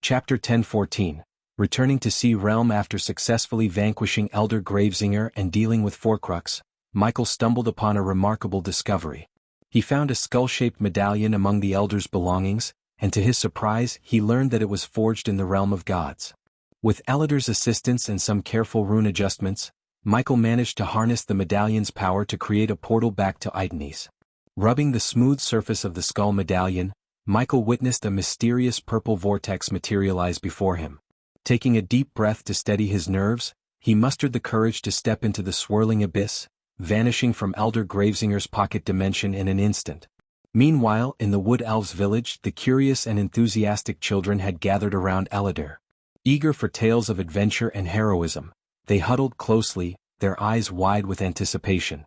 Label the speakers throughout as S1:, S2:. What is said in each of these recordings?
S1: Chapter 10:14. Returning to Sea Realm. After successfully vanquishing Elder Gravesinger and dealing with Forcrux, Michael stumbled upon a remarkable discovery. He found a skull-shaped medallion among the Elder's belongings, and to his surprise he learned that it was forged in the realm of gods. With Elder's assistance and some careful rune adjustments, Michael managed to harness the medallion's power to create a portal back to Aidnes. Rubbing the smooth surface of the skull medallion, Michael witnessed a mysterious purple vortex materialize before him. Taking a deep breath to steady his nerves, he mustered the courage to step into the swirling abyss, vanishing from Elder Gravesinger's pocket dimension in an instant. Meanwhile, in the Wood Elves' village, the curious and enthusiastic children had gathered around Elder. Eager for tales of adventure and heroism, they huddled closely, their eyes wide with anticipation.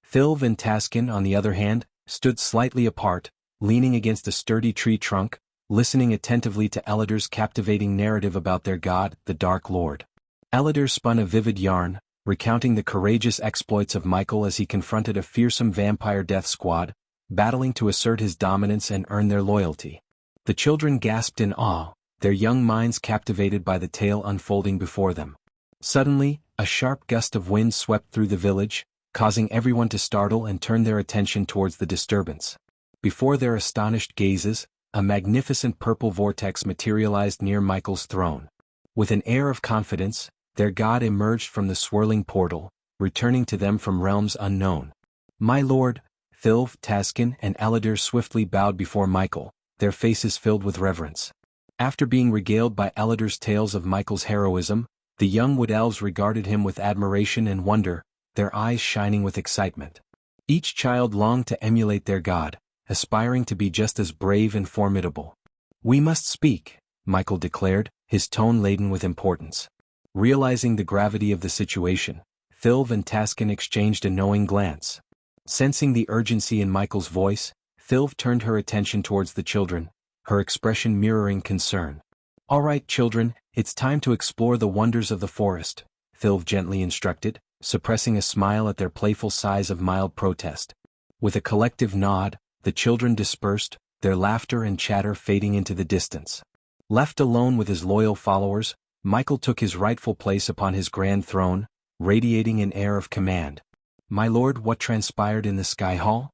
S1: Thilv and Taskin, on the other hand, stood slightly apart, leaning against a sturdy tree trunk, listening attentively to Elder's captivating narrative about their god, the Dark Lord. Elder spun a vivid yarn, recounting the courageous exploits of Michael as he confronted a fearsome vampire death squad, battling to assert his dominance and earn their loyalty. The children gasped in awe, their young minds captivated by the tale unfolding before them. Suddenly, a sharp gust of wind swept through the village, causing everyone to startle and turn their attention towards the disturbance. Before their astonished gazes, a magnificent purple vortex materialized near Michael's throne. With an air of confidence, their god emerged from the swirling portal, returning to them from realms unknown. "My lord," Thilv, Taskin, and Elder swiftly bowed before Michael, their faces filled with reverence. After being regaled by Elder's tales of Michael's heroism, the young Wood Elves regarded him with admiration and wonder, their eyes shining with excitement. Each child longed to emulate their god, aspiring to be just as brave and formidable. "We must speak," Michael declared, his tone laden with importance. Realizing the gravity of the situation, Thilv and Taskin exchanged a knowing glance. Sensing the urgency in Michael's voice, Thilv turned her attention towards the children, her expression mirroring concern. "All right, children, it's time to explore the wonders of the forest," Thilv gently instructed, suppressing a smile at their playful sighs of mild protest. With a collective nod, the children dispersed, their laughter and chatter fading into the distance. Left alone with his loyal followers, Michael took his rightful place upon his grand throne, radiating an air of command. "My lord, what transpired in the Sky Hall?"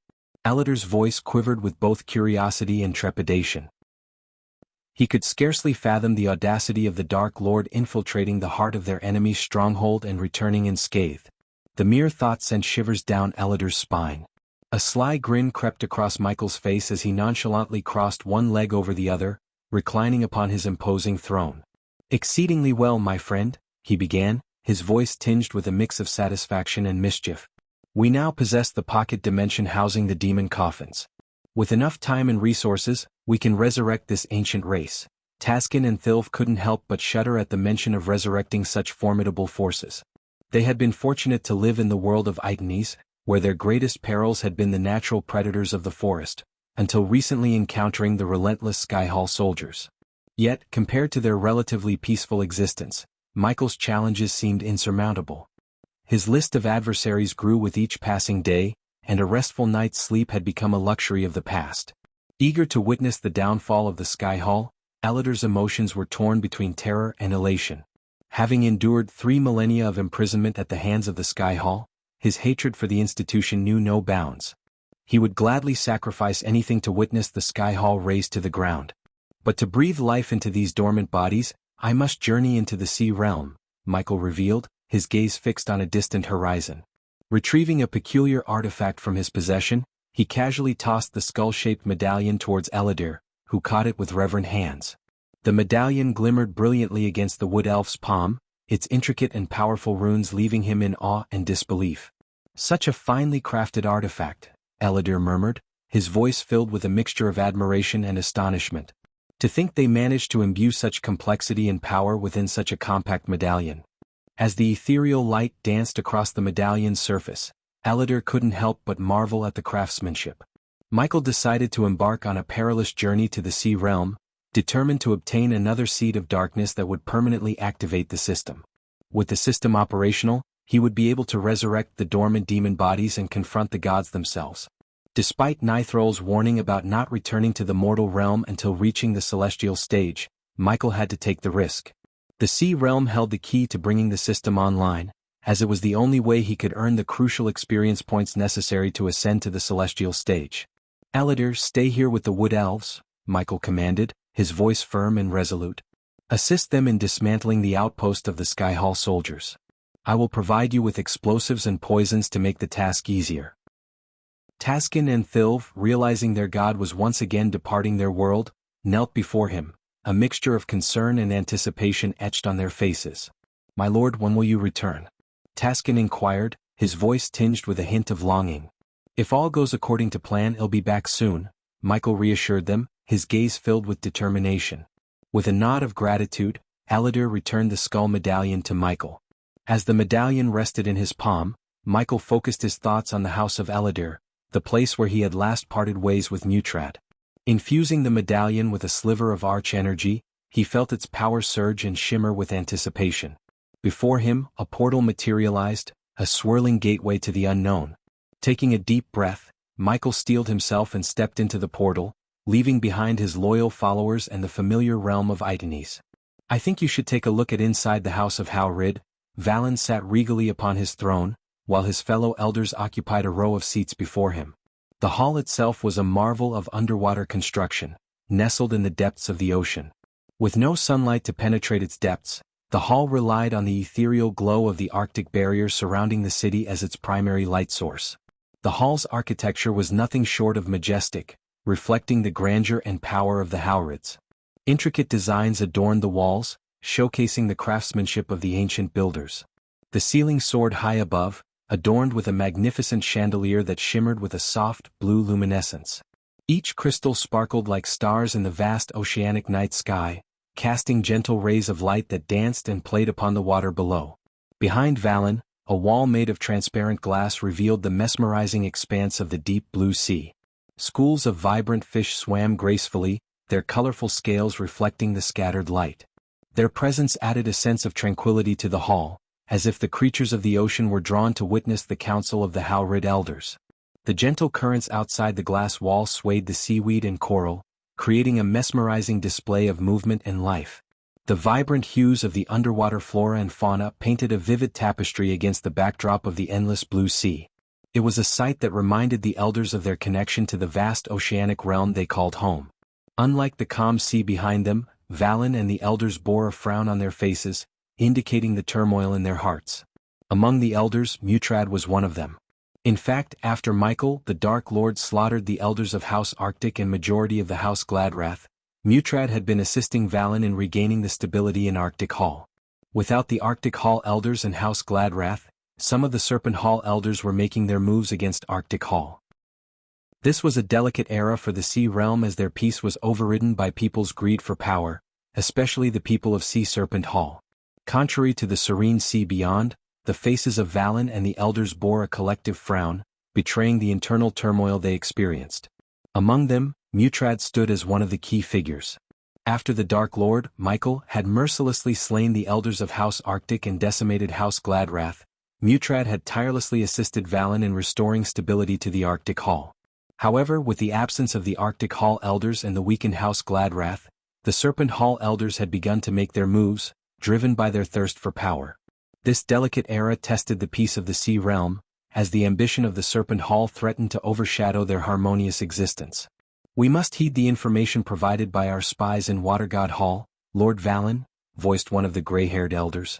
S1: Elder's voice quivered with both curiosity and trepidation. He could scarcely fathom the audacity of the Dark Lord infiltrating the heart of their enemy's stronghold and returning unscathed. The mere thought sent shivers down Elder's spine. A sly grin crept across Michael's face as he nonchalantly crossed one leg over the other, reclining upon his imposing throne. "Exceedingly well, my friend," he began, his voice tinged with a mix of satisfaction and mischief. "We now possess the pocket dimension housing the demon coffins. With enough time and resources, we can resurrect this ancient race." Taskin and Thilv couldn't help but shudder at the mention of resurrecting such formidable forces. They had been fortunate to live in the world of Aidnes, where their greatest perils had been the natural predators of the forest, until recently encountering the relentless Skyhall soldiers. Yet, compared to their relatively peaceful existence, Michael's challenges seemed insurmountable. His list of adversaries grew with each passing day, and a restful night's sleep had become a luxury of the past. Eager to witness the downfall of the Sky Hall, Elder's emotions were torn between terror and elation. Having endured 3 millennia of imprisonment at the hands of the Sky Hall, his hatred for the institution knew no bounds. He would gladly sacrifice anything to witness the Sky Hall razed to the ground. "But to breathe life into these dormant bodies, I must journey into the Sea Realm," Michael revealed, his gaze fixed on a distant horizon. Retrieving a peculiar artifact from his possession, he casually tossed the skull-shaped medallion towards Elder, who caught it with reverent hands. The medallion glimmered brilliantly against the Wood Elf's palm, its intricate and powerful runes leaving him in awe and disbelief. "Such a finely crafted artifact," Elder murmured, his voice filled with a mixture of admiration and astonishment. To think they managed to imbue such complexity and power within such a compact medallion. As the ethereal light danced across the medallion's surface, Elder couldn't help but marvel at the craftsmanship. Michael decided to embark on a perilous journey to the Sea Realm, determined to obtain another seed of darkness that would permanently activate the system. With the system operational, he would be able to resurrect the dormant demon bodies and confront the gods themselves. Despite Nithrol's warning about not returning to the mortal realm until reaching the celestial stage, Michael had to take the risk. The Sea Realm held the key to bringing the system online, as it was the only way he could earn the crucial experience points necessary to ascend to the celestial stage. Elder, stay here with the Wood Elves, Michael commanded, his voice firm and resolute. Assist them in dismantling the outpost of the Sky Hall soldiers. I will provide you with explosives and poisons to make the task easier. Taskin and Thilv, realizing their god was once again departing their world, knelt before him, a mixture of concern and anticipation etched on their faces. My lord, when will you return? Taskin inquired, his voice tinged with a hint of longing. If all goes according to plan, I'll be back soon, Michael reassured them, his gaze filled with determination. With a nod of gratitude, Aladir returned the skull medallion to Michael. As the medallion rested in his palm, Michael focused his thoughts on the House of Aladir, the place where he had last parted ways with Mutrad. Infusing the medallion with a sliver of arch-energy, he felt its power surge and shimmer with anticipation. Before him, a portal materialized, a swirling gateway to the unknown. Taking a deep breath, Michael steeled himself and stepped into the portal, leaving behind his loyal followers and the familiar realm of Itanes. I think you should take a look at inside the House of Howrid. Valen sat regally upon his throne, while his fellow elders occupied a row of seats before him. The hall itself was a marvel of underwater construction, nestled in the depths of the ocean. With no sunlight to penetrate its depths, the hall relied on the ethereal glow of the Arctic barrier surrounding the city as its primary light source. The hall's architecture was nothing short of majestic, reflecting the grandeur and power of the Howrids. Intricate designs adorned the walls, showcasing the craftsmanship of the ancient builders. The ceiling soared high above, adorned with a magnificent chandelier that shimmered with a soft, blue luminescence. Each crystal sparkled like stars in the vast oceanic night sky, casting gentle rays of light that danced and played upon the water below. Behind Valen, a wall made of transparent glass revealed the mesmerizing expanse of the deep blue sea. Schools of vibrant fish swam gracefully, their colorful scales reflecting the scattered light. Their presence added a sense of tranquility to the hall, as if the creatures of the ocean were drawn to witness the council of the Howrid elders. The gentle currents outside the glass wall swayed the seaweed and coral, creating a mesmerizing display of movement and life. The vibrant hues of the underwater flora and fauna painted a vivid tapestry against the backdrop of the endless blue sea. It was a sight that reminded the elders of their connection to the vast oceanic realm they called home. Unlike the calm sea behind them, Valen and the elders bore a frown on their faces, indicating the turmoil in their hearts. Among the elders, Mutrad was one of them. In fact, after Michael, the Dark Lord, slaughtered the elders of House Arctic and majority of the House Gladrath, Mutrad had been assisting Valen in regaining the stability in Arctic Hall. Without the Arctic Hall elders and House Gladrath, some of the Serpent Hall elders were making their moves against Arctic Hall. This was a delicate era for the Sea Realm as their peace was overridden by people's greed for power, especially the people of Sea Serpent Hall. Contrary to the serene sea beyond, the faces of Valen and the elders bore a collective frown, betraying the internal turmoil they experienced. Among them, Mutrad stood as one of the key figures. After the Dark Lord, Michael, had mercilessly slain the elders of House Arctic and decimated House Gladrath, Mutrad had tirelessly assisted Valen in restoring stability to the Arctic Hall. However, with the absence of the Arctic Hall elders and the weakened House Gladrath, the Serpent Hall elders had begun to make their moves, driven by their thirst for power. This delicate era tested the peace of the Sea Realm, as the ambition of the Serpent Hall threatened to overshadow their harmonious existence. We must heed the information provided by our spies in Watergod Hall, Lord Valen, voiced one of the gray-haired elders.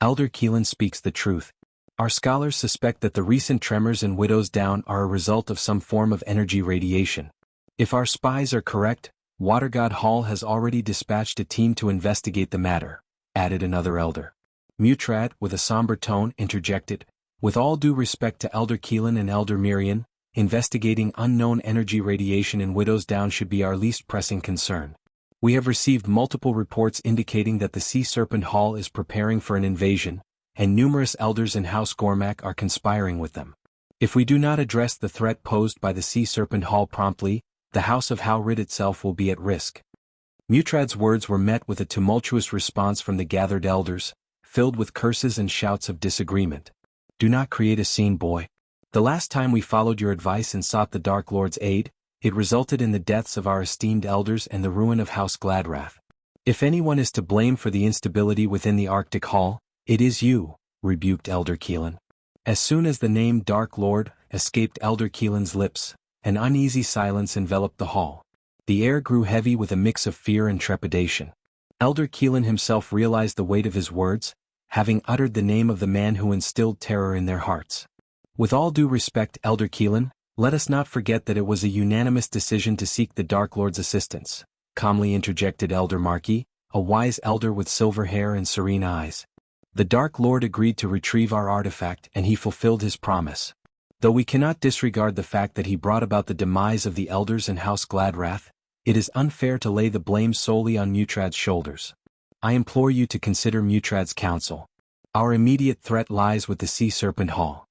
S1: Elder Keelan speaks the truth. Our scholars suspect that the recent tremors in Widow's Down are a result of some form of energy radiation. If our spies are correct, Watergod Hall has already dispatched a team to investigate the matter, added another elder. Mutrad, with a somber tone, interjected, with all due respect to Elder Keelan and Elder Mirian, investigating unknown energy radiation in Widow's Down should be our least pressing concern. We have received multiple reports indicating that the Sea Serpent Hall is preparing for an invasion, and numerous elders in House Gormak are conspiring with them. If we do not address the threat posed by the Sea Serpent Hall promptly, the House of Howrid itself will be at risk. Mutrad's words were met with a tumultuous response from the gathered elders, filled with curses and shouts of disagreement. Do not create a scene, boy. The last time we followed your advice and sought the Dark Lord's aid, it resulted in the deaths of our esteemed elders and the ruin of House Gladrath. If anyone is to blame for the instability within the Arctic Hall, it is you, rebuked Elder Keelan. As soon as the name Dark Lord escaped Elder Keelan's lips, an uneasy silence enveloped the hall. The air grew heavy with a mix of fear and trepidation. Elder Keelan himself realized the weight of his words, having uttered the name of the man who instilled terror in their hearts. With all due respect, Elder Keelan, let us not forget that it was a unanimous decision to seek the Dark Lord's assistance, calmly interjected Elder Markey, a wise elder with silver hair and serene eyes. The Dark Lord agreed to retrieve our artifact and he fulfilled his promise. Though we cannot disregard the fact that he brought about the demise of the elders and House Gladrath, it is unfair to lay the blame solely on Mutrad's shoulders. I implore you to consider Mutrad's counsel. Our immediate threat lies with the Sea Serpent Hall.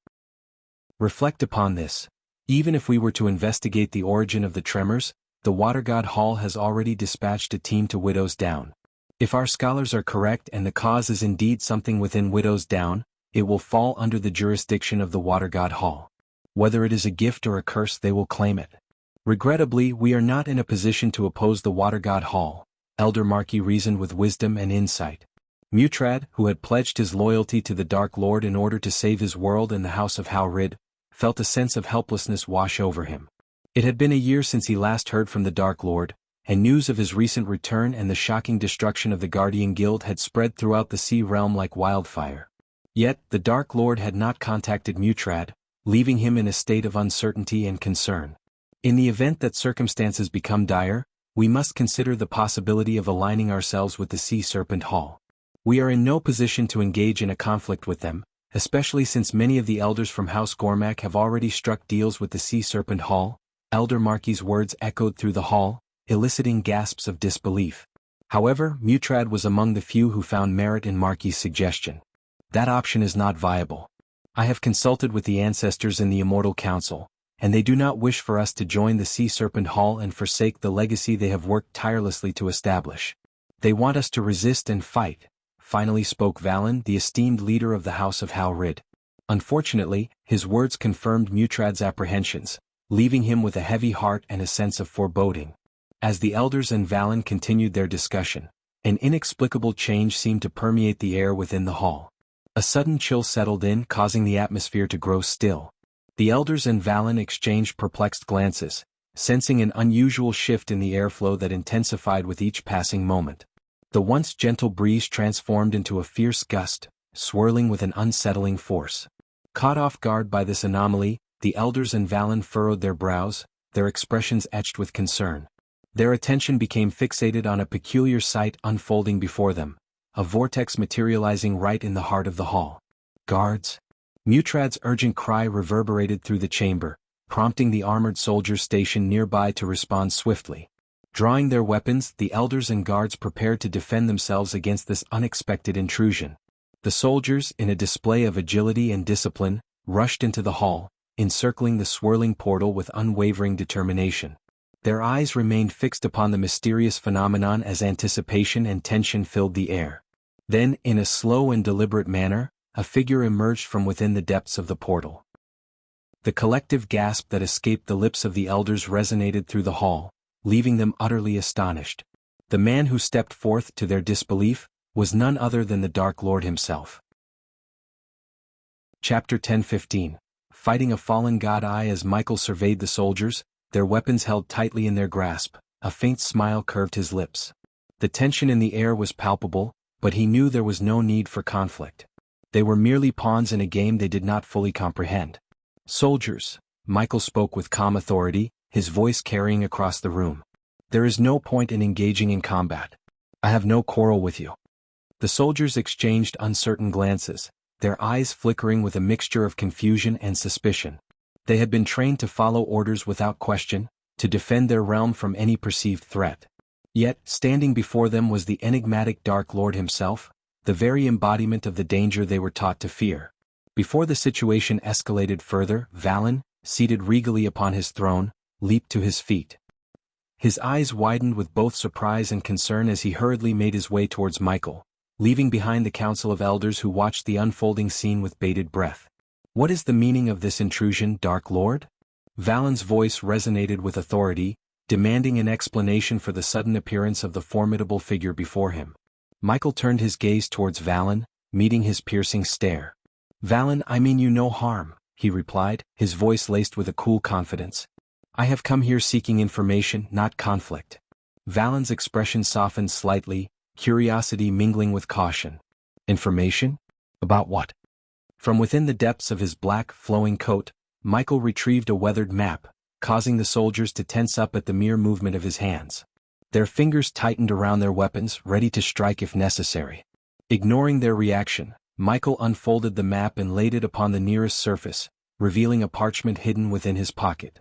S1: Reflect upon this. Even if we were to investigate the origin of the tremors, the Water God Hall has already dispatched a team to Widow's Down. If our scholars are correct and the cause is indeed something within Widow's Down, it will fall under the jurisdiction of the Water God Hall. Whether it is a gift or a curse, they will claim it. Regrettably, we are not in a position to oppose the Water God Hall, Elder Markey reasoned with wisdom and insight. Mutrad, who had pledged his loyalty to the Dark Lord in order to save his world and the House of Howrid, felt a sense of helplessness wash over him. It had been a year since he last heard from the Dark Lord, and news of his recent return and the shocking destruction of the Guardian Guild had spread throughout the sea realm like wildfire. Yet, the Dark Lord had not contacted Mutrad, leaving him in a state of uncertainty and concern. In the event that circumstances become dire, we must consider the possibility of aligning ourselves with the Sea Serpent Hall. We are in no position to engage in a conflict with them, especially since many of the elders from House Gormak have already struck deals with the Sea Serpent Hall. Elder Markey's words echoed through the hall, eliciting gasps of disbelief. However, Mutrad was among the few who found merit in Markey's suggestion. That option is not viable. I have consulted with the ancestors in the Immortal Council, and they do not wish for us to join the Sea Serpent Hall and forsake the legacy they have worked tirelessly to establish. They want us to resist and fight, finally spoke Valen, the esteemed leader of the House of Howrid. Unfortunately, his words confirmed Mutrad's apprehensions, leaving him with a heavy heart and a sense of foreboding. As the elders and Valen continued their discussion, an inexplicable change seemed to permeate the air within the hall. A sudden chill settled in, causing the atmosphere to grow still. The elders and Valen exchanged perplexed glances, sensing an unusual shift in the airflow that intensified with each passing moment. The once gentle breeze transformed into a fierce gust, swirling with an unsettling force. Caught off guard by this anomaly, the elders and Valen furrowed their brows, their expressions etched with concern. Their attention became fixated on a peculiar sight unfolding before them, a vortex materializing right in the heart of the hall. Guards! Mutrad's urgent cry reverberated through the chamber, prompting the armored soldiers stationed nearby to respond swiftly. Drawing their weapons, the elders and guards prepared to defend themselves against this unexpected intrusion. The soldiers, in a display of agility and discipline, rushed into the hall, encircling the swirling portal with unwavering determination. Their eyes remained fixed upon the mysterious phenomenon as anticipation and tension filled the air. Then, in a slow and deliberate manner, a figure emerged from within the depths of the portal. The collective gasp that escaped the lips of the elders resonated through the hall, leaving them utterly astonished. The man who stepped forth, to their disbelief, was none other than the Dark Lord himself. Chapter 10:15. Fighting a fallen god. As Michael surveyed the soldiers, their weapons held tightly in their grasp, a faint smile curved his lips. The tension in the air was palpable, but he knew there was no need for conflict. They were merely pawns in a game they did not fully comprehend. Soldiers, Michael spoke with calm authority, his voice carrying across the room. There is no point in engaging in combat. I have no quarrel with you. The soldiers exchanged uncertain glances, their eyes flickering with a mixture of confusion and suspicion. They had been trained to follow orders without question, to defend their realm from any perceived threat. Yet, standing before them was the enigmatic Dark Lord himself, the very embodiment of the danger they were taught to fear. Before the situation escalated further, Valen, seated regally upon his throne, leaped to his feet. His eyes widened with both surprise and concern as he hurriedly made his way towards Michael, leaving behind the council of elders who watched the unfolding scene with bated breath. What is the meaning of this intrusion, Dark Lord? Valen's voice resonated with authority, demanding an explanation for the sudden appearance of the formidable figure before him. Michael turned his gaze towards Valen, meeting his piercing stare. "Valen, I mean you no harm," he replied, his voice laced with a cool confidence. "I have come here seeking information, not conflict." Valen's expression softened slightly, curiosity mingling with caution. "Information? About what?" From within the depths of his black, flowing coat, Michael retrieved a weathered map, causing the soldiers to tense up at the mere movement of his hands. Their fingers tightened around their weapons, ready to strike if necessary. Ignoring their reaction, Michael unfolded the map and laid it upon the nearest surface, revealing a parchment hidden within his pocket.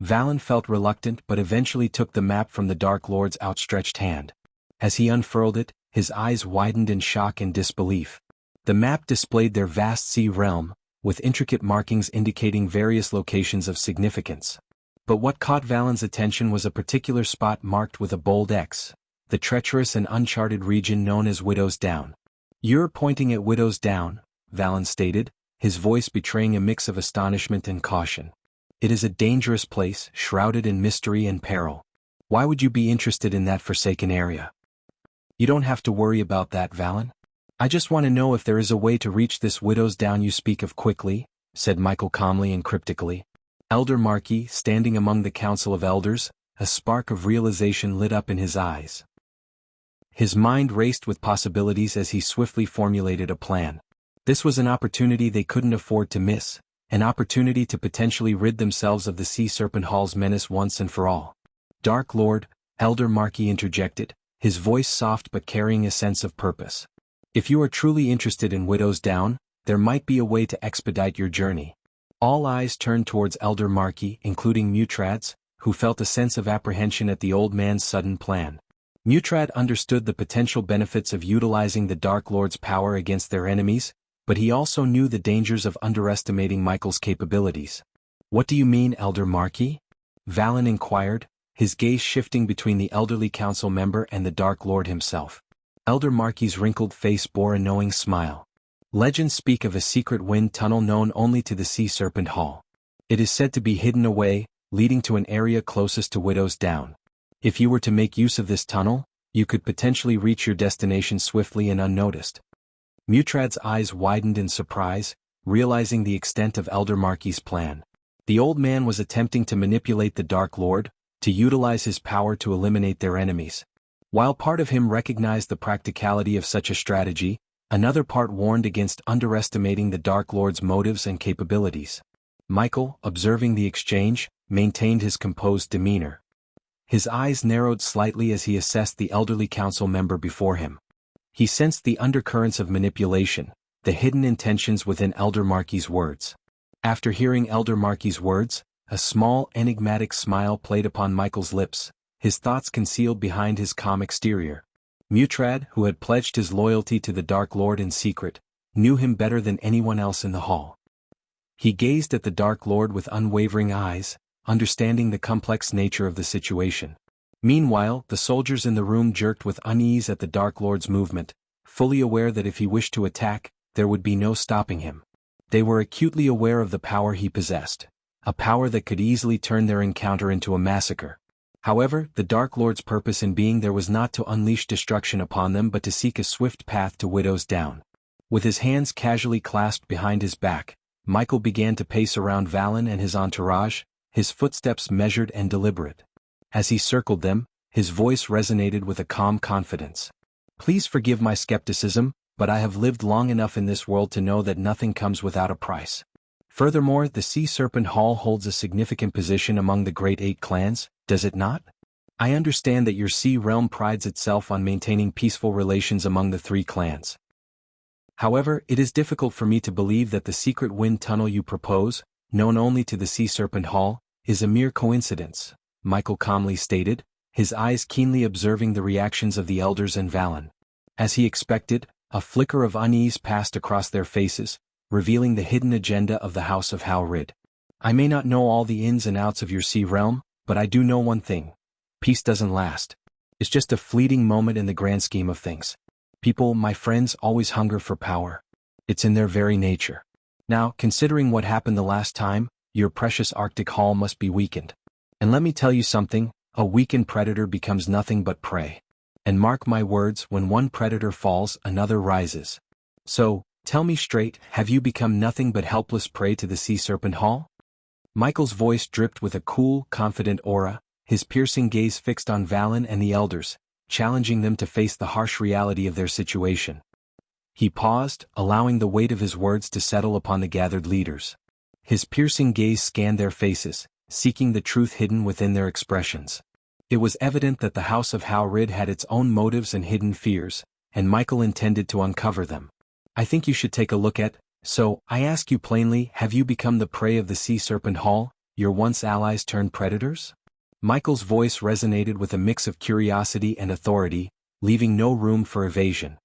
S1: Valen felt reluctant but eventually took the map from the Dark Lord's outstretched hand. As he unfurled it, his eyes widened in shock and disbelief. The map displayed their vast sea realm, with intricate markings indicating various locations of significance. But what caught Valen's attention was a particular spot marked with a bold X, the treacherous and uncharted region known as Widow's Down. "You're pointing at Widow's Down," Valen stated, his voice betraying a mix of astonishment and caution. "It is a dangerous place, shrouded in mystery and peril. Why would you be interested in that forsaken area?" "You don't have to worry about that, Valen. I just want to know if there is a way to reach this Widow's Down you speak of quickly," said Michael calmly and cryptically. Elder Marquis, standing among the Council of Elders, a spark of realization lit up in his eyes. His mind raced with possibilities as he swiftly formulated a plan. This was an opportunity they couldn't afford to miss, an opportunity to potentially rid themselves of the Sea Serpent Hall's menace once and for all. "Dark Lord," Elder Marquis interjected, his voice soft but carrying a sense of purpose. "If you are truly interested in Widow's Down, there might be a way to expedite your journey." All eyes turned towards Elder Marquis, including Mutrad's, who felt a sense of apprehension at the old man's sudden plan. Mutrad understood the potential benefits of utilizing the Dark Lord's power against their enemies, but he also knew the dangers of underestimating Michael's capabilities. "What do you mean, Elder Marquis?" Valen inquired, his gaze shifting between the elderly council member and the Dark Lord himself. Elder Marquis's wrinkled face bore a knowing smile. "Legends speak of a secret wind tunnel known only to the Sea Serpent Hall. It is said to be hidden away, leading to an area closest to Widow's Down. If you were to make use of this tunnel, you could potentially reach your destination swiftly and unnoticed." Mutrad's eyes widened in surprise, realizing the extent of Elder Marquis's plan. The old man was attempting to manipulate the Dark Lord, to utilize his power to eliminate their enemies. While part of him recognized the practicality of such a strategy, another part warned against underestimating the Dark Lord's motives and capabilities. Michael, observing the exchange, maintained his composed demeanor. His eyes narrowed slightly as he assessed the elderly council member before him. He sensed the undercurrents of manipulation, the hidden intentions within Elder Marquis's words. After hearing Elder Marquis's words, a small, enigmatic smile played upon Michael's lips, his thoughts concealed behind his calm exterior. Mutrad, who had pledged his loyalty to the Dark Lord in secret, knew him better than anyone else in the hall. He gazed at the Dark Lord with unwavering eyes, understanding the complex nature of the situation. Meanwhile, the soldiers in the room jerked with unease at the Dark Lord's movement, fully aware that if he wished to attack, there would be no stopping him. They were acutely aware of the power he possessed, a power that could easily turn their encounter into a massacre. However, the Dark Lord's purpose in being there was not to unleash destruction upon them but to seek a swift path to Widow's Down. With his hands casually clasped behind his back, Michael began to pace around Valen and his entourage, his footsteps measured and deliberate. As he circled them, his voice resonated with a calm confidence. "Please forgive my skepticism, but I have lived long enough in this world to know that nothing comes without a price. Furthermore, the Sea Serpent Hall holds a significant position among the Great Eight clans, does it not? I understand that your sea realm prides itself on maintaining peaceful relations among the three clans. However, it is difficult for me to believe that the secret wind tunnel you propose, known only to the Sea Serpent Hall, is a mere coincidence," Michael calmly stated, his eyes keenly observing the reactions of the elders and Valen. As he expected, a flicker of unease passed across their faces, revealing the hidden agenda of the House of Howrid. "I may not know all the ins and outs of your sea realm, but I do know one thing. Peace doesn't last. It's just a fleeting moment in the grand scheme of things. People, my friends, always hunger for power. It's in their very nature. Now, considering what happened the last time, your precious Arctic Hall must be weakened. And let me tell you something, A weakened predator becomes nothing but prey. And mark my words, when one predator falls, another rises. So, tell me straight, have you become nothing but helpless prey to the sea serpent hall? Michael's voice dripped with a cool, confident aura, his piercing gaze fixed on Valen and the elders, challenging them to face the harsh reality of their situation. He paused, allowing the weight of his words to settle upon the gathered leaders. His piercing gaze scanned their faces, seeking the truth hidden within their expressions. It was evident that the House of Howrid had its own motives and hidden fears, and Michael intended to uncover them. I think you should take a look at, so, I ask you plainly, have you become the prey of the Sea Serpent Hall, your once allies turned predators? Michael's voice resonated with a mix of curiosity and authority, leaving no room for evasion.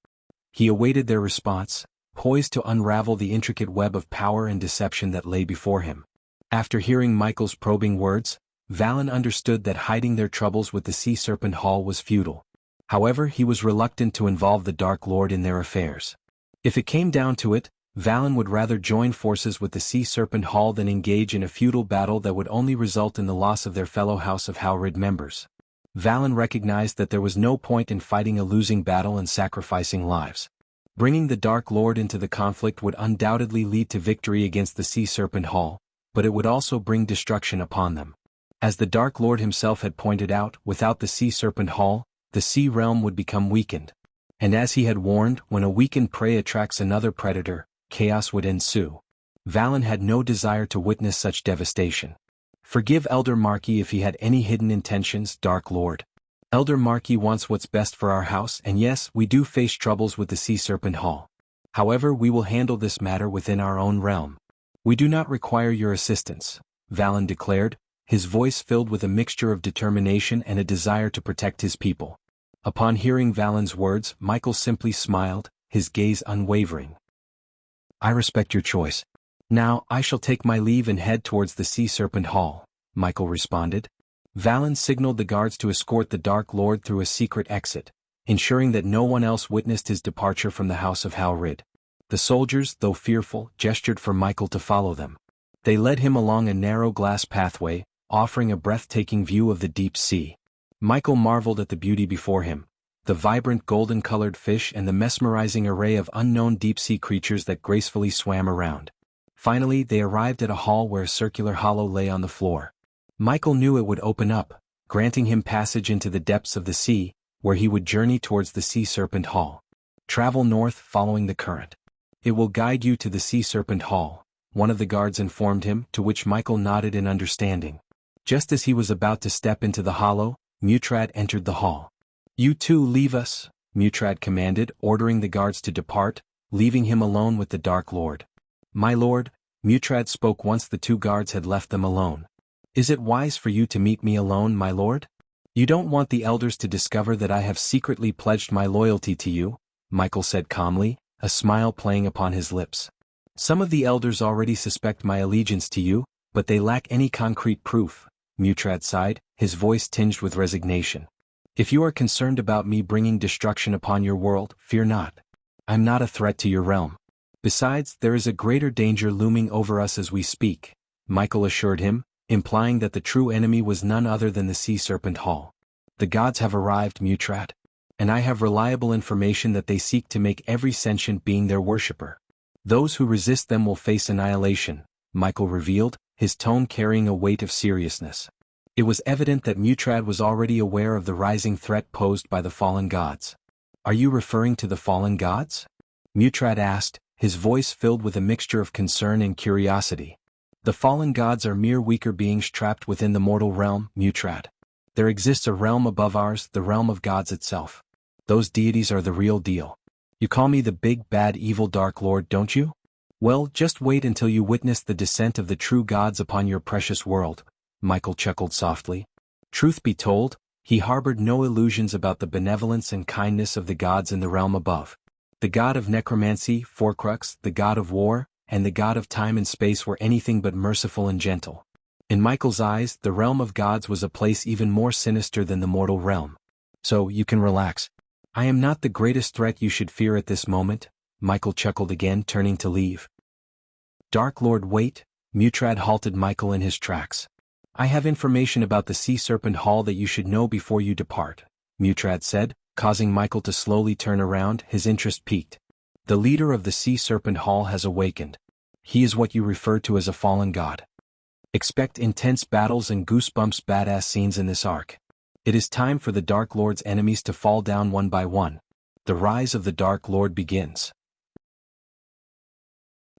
S1: He awaited their response, poised to unravel the intricate web of power and deception that lay before him. After hearing Michael's probing words, Valen understood that hiding their troubles with the Sea Serpent Hall was futile. However, he was reluctant to involve the Dark Lord in their affairs. If it came down to it, Valen would rather join forces with the Sea Serpent Hall than engage in a futile battle that would only result in the loss of their fellow House of Howrid members. Valen recognized that there was no point in fighting a losing battle and sacrificing lives. Bringing the Dark Lord into the conflict would undoubtedly lead to victory against the Sea Serpent Hall, but it would also bring destruction upon them. As the Dark Lord himself had pointed out, without the Sea Serpent Hall, the Sea Realm would become weakened. And as he had warned, when a weakened prey attracts another predator, chaos would ensue. Valen had no desire to witness such devastation. Forgive Elder Marquis if he had any hidden intentions, Dark Lord. Elder Marquis wants what's best for our house, and yes, we do face troubles with the Sea Serpent Hall. However, we will handle this matter within our own realm. We do not require your assistance, Valen declared, his voice filled with a mixture of determination and a desire to protect his people. Upon hearing Valen's words, Michael simply smiled, his gaze unwavering. I respect your choice. Now, I shall take my leave and head towards the Sea Serpent Hall, Michael responded. Valen signaled the guards to escort the Dark Lord through a secret exit, ensuring that no one else witnessed his departure from the House of Howrid. The soldiers, though fearful, gestured for Michael to follow them. They led him along a narrow glass pathway, offering a breathtaking view of the deep sea. Michael marveled at the beauty before him, the vibrant golden-colored fish and the mesmerizing array of unknown deep-sea creatures that gracefully swam around. Finally, they arrived at a hall where a circular hollow lay on the floor. Michael knew it would open up, granting him passage into the depths of the sea, where he would journey towards the Sea Serpent Hall. Travel north following the current. It will guide you to the Sea Serpent Hall, one of the guards informed him, to which Michael nodded in understanding. Just as he was about to step into the hollow, Mutrad entered the hall. You two leave us, Mutrad commanded, ordering the guards to depart, leaving him alone with the Dark Lord. My lord, Mutrad spoke once the two guards had left them alone. Is it wise for you to meet me alone, my lord? You don't want the elders to discover that I have secretly pledged my loyalty to you, Michael said calmly, a smile playing upon his lips. Some of the elders already suspect my allegiance to you, but they lack any concrete proof, Mutrad sighed, his voice tinged with resignation. If you are concerned about me bringing destruction upon your world, fear not. I'm not a threat to your realm. Besides, there is a greater danger looming over us as we speak, Michael assured him, implying that the true enemy was none other than the Sea Serpent Hall. The gods have arrived, Mutrad, and I have reliable information that they seek to make every sentient being their worshipper. Those who resist them will face annihilation, Michael revealed, his tone carrying a weight of seriousness. It was evident that Mutrad was already aware of the rising threat posed by the fallen gods. Are you referring to the fallen gods? Mutrad asked, his voice filled with a mixture of concern and curiosity. The fallen gods are mere weaker beings trapped within the mortal realm, Mutrad. There exists a realm above ours, the realm of gods itself. Those deities are the real deal. You call me the big bad evil Dark Lord, don't you? Well, just wait until you witness the descent of the true gods upon your precious world, Michael chuckled softly. Truth be told, he harbored no illusions about the benevolence and kindness of the gods in the realm above. The god of necromancy, Forcrux, the god of war, and the god of time and space were anything but merciful and gentle. In Michael's eyes, the realm of gods was a place even more sinister than the mortal realm. So, you can relax. I am not the greatest threat you should fear at this moment, Michael chuckled again, turning to leave. Dark Lord, wait, Mutrad halted Michael in his tracks. "I have information about the Sea Serpent Hall that you should know before you depart," Mutrad said, causing Michael to slowly turn around, his interest piqued. "The leader of the Sea Serpent Hall has awakened. He is what you refer to as a fallen god. Expect intense battles and goosebumps badass scenes in this arc. It is time for the Dark Lord's enemies to fall down one by one. The rise of the Dark Lord begins."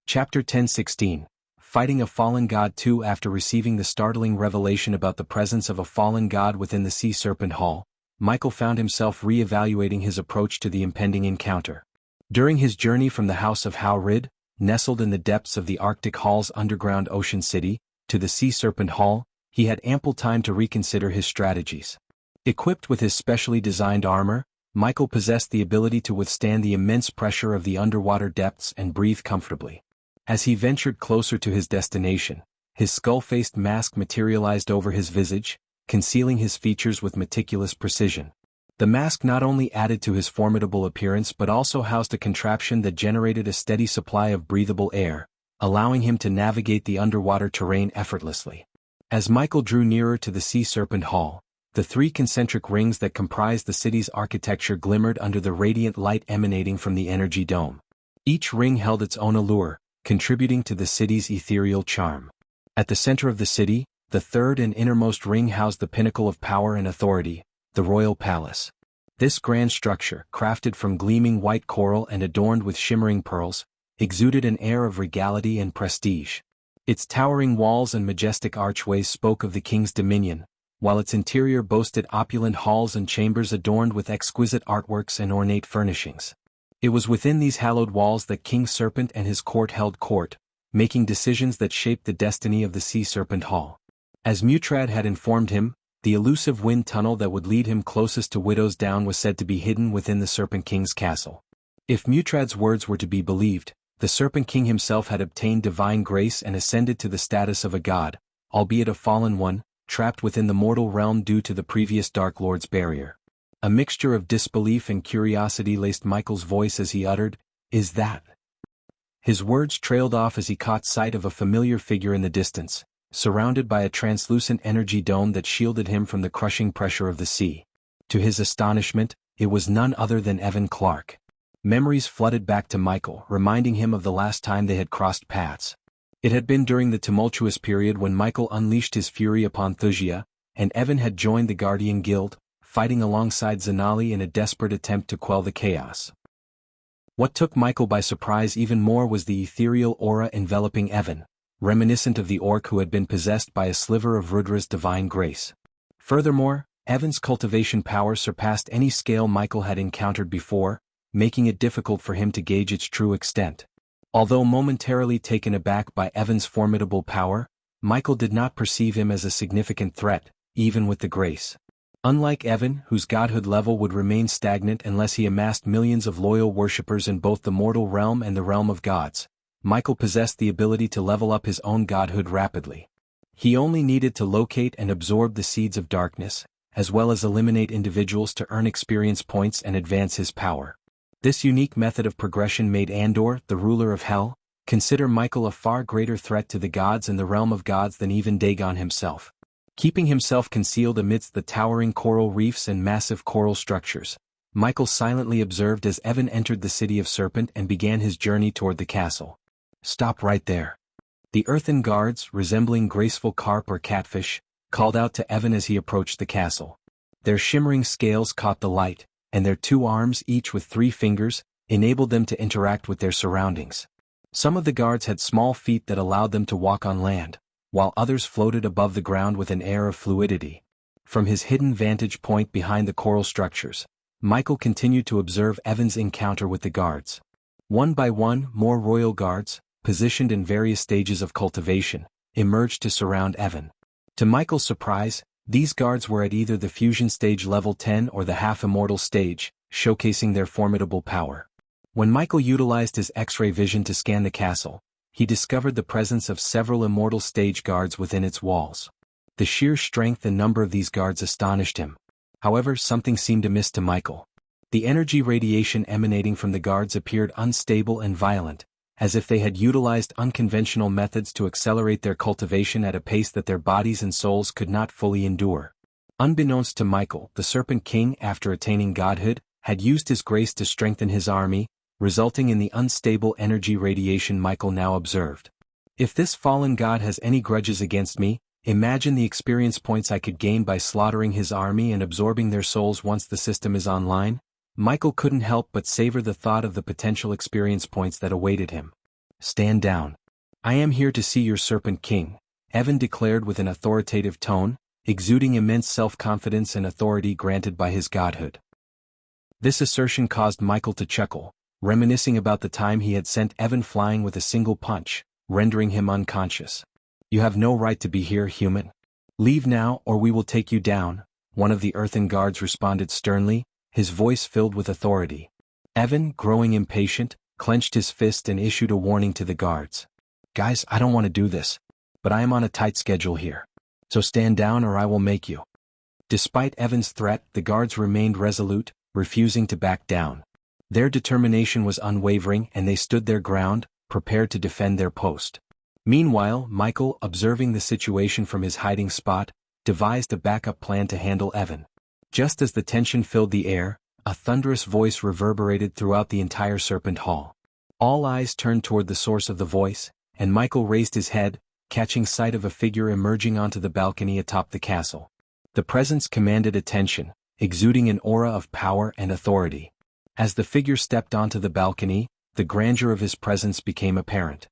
S1: Chapter 10:16. Fighting a Fallen God 2. After receiving the startling revelation about the presence of a fallen god within the Sea Serpent Hall, Michael found himself re-evaluating his approach to the impending encounter. During his journey from the House of Haurid, nestled in the depths of the Arctic Hall's underground ocean city, to the Sea Serpent Hall, he had ample time to reconsider his strategies. Equipped with his specially designed armor, Michael possessed the ability to withstand the immense pressure of the underwater depths and breathe comfortably. As he ventured closer to his destination, his skull-faced mask materialized over his visage, concealing his features with meticulous precision. The mask not only added to his formidable appearance but also housed a contraption that generated a steady supply of breathable air, allowing him to navigate the underwater terrain effortlessly. As Michael drew nearer to the Sea Serpent Hall, the three concentric rings that comprised the city's architecture glimmered under the radiant light emanating from the energy dome. Each ring held its own allure, contributing to the city's ethereal charm. At the center of the city, the third and innermost ring housed the pinnacle of power and authority, the Royal Palace. This grand structure, crafted from gleaming white coral and adorned with shimmering pearls, exuded an air of regality and prestige. Its towering walls and majestic archways spoke of the king's dominion, while its interior boasted opulent halls and chambers adorned with exquisite artworks and ornate furnishings. It was within these hallowed walls that King Serpent and his court held court, making decisions that shaped the destiny of the Sea Serpent Hall. As Mutrad had informed him, the elusive wind tunnel that would lead him closest to Widow's Down was said to be hidden within the Serpent King's castle. If Mutrad's words were to be believed, the Serpent King himself had obtained divine grace and ascended to the status of a god, albeit a fallen one, trapped within the mortal realm due to the previous Dark Lord's barrier. A mixture of disbelief and curiosity laced Michael's voice as he uttered, "Is that?" His words trailed off as he caught sight of a familiar figure in the distance, surrounded by a translucent energy dome that shielded him from the crushing pressure of the sea. To his astonishment, it was none other than Evan Clark. Memories flooded back to Michael, reminding him of the last time they had crossed paths. It had been during the tumultuous period when Michael unleashed his fury upon Thusia, and Evan had joined the Guardian Guild, fighting alongside Zanali in a desperate attempt to quell the chaos. What took Michael by surprise even more was the ethereal aura enveloping Evan, reminiscent of the orc who had been possessed by a sliver of Rudra's divine grace. Furthermore, Evan's cultivation power surpassed any scale Michael had encountered before, making it difficult for him to gauge its true extent. Although momentarily taken aback by Evan's formidable power, Michael did not perceive him as a significant threat, even with the grace. Unlike Evan, whose godhood level would remain stagnant unless he amassed millions of loyal worshippers in both the mortal realm and the realm of gods, Michael possessed the ability to level up his own godhood rapidly. He only needed to locate and absorb the seeds of darkness, as well as eliminate individuals to earn experience points and advance his power. This unique method of progression made Andor, the ruler of Hell, consider Michael a far greater threat to the gods and the realm of gods than even Dagon himself. Keeping himself concealed amidst the towering coral reefs and massive coral structures, Michael silently observed as Evan entered the city of Serpent and began his journey toward the castle. "Stop right there." The earthen guards, resembling graceful carp or catfish, called out to Evan as he approached the castle. Their shimmering scales caught the light, and their 2 arms, each with 3 fingers, enabled them to interact with their surroundings. Some of the guards had small feet that allowed them to walk on land, while others floated above the ground with an air of fluidity. From his hidden vantage point behind the coral structures, Michael continued to observe Evan's encounter with the guards. One by one, more royal guards, positioned in various stages of cultivation, emerged to surround Evan. To Michael's surprise, these guards were at either the fusion stage level 10 or the half-immortal stage, showcasing their formidable power. When Michael utilized his X-ray vision to scan the castle, he discovered the presence of several immortal stage guards within its walls. The sheer strength and number of these guards astonished him. However, something seemed amiss to Michael. The energy radiation emanating from the guards appeared unstable and violent, as if they had utilized unconventional methods to accelerate their cultivation at a pace that their bodies and souls could not fully endure. Unbeknownst to Michael, the Serpent King, after attaining godhood, had used his grace to strengthen his army, resulting in the unstable energy radiation Michael now observed. If this fallen god has any grudges against me, imagine the experience points I could gain by slaughtering his army and absorbing their souls once the system is online. Michael couldn't help but savor the thought of the potential experience points that awaited him. Stand down. I am here to see your Serpent King, Evan declared with an authoritative tone, exuding immense self-confidence and authority granted by his godhood. This assertion caused Michael to chuckle, reminiscing about the time he had sent Evan flying with a single punch, rendering him unconscious. You have no right to be here, human. Leave now or we will take you down, one of the earthen guards responded sternly, his voice filled with authority. Evan, growing impatient, clenched his fist and issued a warning to the guards. Guys, I don't want to do this, but I am on a tight schedule here. So stand down or I will make you. Despite Evan's threat, the guards remained resolute, refusing to back down. Their determination was unwavering and they stood their ground, prepared to defend their post. Meanwhile, Michael, observing the situation from his hiding spot, devised a backup plan to handle Evan. Just as the tension filled the air, a thunderous voice reverberated throughout the entire Serpent Hall. All eyes turned toward the source of the voice, and Michael raised his head, catching sight of a figure emerging onto the balcony atop the castle. The presence commanded attention, exuding an aura of power and authority. As the figure stepped onto the balcony, the grandeur of his presence became apparent.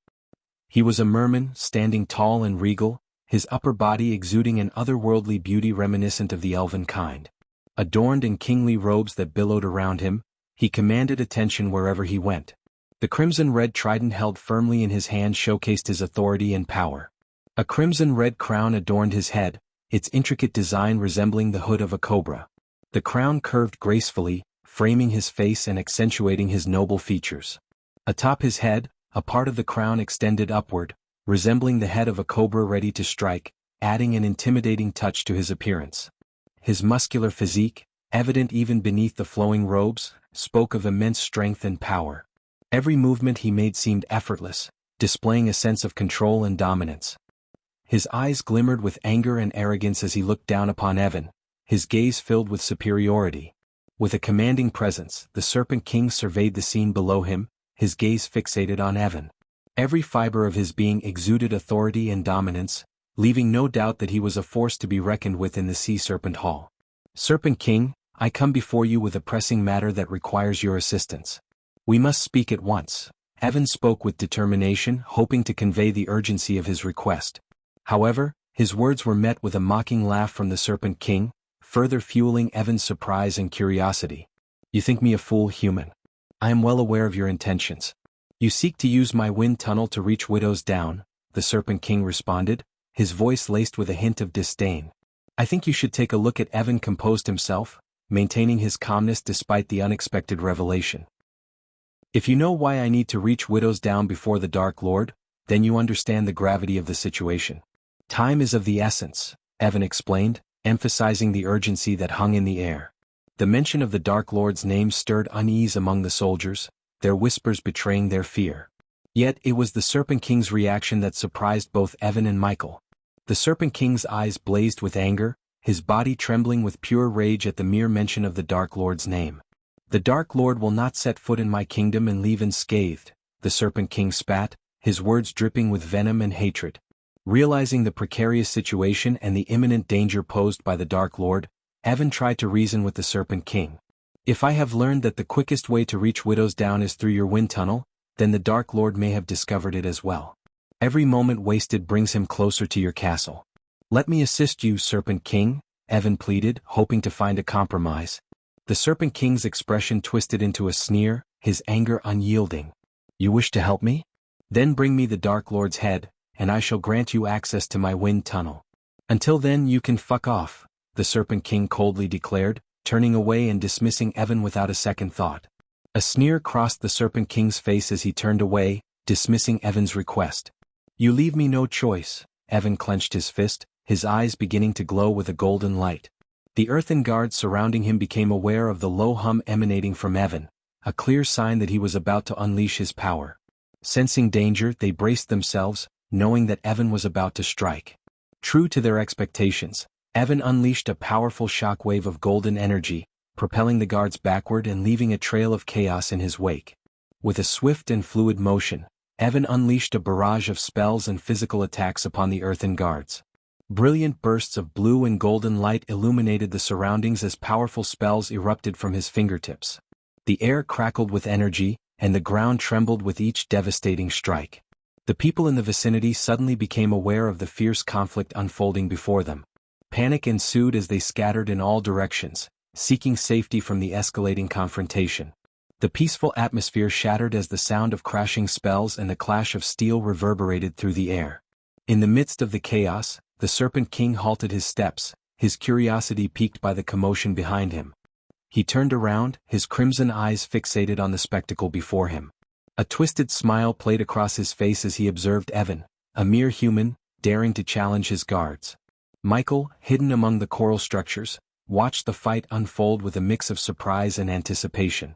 S1: He was a merman, standing tall and regal, his upper body exuding an otherworldly beauty reminiscent of the elven kind. Adorned in kingly robes that billowed around him, he commanded attention wherever he went. The crimson-red trident held firmly in his hand showcased his authority and power. A crimson-red crown adorned his head, its intricate design resembling the hood of a cobra. The crown curved gracefully, framing his face and accentuating his noble features. Atop his head, a part of the crown extended upward, resembling the head of a cobra ready to strike, adding an intimidating touch to his appearance. His muscular physique, evident even beneath the flowing robes, spoke of immense strength and power. Every movement he made seemed effortless, displaying a sense of control and dominance. His eyes glimmered with anger and arrogance as he looked down upon Evan, his gaze filled with superiority. With a commanding presence, the Serpent King surveyed the scene below him, his gaze fixated on Evan. Every fiber of his being exuded authority and dominance, leaving no doubt that he was a force to be reckoned with in the Sea Serpent Hall. Serpent King, I come before you with a pressing matter that requires your assistance. We must speak at once. Evan spoke with determination, hoping to convey the urgency of his request. However, his words were met with a mocking laugh from the Serpent King, further fueling Evan's surprise and curiosity. You think me a fool, human? I am well aware of your intentions. You seek to use my wind tunnel to reach Widow's Down, the Serpent King responded, his voice laced with a hint of disdain. I think you should take a look at Evan composed himself, maintaining his calmness despite the unexpected revelation. If you know why I need to reach Widow's Down before the Dark Lord, then you understand the gravity of the situation. Time is of the essence, Evan explained, emphasizing the urgency that hung in the air. The mention of the Dark Lord's name stirred unease among the soldiers, their whispers betraying their fear. Yet it was the Serpent King's reaction that surprised both Evan and Michael. The Serpent King's eyes blazed with anger, his body trembling with pure rage at the mere mention of the Dark Lord's name. The Dark Lord will not set foot in my kingdom and leave unscathed, the Serpent King spat, his words dripping with venom and hatred. Realizing the precarious situation and the imminent danger posed by the Dark Lord, Evan tried to reason with the Serpent King. If I have learned that the quickest way to reach Widow's Down is through your wind tunnel, then the Dark Lord may have discovered it as well. Every moment wasted brings him closer to your castle. Let me assist you, Serpent King, Evan pleaded, hoping to find a compromise. The Serpent King's expression twisted into a sneer, his anger unyielding. You wish to help me? Then bring me the Dark Lord's head, and I shall grant you access to my wind tunnel. Until then you can fuck off, the Serpent King coldly declared, turning away and dismissing Evan without a second thought. A sneer crossed the Serpent King's face as he turned away, dismissing Evan's request. You leave me no choice, Evan clenched his fist, his eyes beginning to glow with a golden light. The earthen guards surrounding him became aware of the low hum emanating from Evan, a clear sign that he was about to unleash his power. Sensing danger, they braced themselves, knowing that Evan was about to strike. True to their expectations, Evan unleashed a powerful shockwave of golden energy, propelling the guards backward and leaving a trail of chaos in his wake. With a swift and fluid motion, Evan unleashed a barrage of spells and physical attacks upon the earthen guards. Brilliant bursts of blue and golden light illuminated the surroundings as powerful spells erupted from his fingertips. The air crackled with energy, and the ground trembled with each devastating strike. The people in the vicinity suddenly became aware of the fierce conflict unfolding before them. Panic ensued as they scattered in all directions, seeking safety from the escalating confrontation. The peaceful atmosphere shattered as the sound of crashing spells and the clash of steel reverberated through the air. In the midst of the chaos, the Serpent King halted his steps, his curiosity piqued by the commotion behind him. He turned around, his crimson eyes fixated on the spectacle before him. A twisted smile played across his face as he observed Evan, a mere human, daring to challenge his guards. Michael, hidden among the coral structures, watched the fight unfold with a mix of surprise and anticipation.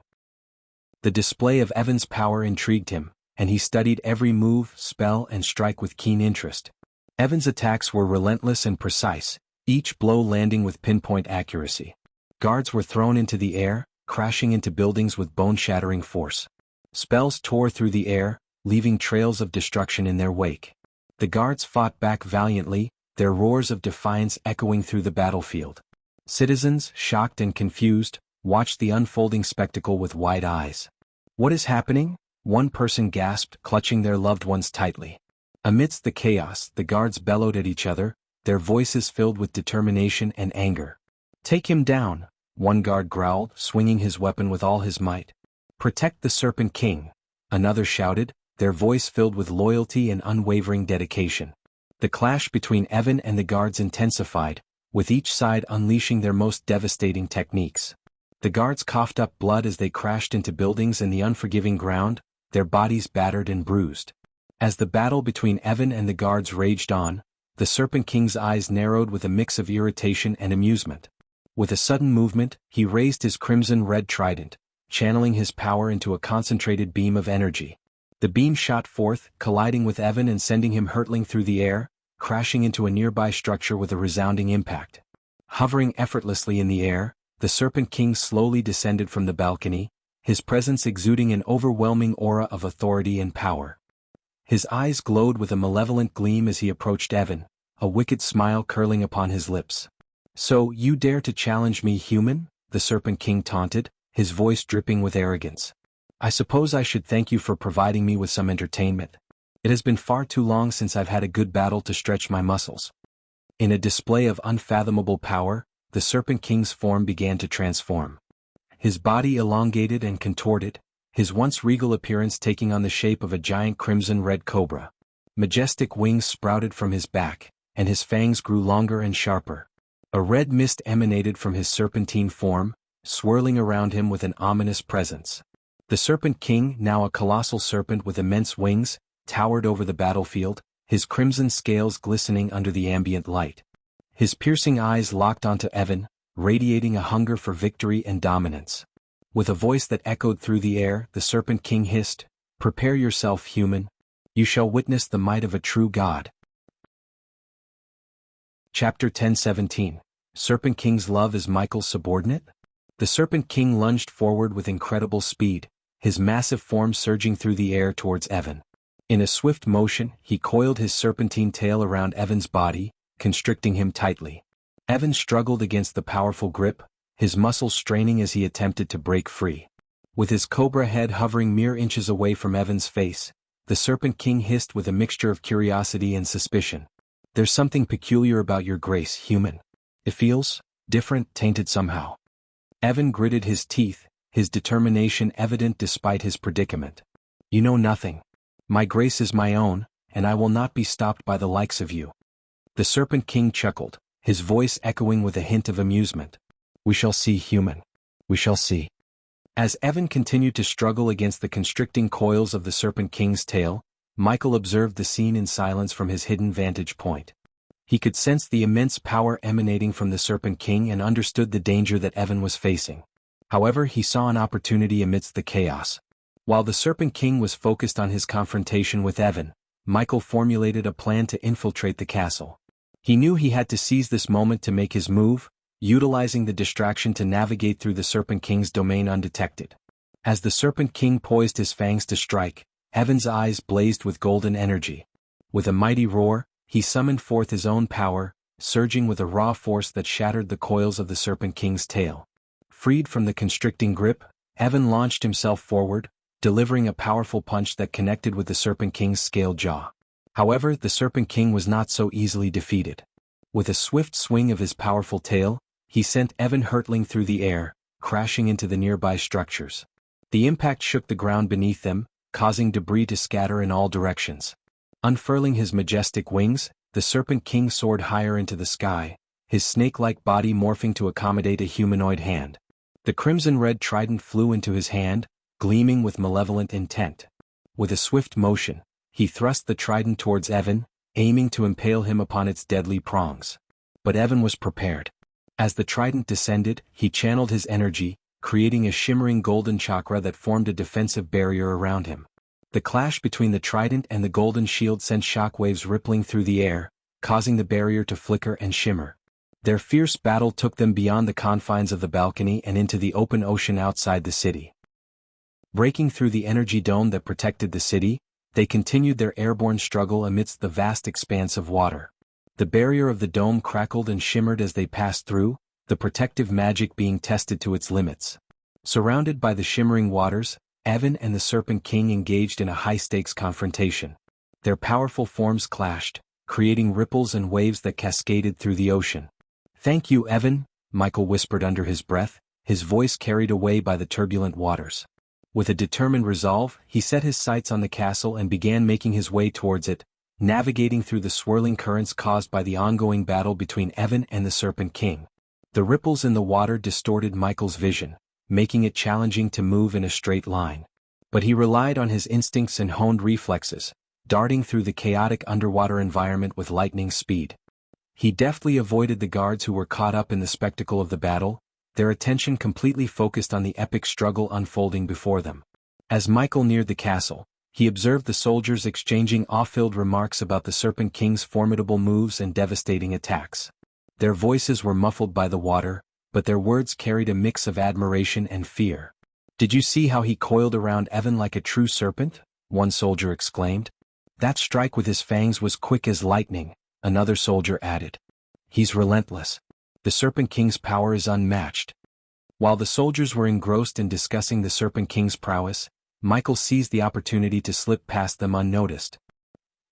S1: The display of Evan's power intrigued him, and he studied every move, spell, and strike with keen interest. Evan's attacks were relentless and precise, each blow landing with pinpoint accuracy. Guards were thrown into the air, crashing into buildings with bone-shattering force. Spells tore through the air, leaving trails of destruction in their wake. The guards fought back valiantly, their roars of defiance echoing through the battlefield. Citizens, shocked and confused, watched the unfolding spectacle with wide eyes. "What is happening?" one person gasped, clutching their loved ones tightly. Amidst the chaos, the guards bellowed at each other, their voices filled with determination and anger. "Take him down," one guard growled, swinging his weapon with all his might. "Protect the Serpent King," another shouted, their voice filled with loyalty and unwavering dedication. The clash between Evan and the guards intensified, with each side unleashing their most devastating techniques. The guards coughed up blood as they crashed into buildings and the unforgiving ground, their bodies battered and bruised. As the battle between Evan and the guards raged on, the Serpent King's eyes narrowed with a mix of irritation and amusement. With a sudden movement, he raised his crimson-red trident, channeling his power into a concentrated beam of energy. The beam shot forth, colliding with Evan and sending him hurtling through the air, crashing into a nearby structure with a resounding impact. Hovering effortlessly in the air, the Serpent King slowly descended from the balcony, his presence exuding an overwhelming aura of authority and power. His eyes glowed with a malevolent gleam as he approached Evan, a wicked smile curling upon his lips. "So, you dare to challenge me, human?" the Serpent King taunted, his voice dripping with arrogance. "I suppose I should thank you for providing me with some entertainment. It has been far too long since I've had a good battle to stretch my muscles." In a display of unfathomable power, the Serpent King's form began to transform. His body elongated and contorted, his once regal appearance taking on the shape of a giant crimson-red cobra. Majestic wings sprouted from his back, and his fangs grew longer and sharper. A red mist emanated from his serpentine form, swirling around him with an ominous presence. The Serpent King, now a colossal serpent with immense wings, towered over the battlefield, his crimson scales glistening under the ambient light. His piercing eyes locked onto Evan, radiating a hunger for victory and dominance. With a voice that echoed through the air, the Serpent King hissed, "Prepare yourself, human. You shall witness the might of a true god." Chapter 10:17. Serpent King's love is Michael's subordinate? The Serpent King lunged forward with incredible speed, his massive form surging through the air towards Evan. In a swift motion, he coiled his serpentine tail around Evan's body, constricting him tightly. Evan struggled against the powerful grip, his muscles straining as he attempted to break free. With his cobra head hovering mere inches away from Evan's face, the Serpent King hissed with a mixture of curiosity and suspicion. "There's something peculiar about your grace, human. It feels different, tainted somehow." Evan gritted his teeth, his determination evident despite his predicament. "You know nothing. My grace is my own, and I will not be stopped by the likes of you." The Serpent King chuckled, his voice echoing with a hint of amusement. "We shall see, human. We shall see." As Evan continued to struggle against the constricting coils of the Serpent King's tail, Michael observed the scene in silence from his hidden vantage point. He could sense the immense power emanating from the Serpent King and understood the danger that Evan was facing. However, he saw an opportunity amidst the chaos. While the Serpent King was focused on his confrontation with Evan, Michael formulated a plan to infiltrate the castle. He knew he had to seize this moment to make his move, utilizing the distraction to navigate through the Serpent King's domain undetected. As the Serpent King poised his fangs to strike, Evan's eyes blazed with golden energy. With a mighty roar, he summoned forth his own power, surging with a raw force that shattered the coils of the Serpent King's tail. Freed from the constricting grip, Evan launched himself forward, delivering a powerful punch that connected with the Serpent King's scaled jaw. However, the Serpent King was not so easily defeated. With a swift swing of his powerful tail, he sent Evan hurtling through the air, crashing into the nearby structures. The impact shook the ground beneath them, causing debris to scatter in all directions. Unfurling his majestic wings, the Serpent King soared higher into the sky, his snake-like body morphing to accommodate a humanoid hand. The crimson-red trident flew into his hand, gleaming with malevolent intent. With a swift motion, he thrust the trident towards Evan, aiming to impale him upon its deadly prongs. But Evan was prepared. As the trident descended, he channeled his energy, creating a shimmering golden chakra that formed a defensive barrier around him. The clash between the trident and the golden shield sent shockwaves rippling through the air, causing the barrier to flicker and shimmer. Their fierce battle took them beyond the confines of the balcony and into the open ocean outside the city. Breaking through the energy dome that protected the city, they continued their airborne struggle amidst the vast expanse of water. The barrier of the dome crackled and shimmered as they passed through, the protective magic being tested to its limits. Surrounded by the shimmering waters, Evan and the Serpent King engaged in a high-stakes confrontation. Their powerful forms clashed, creating ripples and waves that cascaded through the ocean. "Thank you, Evan," Michael whispered under his breath, his voice carried away by the turbulent waters. With a determined resolve, he set his sights on the castle and began making his way towards it, navigating through the swirling currents caused by the ongoing battle between Evan and the Serpent King. The ripples in the water distorted Michael's vision, making it challenging to move in a straight line. But he relied on his instincts and honed reflexes, darting through the chaotic underwater environment with lightning speed. He deftly avoided the guards who were caught up in the spectacle of the battle, their attention completely focused on the epic struggle unfolding before them. As Michael neared the castle, he observed the soldiers exchanging awe-filled remarks about the Serpent King's formidable moves and devastating attacks. Their voices were muffled by the water, but their words carried a mix of admiration and fear. "Did you see how he coiled around Evan like a true serpent?" one soldier exclaimed. "That strike with his fangs was quick as lightning," another soldier added. "He's relentless. The Serpent King's power is unmatched." While the soldiers were engrossed in discussing the Serpent King's prowess, Michael seized the opportunity to slip past them unnoticed.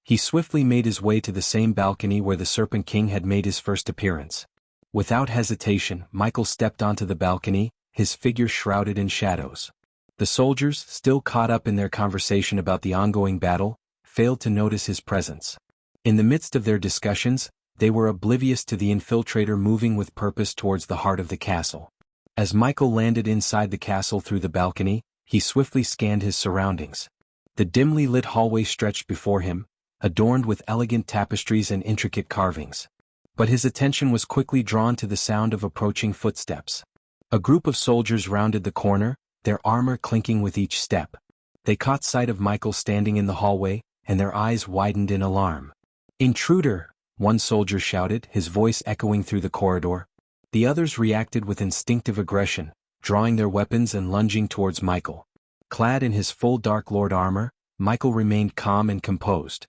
S1: He swiftly made his way to the same balcony where the Serpent King had made his first appearance. Without hesitation, Michael stepped onto the balcony, his figure shrouded in shadows. The soldiers, still caught up in their conversation about the ongoing battle, failed to notice his presence. In the midst of their discussions, they were oblivious to the infiltrator moving with purpose towards the heart of the castle. As Michael landed inside the castle through the balcony, he swiftly scanned his surroundings. The dimly lit hallway stretched before him, adorned with elegant tapestries and intricate carvings. But his attention was quickly drawn to the sound of approaching footsteps. A group of soldiers rounded the corner, their armor clinking with each step. They caught sight of Michael standing in the hallway, and their eyes widened in alarm. "Intruder!" one soldier shouted, his voice echoing through the corridor. The others reacted with instinctive aggression, drawing their weapons and lunging towards Michael. Clad in his full Dark Lord armor, Michael remained calm and composed.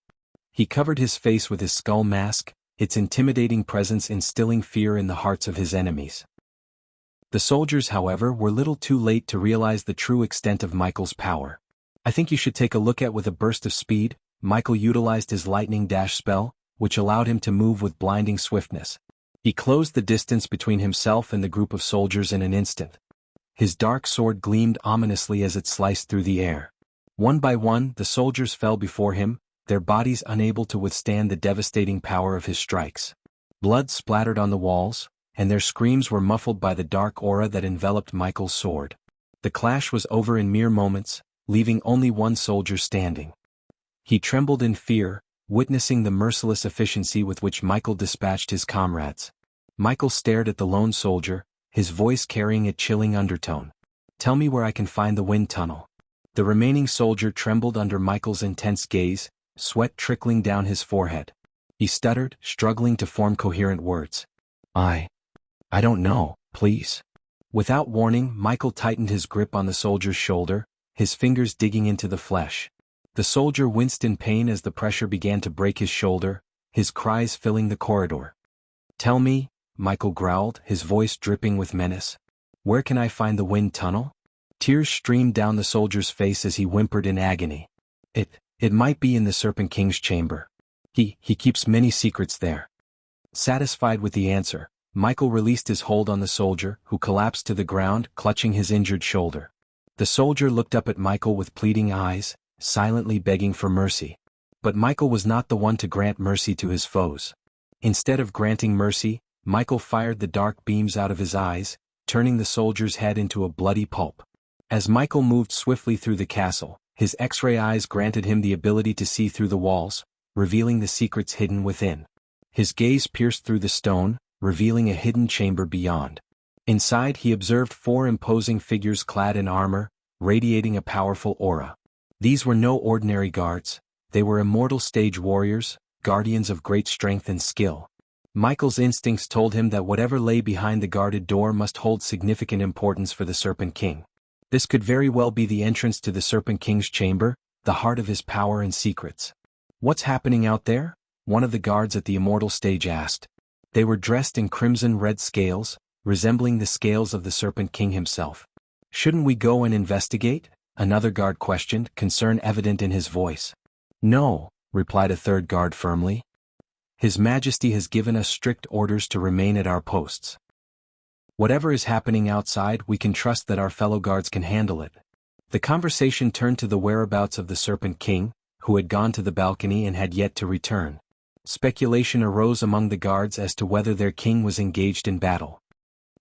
S1: He covered his face with his skull mask, its intimidating presence instilling fear in the hearts of his enemies. The soldiers, however, were little too late to realize the true extent of Michael's power. "I think you should take a look at." With a burst of speed, Michael utilized his lightning dash spell, which allowed him to move with blinding swiftness. He closed the distance between himself and the group of soldiers in an instant. His dark sword gleamed ominously as it sliced through the air. One by one, the soldiers fell before him, their bodies unable to withstand the devastating power of his strikes. Blood splattered on the walls, and their screams were muffled by the dark aura that enveloped Michael's sword. The clash was over in mere moments, leaving only one soldier standing. He trembled in fear, witnessing the merciless efficiency with which Michael dispatched his comrades. Michael stared at the lone soldier, his voice carrying a chilling undertone. "Tell me where I can find the wind tunnel." The remaining soldier trembled under Michael's intense gaze, sweat trickling down his forehead. He stuttered, struggling to form coherent words. I don't know, please. Without warning, Michael tightened his grip on the soldier's shoulder, his fingers digging into the flesh. The soldier winced in pain as the pressure began to break his shoulder, his cries filling the corridor. Tell me, Michael growled, his voice dripping with menace. Where can I find the wind tunnel? Tears streamed down the soldier's face as he whimpered in agony. It might be in the Serpent King's chamber. He keeps many secrets there. Satisfied with the answer, Michael released his hold on the soldier, who collapsed to the ground, clutching his injured shoulder. The soldier looked up at Michael with pleading eyes, silently begging for mercy. But Michael was not the one to grant mercy to his foes. Instead of granting mercy, Michael fired the dark beams out of his eyes, turning the soldier's head into a bloody pulp. As Michael moved swiftly through the castle, his X-ray eyes granted him the ability to see through the walls, revealing the secrets hidden within. His gaze pierced through the stone, revealing a hidden chamber beyond. Inside he observed 4 imposing figures clad in armor, radiating a powerful aura. These were no ordinary guards, they were immortal stage warriors, guardians of great strength and skill. Michael's instincts told him that whatever lay behind the guarded door must hold significant importance for the Serpent King. This could very well be the entrance to the Serpent King's chamber, the heart of his power and secrets. What's happening out there? One of the guards at the immortal stage asked. They were dressed in crimson-red scales, resembling the scales of the Serpent King himself. Shouldn't we go and investigate? Another guard questioned, concern evident in his voice. No, replied a third guard firmly. His Majesty has given us strict orders to remain at our posts. Whatever is happening outside, we can trust that our fellow guards can handle it. The conversation turned to the whereabouts of the Serpent King, who had gone to the balcony and had yet to return. Speculation arose among the guards as to whether their king was engaged in battle.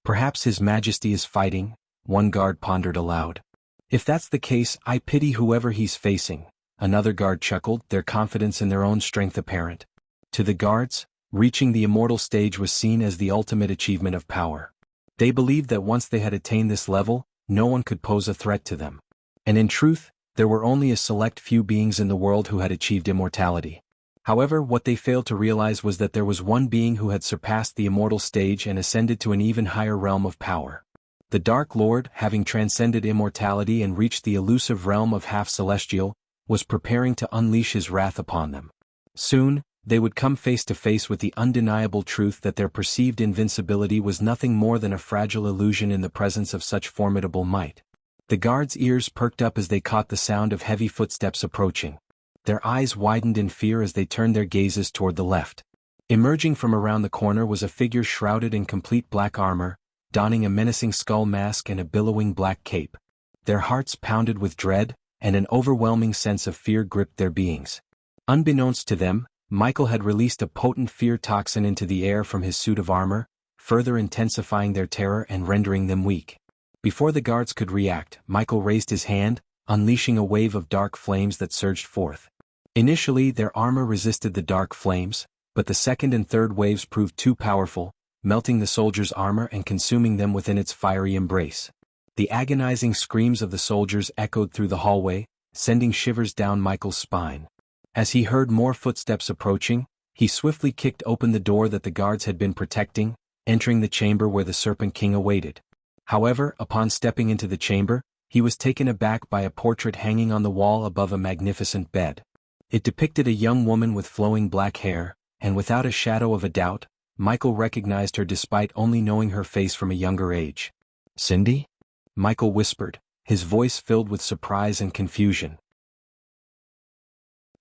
S1: Perhaps His Majesty is fighting, one guard pondered aloud. If that's the case, I pity whoever he's facing, another guard chuckled, their confidence in their own strength apparent. To the guards, reaching the immortal stage was seen as the ultimate achievement of power. They believed that once they had attained this level, no one could pose a threat to them. And in truth, there were only a select few beings in the world who had achieved immortality. However, what they failed to realize was that there was one being who had surpassed the immortal stage and ascended to an even higher realm of power. The Dark Lord, having transcended immortality and reached the elusive realm of half-celestial, was preparing to unleash his wrath upon them. Soon, they would come face to face with the undeniable truth that their perceived invincibility was nothing more than a fragile illusion in the presence of such formidable might. The guards' ears perked up as they caught the sound of heavy footsteps approaching. Their eyes widened in fear as they turned their gazes toward the left. Emerging from around the corner was a figure shrouded in complete black armor, donning a menacing skull mask and a billowing black cape. Their hearts pounded with dread, and an overwhelming sense of fear gripped their beings. Unbeknownst to them, Michael had released a potent fear toxin into the air from his suit of armor, further intensifying their terror and rendering them weak. Before the guards could react, Michael raised his hand, unleashing a wave of dark flames that surged forth. Initially, their armor resisted the dark flames, but the second and third waves proved too powerful, melting the soldiers' armor and consuming them within its fiery embrace. The agonizing screams of the soldiers echoed through the hallway, sending shivers down Michael's spine. As he heard more footsteps approaching, he swiftly kicked open the door that the guards had been protecting, entering the chamber where the Serpent King awaited. However, upon stepping into the chamber, he was taken aback by a portrait hanging on the wall above a magnificent bed. It depicted a young woman with flowing black hair, and without a shadow of a doubt, Michael recognized her despite only knowing her face from a younger age. "Cindy?" Michael whispered, his voice filled with surprise and confusion.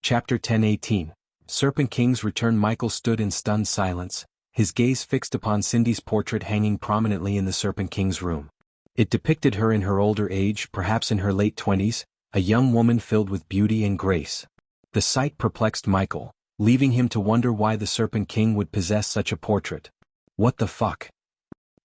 S1: Chapter 10:18 Serpent King's Return. Michael stood in stunned silence, his gaze fixed upon Cindy's portrait hanging prominently in the Serpent King's room. It depicted her in her older age, perhaps in her late 20s, a young woman filled with beauty and grace. The sight perplexed Michael, leaving him to wonder why the Serpent King would possess such a portrait. What the fuck?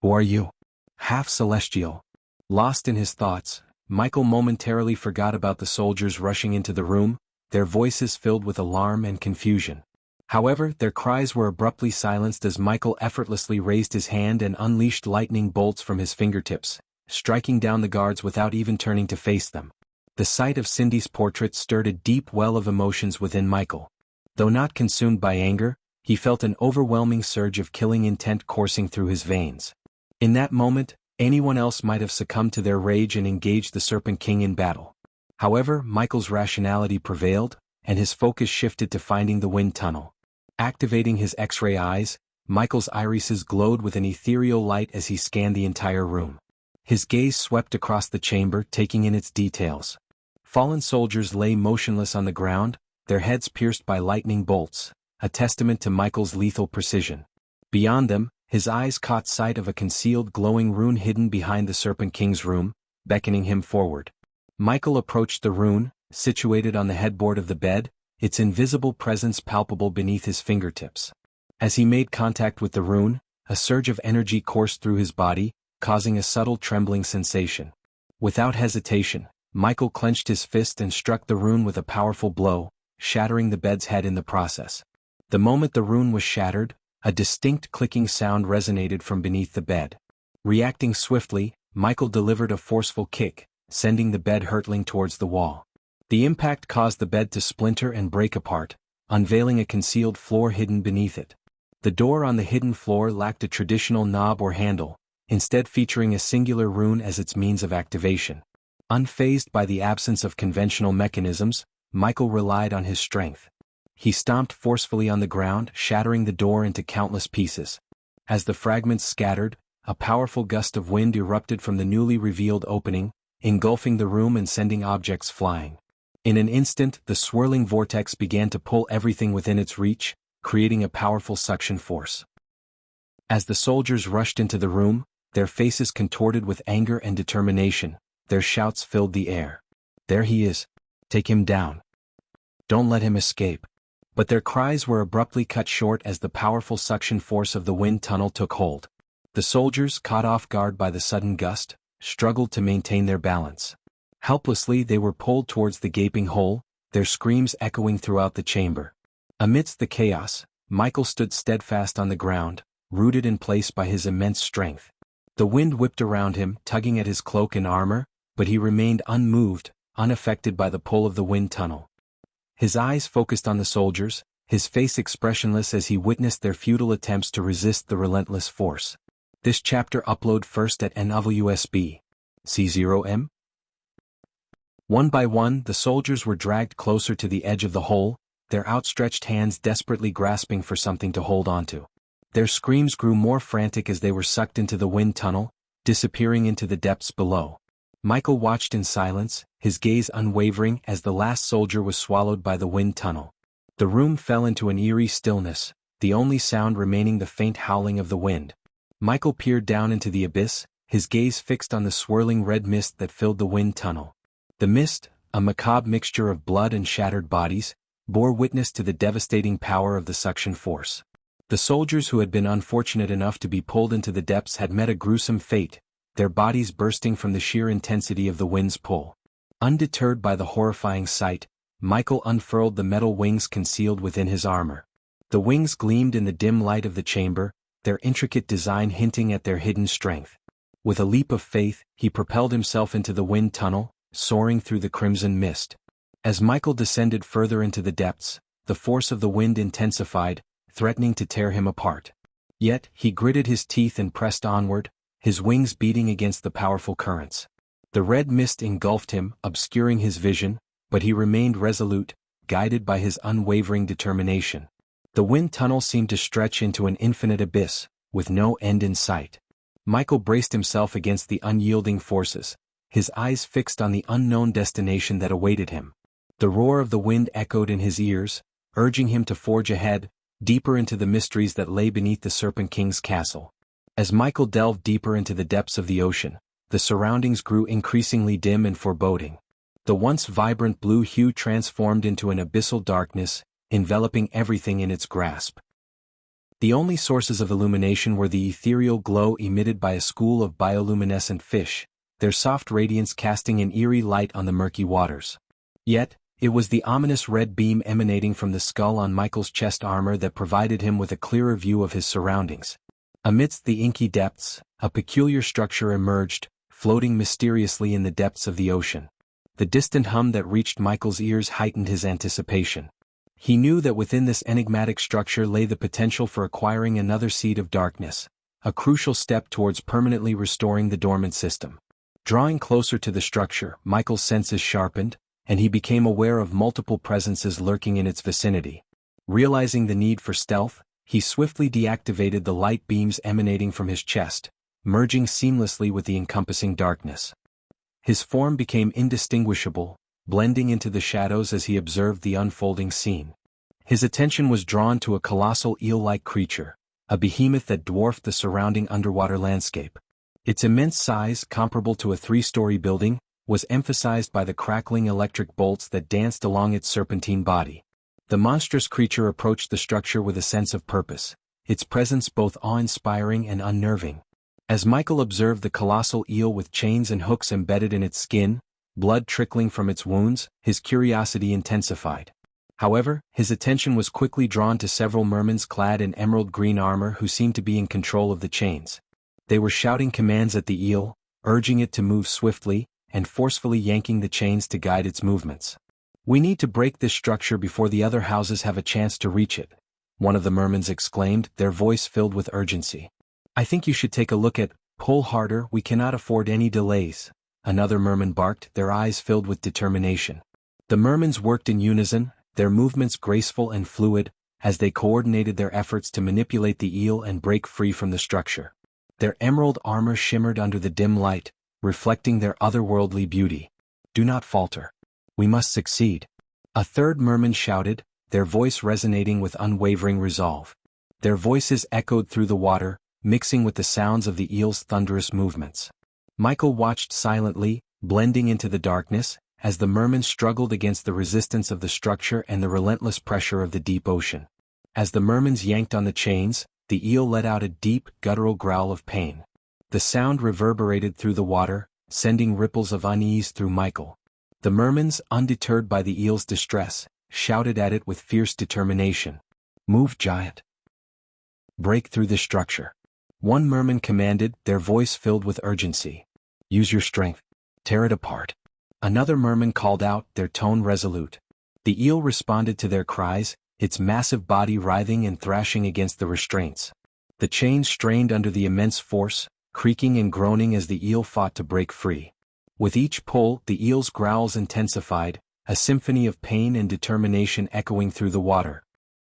S1: Who are you? Half celestial. Lost in his thoughts, Michael momentarily forgot about the soldiers rushing into the room, their voices filled with alarm and confusion. However, their cries were abruptly silenced as Michael effortlessly raised his hand and unleashed lightning bolts from his fingertips, striking down the guards without even turning to face them. The sight of Cindy's portrait stirred a deep well of emotions within Michael. Though not consumed by anger, he felt an overwhelming surge of killing intent coursing through his veins. In that moment, anyone else might have succumbed to their rage and engaged the Serpent King in battle. However, Michael's rationality prevailed, and his focus shifted to finding the wind tunnel. Activating his X-ray eyes, Michael's irises glowed with an ethereal light as he scanned the entire room. His gaze swept across the chamber, taking in its details. Fallen soldiers lay motionless on the ground, their heads pierced by lightning bolts, a testament to Michael's lethal precision. Beyond them, his eyes caught sight of a concealed glowing rune hidden behind the Serpent King's room, beckoning him forward. Michael approached the rune, situated on the headboard of the bed, its invisible presence palpable beneath his fingertips. As he made contact with the rune, a surge of energy coursed through his body, causing a subtle trembling sensation. Without hesitation, Michael clenched his fist and struck the rune with a powerful blow, shattering the bed's head in the process. The moment the rune was shattered, a distinct clicking sound resonated from beneath the bed. Reacting swiftly, Michael delivered a forceful kick, sending the bed hurtling towards the wall. The impact caused the bed to splinter and break apart, unveiling a concealed floor hidden beneath it. The door on the hidden floor lacked a traditional knob or handle, instead featuring a singular rune as its means of activation. Unfazed by the absence of conventional mechanisms, Michael relied on his strength. He stomped forcefully on the ground, shattering the door into countless pieces. As the fragments scattered, a powerful gust of wind erupted from the newly revealed opening, engulfing the room and sending objects flying. In an instant, the swirling vortex began to pull everything within its reach, creating a powerful suction force. As the soldiers rushed into the room, their faces contorted with anger and determination, their shouts filled the air. "There he is. Take him down. Don't let him escape." But their cries were abruptly cut short as the powerful suction force of the wind tunnel took hold. The soldiers, caught off guard by the sudden gust, struggled to maintain their balance. Helplessly they were pulled towards the gaping hole, their screams echoing throughout the chamber. Amidst the chaos, Michael stood steadfast on the ground, rooted in place by his immense strength. The wind whipped around him, tugging at his cloak and armor, but he remained unmoved, unaffected by the pull of the wind tunnel. His eyes focused on the soldiers, his face expressionless as he witnessed their futile attempts to resist the relentless force. This chapter upload first at NWSB. C0M? One by one, the soldiers were dragged closer to the edge of the hole, their outstretched hands desperately grasping for something to hold onto. Their screams grew more frantic as they were sucked into the wind tunnel, disappearing into the depths below. Michael watched in silence, his gaze unwavering as the last soldier was swallowed by the wind tunnel. The room fell into an eerie stillness, the only sound remaining the faint howling of the wind. Michael peered down into the abyss, his gaze fixed on the swirling red mist that filled the wind tunnel. The mist, a macabre mixture of blood and shattered bodies, bore witness to the devastating power of the suction force. The soldiers who had been unfortunate enough to be pulled into the depths had met a gruesome fate, their bodies bursting from the sheer intensity of the wind's pull. Undeterred by the horrifying sight, Michael unfurled the metal wings concealed within his armor. The wings gleamed in the dim light of the chamber, their intricate design hinting at their hidden strength. With a leap of faith, he propelled himself into the wind tunnel, soaring through the crimson mist. As Michael descended further into the depths, the force of the wind intensified, threatening to tear him apart. Yet, he gritted his teeth and pressed onward, his wings beating against the powerful currents. The red mist engulfed him, obscuring his vision, but he remained resolute, guided by his unwavering determination. The wind tunnel seemed to stretch into an infinite abyss, with no end in sight. Michael braced himself against the unyielding forces, his eyes fixed on the unknown destination that awaited him. The roar of the wind echoed in his ears, urging him to forge ahead, deeper into the mysteries that lay beneath the Serpent King's castle. As Michael delved deeper into the depths of the ocean, the surroundings grew increasingly dim and foreboding. The once vibrant blue hue transformed into an abyssal darkness, enveloping everything in its grasp. The only sources of illumination were the ethereal glow emitted by a school of bioluminescent fish, their soft radiance casting an eerie light on the murky waters. Yet, it was the ominous red beam emanating from the skull on Michael's chest armor that provided him with a clearer view of his surroundings. Amidst the inky depths, a peculiar structure emerged, floating mysteriously in the depths of the ocean. The distant hum that reached Michael's ears heightened his anticipation. He knew that within this enigmatic structure lay the potential for acquiring another seed of darkness, a crucial step towards permanently restoring the dormant system. Drawing closer to the structure, Michael's senses sharpened, and he became aware of multiple presences lurking in its vicinity. Realizing the need for stealth, he swiftly deactivated the light beams emanating from his chest, merging seamlessly with the encompassing darkness. His form became indistinguishable, blending into the shadows as he observed the unfolding scene. His attention was drawn to a colossal eel-like creature, a behemoth that dwarfed the surrounding underwater landscape. Its immense size, comparable to a 3-story building, was emphasized by the crackling electric bolts that danced along its serpentine body. The monstrous creature approached the structure with a sense of purpose, its presence both awe-inspiring and unnerving. As Michael observed the colossal eel with chains and hooks embedded in its skin, blood trickling from its wounds, his curiosity intensified. However, his attention was quickly drawn to several mermen clad in emerald green armor who seemed to be in control of the chains. They were shouting commands at the eel, urging it to move swiftly, and forcefully yanking the chains to guide its movements. "We need to break this structure before the other houses have a chance to reach it," one of the mermen exclaimed, their voice filled with urgency. "I think you should take a look at, pull harder, we cannot afford any delays," another merman barked, their eyes filled with determination. The mermen worked in unison, their movements graceful and fluid, as they coordinated their efforts to manipulate the eel and break free from the structure. Their emerald armor shimmered under the dim light, reflecting their otherworldly beauty. "Do not falter. We must succeed," a third merman shouted, their voice resonating with unwavering resolve. Their voices echoed through the water, mixing with the sounds of the eel's thunderous movements. Michael watched silently, blending into the darkness, as the mermen struggled against the resistance of the structure and the relentless pressure of the deep ocean. As the mermen yanked on the chains, the eel let out a deep, guttural growl of pain. The sound reverberated through the water, sending ripples of unease through Michael. The mermen, undeterred by the eel's distress, shouted at it with fierce determination. "Move, giant. Break through the structure." One merman commanded, their voice filled with urgency. "Use your strength. Tear it apart." Another merman called out, their tone resolute. The eel responded to their cries, its massive body writhing and thrashing against the restraints. The chains strained under the immense force, creaking and groaning as the eel fought to break free. With each pull, the eel's growls intensified, a symphony of pain and determination echoing through the water.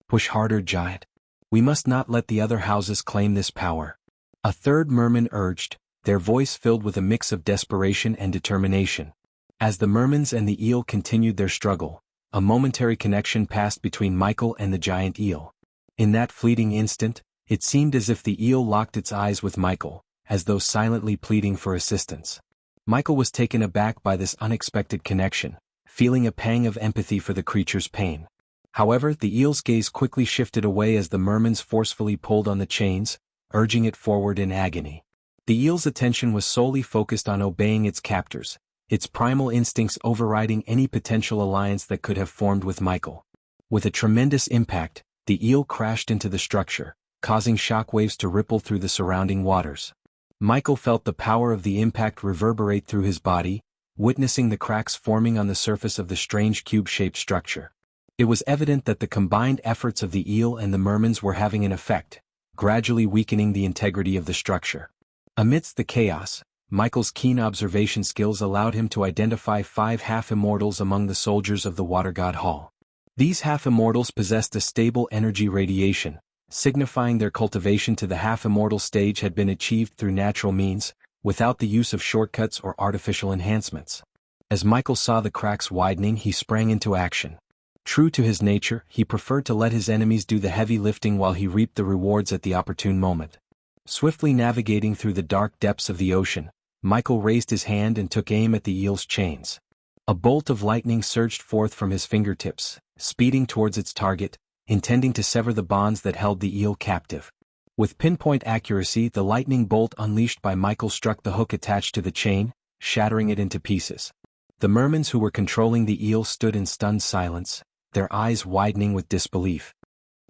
S1: "Push harder, giant. We must not let the other houses claim this power," a third merman urged, their voice filled with a mix of desperation and determination. As the mermen and the eel continued their struggle, a momentary connection passed between Michael and the giant eel. In that fleeting instant, it seemed as if the eel locked its eyes with Michael, as though silently pleading for assistance. Michael was taken aback by this unexpected connection, feeling a pang of empathy for the creature's pain. However, the eel's gaze quickly shifted away as the mermen forcefully pulled on the chains, urging it forward in agony. The eel's attention was solely focused on obeying its captors, its primal instincts overriding any potential alliance that could have formed with Michael. With a tremendous impact, the eel crashed into the structure, causing shockwaves to ripple through the surrounding waters. Michael felt the power of the impact reverberate through his body, witnessing the cracks forming on the surface of the strange cube-shaped structure. It was evident that the combined efforts of the eel and the mermen were having an effect, gradually weakening the integrity of the structure. Amidst the chaos, Michael's keen observation skills allowed him to identify 5 half-immortals among the soldiers of the Water God Hall. These half-immortals possessed a stable energy radiation, signifying their cultivation to the half-immortal stage had been achieved through natural means, without the use of shortcuts or artificial enhancements. As Michael saw the cracks widening, he sprang into action. True to his nature, he preferred to let his enemies do the heavy lifting while he reaped the rewards at the opportune moment. Swiftly navigating through the dark depths of the ocean, Michael raised his hand and took aim at the eel's chains. A bolt of lightning surged forth from his fingertips, speeding towards its target, intending to sever the bonds that held the eel captive. With pinpoint accuracy, the lightning bolt unleashed by Michael struck the hook attached to the chain, shattering it into pieces. The mermen who were controlling the eel stood in stunned silence, their eyes widening with disbelief.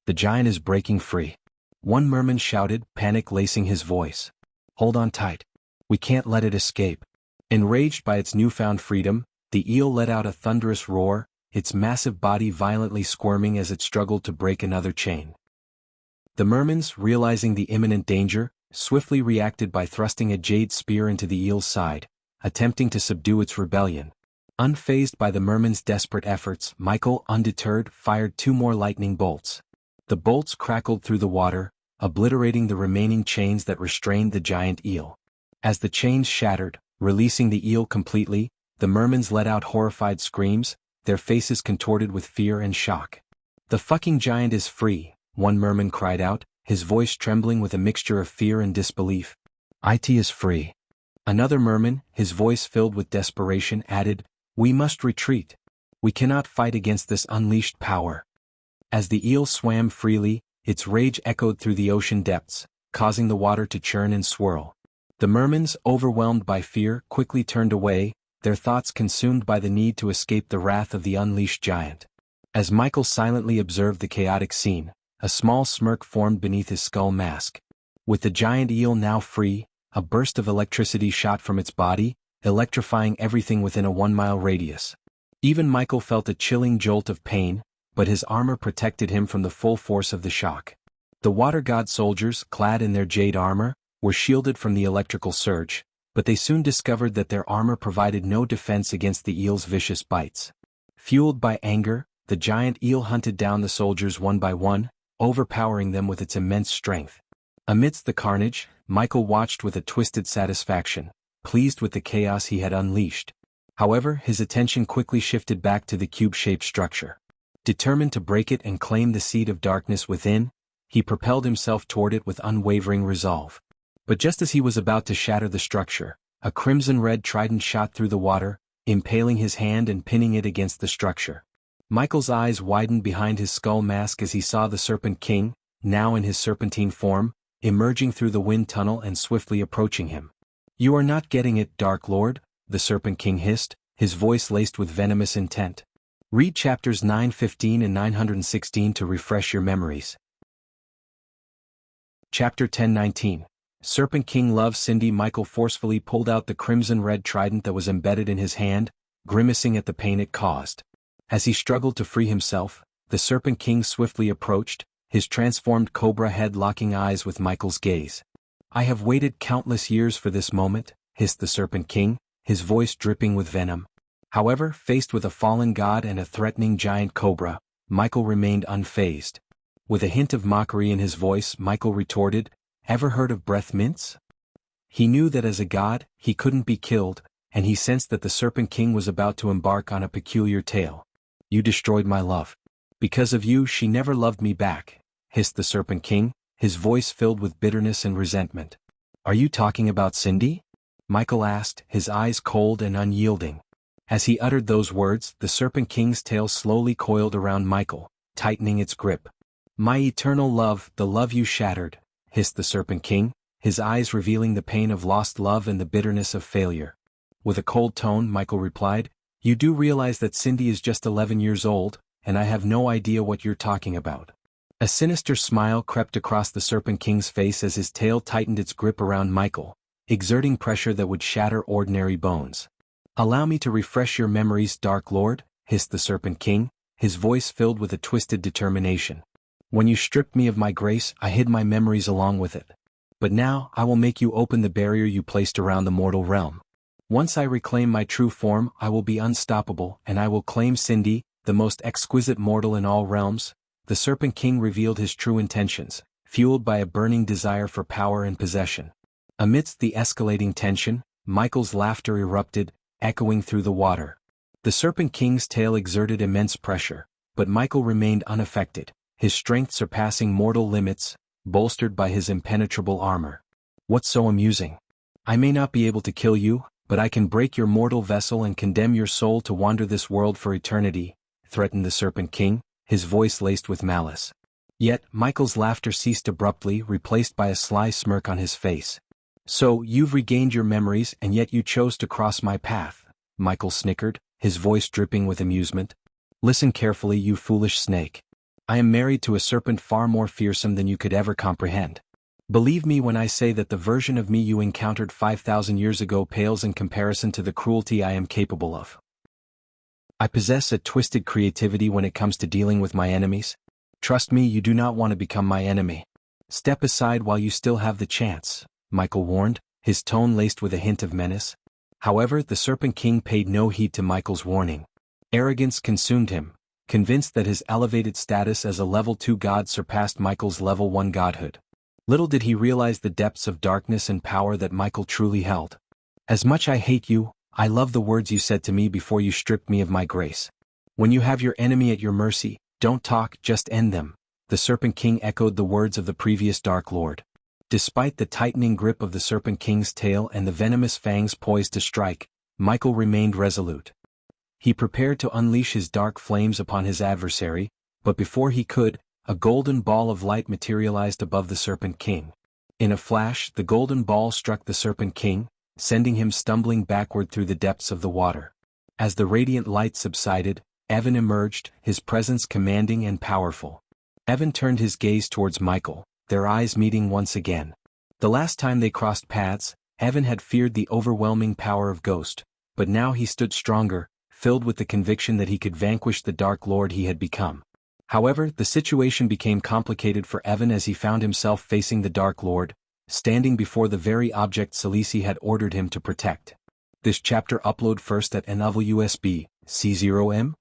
S1: "The giant is breaking free," one merman shouted, panic lacing his voice. "Hold on tight. We can't let it escape." Enraged by its newfound freedom, The eel let out a thunderous roar, its massive body violently squirming as it struggled to break another chain. The mermans, realizing the imminent danger, swiftly reacted by thrusting a jade spear into the eel's side, attempting to subdue its rebellion. Unfazed by the merman's desperate efforts, Michael, undeterred, fired 2 more lightning bolts. The bolts crackled through the water, obliterating the remaining chains that restrained the giant eel. As the chains shattered, releasing the eel completely, the mermans let out horrified screams, their faces contorted with fear and shock. "The fucking giant is free," one merman cried out, his voice trembling with a mixture of fear and disbelief. "It is free." Another merman, his voice filled with desperation, added, "We must retreat. We cannot fight against this unleashed power." As the eel swam freely, its rage echoed through the ocean depths, causing the water to churn and swirl. The mermans, overwhelmed by fear, quickly turned away, their thoughts consumed by the need to escape the wrath of the unleashed giant. As Michael silently observed the chaotic scene, a small smirk formed beneath his skull mask. With the giant eel now free, a burst of electricity shot from its body, electrifying everything within a 1-mile radius. Even Michael felt a chilling jolt of pain, but his armor protected him from the full force of the shock. The water god soldiers, clad in their jade armor, were shielded from the electrical surge, but they soon discovered that their armor provided no defense against the eel's vicious bites. Fueled by anger, the giant eel hunted down the soldiers one by one, overpowering them with its immense strength. Amidst the carnage, Michael watched with a twisted satisfaction, pleased with the chaos he had unleashed. However, his attention quickly shifted back to the cube-shaped structure. Determined to break it and claim the seed of darkness within, he propelled himself toward it with unwavering resolve. But just as he was about to shatter the structure, a crimson-red trident shot through the water, impaling his hand and pinning it against the structure. Michael's eyes widened behind his skull mask as he saw the Serpent King, now in his serpentine form, emerging through the wind tunnel and swiftly approaching him. "You are not getting it, Dark Lord," the Serpent King hissed, his voice laced with venomous intent. Read chapters 915 and 916 to refresh your memories. Chapter 1019. Serpent King loves Cindy. Michael forcefully pulled out the crimson-red trident that was embedded in his hand, grimacing at the pain it caused. As he struggled to free himself, the Serpent King swiftly approached, his transformed cobra head locking eyes with Michael's gaze. "I have waited countless years for this moment," hissed the Serpent King, his voice dripping with venom. However, faced with a fallen god and a threatening giant cobra, Michael remained unfazed. With a hint of mockery in his voice, Michael retorted, "Ever heard of breath mints?" He knew that as a god, he couldn't be killed, and he sensed that the Serpent King was about to embark on a peculiar tale. "You destroyed my love. Because of you, she never loved me back," hissed the Serpent King, his voice filled with bitterness and resentment. "Are you talking about Cindy?" Michael asked, his eyes cold and unyielding. As he uttered those words, the Serpent King's tail slowly coiled around Michael, tightening its grip. "My eternal love, the love you shattered," hissed the Serpent King, his eyes revealing the pain of lost love and the bitterness of failure. With a cold tone, Michael replied, "You do realize that Cindy is just 11 years old, and I have no idea what you're talking about." A sinister smile crept across the Serpent King's face as his tail tightened its grip around Michael, exerting pressure that would shatter ordinary bones. "Allow me to refresh your memories, Dark Lord," hissed the Serpent King, his voice filled with a twisted determination. "When you stripped me of my grace, I hid my memories along with it. But now, I will make you open the barrier you placed around the mortal realm. Once I reclaim my true form, I will be unstoppable, and I will claim Cindy, the most exquisite mortal in all realms." The Serpent King revealed his true intentions, fueled by a burning desire for power and possession. Amidst the escalating tension, Michael's laughter erupted, echoing through the water. The Serpent King's tail exerted immense pressure, but Michael remained unaffected, his strength surpassing mortal limits, bolstered by his impenetrable armor. "What's so amusing? I may not be able to kill you, but I can break your mortal vessel and condemn your soul to wander this world for eternity," threatened the Serpent King, his voice laced with malice. Yet, Michael's laughter ceased abruptly, replaced by a sly smirk on his face. "So, you've regained your memories and yet you chose to cross my path," Michael snickered, his voice dripping with amusement. "Listen carefully, you foolish snake. I am married to a serpent far more fearsome than you could ever comprehend. Believe me when I say that the version of me you encountered 5,000 years ago pales in comparison to the cruelty I am capable of." I possess a twisted creativity when it comes to dealing with my enemies. Trust me, you do not want to become my enemy. Step aside while you still have the chance, Michael warned, his tone laced with a hint of menace. However, the Serpent King paid no heed to Michael's warning. Arrogance consumed him, convinced that his elevated status as a level 2 god surpassed Michael's level 1 godhood. Little did he realize the depths of darkness and power that Michael truly held. As much I hate you, I love the words you said to me before you stripped me of my grace. When you have your enemy at your mercy, don't talk, just end them. The Serpent King echoed the words of the previous Dark Lord. Despite the tightening grip of the Serpent King's tail and the venomous fangs poised to strike, Michael remained resolute. He prepared to unleash his dark flames upon his adversary, but before he could, a golden ball of light materialized above the Serpent King. In a flash, the golden ball struck the Serpent King, sending him stumbling backward through the depths of the water. As the radiant light subsided, Evan emerged, his presence commanding and powerful. Evan turned his gaze towards Michael, their eyes meeting once again. The last time they crossed paths, Evan had feared the overwhelming power of Ghost, but now he stood stronger, filled with the conviction that he could vanquish the Dark Lord he had become. However, the situation became complicated for Evan as he found himself facing the Dark Lord, standing before the very object Salisi had ordered him to protect. This chapter upload first at NWSB, C0M?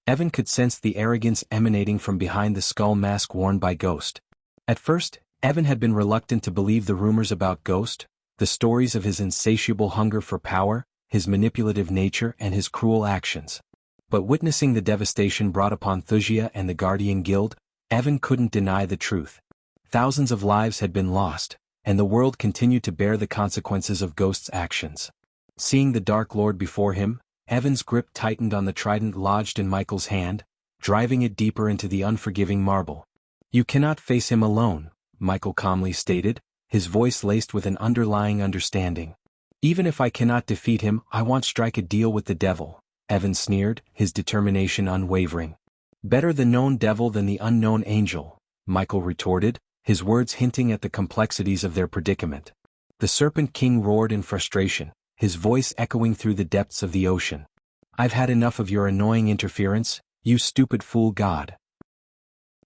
S1: Evan could sense the arrogance emanating from behind the skull mask worn by Ghost. At first, Evan had been reluctant to believe the rumors about Ghost, the stories of his insatiable hunger for power, his manipulative nature and his cruel actions. But witnessing the devastation brought upon Thusia and the Guardian Guild, Evan couldn't deny the truth. Thousands of lives had been lost, and the world continued to bear the consequences of Ghost's actions. Seeing the Dark Lord before him, Evan's grip tightened on the trident lodged in Michael's hand, driving it deeper into the unforgiving marble. "You cannot face him alone," Michael calmly stated, his voice laced with an underlying understanding. "Even if I cannot defeat him, I won't strike a deal with the devil," Evan sneered, his determination unwavering. "Better the known devil than the unknown angel," Michael retorted, his words hinting at the complexities of their predicament. The Serpent King roared in frustration, his voice echoing through the depths of the ocean. "I've had enough of your annoying interference, you stupid fool god."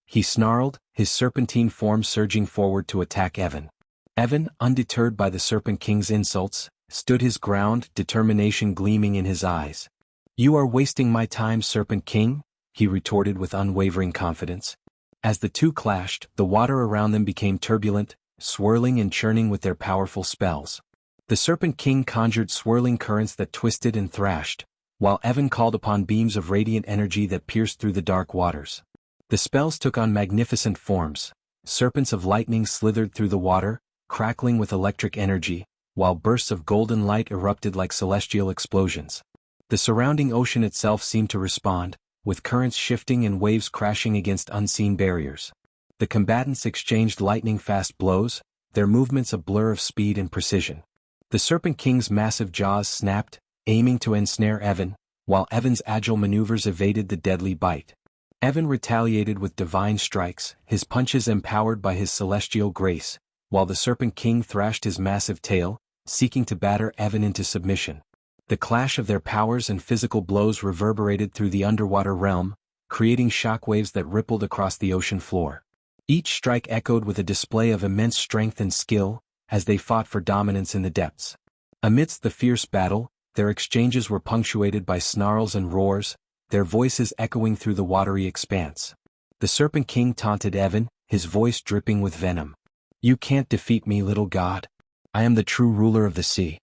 S1: He snarled, his serpentine form surging forward to attack Evan. Evan, undeterred by the Serpent King's insults, stood his ground, determination gleaming in his eyes. "You are wasting my time, Serpent King," he retorted with unwavering confidence. As the two clashed, the water around them became turbulent, swirling and churning with their powerful spells. The Serpent King conjured swirling currents that twisted and thrashed, while Evan called upon beams of radiant energy that pierced through the dark waters. The spells took on magnificent forms. Serpents of lightning slithered through the water, crackling with electric energy, while bursts of golden light erupted like celestial explosions. The surrounding ocean itself seemed to respond, with currents shifting and waves crashing against unseen barriers. The combatants exchanged lightning-fast blows, their movements a blur of speed and precision. The Serpent King's massive jaws snapped, aiming to ensnare Evan, while Evan's agile maneuvers evaded the deadly bite. Evan retaliated with divine strikes, his punches empowered by his celestial grace, while the Serpent King thrashed his massive tail, seeking to batter Evan into submission. The clash of their powers and physical blows reverberated through the underwater realm, creating shockwaves that rippled across the ocean floor. Each strike echoed with a display of immense strength and skill, as they fought for dominance in the depths. Amidst the fierce battle, their exchanges were punctuated by snarls and roars, their voices echoing through the watery expanse. The Serpent King taunted Evan, his voice dripping with venom. "You can't defeat me, little god. I am the true ruler of the sea."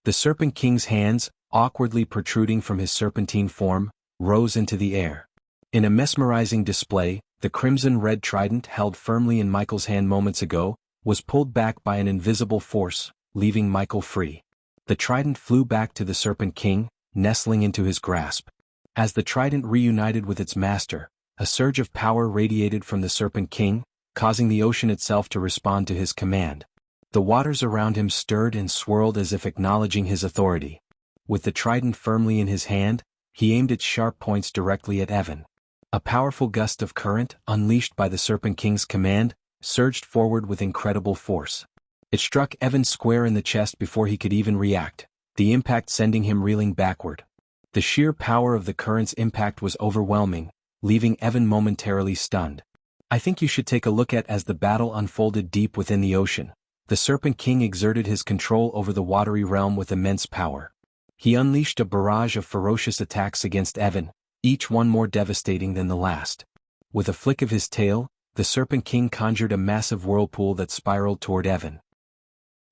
S1: The Serpent King's hands, awkwardly protruding from his serpentine form, rose into the air. In a mesmerizing display, the crimson-red trident held firmly in Michael's hand moments ago, was pulled back by an invisible force, leaving Michael free. The trident flew back to the Serpent King, nestling into his grasp. As the trident reunited with its master, a surge of power radiated from the Serpent King, causing the ocean itself to respond to his command. The waters around him stirred and swirled as if acknowledging his authority. With the trident firmly in his hand, he aimed its sharp points directly at Evan. A powerful gust of current, unleashed by the Serpent King's command, surged forward with incredible force. It struck Evan square in the chest before he could even react, the impact sending him reeling backward. The sheer power of the current's impact was overwhelming, leaving Evan momentarily stunned. "I think you should take a look at." As the battle unfolded deep within the ocean, the Serpent King exerted his control over the watery realm with immense power. He unleashed a barrage of ferocious attacks against Evan, each one more devastating than the last. With a flick of his tail, the Serpent King conjured a massive whirlpool that spiraled toward Evan.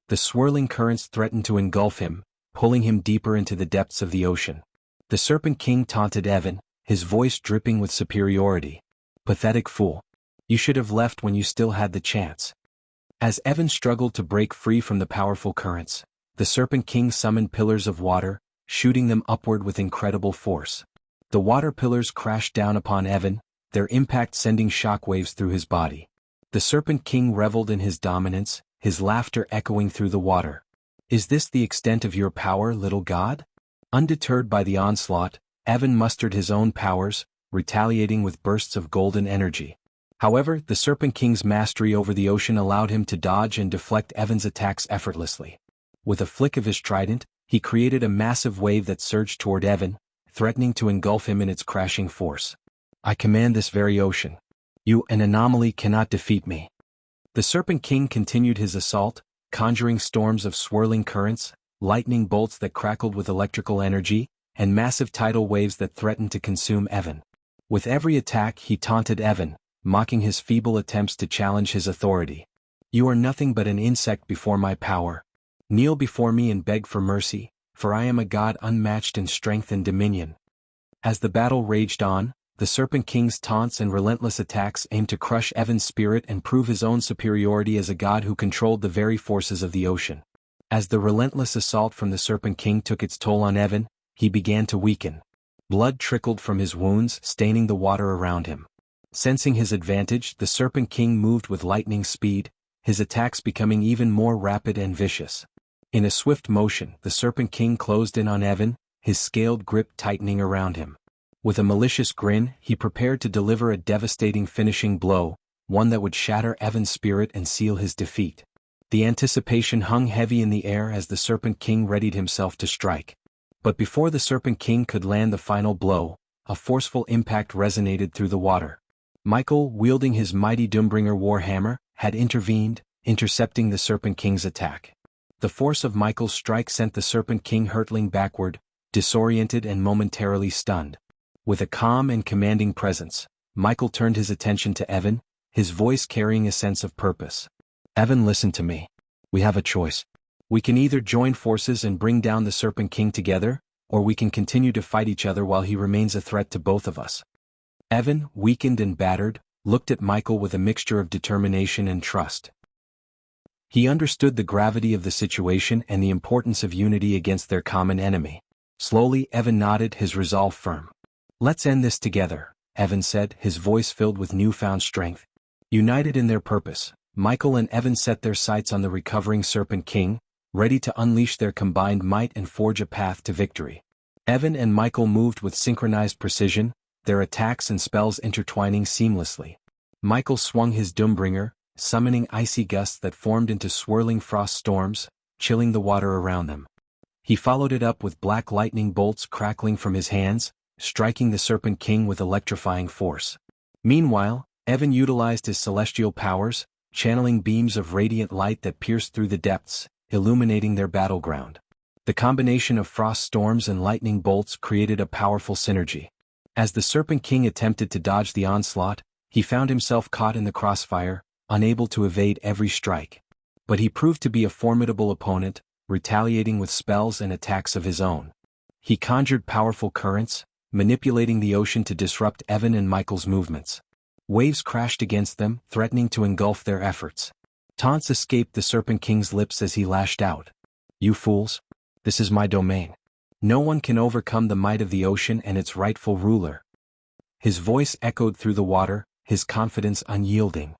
S1: The swirling currents threatened to engulf him, pulling him deeper into the depths of the ocean. The Serpent King taunted Evan, his voice dripping with superiority. "Pathetic fool. You should have left when you still had the chance." As Evan struggled to break free from the powerful currents, the Serpent King summoned pillars of water, shooting them upward with incredible force. The water pillars crashed down upon Evan, their impact sending shockwaves through his body. The Serpent King reveled in his dominance, his laughter echoing through the water. "Is this the extent of your power, little god?" Undeterred by the onslaught, Evan mustered his own powers, retaliating with bursts of golden energy. However, the Serpent King's mastery over the ocean allowed him to dodge and deflect Evan's attacks effortlessly. With a flick of his trident, he created a massive wave that surged toward Evan, threatening to engulf him in its crashing force. "I command this very ocean. You, an anomaly, cannot defeat me." The Serpent King continued his assault, conjuring storms of swirling currents, lightning bolts that crackled with electrical energy, and massive tidal waves that threatened to consume Evan. With every attack he taunted Evan, mocking his feeble attempts to challenge his authority. "You are nothing but an insect before my power. Kneel before me and beg for mercy, for I am a god unmatched in strength and dominion." As the battle raged on, the Serpent King's taunts and relentless attacks aimed to crush Evan's spirit and prove his own superiority as a god who controlled the very forces of the ocean. As the relentless assault from the Serpent King took its toll on Evan, he began to weaken. Blood trickled from his wounds, staining the water around him. Sensing his advantage, the Serpent King moved with lightning speed, his attacks becoming even more rapid and vicious. In a swift motion, the Serpent King closed in on Evan, his scaled grip tightening around him. With a malicious grin, he prepared to deliver a devastating finishing blow, one that would shatter Evan's spirit and seal his defeat. The anticipation hung heavy in the air as the Serpent King readied himself to strike. But before the Serpent King could land the final blow, a forceful impact resonated through the water. Michael, wielding his mighty Doombringer warhammer, had intervened, intercepting the Serpent King's attack. The force of Michael's strike sent the Serpent King hurtling backward, disoriented and momentarily stunned. With a calm and commanding presence, Michael turned his attention to Evan, his voice carrying a sense of purpose. "Evan, listen to me. We have a choice. We can either join forces and bring down the Serpent King together, or we can continue to fight each other while he remains a threat to both of us." Evan, weakened and battered, looked at Michael with a mixture of determination and trust. He understood the gravity of the situation and the importance of unity against their common enemy. Slowly, Evan nodded, his resolve firm. "Let's end this together," Evan said, his voice filled with newfound strength. United in their purpose, Michael and Evan set their sights on the recovering Serpent King, ready to unleash their combined might and forge a path to victory. Evan and Michael moved with synchronized precision, their attacks and spells intertwining seamlessly. Michael swung his Doombringer, summoning icy gusts that formed into swirling frost storms, chilling the water around them. He followed it up with black lightning bolts crackling from his hands, striking the Serpent King with electrifying force. Meanwhile, Evan utilized his celestial powers, channeling beams of radiant light that pierced through the depths, illuminating their battleground. The combination of frost storms and lightning bolts created a powerful synergy. As the Serpent King attempted to dodge the onslaught, he found himself caught in the crossfire, unable to evade every strike. But he proved to be a formidable opponent, retaliating with spells and attacks of his own. He conjured powerful currents, manipulating the ocean to disrupt Evan and Michael's movements. Waves crashed against them, threatening to engulf their efforts. Taunts escaped the Serpent King's lips as he lashed out. "You fools! This is my domain. No one can overcome the might of the ocean and its rightful ruler." His voice echoed through the water, his confidence unyielding.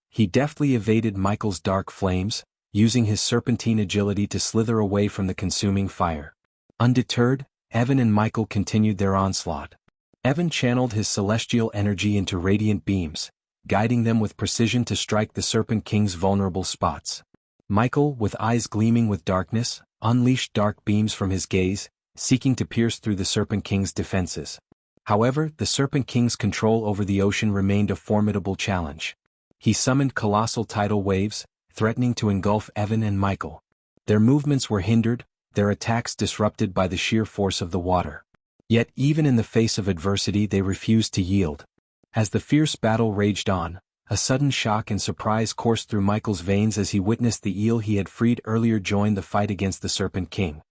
S1: He deftly evaded Michael's dark flames, using his serpentine agility to slither away from the consuming fire. Undeterred, Evan and Michael continued their onslaught. Evan channeled his celestial energy into radiant beams, guiding them with precision to strike the Serpent King's vulnerable spots. Michael, with eyes gleaming with darkness, unleashed dark beams from his gaze, seeking to pierce through the Serpent King's defenses. However, the Serpent King's control over the ocean remained a formidable challenge. He summoned colossal tidal waves, threatening to engulf Evan and Michael. Their movements were hindered, their attacks disrupted by the sheer force of the water. Yet even in the face of adversity they refused to yield. As the fierce battle raged on, a sudden shock and surprise coursed through Michael's veins as he witnessed the eel he had freed earlier join the fight against the Serpent King.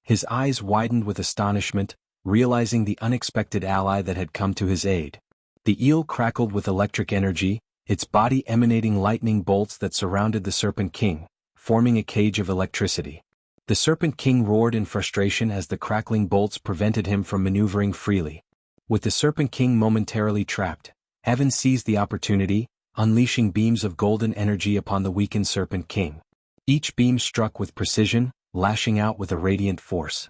S1: His eyes widened with astonishment, realizing the unexpected ally that had come to his aid. The eel crackled with electric energy, its body emanating lightning bolts that surrounded the Serpent King, forming a cage of electricity. The Serpent King roared in frustration as the crackling bolts prevented him from maneuvering freely. With the Serpent King momentarily trapped, Evan seized the opportunity, unleashing beams of golden energy upon the weakened Serpent King. Each beam struck with precision, lashing out with a radiant force.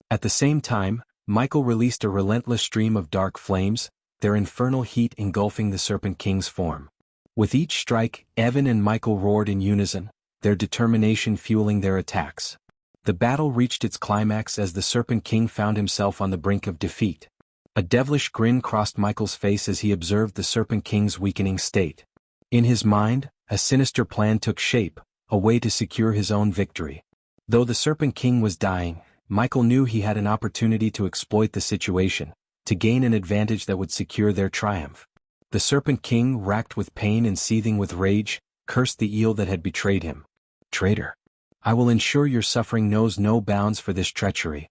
S1: At the same time, Michael released a relentless stream of dark flames, their infernal heat engulfing the Serpent King's form. With each strike, Evan and Michael roared in unison, their determination fueling their attacks. The battle reached its climax as the Serpent King found himself on the brink of defeat. A devilish grin crossed Michael's face as he observed the Serpent King's weakening state. In his mind, a sinister plan took shape, a way to secure his own victory. Though the Serpent King was dying, Michael knew he had an opportunity to exploit the situation, to gain an advantage that would secure their triumph. The Serpent King, racked with pain and seething with rage, cursed the eel that had betrayed him. "Traitor! I will ensure your suffering knows no bounds for this treachery."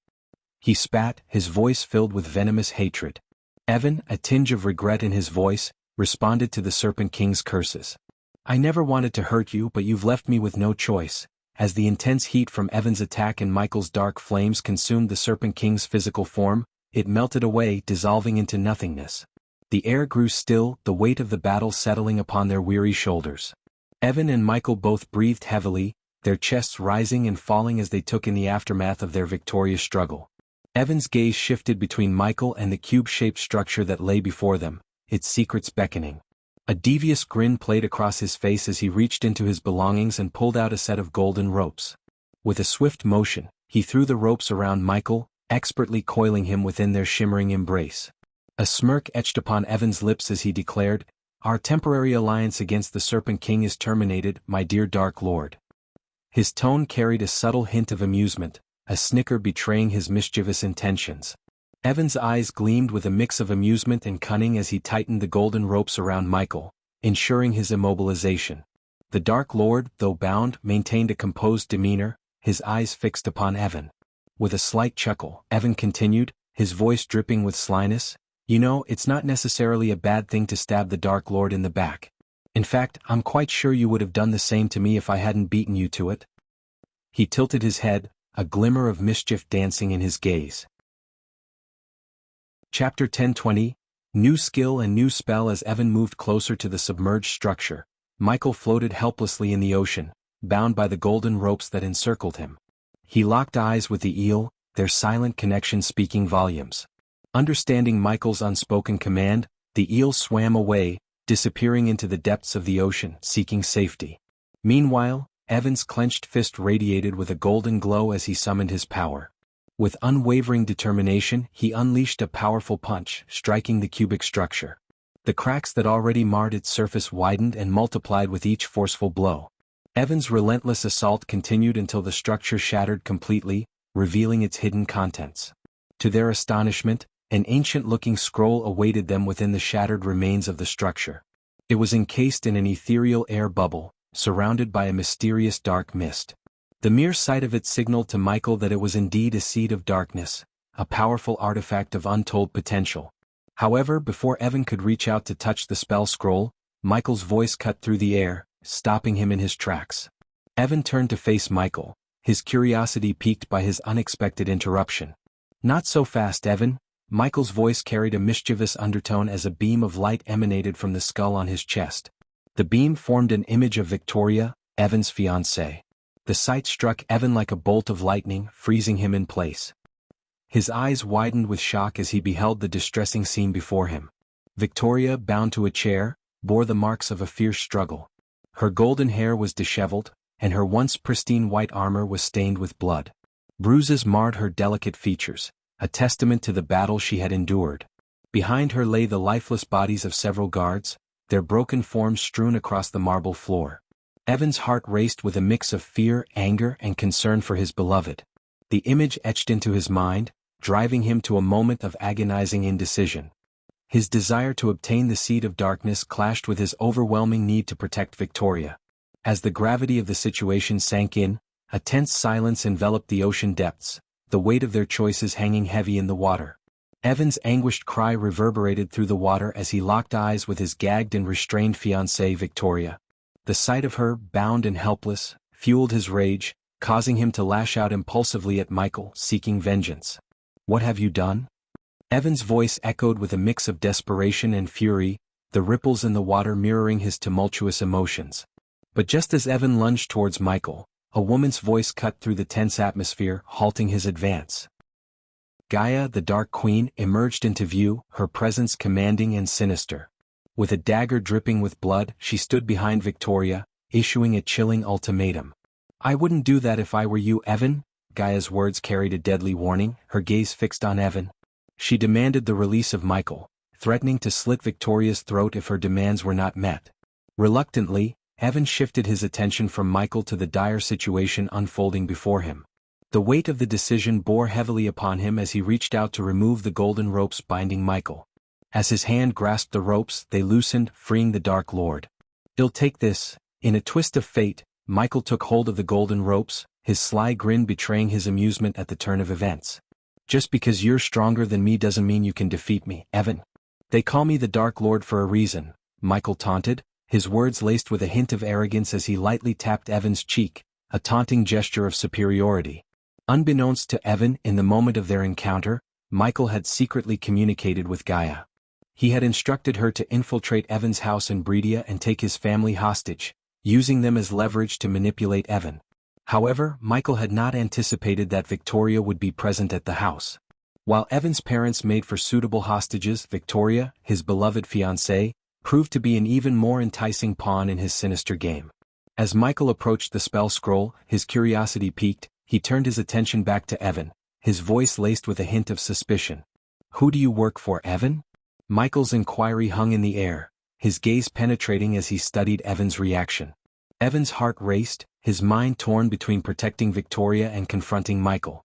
S1: He spat, his voice filled with venomous hatred. Evan, a tinge of regret in his voice, responded to the Serpent King's curses. "I never wanted to hurt you, but you've left me with no choice." As the intense heat from Evan's attack and Michael's dark flames consumed the Serpent King's physical form, it melted away, dissolving into nothingness. The air grew still, the weight of the battle settling upon their weary shoulders. Evan and Michael both breathed heavily, their chests rising and falling as they took in the aftermath of their victorious struggle. Evan's gaze shifted between Michael and the cube-shaped structure that lay before them, its secrets beckoning. A devious grin played across his face as he reached into his belongings and pulled out a set of golden ropes. With a swift motion, he threw the ropes around Michael, expertly coiling him within their shimmering embrace. A smirk etched upon Evan's lips as he declared, "Our temporary alliance against the Serpent King is terminated, my dear Dark Lord." His tone carried a subtle hint of amusement, a snicker betraying his mischievous intentions. Evan's eyes gleamed with a mix of amusement and cunning as he tightened the golden ropes around Michael, ensuring his immobilization. The Dark Lord, though bound, maintained a composed demeanor, his eyes fixed upon Evan. With a slight chuckle, Evan continued, his voice dripping with slyness, "You know, it's not necessarily a bad thing to stab the Dark Lord in the back. In fact, I'm quite sure you would have done the same to me if I hadn't beaten you to it." He tilted his head, a glimmer of mischief dancing in his gaze. Chapter 10:20, New Skill and New Spell. As Evan moved closer to the submerged structure, Michael floated helplessly in the ocean, bound by the golden ropes that encircled him. He locked eyes with the eel, their silent connection speaking volumes. Understanding Michael's unspoken command, the eel swam away, disappearing into the depths of the ocean, seeking safety. Meanwhile, Evan's clenched fist radiated with a golden glow as he summoned his power. With unwavering determination, he unleashed a powerful punch, striking the cubic structure. The cracks that already marred its surface widened and multiplied with each forceful blow. Evan's relentless assault continued until the structure shattered completely, revealing its hidden contents. To their astonishment, an ancient-looking scroll awaited them within the shattered remains of the structure. It was encased in an ethereal air bubble, surrounded by a mysterious dark mist. The mere sight of it signaled to Michael that it was indeed a seed of darkness, a powerful artifact of untold potential. However, before Evan could reach out to touch the spell scroll, Michael's voice cut through the air, stopping him in his tracks. Evan turned to face Michael, his curiosity piqued by his unexpected interruption. "Not so fast, Evan." Michael's voice carried a mischievous undertone as a beam of light emanated from the skull on his chest. The beam formed an image of Victoria, Evan's fiancée. The sight struck Evan like a bolt of lightning, freezing him in place. His eyes widened with shock as he beheld the distressing scene before him. Victoria, bound to a chair, bore the marks of a fierce struggle. Her golden hair was disheveled, and her once pristine white armor was stained with blood. Bruises marred her delicate features, a testament to the battle she had endured. Behind her lay the lifeless bodies of several guards, their broken forms strewn across the marble floor. Evan's heart raced with a mix of fear, anger, and concern for his beloved. The image etched into his mind, driving him to a moment of agonizing indecision. His desire to obtain the seed of darkness clashed with his overwhelming need to protect Victoria. As the gravity of the situation sank in, a tense silence enveloped the ocean depths, the weight of their choices hanging heavy in the water. Evan's anguished cry reverberated through the water as he locked eyes with his gagged and restrained fiancée Victoria. The sight of her, bound and helpless, fueled his rage, causing him to lash out impulsively at Michael, seeking vengeance. "What have you done?" Evan's voice echoed with a mix of desperation and fury, the ripples in the water mirroring his tumultuous emotions. But just as Evan lunged towards Michael, a woman's voice cut through the tense atmosphere, halting his advance. Gaia, the Dark Queen, emerged into view, her presence commanding and sinister. With a dagger dripping with blood, she stood behind Victoria, issuing a chilling ultimatum. "I wouldn't do that if I were you, Evan." Gaia's words carried a deadly warning, her gaze fixed on Evan. She demanded the release of Michael, threatening to slit Victoria's throat if her demands were not met. Reluctantly, Evan shifted his attention from Michael to the dire situation unfolding before him. The weight of the decision bore heavily upon him as he reached out to remove the golden ropes binding Michael. As his hand grasped the ropes, they loosened, freeing the Dark Lord. "I'll take this." In a twist of fate, Michael took hold of the golden ropes, his sly grin betraying his amusement at the turn of events. "Just because you're stronger than me doesn't mean you can defeat me, Evan. They call me the Dark Lord for a reason," Michael taunted, his words laced with a hint of arrogance as he lightly tapped Evan's cheek, a taunting gesture of superiority. Unbeknownst to Evan, in the moment of their encounter, Michael had secretly communicated with Gaia. He had instructed her to infiltrate Evan's house in Breedia and take his family hostage, using them as leverage to manipulate Evan. However, Michael had not anticipated that Victoria would be present at the house. While Evan's parents made for suitable hostages, Victoria, his beloved fiancée, proved to be an even more enticing pawn in his sinister game. As Michael approached the spell scroll, his curiosity piqued, he turned his attention back to Evan, his voice laced with a hint of suspicion. "Who do you work for, Evan?" Michael's inquiry hung in the air, his gaze penetrating as he studied Evan's reaction. Evan's heart raced, his mind torn between protecting Victoria and confronting Michael.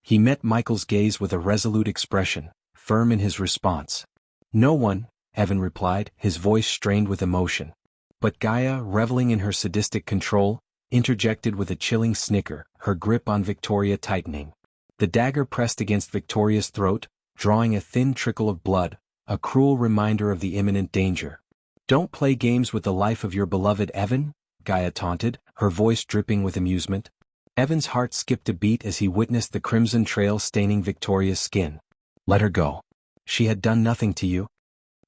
S1: He met Michael's gaze with a resolute expression, firm in his response. "No one," Evan replied, his voice strained with emotion. But Gaia, reveling in her sadistic control, interjected with a chilling snicker, her grip on Victoria tightening. The dagger pressed against Victoria's throat, drawing a thin trickle of blood, a cruel reminder of the imminent danger. "Don't play games with the life of your beloved Evan," Gaia taunted, her voice dripping with amusement. Evan's heart skipped a beat as he witnessed the crimson trail staining Victoria's skin. "Let her go. She had done nothing to you."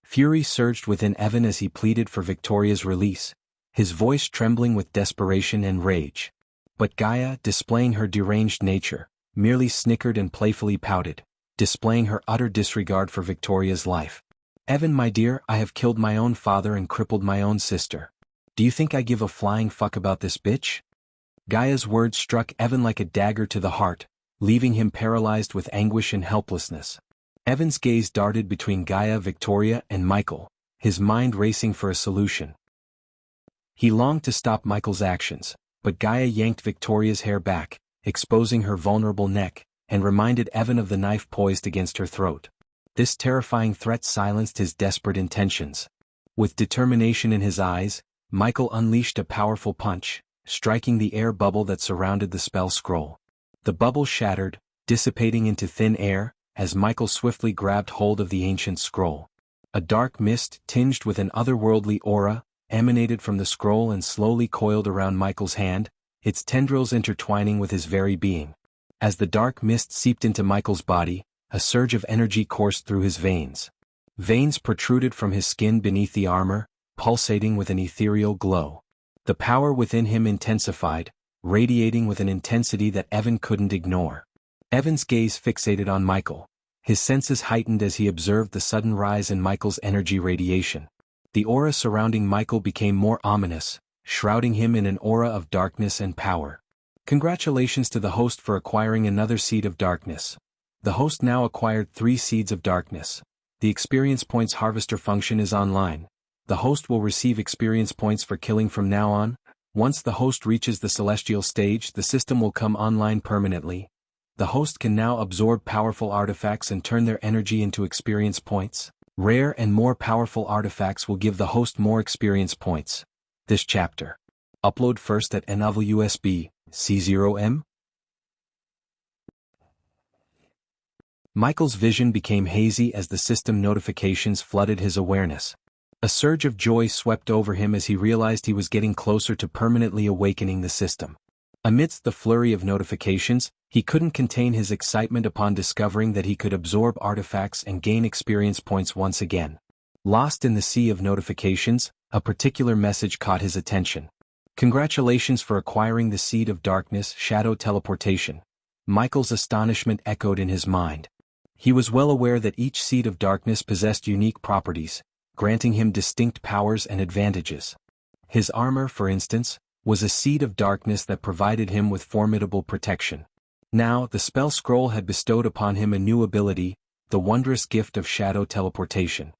S1: Fury surged within Evan as he pleaded for Victoria's release, his voice trembling with desperation and rage. But Gaia, displaying her deranged nature, merely snickered and playfully pouted, displaying her utter disregard for Victoria's life. "Evan, my dear, I have killed my own father and crippled my own sister. Do you think I give a flying fuck about this bitch?" Gaia's words struck Evan like a dagger to the heart, leaving him paralyzed with anguish and helplessness. Evan's gaze darted between Gaia, Victoria, and Michael, his mind racing for a solution. He longed to stop Michael's actions, but Gaia yanked Victoria's hair back, exposing her vulnerable neck, and reminded Evan of the knife poised against her throat. This terrifying threat silenced his desperate intentions. With determination in his eyes, Michael unleashed a powerful punch, striking the air bubble that surrounded the spell scroll. The bubble shattered, dissipating into thin air, as Michael swiftly grabbed hold of the ancient scroll. A dark mist, tinged with an otherworldly aura, emanated from the scroll and slowly coiled around Michael's hand, its tendrils intertwining with his very being. As the dark mist seeped into Michael's body, a surge of energy coursed through his veins. Veins protruded from his skin beneath the armor, pulsating with an ethereal glow. The power within him intensified, radiating with an intensity that Evan couldn't ignore. Evan's gaze fixated on Michael, his senses heightened as he observed the sudden rise in Michael's energy radiation. The aura surrounding Michael became more ominous, shrouding him in an aura of darkness and power. Congratulations to the host for acquiring another seed of darkness. The host now acquired 3 seeds of darkness. The experience points harvester function is online. The host will receive experience points for killing from now on. Once the host reaches the celestial stage, the system will come online permanently. The host can now absorb powerful artifacts and turn their energy into experience points. Rare and more powerful artifacts will give the host more experience points. This chapter. Upload first at NWSB, C0M. Michael's vision became hazy as the system notifications flooded his awareness. A surge of joy swept over him as he realized he was getting closer to permanently awakening the system. Amidst the flurry of notifications, he couldn't contain his excitement upon discovering that he could absorb artifacts and gain experience points once again. Lost in the sea of notifications, a particular message caught his attention. Congratulations for acquiring the Seed of Darkness, Shadow Teleportation. Michael's astonishment echoed in his mind. He was well aware that each Seed of Darkness possessed unique properties, granting him distinct powers and advantages. His armor, for instance, was a Seed of Darkness that provided him with formidable protection. Now, the spell scroll had bestowed upon him a new ability, the wondrous gift of Shadow Teleportation.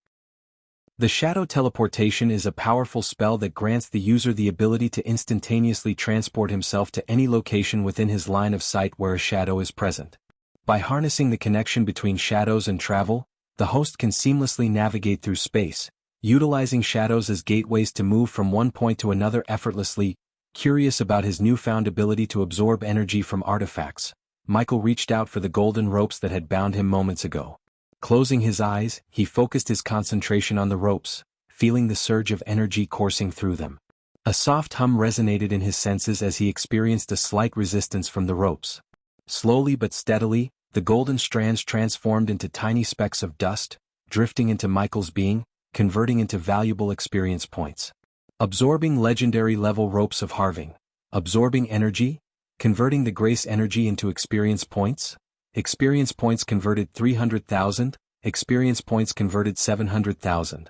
S1: The Shadow Teleportation is a powerful spell that grants the user the ability to instantaneously transport himself to any location within his line of sight where a shadow is present. By harnessing the connection between shadows and travel, the host can seamlessly navigate through space, utilizing shadows as gateways to move from one point to another effortlessly. Curious about his newfound ability to absorb energy from artifacts, Michael reached out for the golden ropes that had bound him moments ago. Closing his eyes, he focused his concentration on the ropes, feeling the surge of energy coursing through them. A soft hum resonated in his senses as he experienced a slight resistance from the ropes. Slowly but steadily, the golden strands transformed into tiny specks of dust, drifting into Michael's being, converting into valuable experience points. Absorbing legendary level ropes of halving. Absorbing energy, converting the grace energy into experience points. Experience points converted 300,000, experience points converted 700,000.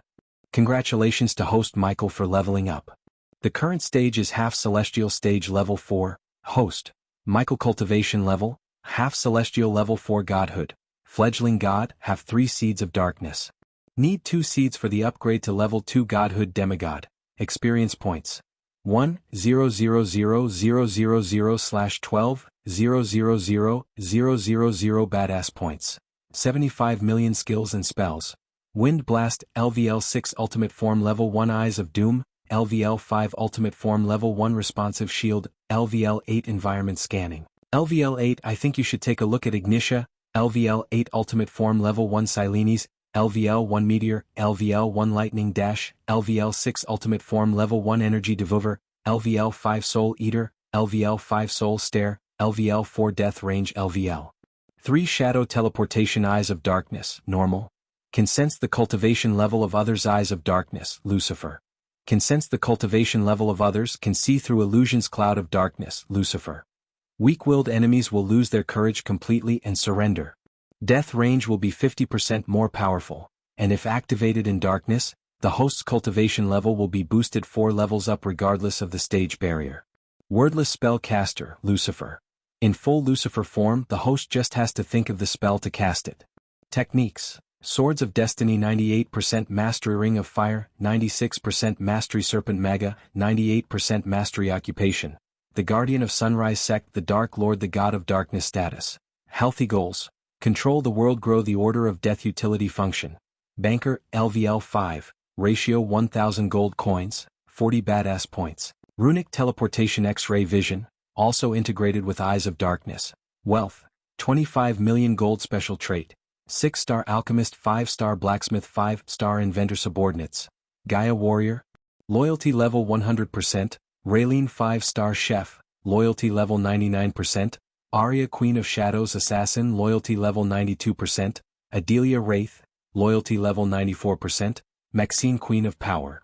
S1: Congratulations to host Michael for leveling up. The current stage is half celestial stage level 4, host. Michael cultivation level, half celestial level 4 godhood. Fledgling god, have 3 seeds of darkness. Need 2 seeds for the upgrade to level 2 godhood demigod. Experience points. 1,000/12,000,000 badass points. 75 million skills and spells. Wind Blast, LVL 6 Ultimate Form Level 1 Eyes of Doom, LVL 5 Ultimate Form Level 1 Responsive Shield, LVL 8 Environment Scanning. LVL 8 I think you should take a look at Ignitia, LVL 8 Ultimate Form Level 1 Silenes, LVL 1 Meteor, LVL 1 Lightning Dash, LVL 6 Ultimate Form Level 1 Energy Devour, LVL 5 Soul Eater, LVL 5 Soul Stare, LVL 4 Death Range LVL 3 Shadow Teleportation Eyes of Darkness, Normal. Can sense the cultivation level of others' Eyes of Darkness, Lucifer. Can sense the cultivation level of others, can see through illusions Cloud of Darkness, Lucifer. Weak-willed enemies will lose their courage completely and surrender. Death range will be 50% more powerful, and if activated in darkness, the host's cultivation level will be boosted 4 levels up regardless of the stage barrier. Wordless Spellcaster, Lucifer. In full Lucifer form, the host just has to think of the spell to cast it. Techniques. Swords of Destiny 98% Mastery Ring of Fire, 96% Mastery Serpent Mega, 98% Mastery Occupation. The Guardian of Sunrise Sect, the Dark Lord, the God of Darkness status. Healthy goals. Control the world, grow the Order of Death utility function. Banker, LVL 5, ratio 1000 gold coins, 40 badass points. Runic Teleportation X-Ray Vision, also integrated with Eyes of Darkness. Wealth, 25 million gold special trait. 6-star Alchemist, 5-star Blacksmith, 5-star Inventor Subordinates. Gaia Warrior. Loyalty level 100%, Raylene 5-star Chef, loyalty level 99%. Arya Queen of Shadows Assassin, loyalty level 92%, Adelia Wraith, loyalty level 94%, Maxine Queen of Power.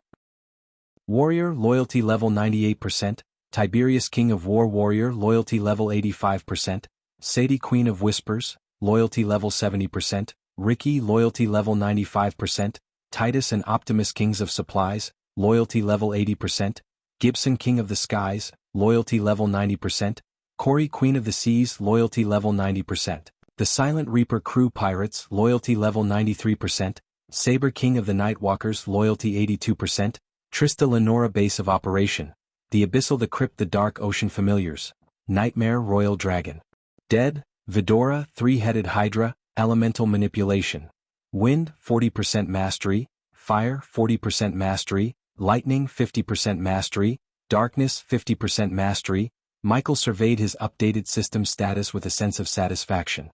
S1: Warrior, loyalty level 98%, Tiberius King of War Warrior, loyalty level 85%, Sadie Queen of Whispers, loyalty level 70%, Ricky, loyalty level 95%, Titus and Optimus Kings of Supplies, loyalty level 80%, Gibson King of the Skies, loyalty level 90%, Corey Queen of the Seas, loyalty level 90%, the Silent Reaper Crew Pirates, loyalty level 93%, Saber King of the Nightwalkers, loyalty 82%, Trista Lenora Base of Operation, the Abyssal the Crypt the Dark Ocean Familiars, Nightmare Royal Dragon. Dead, Vidora, Three-Headed Hydra, Elemental Manipulation. Wind, 40% Mastery, Fire, 40% Mastery, Lightning, 50% Mastery, Darkness, 50% Mastery. Michael surveyed his updated system status with a sense of satisfaction.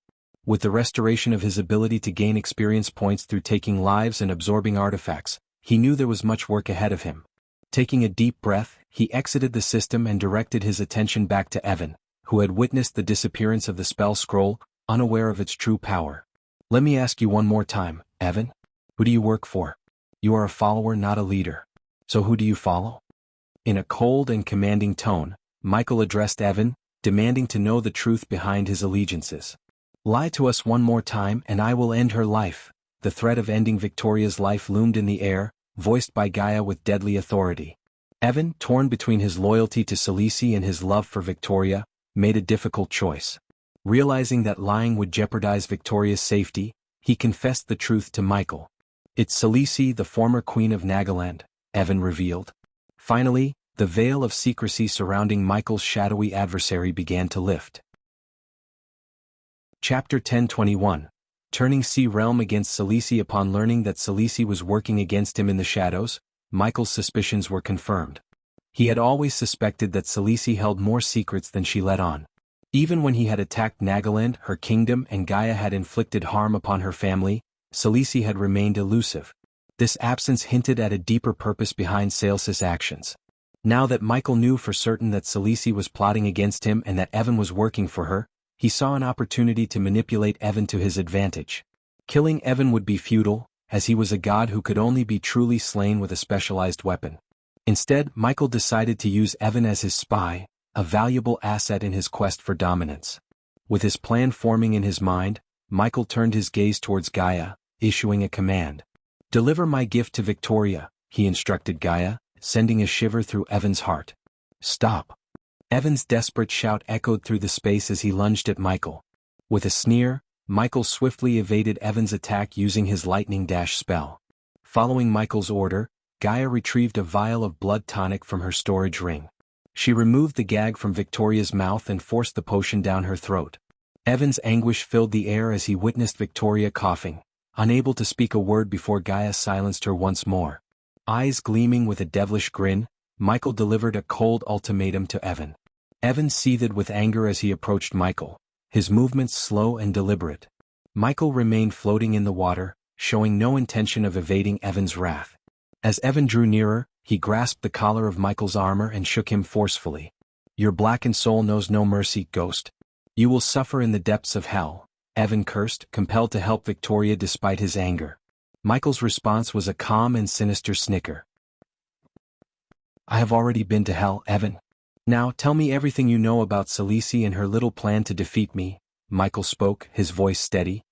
S1: With the restoration of his ability to gain experience points through taking lives and absorbing artifacts, he knew there was much work ahead of him. Taking a deep breath, he exited the system and directed his attention back to Evan, who had witnessed the disappearance of the spell scroll, unaware of its true power. Let me ask you one more time, Evan. Who do you work for? You are a follower, not a leader. So who do you follow? In a cold and commanding tone, Michael addressed Evan, demanding to know the truth behind his allegiances. Lie to us one more time and I will end her life. The threat of ending Victoria's life loomed in the air, voiced by Gaia with deadly authority. Evan, torn between his loyalty to Celice and his love for Victoria, made a difficult choice. Realizing that lying would jeopardize Victoria's safety, he confessed the truth to Michael. It's Celice, the former queen of Nagaland, Evan revealed. Finally, the veil of secrecy surrounding Michael's shadowy adversary began to lift. Chapter 1021. Turning Sea Realm against Celice. Upon learning that Celice was working against him in the shadows, Michael's suspicions were confirmed. He had always suspected that Celice held more secrets than she let on. Even when he had attacked Nagaland, her kingdom, and Gaia had inflicted harm upon her family, Celice had remained elusive. This absence hinted at a deeper purpose behind Celice's actions. Now that Michael knew for certain that Celice was plotting against him and that Evan was working for her, he saw an opportunity to manipulate Evan to his advantage. Killing Evan would be futile, as he was a god who could only be truly slain with a specialized weapon. Instead, Michael decided to use Evan as his spy, a valuable asset in his quest for dominance. With his plan forming in his mind, Michael turned his gaze towards Gaia, issuing a command. "Deliver my gift to Victoria," he instructed Gaia, sending a shiver through Evan's heart. "Stop." Evan's desperate shout echoed through the space as he lunged at Michael. With a sneer, Michael swiftly evaded Evan's attack using his lightning dash spell. Following Michael's order, Gaia retrieved a vial of blood tonic from her storage ring. She removed the gag from Victoria's mouth and forced the potion down her throat. Evan's anguish filled the air as he witnessed Victoria coughing, unable to speak a word before Gaia silenced her once more. Eyes gleaming with a devilish grin, Michael delivered a cold ultimatum to Evan. Evan seethed with anger as he approached Michael, his movements slow and deliberate. Michael remained floating in the water, showing no intention of evading Evan's wrath. As Evan drew nearer, he grasped the collar of Michael's armor and shook him forcefully. "Your blackened soul knows no mercy, ghost. You will suffer in the depths of hell," Evan cursed, compelled to help Victoria despite his anger. Michael's response was a calm and sinister snicker. "I have already been to hell, Evan. Now tell me everything you know about Celice and her little plan to defeat me," Michael spoke, his voice steady.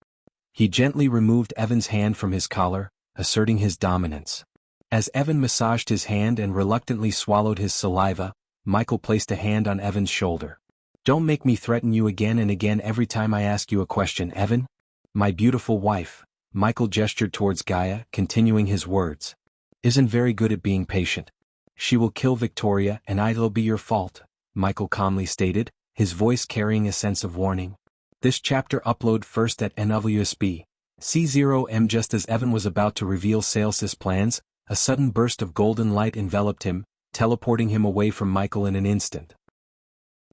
S1: He gently removed Evan's hand from his collar, asserting his dominance. As Evan massaged his hand and reluctantly swallowed his saliva, Michael placed a hand on Evan's shoulder. "Don't make me threaten you again and again every time I ask you a question, Evan. My beautiful wife," Michael gestured towards Gaia, continuing his words, "isn't very good at being patient. She will kill Victoria and it'll be your fault," Michael calmly stated, his voice carrying a sense of warning. This chapter upload first at NWSB. C0M. Just as Evan was about to reveal Celice's plans, a sudden burst of golden light enveloped him, teleporting him away from Michael in an instant.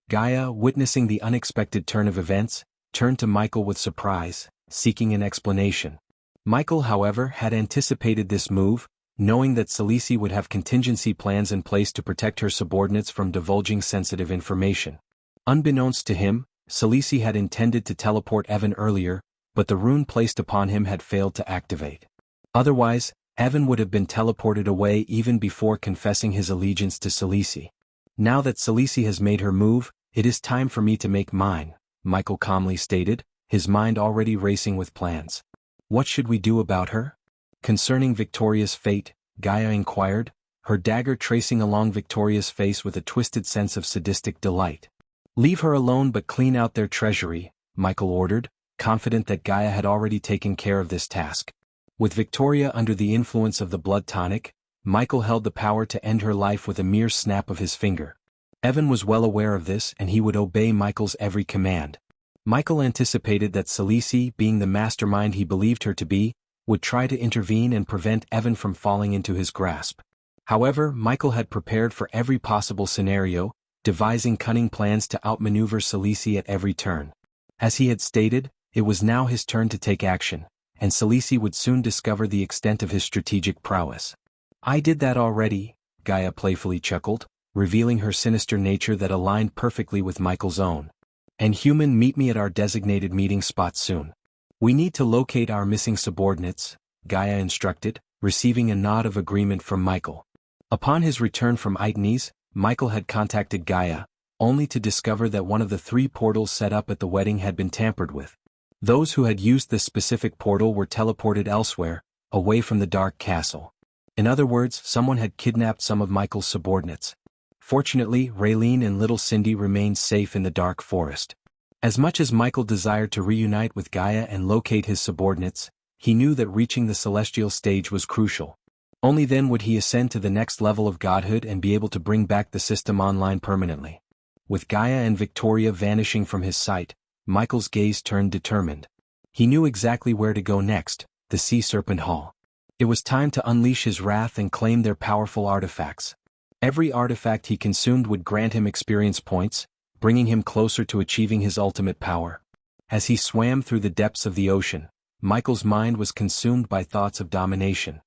S1: Gaia, witnessing the unexpected turn of events, turned to Michael with surprise, seeking an explanation. Michael, however, had anticipated this move, knowing that Celice would have contingency plans in place to protect her subordinates from divulging sensitive information. Unbeknownst to him, Celice had intended to teleport Evan earlier, but the rune placed upon him had failed to activate. Otherwise, Evan would have been teleported away even before confessing his allegiance to Celice. "Now that Celice has made her move, it is time for me to make mine," Michael calmly stated, his mind already racing with plans. "What should we do about her?" Concerning Victoria's fate, Gaia inquired, her dagger tracing along Victoria's face with a twisted sense of sadistic delight. "Leave her alone but clean out their treasury," Michael ordered, confident that Gaia had already taken care of this task. With Victoria under the influence of the blood tonic, Michael held the power to end her life with a mere snap of his finger. Evan was well aware of this and he would obey Michael's every command. Michael anticipated that Salisi, being the mastermind he believed her to be, would try to intervene and prevent Evan from falling into his grasp. However, Michael had prepared for every possible scenario, devising cunning plans to outmaneuver Salisi at every turn. As he had stated, it was now his turn to take action, and Salisi would soon discover the extent of his strategic prowess. "I did that already," Gaia playfully chuckled, revealing her sinister nature that aligned perfectly with Michael's own. "And human, meet me at our designated meeting spot soon. We need to locate our missing subordinates," Gaia instructed, receiving a nod of agreement from Michael. Upon his return from Itnes, Michael had contacted Gaia, only to discover that one of the 3 portals set up at the wedding had been tampered with. Those who had used this specific portal were teleported elsewhere, away from the Dark Castle. In other words, someone had kidnapped some of Michael's subordinates. Fortunately, Raylene and little Cindy remained safe in the dark forest. As much as Michael desired to reunite with Gaia and locate his subordinates, he knew that reaching the celestial stage was crucial. Only then would he ascend to the next level of godhood and be able to bring back the system online permanently. With Gaia and Victoria vanishing from his sight, Michael's gaze turned determined. He knew exactly where to go next, the Sea Serpent Hall. It was time to unleash his wrath and claim their powerful artifacts. Every artifact he consumed would grant him experience points, bringing him closer to achieving his ultimate power. As he swam through the depths of the ocean, Michael's mind was consumed by thoughts of domination.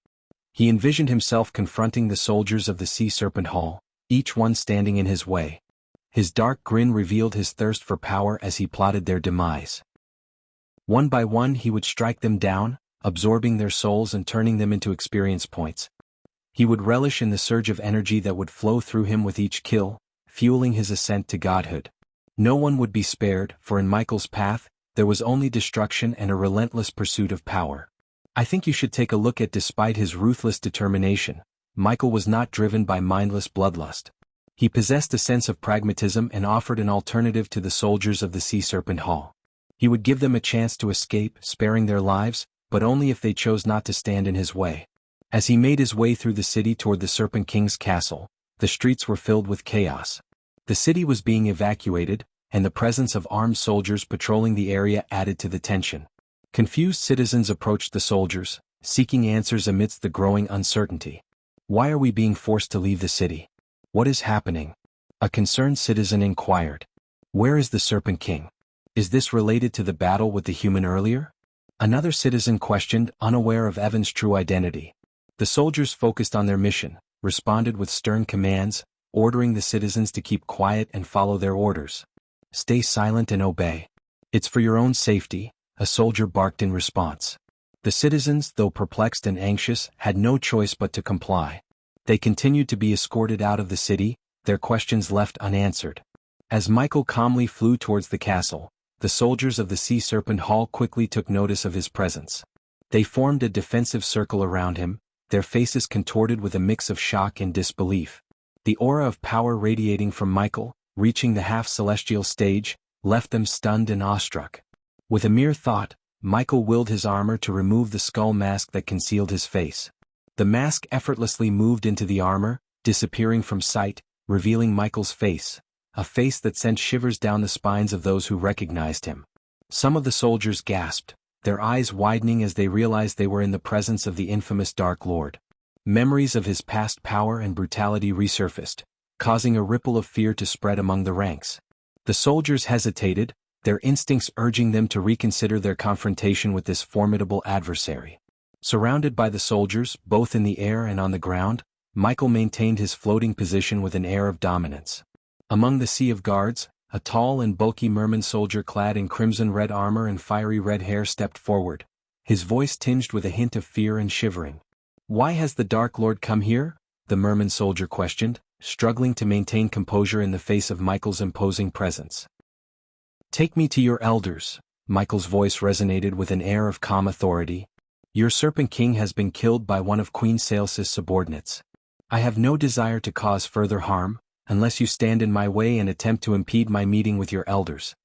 S1: He envisioned himself confronting the soldiers of the Sea Serpent Hall, each one standing in his way. His dark grin revealed his thirst for power as he plotted their demise. One by one he would strike them down, absorbing their souls and turning them into experience points. He would relish in the surge of energy that would flow through him with each kill, fueling his ascent to godhood. No one would be spared, for in Michael's path, there was only destruction and a relentless pursuit of power. I think you should take a look at. Despite his ruthless determination, Michael was not driven by mindless bloodlust. He possessed a sense of pragmatism and offered an alternative to the soldiers of the Sea Serpent Hall. He would give them a chance to escape, sparing their lives, but only if they chose not to stand in his way. As he made his way through the city toward the Serpent King's castle, the streets were filled with chaos. The city was being evacuated, and the presence of armed soldiers patrolling the area added to the tension. Confused citizens approached the soldiers, seeking answers amidst the growing uncertainty. "Why are we being forced to leave the city? What is happening?" A concerned citizen inquired. "Where is the Serpent King? Is this related to the battle with the human earlier?" Another citizen questioned, unaware of Evan's true identity. The soldiers focused on their mission, responded with stern commands, ordering the citizens to keep quiet and follow their orders. "Stay silent and obey. It's for your own safety," a soldier barked in response. The citizens, though perplexed and anxious, had no choice but to comply. They continued to be escorted out of the city, their questions left unanswered. As Michael calmly flew towards the castle, the soldiers of the Sea Serpent Hall quickly took notice of his presence. They formed a defensive circle around him, their faces contorted with a mix of shock and disbelief. The aura of power radiating from Michael, reaching the half-celestial stage, left them stunned and awestruck. With a mere thought, Michael willed his armor to remove the skull mask that concealed his face. The mask effortlessly moved into the armor, disappearing from sight, revealing Michael's face, a face that sent shivers down the spines of those who recognized him. Some of the soldiers gasped, their eyes widening as they realized they were in the presence of the infamous Dark Lord. Memories of his past power and brutality resurfaced, causing a ripple of fear to spread among the ranks. The soldiers hesitated, their instincts urging them to reconsider their confrontation with this formidable adversary. Surrounded by the soldiers, both in the air and on the ground, Michael maintained his floating position with an air of dominance. Among the sea of guards, a tall and bulky merman soldier clad in crimson-red armor and fiery red hair stepped forward, his voice tinged with a hint of fear and shivering. "Why has the Dark Lord come here?" the merman soldier questioned, struggling to maintain composure in the face of Michael's imposing presence. "Take me to your elders," Michael's voice resonated with an air of calm authority. "Your Serpent King has been killed by one of Queen Sales's subordinates. I have no desire to cause further harm, unless you stand in my way and attempt to impede my meeting with your elders."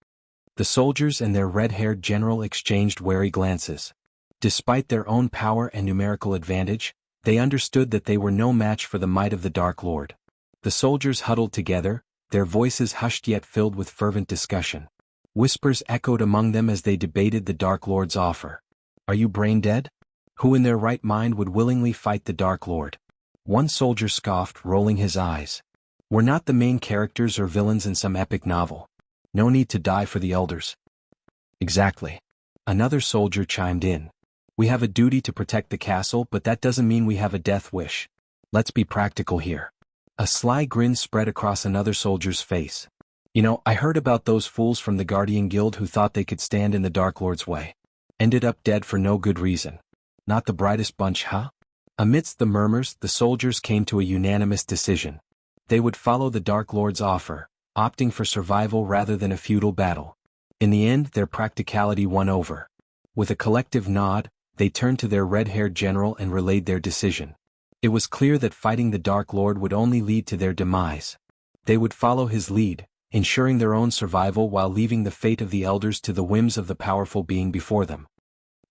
S1: The soldiers and their red-haired general exchanged wary glances. Despite their own power and numerical advantage, they understood that they were no match for the might of the Dark Lord. The soldiers huddled together, their voices hushed yet filled with fervent discussion. Whispers echoed among them as they debated the Dark Lord's offer. "Are you brain-dead? Who in their right mind would willingly fight the Dark Lord?" One soldier scoffed, rolling his eyes. "We're not the main characters or villains in some epic novel. No need to die for the elders." "Exactly." Another soldier chimed in. "We have a duty to protect the castle, but that doesn't mean we have a death wish. Let's be practical here." A sly grin spread across another soldier's face. "You know, I heard about those fools from the Guardian Guild who thought they could stand in the Dark Lord's way. Ended up dead for no good reason. Not the brightest bunch, huh?" Amidst the murmurs, the soldiers came to a unanimous decision. They would follow the Dark Lord's offer, opting for survival rather than a futile battle. In the end, their practicality won over. With a collective nod, they turned to their red-haired general and relayed their decision. It was clear that fighting the Dark Lord would only lead to their demise. They would follow his lead, ensuring their own survival while leaving the fate of the elders to the whims of the powerful being before them.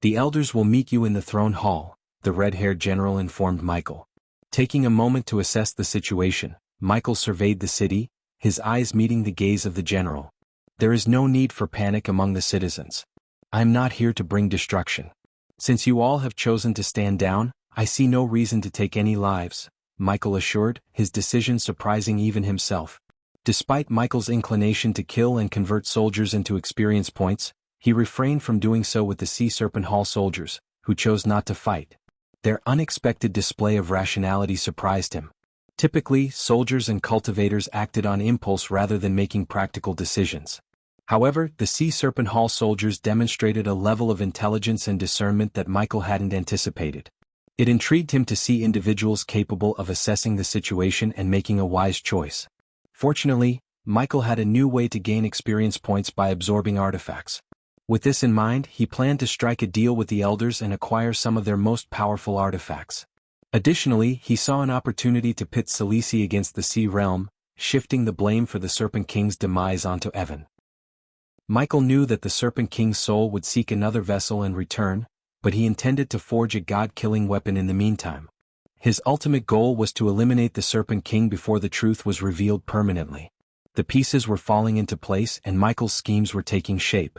S1: "The elders will meet you in the throne hall," the red-haired general informed Michael. Taking a moment to assess the situation, Michael surveyed the city, his eyes meeting the gaze of the general. "There is no need for panic among the citizens. I am not here to bring destruction. Since you all have chosen to stand down, I see no reason to take any lives," Michael assured, his decision surprising even himself. Despite Michael's inclination to kill and convert soldiers into experience points, he refrained from doing so with the Sea Serpent Hall soldiers, who chose not to fight. Their unexpected display of rationality surprised him. Typically, soldiers and cultivators acted on impulse rather than making practical decisions. However, the Sea Serpent Hall soldiers demonstrated a level of intelligence and discernment that Michael hadn't anticipated. It intrigued him to see individuals capable of assessing the situation and making a wise choice. Fortunately, Michael had a new way to gain experience points by absorbing artifacts. With this in mind, he planned to strike a deal with the elders and acquire some of their most powerful artifacts. Additionally, he saw an opportunity to pit Cilici against the Sea Realm, shifting the blame for the Serpent King's demise onto Evan. Michael knew that the Serpent King's soul would seek another vessel in return, but he intended to forge a god-killing weapon in the meantime. His ultimate goal was to eliminate the Serpent King before the truth was revealed permanently. The pieces were falling into place and Michael's schemes were taking shape.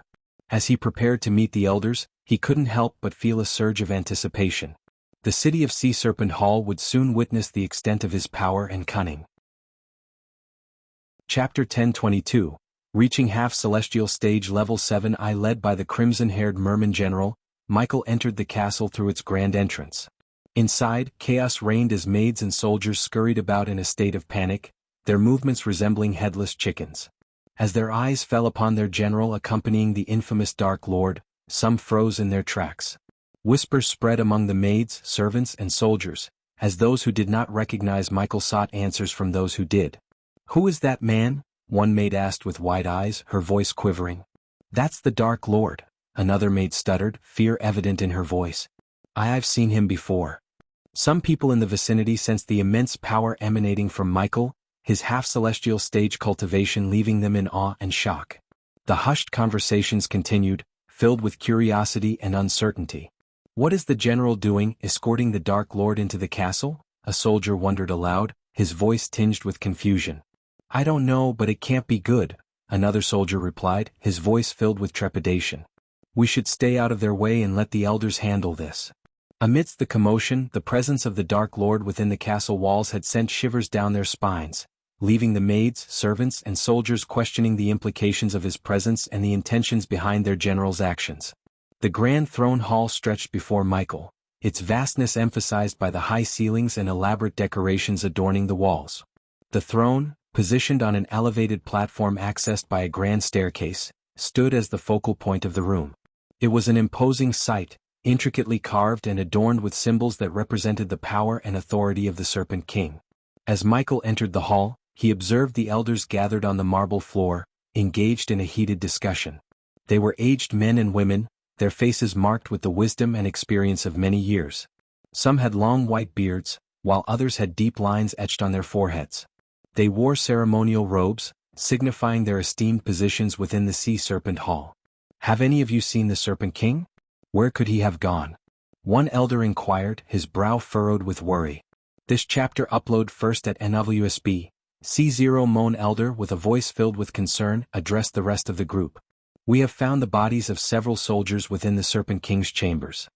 S1: As he prepared to meet the elders, he couldn't help but feel a surge of anticipation. The city of Sea Serpent Hall would soon witness the extent of his power and cunning. Chapter 1022. Reaching half-celestial stage level 7I. Led by the crimson-haired merman general, Michael entered the castle through its grand entrance. Inside, chaos reigned as maids and soldiers scurried about in a state of panic, their movements resembling headless chickens. As their eyes fell upon their general accompanying the infamous Dark Lord, some froze in their tracks. Whispers spread among the maids, servants, and soldiers, as those who did not recognize Michael sought answers from those who did. "Who is that man?" one maid asked with wide eyes, her voice quivering. "That's the Dark Lord," another maid stuttered, fear evident in her voice. "I've seen him before." Some people in the vicinity sensed the immense power emanating from Michael, his half-celestial stage cultivation leaving them in awe and shock. The hushed conversations continued, filled with curiosity and uncertainty. "What is the general doing, escorting the Dark Lord into the castle?" a soldier wondered aloud, his voice tinged with confusion. "I don't know, but it can't be good," another soldier replied, his voice filled with trepidation. "We should stay out of their way and let the elders handle this." Amidst the commotion, the presence of the Dark Lord within the castle walls had sent shivers down their spines, leaving the maids, servants, and soldiers questioning the implications of his presence and the intentions behind their general's actions. The grand throne hall stretched before Michael, its vastness emphasized by the high ceilings and elaborate decorations adorning the walls. The throne, positioned on an elevated platform accessed by a grand staircase, stood as the focal point of the room. It was an imposing sight, intricately carved and adorned with symbols that represented the power and authority of the Serpent King. As Michael entered the hall, he observed the elders gathered on the marble floor, engaged in a heated discussion. They were aged men and women, their faces marked with the wisdom and experience of many years. Some had long white beards, while others had deep lines etched on their foreheads. They wore ceremonial robes, signifying their esteemed positions within the Sea Serpent Hall. "Have any of you seen the Serpent King? Where could he have gone?" one elder inquired, his brow furrowed with worry. This chapter upload first at NWSB. C0 Moan elder with a voice filled with concern addressed the rest of the group. "We have found the bodies of several soldiers within the Serpent King's chambers.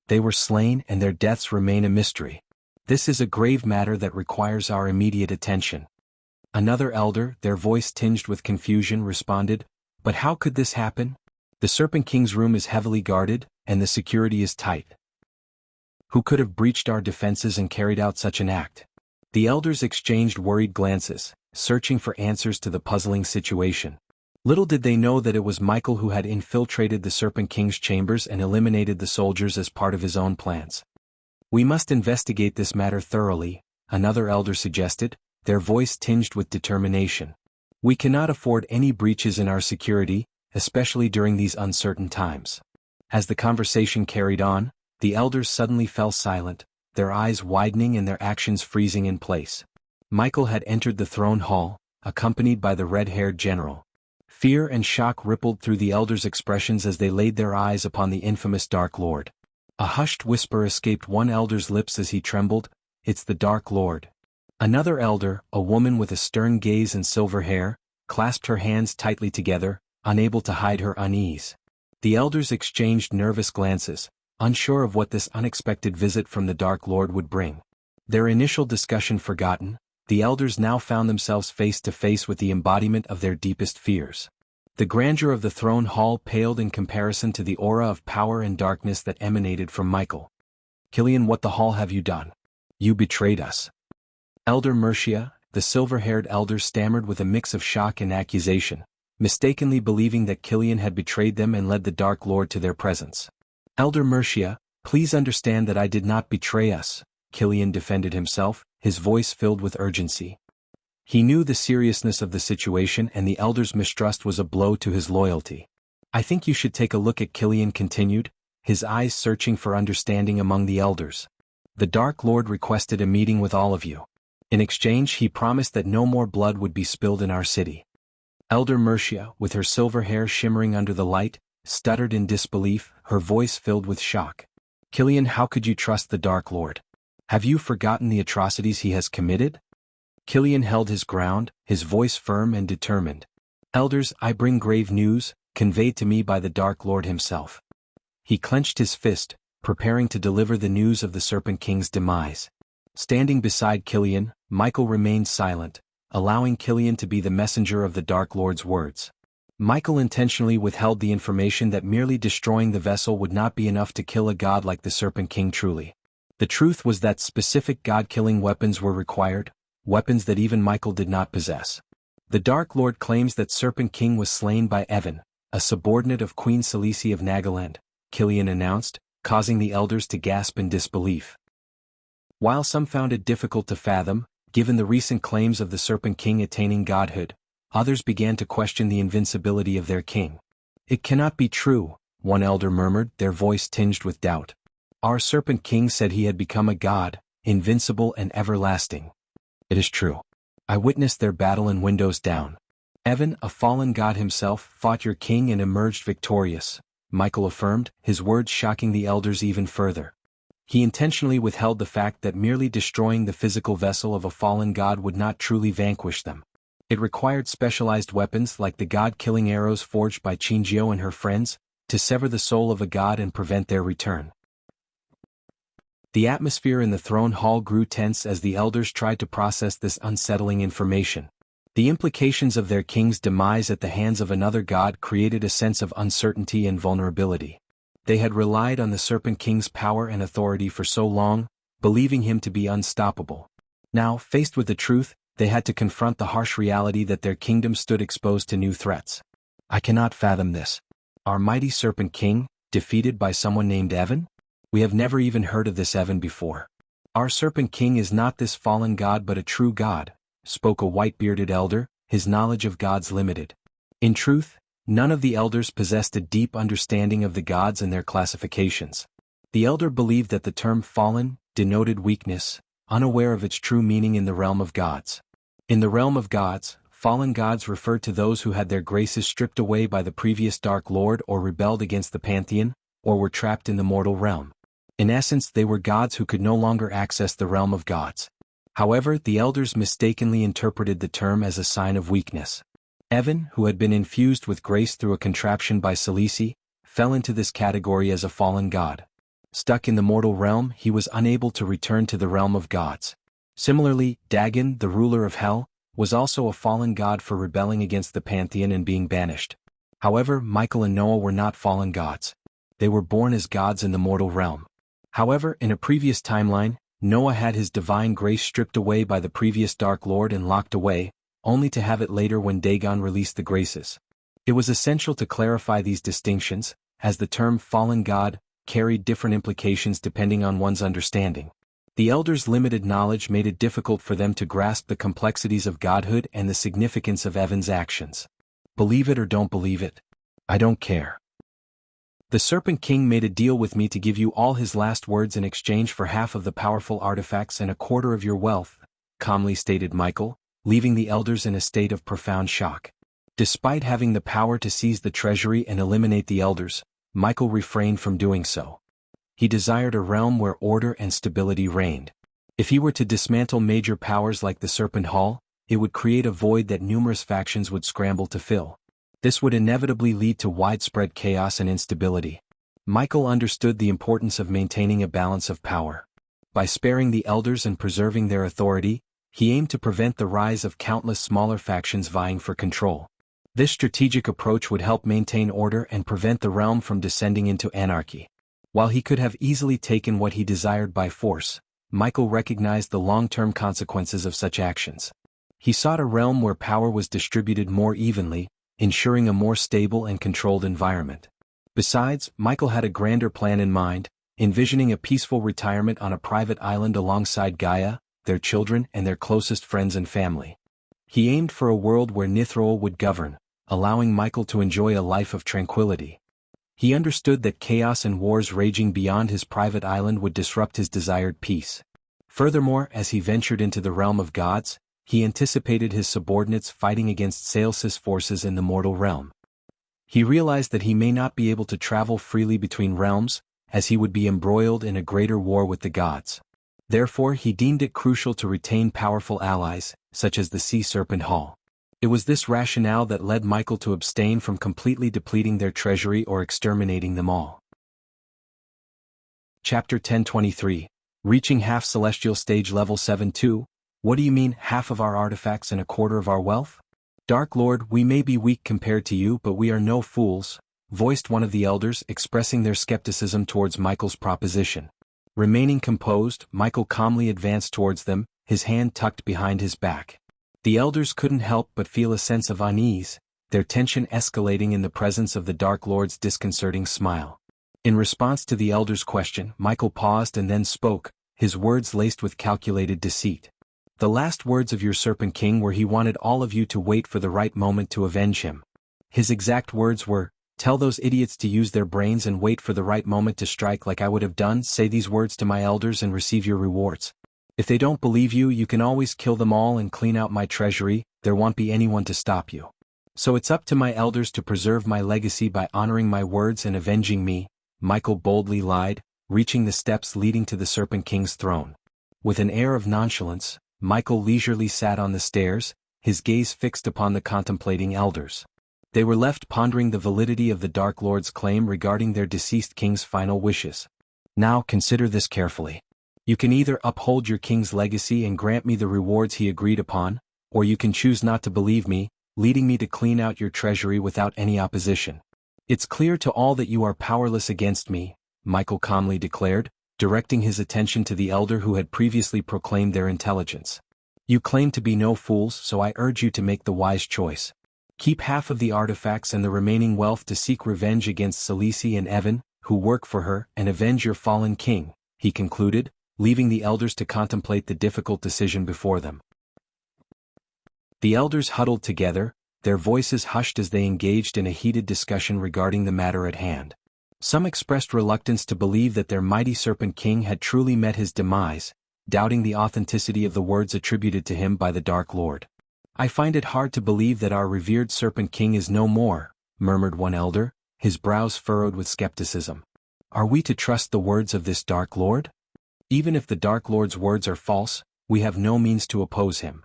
S1: They were slain and their deaths remain a mystery. This is a grave matter that requires our immediate attention." Another elder, their voice tinged with confusion, responded, "But how could this happen? The Serpent King's room is heavily guarded, and the security is tight. Who could have breached our defenses and carried out such an act?" The elders exchanged worried glances, searching for answers to the puzzling situation. Little did they know that it was Michael who had infiltrated the Serpent King's chambers and eliminated the soldiers as part of his own plans. "We must investigate this matter thoroughly," another elder suggested, their voice tinged with determination. "We cannot afford any breaches in our security, especially during these uncertain times." As the conversation carried on, the elders suddenly fell silent, their eyes widening and their actions freezing in place. Michael had entered the throne hall, accompanied by the red-haired general. Fear and shock rippled through the elders' expressions as they laid their eyes upon the infamous Dark Lord. A hushed whisper escaped one elder's lips as he trembled, "It's the Dark Lord." Another elder, a woman with a stern gaze and silver hair, clasped her hands tightly together, unable to hide her unease. The elders exchanged nervous glances, unsure of what this unexpected visit from the Dark Lord would bring. Their initial discussion forgotten, the elders now found themselves face to face with the embodiment of their deepest fears. The grandeur of the throne hall paled in comparison to the aura of power and darkness that emanated from Michael. "Killian, what the hell have you done? You betrayed us." Elder Mercia, the silver-haired elder, stammered with a mix of shock and accusation, mistakenly believing that Killian had betrayed them and led the Dark Lord to their presence. "Elder Mercia, please understand that I did not betray us," Killian defended himself, his voice filled with urgency. He knew the seriousness of the situation and the elder's mistrust was a blow to his loyalty. "I think you should take a look at," Killian continued, his eyes searching for understanding among the elders. "The Dark Lord requested a meeting with all of you. In exchange, he promised that no more blood would be spilled in our city." Elder Mercia, with her silver hair shimmering under the light, stuttered in disbelief, her voice filled with shock. "Killian, how could you trust the Dark Lord? Have you forgotten the atrocities he has committed?" Killian held his ground, his voice firm and determined. "Elders, I bring grave news, conveyed to me by the Dark Lord himself." He clenched his fist, preparing to deliver the news of the Serpent King's demise. Standing beside Killian, Michael remained silent, allowing Killian to be the messenger of the Dark Lord's words. Michael intentionally withheld the information that merely destroying the vessel would not be enough to kill a god like the Serpent King truly. The truth was that specific god-killing weapons were required, weapons that even Michael did not possess. The Dark Lord claims that Serpent King was slain by Evan, a subordinate of Queen Celice of Nagaland, Killian announced, causing the elders to gasp in disbelief. While some found it difficult to fathom, given the recent claims of the Serpent King attaining godhood, others began to question the invincibility of their king. "It cannot be true," one elder murmured, their voice tinged with doubt. "Our Serpent King said he had become a god, invincible and everlasting." "It is true. I witnessed their battle in Windows Down. Evan, a fallen god himself, fought your king and emerged victorious," Michael affirmed, his words shocking the elders even further. He intentionally withheld the fact that merely destroying the physical vessel of a fallen god would not truly vanquish them. It required specialized weapons like the god-killing arrows forged by Qingjiu and her friends, to sever the soul of a god and prevent their return. The atmosphere in the throne hall grew tense as the elders tried to process this unsettling information. The implications of their king's demise at the hands of another god created a sense of uncertainty and vulnerability. They had relied on the Serpent King's power and authority for so long, believing him to be unstoppable. Now, faced with the truth, they had to confront the harsh reality that their kingdom stood exposed to new threats. "I cannot fathom this. Our mighty Serpent King, defeated by someone named Evan? We have never even heard of this Evan before. Our Serpent King is not this fallen god but a true god," spoke a white-bearded elder, his knowledge of gods limited. In truth, none of the elders possessed a deep understanding of the gods and their classifications. The elder believed that the term fallen denoted weakness, unaware of its true meaning in the realm of gods. In the realm of gods, fallen gods referred to those who had their graces stripped away by the previous Dark Lord or rebelled against the pantheon, or were trapped in the mortal realm. In essence, they were gods who could no longer access the realm of gods. However, the elders mistakenly interpreted the term as a sign of weakness. Evan, who had been infused with grace through a contraption by Selisi, fell into this category as a fallen god. Stuck in the mortal realm, he was unable to return to the realm of gods. Similarly, Dagon, the ruler of Hell, was also a fallen god for rebelling against the pantheon and being banished. However, Michael and Noah were not fallen gods. They were born as gods in the mortal realm. However, in a previous timeline, Noah had his divine grace stripped away by the previous Dark Lord and locked away, only to have it later when Dagon released the graces. It was essential to clarify these distinctions, as the term fallen god carried different implications depending on one's understanding. The elders' limited knowledge made it difficult for them to grasp the complexities of godhood and the significance of Evan's actions. Believe it or don't believe it, I don't care. The Serpent King made a deal with me to give you all his last words in exchange for half of the powerful artifacts and a quarter of your wealth, calmly stated Michael, leaving the elders in a state of profound shock. Despite having the power to seize the treasury and eliminate the elders, Michael refrained from doing so. He desired a realm where order and stability reigned. If he were to dismantle major powers like the Serpent Hall, it would create a void that numerous factions would scramble to fill. This would inevitably lead to widespread chaos and instability. Michael understood the importance of maintaining a balance of power. By sparing the elders and preserving their authority, he aimed to prevent the rise of countless smaller factions vying for control. This strategic approach would help maintain order and prevent the realm from descending into anarchy. While he could have easily taken what he desired by force, Michael recognized the long-term consequences of such actions. He sought a realm where power was distributed more evenly, ensuring a more stable and controlled environment. Besides, Michael had a grander plan in mind, envisioning a peaceful retirement on a private island alongside Gaia, their children and their closest friends and family. He aimed for a world where Nithrol would govern, allowing Michael to enjoy a life of tranquility. He understood that chaos and wars raging beyond his private island would disrupt his desired peace. Furthermore, as he ventured into the realm of gods, he anticipated his subordinates fighting against Saelsis forces in the mortal realm. He realized that he may not be able to travel freely between realms, as he would be embroiled in a greater war with the gods. Therefore, he deemed it crucial to retain powerful allies, such as the Sea Serpent Hall. It was this rationale that led Michael to abstain from completely depleting their treasury or exterminating them all. Chapter 1023, Reaching Half Celestial Stage Level 7-2. What do you mean, half of our artifacts and a quarter of our wealth? Dark Lord, we may be weak compared to you, but we are no fools, voiced one of the elders, expressing their skepticism towards Michael's proposition. Remaining composed, Michael calmly advanced towards them, his hand tucked behind his back. The elders couldn't help but feel a sense of unease, their tension escalating in the presence of the Dark Lord's disconcerting smile. In response to the elder's question, Michael paused and then spoke, his words laced with calculated deceit. The last words of your Serpent King were he wanted all of you to wait for the right moment to avenge him. His exact words were, tell those idiots to use their brains and wait for the right moment to strike like I would have done. Say these words to my elders and receive your rewards. If they don't believe you, you can always kill them all and clean out my treasury, there won't be anyone to stop you. So it's up to my elders to preserve my legacy by honoring my words and avenging me, Michael boldly lied, reaching the steps leading to the Serpent King's throne. With an air of nonchalance, Michael leisurely sat on the stairs, his gaze fixed upon the contemplating elders. They were left pondering the validity of the Dark Lord's claim regarding their deceased king's final wishes. Now consider this carefully. You can either uphold your king's legacy and grant me the rewards he agreed upon, or you can choose not to believe me, leading me to clean out your treasury without any opposition. It's clear to all that you are powerless against me, Michael calmly declared, directing his attention to the elder who had previously proclaimed their intelligence. You claim to be no fools, so I urge you to make the wise choice. Keep half of the artifacts and the remaining wealth to seek revenge against Selisi and Evan, who work for her, and avenge your fallen king, he concluded, leaving the elders to contemplate the difficult decision before them. The elders huddled together, their voices hushed as they engaged in a heated discussion regarding the matter at hand. Some expressed reluctance to believe that their mighty Serpent King had truly met his demise, doubting the authenticity of the words attributed to him by the Dark Lord. "I find it hard to believe that our revered Serpent King is no more," murmured one elder, his brows furrowed with skepticism. "Are we to trust the words of this Dark Lord? Even if the Dark Lord's words are false, we have no means to oppose him.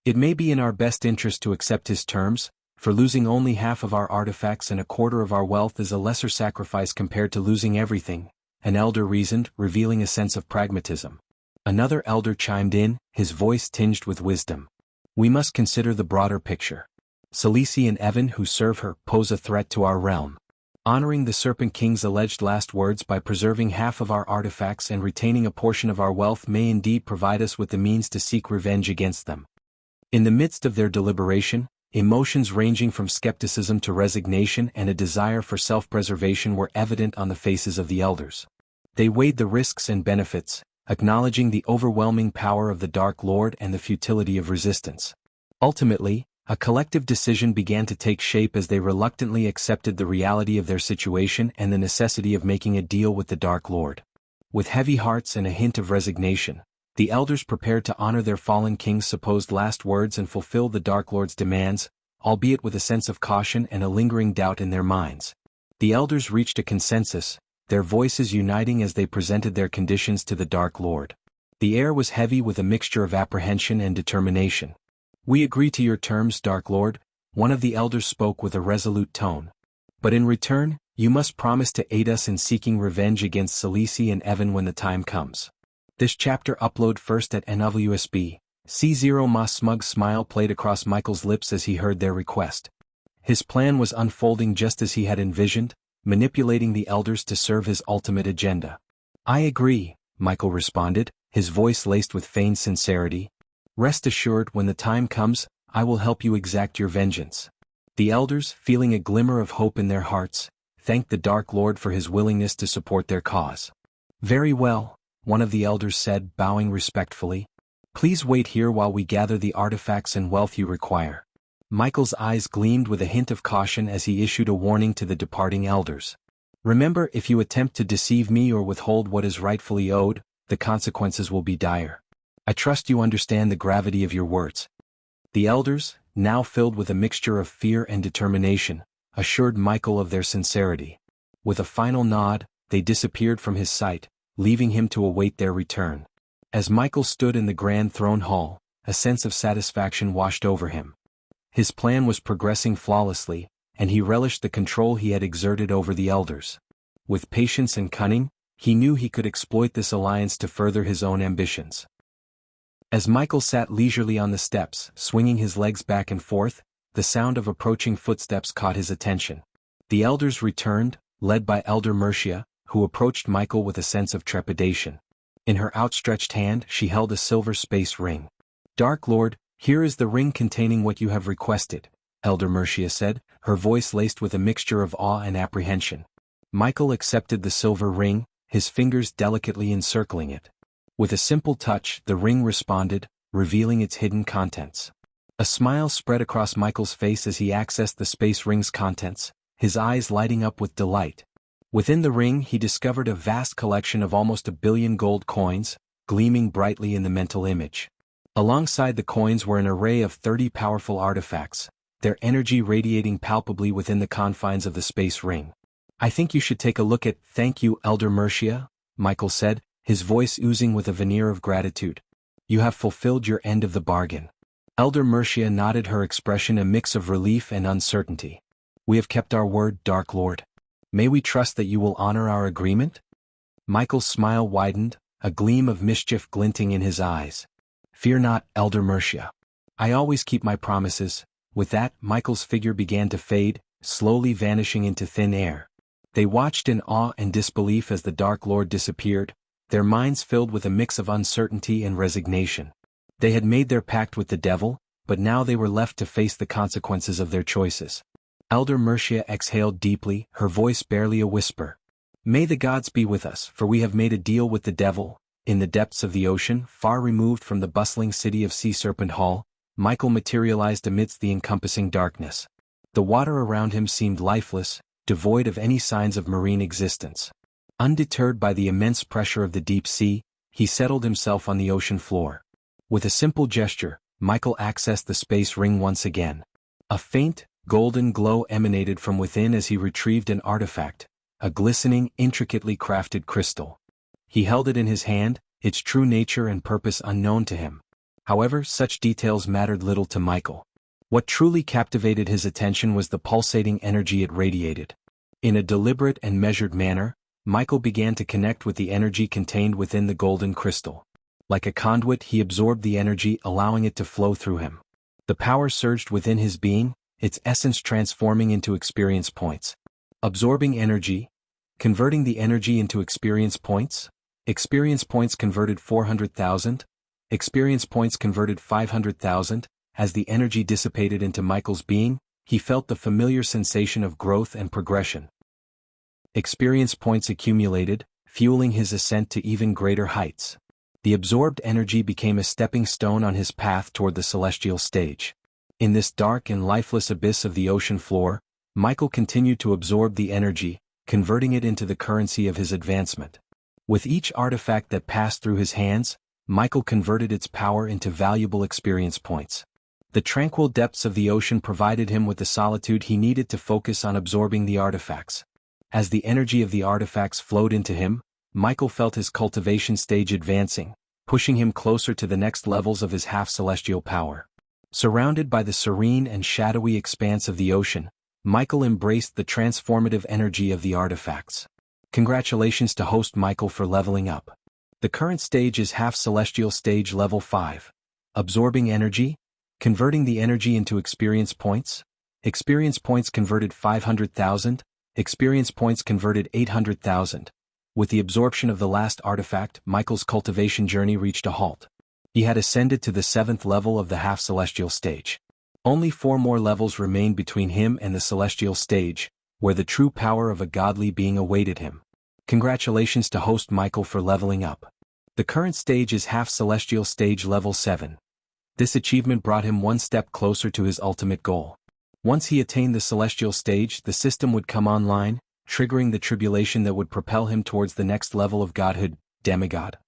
S1: It may be in our best interest to accept his terms, for losing only half of our artifacts and a quarter of our wealth is a lesser sacrifice compared to losing everything," an elder reasoned, revealing a sense of pragmatism. Another elder chimed in, his voice tinged with wisdom. "We must consider the broader picture. Celici and Evan, who serve her, pose a threat to our realm. Honoring the Serpent King's alleged last words by preserving half of our artifacts and retaining a portion of our wealth may indeed provide us with the means to seek revenge against them." In the midst of their deliberation, emotions ranging from skepticism to resignation and a desire for self-preservation were evident on the faces of the elders. They weighed the risks and benefits, acknowledging the overwhelming power of the Dark Lord and the futility of resistance. Ultimately, a collective decision began to take shape as they reluctantly accepted the reality of their situation and the necessity of making a deal with the Dark Lord. With heavy hearts and a hint of resignation, the elders prepared to honor their fallen king's supposed last words and fulfill the Dark Lord's demands, albeit with a sense of caution and a lingering doubt in their minds. The elders reached a consensus, their voices uniting as they presented their conditions to the Dark Lord. The air was heavy with a mixture of apprehension and determination. "We agree to your terms, Dark Lord," one of the elders spoke with a resolute tone. "But in return, you must promise to aid us in seeking revenge against Celici and Evan when the time comes." This chapter upload first at NWSB. C0. Ma smug smile played across Michael's lips as he heard their request. His plan was unfolding just as he had envisioned, manipulating the elders to serve his ultimate agenda. "I agree," Michael responded, his voice laced with feigned sincerity. "Rest assured, when the time comes, I will help you exact your vengeance." The elders, feeling a glimmer of hope in their hearts, thanked the Dark Lord for his willingness to support their cause. "Very well," one of the elders said, bowing respectfully. "Please wait here while we gather the artifacts and wealth you require." Michael's eyes gleamed with a hint of caution as he issued a warning to the departing elders. "Remember, if you attempt to deceive me or withhold what is rightfully owed, the consequences will be dire. I trust you understand the gravity of your words." The elders, now filled with a mixture of fear and determination, assured Michael of their sincerity. With a final nod, they disappeared from his sight, leaving him to await their return. As Michael stood in the grand throne hall, a sense of satisfaction washed over him. His plan was progressing flawlessly, and he relished the control he had exerted over the elders. With patience and cunning, he knew he could exploit this alliance to further his own ambitions. As Michael sat leisurely on the steps, swinging his legs back and forth, the sound of approaching footsteps caught his attention. The elders returned, led by Elder Mercia, who approached Michael with a sense of trepidation. In her outstretched hand she held a silver space ring. "Dark Lord, here is the ring containing what you have requested," Elder Mercia said, her voice laced with a mixture of awe and apprehension. Michael accepted the silver ring, his fingers delicately encircling it. With a simple touch, the ring responded, revealing its hidden contents. A smile spread across Michael's face as he accessed the space ring's contents, his eyes lighting up with delight. Within the ring he discovered a vast collection of almost 1 billion gold coins, gleaming brightly in the mental image. Alongside the coins were an array of 30 powerful artifacts, their energy radiating palpably within the confines of the space ring. "I think you should take a look at." "Thank you, Elder Mercia," Michael said, his voice oozing with a veneer of gratitude. "You have fulfilled your end of the bargain." Elder Mercia nodded, her expression a mix of relief and uncertainty. "We have kept our word, Dark Lord. May we trust that you will honor our agreement?" Michael's smile widened, a gleam of mischief glinting in his eyes. "Fear not, Elder Mercia. I always keep my promises." With that, Michael's figure began to fade, slowly vanishing into thin air. They watched in awe and disbelief as the Dark Lord disappeared, their minds filled with a mix of uncertainty and resignation. They had made their pact with the devil, but now they were left to face the consequences of their choices. Elder Mercia exhaled deeply, her voice barely a whisper. "May the gods be with us, for we have made a deal with the devil." In the depths of the ocean, far removed from the bustling city of Sea Serpent Hall, Michael materialized amidst the encompassing darkness. The water around him seemed lifeless, devoid of any signs of marine existence. Undeterred by the immense pressure of the deep sea, he settled himself on the ocean floor. With a simple gesture, Michael accessed the space ring once again. A faint, golden glow emanated from within as he retrieved an artifact, a glistening, intricately crafted crystal. He held it in his hand, its true nature and purpose unknown to him. However, such details mattered little to Michael. What truly captivated his attention was the pulsating energy it radiated. In a deliberate and measured manner, Michael began to connect with the energy contained within the golden crystal. Like a conduit, he absorbed the energy, allowing it to flow through him. The power surged within his being, its essence transforming into experience points. Absorbing energy, converting the energy into experience points. Experience points converted 400,000. Experience points converted 500,000. As the energy dissipated into Michael's being, he felt the familiar sensation of growth and progression. Experience points accumulated, fueling his ascent to even greater heights. The absorbed energy became a stepping stone on his path toward the celestial stage. In this dark and lifeless abyss of the ocean floor, Michael continued to absorb the energy, converting it into the currency of his advancement. With each artifact that passed through his hands, Michael converted its power into valuable experience points. The tranquil depths of the ocean provided him with the solitude he needed to focus on absorbing the artifacts. As the energy of the artifacts flowed into him, Michael felt his cultivation stage advancing, pushing him closer to the next levels of his half-celestial power. Surrounded by the serene and shadowy expanse of the ocean, Michael embraced the transformative energy of the artifacts. Congratulations to host Michael for leveling up. The current stage is half-celestial stage level 5. Absorbing energy, converting the energy into experience points. Experience points converted 500,000. Experience points converted 800,000. With the absorption of the last artifact, Michael's cultivation journey reached a halt. He had ascended to the 7th level of the half-celestial stage. Only 4 more levels remained between him and the celestial stage, where the true power of a godly being awaited him. Congratulations to host Michael for leveling up. The current stage is half-celestial stage level 7. This achievement brought him one step closer to his ultimate goal. Once he attained the celestial stage, the system would come online, triggering the tribulation that would propel him towards the next level of godhood, demigod.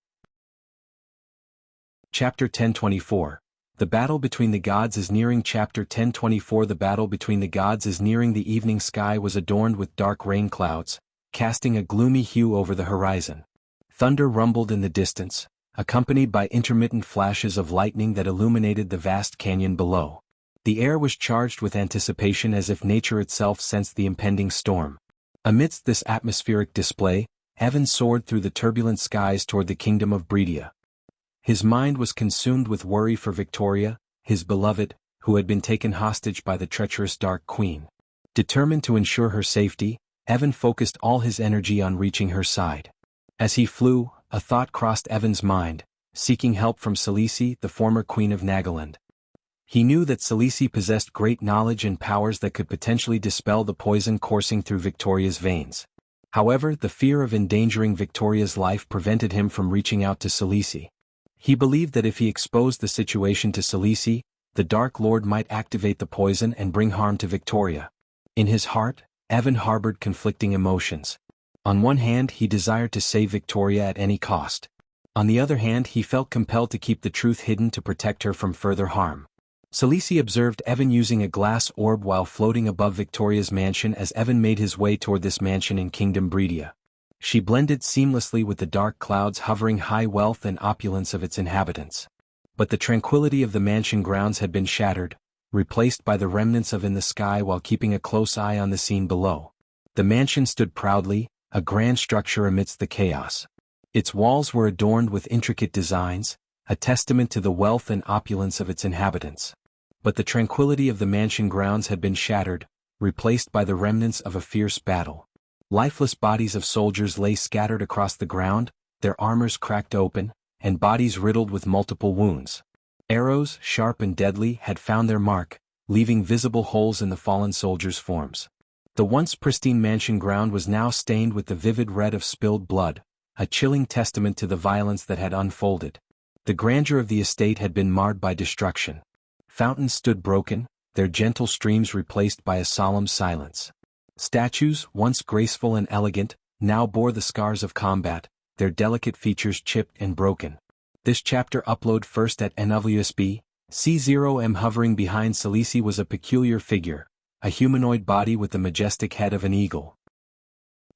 S1: Chapter 1024. The battle between the gods is nearing. Chapter 1024. The battle between the gods is nearing. The evening sky was adorned with dark rain clouds, casting a gloomy hue over the horizon. Thunder rumbled in the distance, accompanied by intermittent flashes of lightning that illuminated the vast canyon below. The air was charged with anticipation as if nature itself sensed the impending storm. Amidst this atmospheric display, Evan soared through the turbulent skies toward the kingdom of Bredia. His mind was consumed with worry for Victoria, his beloved, who had been taken hostage by the treacherous Dark Queen. Determined to ensure her safety, Evan focused all his energy on reaching her side. As he flew, a thought crossed Evan's mind, seeking help from Selisi, the former queen of Nagaland. He knew that Selisi possessed great knowledge and powers that could potentially dispel the poison coursing through Victoria's veins. However, the fear of endangering Victoria's life prevented him from reaching out to Selisi. He believed that if he exposed the situation to Selisi, the Dark Lord might activate the poison and bring harm to Victoria. In his heart, Evan harbored conflicting emotions. On one hand, he desired to save Victoria at any cost. On the other hand, he felt compelled to keep the truth hidden to protect her from further harm. Selisi observed Evan using a glass orb while floating above Victoria's mansion as Evan made his way toward this mansion in Kingdom Bredia. She blended seamlessly with the dark clouds hovering high wealth and opulence of its inhabitants. But the tranquility of the mansion grounds had been shattered, replaced by the remnants of in the sky while keeping a close eye on the scene below. The mansion stood proudly, a grand structure amidst the chaos. Its walls were adorned with intricate designs, a testament to the wealth and opulence of its inhabitants. But the tranquility of the mansion grounds had been shattered, replaced by the remnants of a fierce battle. Lifeless bodies of soldiers lay scattered across the ground, their armors cracked open, and bodies riddled with multiple wounds. Arrows, sharp and deadly, had found their mark, leaving visible holes in the fallen soldiers' forms. The once pristine mansion ground was now stained with the vivid red of spilled blood, a chilling testament to the violence that had unfolded. The grandeur of the estate had been marred by destruction. Fountains stood broken, their gentle streams replaced by a solemn silence. Statues, once graceful and elegant, now bore the scars of combat, their delicate features chipped and broken. This chapter upload first at NWSB. C0M hovering behind Celici was a peculiar figure, a humanoid body with the majestic head of an eagle.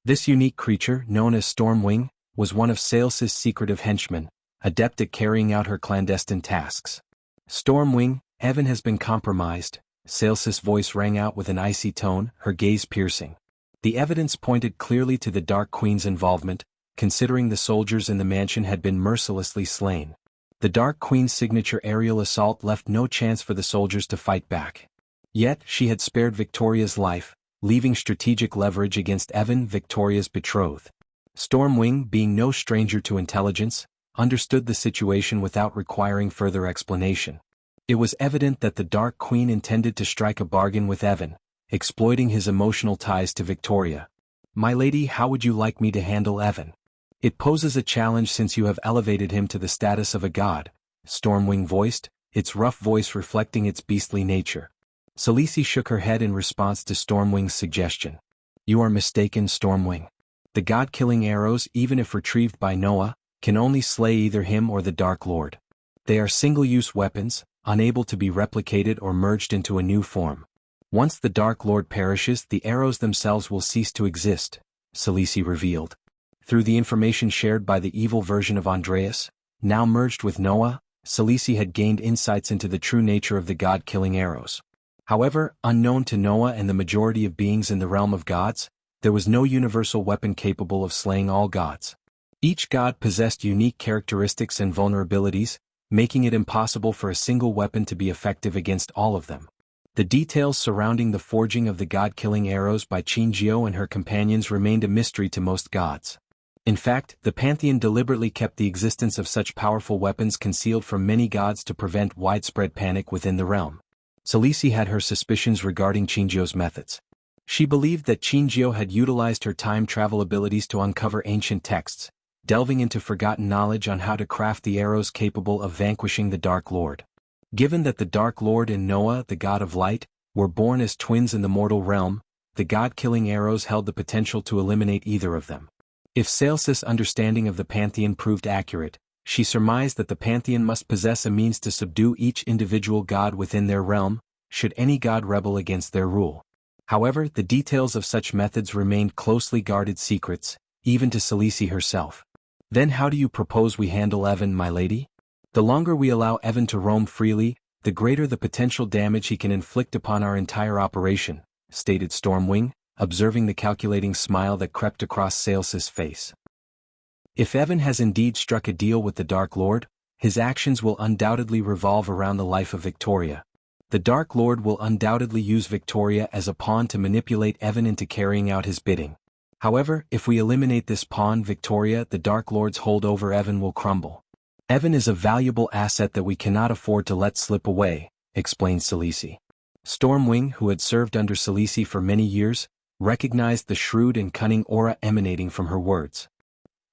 S1: This unique creature, known as Stormwing, was one of Sales's secretive henchmen, adept at carrying out her clandestine tasks. Stormwing, Evan has been compromised, Sales's voice rang out with an icy tone, her gaze piercing. The evidence pointed clearly to the Dark Queen's involvement, considering the soldiers in the mansion had been mercilessly slain. The Dark Queen's signature aerial assault left no chance for the soldiers to fight back. Yet, she had spared Victoria's life, leaving strategic leverage against Evan, Victoria's betrothed. Stormwing, being no stranger to intelligence, understood the situation without requiring further explanation. It was evident that the Dark Queen intended to strike a bargain with Evan, exploiting his emotional ties to Victoria. "My lady, how would you like me to handle Evan? It poses a challenge since you have elevated him to the status of a god," Stormwing voiced, its rough voice reflecting its beastly nature. Celici shook her head in response to Stormwing's suggestion. "You are mistaken, Stormwing. The god-killing arrows, even if retrieved by Noah, can only slay either him or the Dark Lord. They are single-use weapons, unable to be replicated or merged into a new form. Once the Dark Lord perishes, the arrows themselves will cease to exist," Celici revealed. Through the information shared by the evil version of Andreas, now merged with Noah, Celici had gained insights into the true nature of the god-killing arrows. However, unknown to Noah and the majority of beings in the realm of gods, there was no universal weapon capable of slaying all gods. Each god possessed unique characteristics and vulnerabilities, making it impossible for a single weapon to be effective against all of them. The details surrounding the forging of the god-killing arrows by Qinjiao and her companions remained a mystery to most gods. In fact, the Pantheon deliberately kept the existence of such powerful weapons concealed from many gods to prevent widespread panic within the realm. Celici had her suspicions regarding Qinjiao's methods. She believed that Qinjiao had utilized her time travel abilities to uncover ancient texts, delving into forgotten knowledge on how to craft the arrows capable of vanquishing the Dark Lord. Given that the Dark Lord and Noah, the god of light, were born as twins in the mortal realm, the god-killing arrows held the potential to eliminate either of them. If Sales's understanding of the Pantheon proved accurate, she surmised that the Pantheon must possess a means to subdue each individual god within their realm, should any god rebel against their rule. However, the details of such methods remained closely guarded secrets, even to Celici herself. "Then how do you propose we handle Evan, my lady? The longer we allow Evan to roam freely, the greater the potential damage he can inflict upon our entire operation," stated Stormwing, observing the calculating smile that crept across Sales's face. "If Evan has indeed struck a deal with the Dark Lord, his actions will undoubtedly revolve around the life of Victoria. The Dark Lord will undoubtedly use Victoria as a pawn to manipulate Evan into carrying out his bidding. However, if we eliminate this pawn, Victoria, the Dark Lord's hold over Evan will crumble. Evan is a valuable asset that we cannot afford to let slip away," explained Celici. Stormwing, who had served under Celici for many years, recognized the shrewd and cunning aura emanating from her words.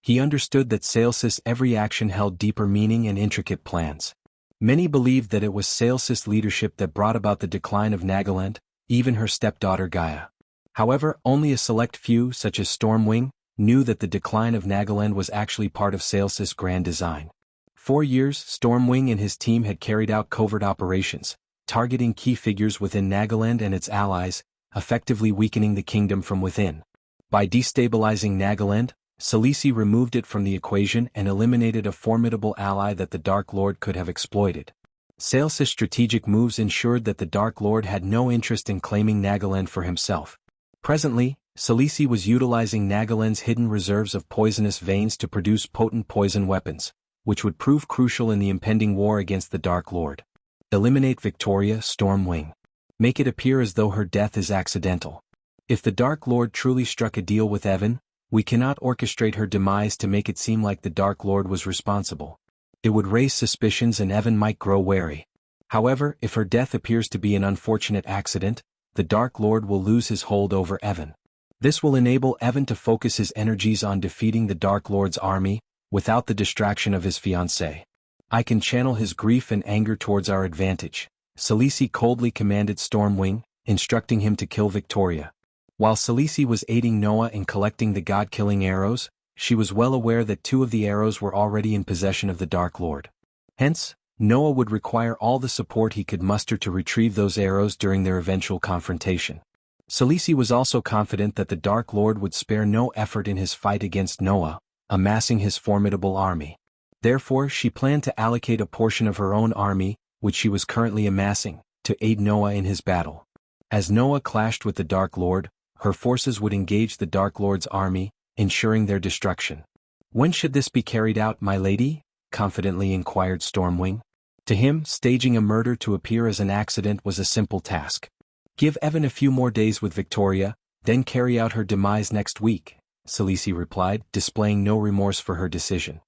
S1: He understood that Sales's every action held deeper meaning and intricate plans. Many believed that it was Sales's leadership that brought about the decline of Nagaland, even her stepdaughter Gaia. However, only a select few, such as Stormwing, knew that the decline of Nagaland was actually part of Sales's grand design. For years, Stormwing and his team had carried out covert operations, targeting key figures within Nagaland and its allies, effectively weakening the kingdom from within. By destabilizing Nagaland, Celici removed it from the equation and eliminated a formidable ally that the Dark Lord could have exploited. Sales's strategic moves ensured that the Dark Lord had no interest in claiming Nagaland for himself. Presently, Celici was utilizing Nagaland's hidden reserves of poisonous veins to produce potent poison weapons, which would prove crucial in the impending war against the Dark Lord. Eliminate Victoria, Stormwing. Make it appear as though her death is accidental. If the Dark Lord truly struck a deal with Evan, we cannot orchestrate her demise to make it seem like the Dark Lord was responsible. It would raise suspicions and Evan might grow wary. However, if her death appears to be an unfortunate accident, the Dark Lord will lose his hold over Evan. This will enable Evan to focus his energies on defeating the Dark Lord's army, without the distraction of his fiancée. I can channel his grief and anger towards our advantage, Celici coldly commanded Stormwing, instructing him to kill Victoria. While Celici was aiding Noah in collecting the god-killing arrows, she was well aware that 2 of the arrows were already in possession of the Dark Lord. Hence, Noah would require all the support he could muster to retrieve those arrows during their eventual confrontation. Khaleesi was also confident that the Dark Lord would spare no effort in his fight against Noah, amassing his formidable army. Therefore, she planned to allocate a portion of her own army, which she was currently amassing, to aid Noah in his battle. As Noah clashed with the Dark Lord, her forces would engage the Dark Lord's army, ensuring their destruction. "When should this be carried out, my lady?" confidently inquired Stormwing. To him, staging a murder to appear as an accident was a simple task. "Give Evan a few more days with Victoria, then carry out her demise next week," Khaleesi replied, displaying no remorse for her decision.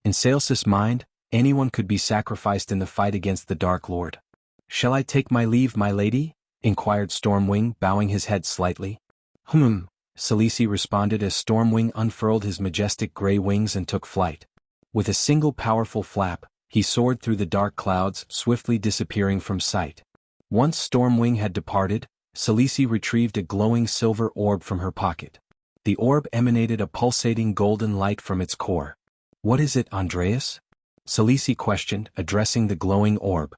S1: In Saelsys' mind, anyone could be sacrificed in the fight against the Dark Lord. "Shall I take my leave, my lady?" inquired Stormwing, bowing his head slightly. Khaleesi responded as Stormwing unfurled his majestic gray wings and took flight. With a single powerful flap, he soared through the dark clouds, swiftly disappearing from sight. Once Stormwing had departed, Khaleesi retrieved a glowing silver orb from her pocket. The orb emanated a pulsating golden light from its core. "What is it, Andreas?" Khaleesi questioned, addressing the glowing orb.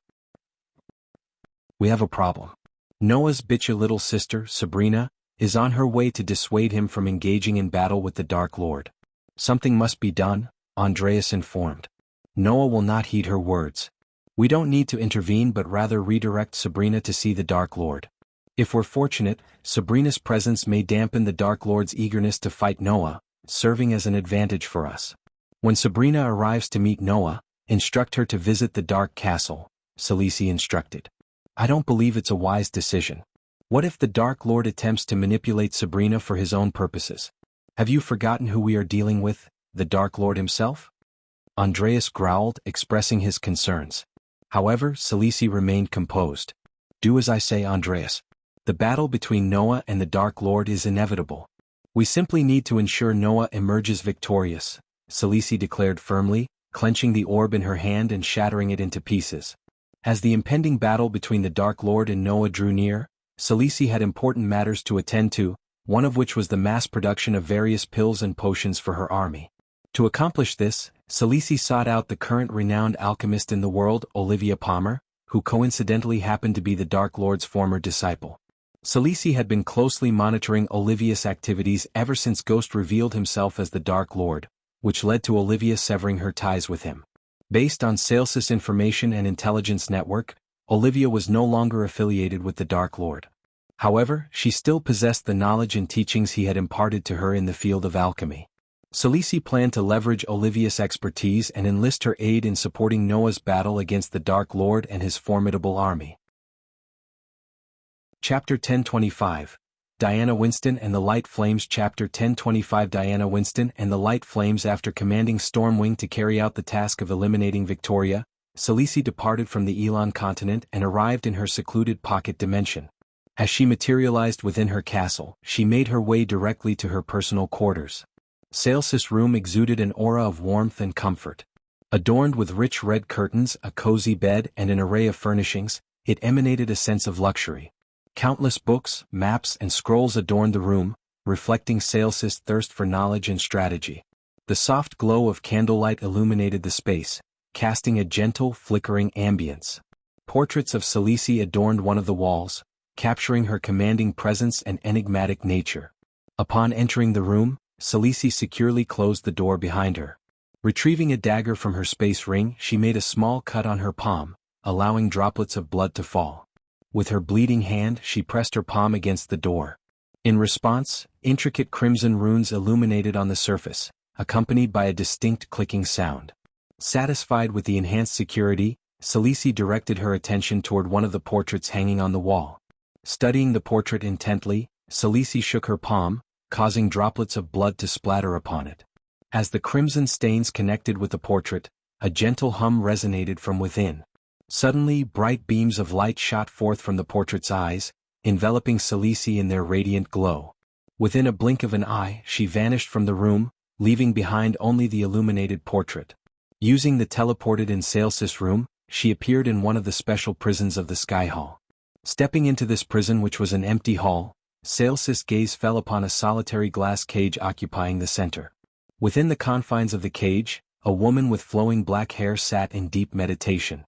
S1: "We have a problem. Noah's bitchy little sister, Sabrina, is on her way to dissuade him from engaging in battle with the Dark Lord. Something must be done," Andreas informed. "Noah will not heed her words. We don't need to intervene but rather redirect Sabrina to see the Dark Lord. If we're fortunate, Sabrina's presence may dampen the Dark Lord's eagerness to fight Noah, serving as an advantage for us. When Sabrina arrives to meet Noah, instruct her to visit the Dark Castle," Khaleesi instructed. "I don't believe it's a wise decision. What if the Dark Lord attempts to manipulate Sabrina for his own purposes? Have you forgotten who we are dealing with, the Dark Lord himself?" Andreas growled, expressing his concerns. However, Khaleesi remained composed. "Do as I say, Andreas. The battle between Noah and the Dark Lord is inevitable. We simply need to ensure Noah emerges victorious," Khaleesi declared firmly, clenching the orb in her hand and shattering it into pieces. As the impending battle between the Dark Lord and Noah drew near, Khaleesi had important matters to attend to, one of which was the mass production of various pills and potions for her army. To accomplish this, Khaleesi sought out the current renowned alchemist in the world, Olivia Palmer, who coincidentally happened to be the Dark Lord's former disciple. Khaleesi had been closely monitoring Olivia's activities ever since Ghost revealed himself as the Dark Lord, which led to Olivia severing her ties with him. Based on Saelsys Information and Intelligence Network, Olivia was no longer affiliated with the Dark Lord. However, she still possessed the knowledge and teachings he had imparted to her in the field of alchemy. Khaleesi planned to leverage Olivia's expertise and enlist her aid in supporting Noah's battle against the Dark Lord and his formidable army. Chapter 1025, Diana Winston and the Light Flames. Chapter 1025, Diana Winston and the Light Flames. After commanding Stormwing to carry out the task of eliminating Victoria, Khaleesi departed from the Elon continent and arrived in her secluded pocket dimension. As she materialized within her castle, she made her way directly to her personal quarters. Saelsys' room exuded an aura of warmth and comfort. Adorned with rich red curtains, a cozy bed and an array of furnishings, it emanated a sense of luxury. Countless books, maps and scrolls adorned the room, reflecting Saelsys' thirst for knowledge and strategy. The soft glow of candlelight illuminated the space, casting a gentle, flickering ambience. Portraits of Khaleesi adorned one of the walls, capturing her commanding presence and enigmatic nature. Upon entering the room, Khaleesi securely closed the door behind her. Retrieving a dagger from her space ring, she made a small cut on her palm, allowing droplets of blood to fall. With her bleeding hand, she pressed her palm against the door. In response, intricate crimson runes illuminated on the surface, accompanied by a distinct clicking sound. Satisfied with the enhanced security, Khaleesi directed her attention toward one of the portraits hanging on the wall. Studying the portrait intently, Khaleesi shook her palm, causing droplets of blood to splatter upon it. As the crimson stains connected with the portrait, a gentle hum resonated from within. Suddenly, bright beams of light shot forth from the portrait's eyes, enveloping Khaleesi in their radiant glow. Within a blink of an eye, she vanished from the room, leaving behind only the illuminated portrait. Using the teleported in Saelsys room, she appeared in one of the special prisons of the Sky Hall. Stepping into this prison, which was an empty hall, Saelsys' gaze fell upon a solitary glass cage occupying the center. Within the confines of the cage, a woman with flowing black hair sat in deep meditation.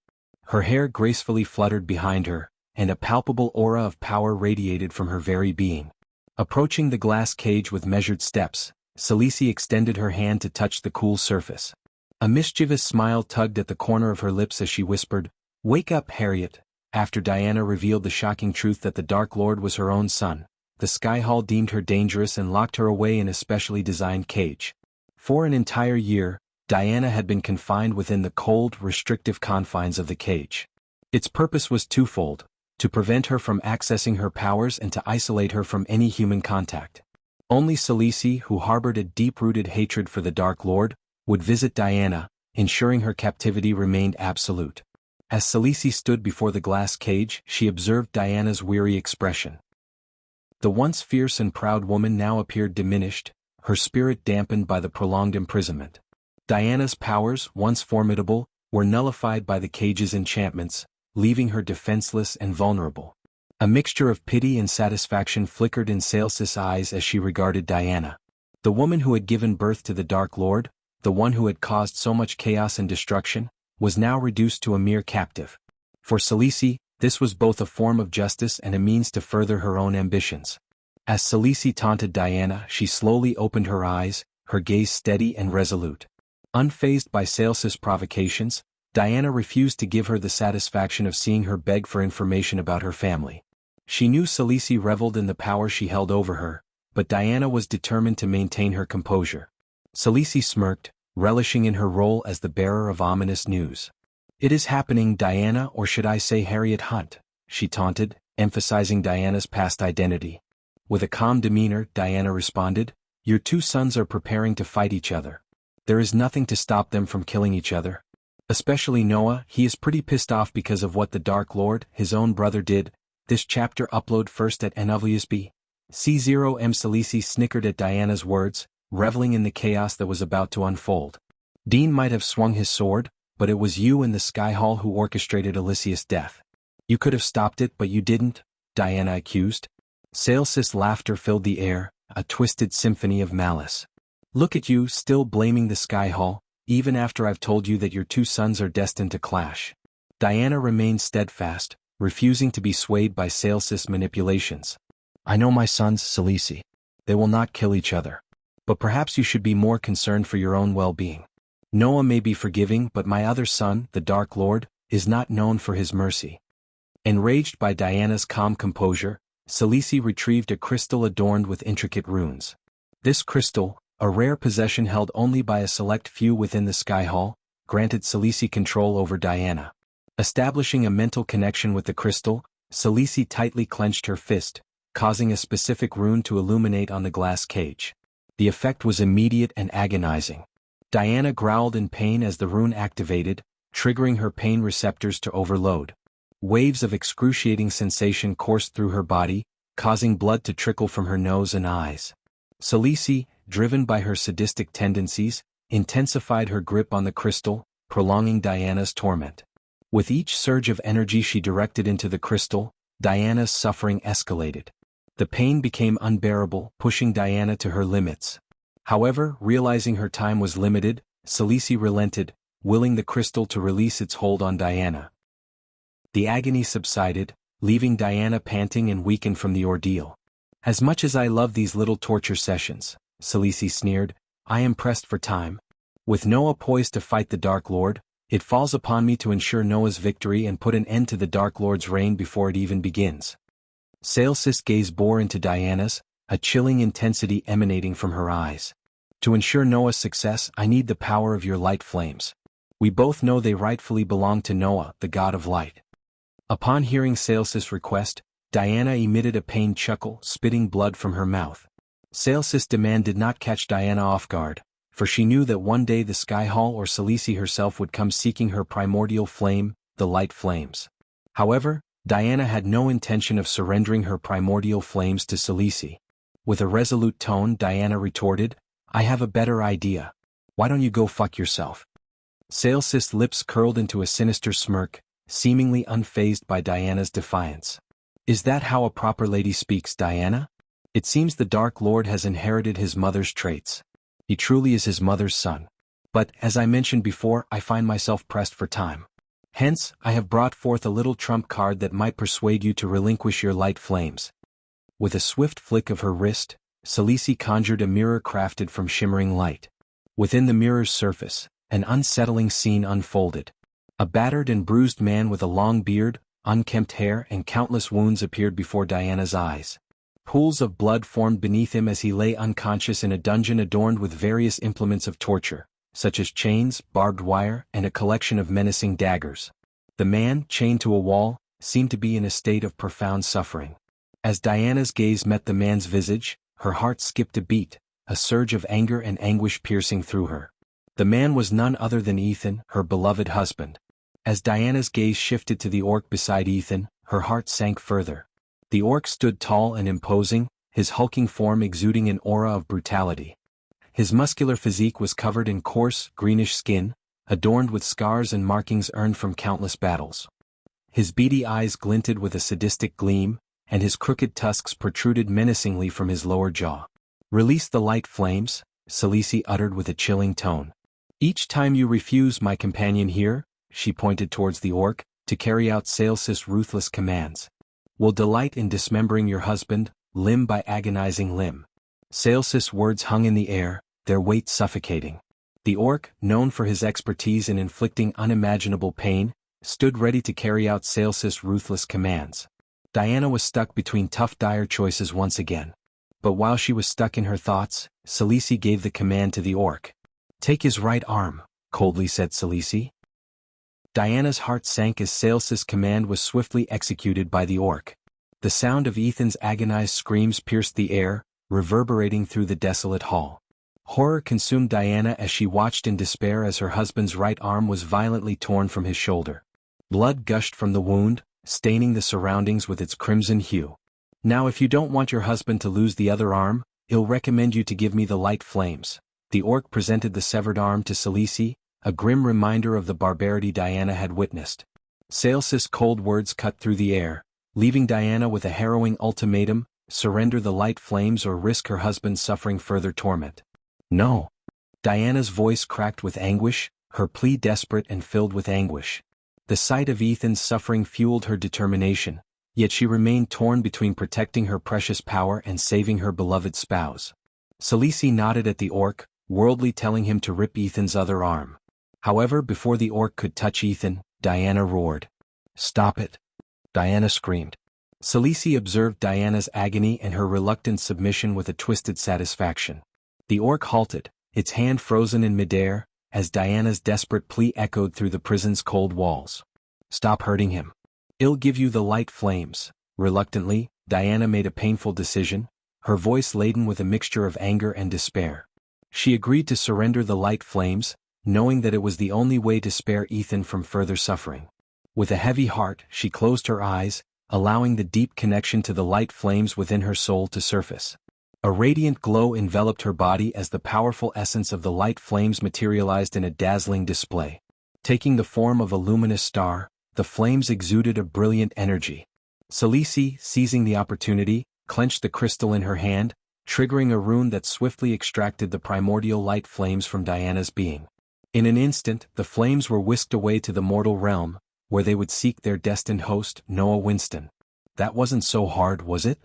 S1: Her hair gracefully fluttered behind her, and a palpable aura of power radiated from her very being. Approaching the glass cage with measured steps, Celice extended her hand to touch the cool surface. A mischievous smile tugged at the corner of her lips as she whispered, "Wake up, Harriet." After Diana revealed the shocking truth that the Dark Lord was her own son, the Sky Hall deemed her dangerous and locked her away in a specially designed cage. For an entire year, Diana had been confined within the cold, restrictive confines of the cage. Its purpose was twofold: to prevent her from accessing her powers and to isolate her from any human contact. Only Celice, who harbored a deep-rooted hatred for the Dark Lord, would visit Diana, ensuring her captivity remained absolute. As Celice stood before the glass cage, she observed Diana's weary expression. The once fierce and proud woman now appeared diminished, her spirit dampened by the prolonged imprisonment. Diana's powers, once formidable, were nullified by the cage's enchantments, leaving her defenseless and vulnerable. A mixture of pity and satisfaction flickered in Celice's eyes as she regarded Diana. The woman who had given birth to the Dark Lord, the one who had caused so much chaos and destruction, was now reduced to a mere captive. For Celice, this was both a form of justice and a means to further her own ambitions. As Celice taunted Diana, she slowly opened her eyes, her gaze steady and resolute. Unfazed by Celice's provocations, Diana refused to give her the satisfaction of seeing her beg for information about her family. She knew Celice reveled in the power she held over her, but Diana was determined to maintain her composure. Celice smirked, relishing in her role as the bearer of ominous news. "It is happening, Diana, or should I say Harriet Hunt," she taunted, emphasizing Diana's past identity. With a calm demeanor, Diana responded, "Your two sons are preparing to fight each other. There is nothing to stop them from killing each other. Especially Noah, he is pretty pissed off because of what the Dark Lord, his own brother, did." This chapter upload first at NWSB. C0M. Celice snickered at Diana's words, reveling in the chaos that was about to unfold. "Dean might have swung his sword, but it was you in the Sky Hall who orchestrated Alicia's death. You could have stopped it, but you didn't," Diana accused. Celice's laughter filled the air, a twisted symphony of malice. "Look at you, still blaming the Sky Hall, even after I've told you that your two sons are destined to clash." Diana remained steadfast, refusing to be swayed by Celice's manipulations. "I know my sons, Celice. They will not kill each other. But perhaps you should be more concerned for your own well-being. Noah may be forgiving, but my other son, the Dark Lord, is not known for his mercy." Enraged by Diana's calm composure, Celice retrieved a crystal adorned with intricate runes. This crystal, a rare possession held only by a select few within the Sky Hall, granted Celice control over Diana. Establishing a mental connection with the crystal, Celice tightly clenched her fist, causing a specific rune to illuminate on the glass cage. The effect was immediate and agonizing. Diana growled in pain as the rune activated, triggering her pain receptors to overload. Waves of excruciating sensation coursed through her body, causing blood to trickle from her nose and eyes. Celice, driven by her sadistic tendencies, intensified her grip on the crystal, prolonging Diana's torment. With each surge of energy she directed into the crystal, Diana's suffering escalated. The pain became unbearable, pushing Diana to her limits. However, realizing her time was limited, Celice relented, willing the crystal to release its hold on Diana. The agony subsided, leaving Diana panting and weakened from the ordeal. "As much as I love these little torture sessions," Celice sneered, "I am pressed for time. With Noah poised to fight the Dark Lord, it falls upon me to ensure Noah's victory and put an end to the Dark Lord's reign before it even begins." Celice's gaze bore into Diana's, a chilling intensity emanating from her eyes. "To ensure Noah's success, I need the power of your light flames. We both know they rightfully belong to Noah, the god of light." Upon hearing Celice's request, Diana emitted a pained chuckle, spitting blood from her mouth. Celice's demand did not catch Diana off guard, for she knew that one day the Sky Hall or Celice herself would come seeking her primordial flame, the light flames. However, Diana had no intention of surrendering her primordial flames to Celice. With a resolute tone, Diana retorted, "I have a better idea. Why don't you go fuck yourself?" Celice's lips curled into a sinister smirk, seemingly unfazed by Diana's defiance. "Is that how a proper lady speaks, Diana? It seems the Dark Lord has inherited his mother's traits. He truly is his mother's son. But, as I mentioned before, I find myself pressed for time. Hence, I have brought forth a little trump card that might persuade you to relinquish your light flames. With a swift flick of her wrist, Celice conjured a mirror crafted from shimmering light. Within the mirror's surface, an unsettling scene unfolded. A battered and bruised man with a long beard, unkempt hair and countless wounds appeared before Diana's eyes. Pools of blood formed beneath him as he lay unconscious in a dungeon adorned with various implements of torture, such as chains, barbed wire, and a collection of menacing daggers. The man, chained to a wall, seemed to be in a state of profound suffering. As Diana's gaze met the man's visage, her heart skipped a beat, a surge of anger and anguish piercing through her. The man was none other than Ethan, her beloved husband. As Diana's gaze shifted to the orc beside Ethan, her heart sank further. The orc stood tall and imposing, his hulking form exuding an aura of brutality. His muscular physique was covered in coarse, greenish skin, adorned with scars and markings earned from countless battles. His beady eyes glinted with a sadistic gleam, and his crooked tusks protruded menacingly from his lower jaw. "Release the light flames," Celice uttered with a chilling tone. "Each time you refuse my companion here," she pointed towards the orc, "to carry out Sales's ruthless commands, will delight in dismembering your husband, limb by agonizing limb." Sales's words hung in the air, their weight suffocating. The orc, known for his expertise in inflicting unimaginable pain, stood ready to carry out Sales's ruthless commands. Diana was stuck between tough, dire choices once again. But while she was stuck in her thoughts, Celice gave the command to the orc. "Take his right arm," coldly said Celice. Diana's heart sank as Sales's command was swiftly executed by the orc. The sound of Ethan's agonized screams pierced the air, reverberating through the desolate hall. Horror consumed Diana as she watched in despair as her husband's right arm was violently torn from his shoulder. Blood gushed from the wound, staining the surroundings with its crimson hue. "Now if you don't want your husband to lose the other arm, I'll recommend you to give me the light flames." The orc presented the severed arm to Celice, a grim reminder of the barbarity Diana had witnessed. Sales's cold words cut through the air, leaving Diana with a harrowing ultimatum: surrender the light flames or risk her husband suffering further torment. "No." Diana's voice cracked with anguish, her plea desperate and filled with anguish. The sight of Ethan's suffering fueled her determination, yet she remained torn between protecting her precious power and saving her beloved spouse. Celice nodded at the orc, worldly telling him to rip Ethan's other arm. However, before the orc could touch Ethan, Diana roared. "Stop it!" Diana screamed. Celice observed Diana's agony and her reluctant submission with a twisted satisfaction. The orc halted, its hand frozen in midair, as Diana's desperate plea echoed through the prison's cold walls. "Stop hurting him. I'll give you the light flames." Reluctantly, Diana made a painful decision, her voice laden with a mixture of anger and despair. She agreed to surrender the light flames, knowing that it was the only way to spare Ethan from further suffering. With a heavy heart, she closed her eyes, allowing the deep connection to the light flames within her soul to surface. A radiant glow enveloped her body as the powerful essence of the light flames materialized in a dazzling display. Taking the form of a luminous star, the flames exuded a brilliant energy. Celice, seizing the opportunity, clenched the crystal in her hand, triggering a rune that swiftly extracted the primordial light flames from Diana's being. In an instant, the flames were whisked away to the mortal realm, where they would seek their destined host, Noah Winston. That wasn't so hard, was it?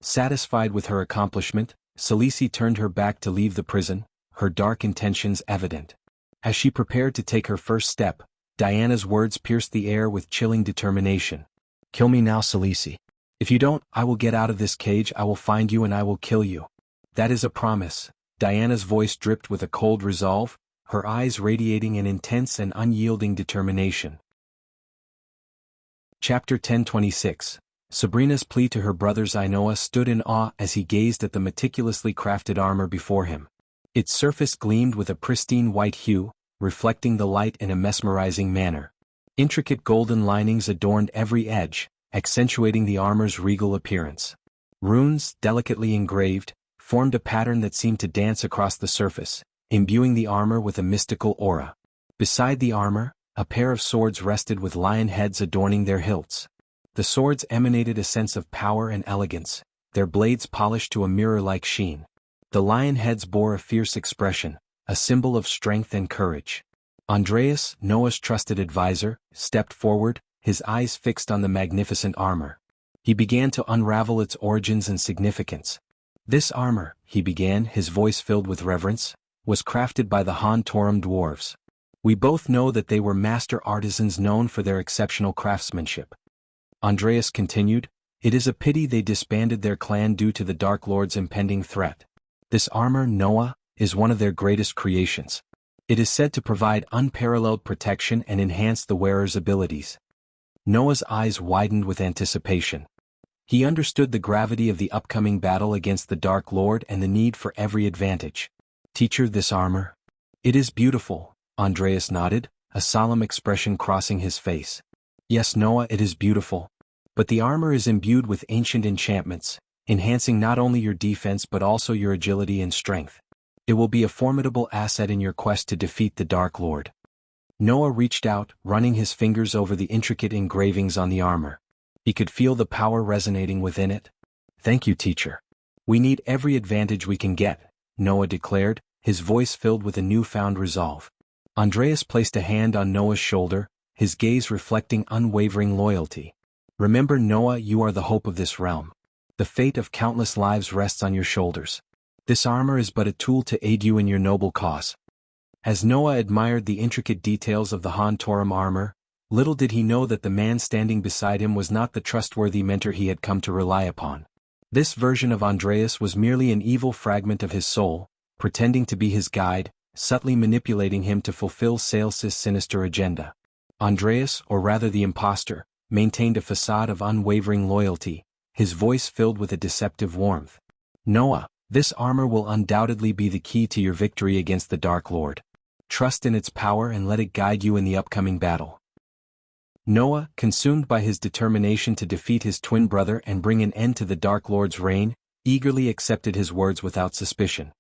S1: Satisfied with her accomplishment, Celice turned her back to leave the prison, her dark intentions evident. As she prepared to take her first step, Diana's words pierced the air with chilling determination. "Kill me now, Celice. If you don't, I will get out of this cage, I will find you and I will kill you." "That is a promise." Diana's voice dripped with a cold resolve, her eyes radiating an intense and unyielding determination. Chapter 1026. Sabrina's plea to her brothers. Ainoa stood in awe as he gazed at the meticulously crafted armor before him. Its surface gleamed with a pristine white hue, reflecting the light in a mesmerizing manner. Intricate golden linings adorned every edge, accentuating the armor's regal appearance. Runes, delicately engraved, formed a pattern that seemed to dance across the surface, imbuing the armor with a mystical aura. Beside the armor, a pair of swords rested with lion heads adorning their hilts. The swords emanated a sense of power and elegance, their blades polished to a mirror-like sheen. The lion heads bore a fierce expression, a symbol of strength and courage. Andreas, Noah's trusted advisor, stepped forward, his eyes fixed on the magnificent armor. He began to unravel its origins and significance. This armor, he began, his voice filled with reverence, was crafted by the Han Torum dwarves. We both know that they were master artisans known for their exceptional craftsmanship. Andreas continued, it is a pity they disbanded their clan due to the Dark Lord's impending threat. This armor, Noah, is one of their greatest creations. It is said to provide unparalleled protection and enhance the wearer's abilities. Noah's eyes widened with anticipation. He understood the gravity of the upcoming battle against the Dark Lord and the need for every advantage. Teacher, this armor? It is beautiful, Andreas nodded, a solemn expression crossing his face. Yes, Noah, it is beautiful. But the armor is imbued with ancient enchantments, enhancing not only your defense but also your agility and strength. It will be a formidable asset in your quest to defeat the Dark Lord. Noah reached out, running his fingers over the intricate engravings on the armor. He could feel the power resonating within it. Thank you, teacher. We need every advantage we can get, Noah declared, his voice filled with a newfound resolve. Andreas placed a hand on Noah's shoulder, his gaze reflecting unwavering loyalty. Remember, Noah, you are the hope of this realm. The fate of countless lives rests on your shoulders. This armor is but a tool to aid you in your noble cause. As Noah admired the intricate details of the Han Torum armor, little did he know that the man standing beside him was not the trustworthy mentor he had come to rely upon. This version of Andreas was merely an evil fragment of his soul, pretending to be his guide, subtly manipulating him to fulfill Sales's sinister agenda. Andreas, or rather the impostor, maintained a facade of unwavering loyalty, his voice filled with a deceptive warmth. Noah, this armor will undoubtedly be the key to your victory against the Dark Lord. Trust in its power and let it guide you in the upcoming battle. Noah, consumed by his determination to defeat his twin brother and bring an end to the Dark Lord's reign, eagerly accepted his words without suspicion.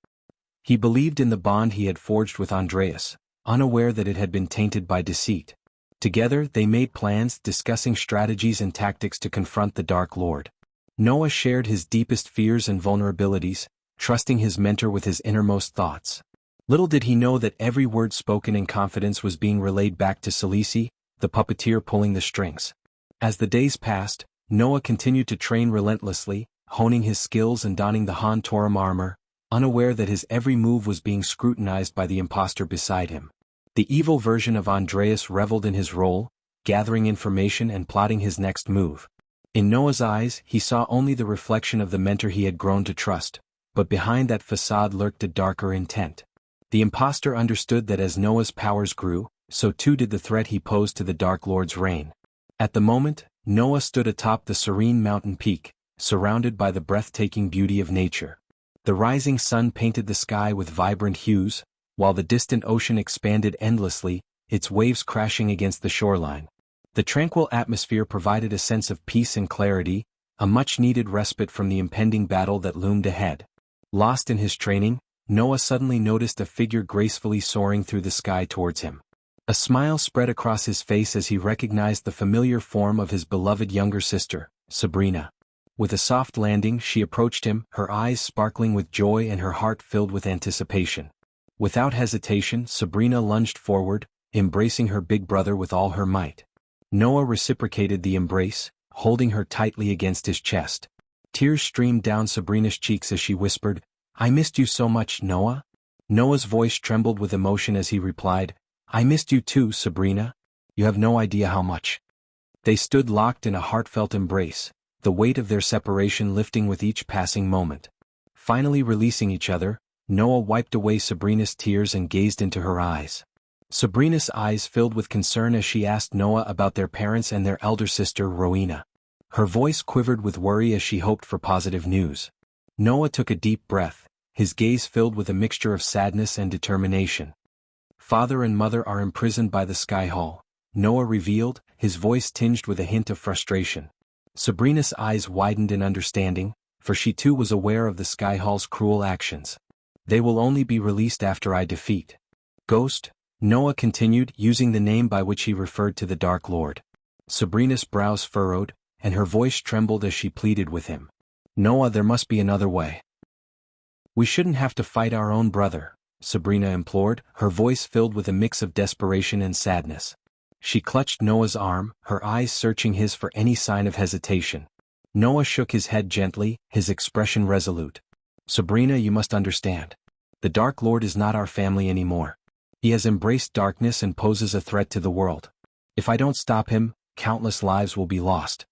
S1: He believed in the bond he had forged with Andreas, unaware that it had been tainted by deceit. Together they made plans, discussing strategies and tactics to confront the Dark Lord. Noah shared his deepest fears and vulnerabilities, trusting his mentor with his innermost thoughts. Little did he know that every word spoken in confidence was being relayed back to Salisi, the puppeteer pulling the strings. As the days passed, Noah continued to train relentlessly, honing his skills and donning the Han Torum armor, unaware that his every move was being scrutinized by the impostor beside him. The evil version of Andreas reveled in his role, gathering information and plotting his next move. In Noah's eyes, he saw only the reflection of the mentor he had grown to trust, but behind that facade lurked a darker intent. The impostor understood that as Noah's powers grew, so too did the threat he posed to the Dark Lord's reign. At the moment, Noah stood atop the serene mountain peak, surrounded by the breathtaking beauty of nature. The rising sun painted the sky with vibrant hues, while the distant ocean expanded endlessly, its waves crashing against the shoreline. The tranquil atmosphere provided a sense of peace and clarity, a much-needed respite from the impending battle that loomed ahead. Lost in his training, Noah suddenly noticed a figure gracefully soaring through the sky towards him. A smile spread across his face as he recognized the familiar form of his beloved younger sister, Sabrina. With a soft landing, she approached him, her eyes sparkling with joy and her heart filled with anticipation. Without hesitation, Sabrina lunged forward, embracing her big brother with all her might. Noah reciprocated the embrace, holding her tightly against his chest. Tears streamed down Sabrina's cheeks as she whispered, "I missed you so much, Noah." Noah's voice trembled with emotion as he replied, "I missed you too, Sabrina. You have no idea how much." They stood locked in a heartfelt embrace, the weight of their separation lifting with each passing moment. Finally releasing each other, Noah wiped away Sabrina's tears and gazed into her eyes. Sabrina's eyes filled with concern as she asked Noah about their parents and their elder sister, Rowena. Her voice quivered with worry as she hoped for positive news. Noah took a deep breath, his gaze filled with a mixture of sadness and determination. "Father and mother are imprisoned by the Sky Hall," Noah revealed, his voice tinged with a hint of frustration. Sabrina's eyes widened in understanding, for she too was aware of the Sky Hall's cruel actions. "They will only be released after I defeat Ghost," Noah continued, using the name by which he referred to the Dark Lord. Sabrina's brows furrowed, and her voice trembled as she pleaded with him. "Noah, there must be another way." We shouldn't have to fight our own brother, Sabrina implored, her voice filled with a mix of desperation and sadness. She clutched Noah's arm, her eyes searching his for any sign of hesitation. Noah shook his head gently, his expression resolute. Sabrina, you must understand. The Dark Lord is not our family anymore. He has embraced darkness and poses a threat to the world. If I don't stop him, countless lives will be lost.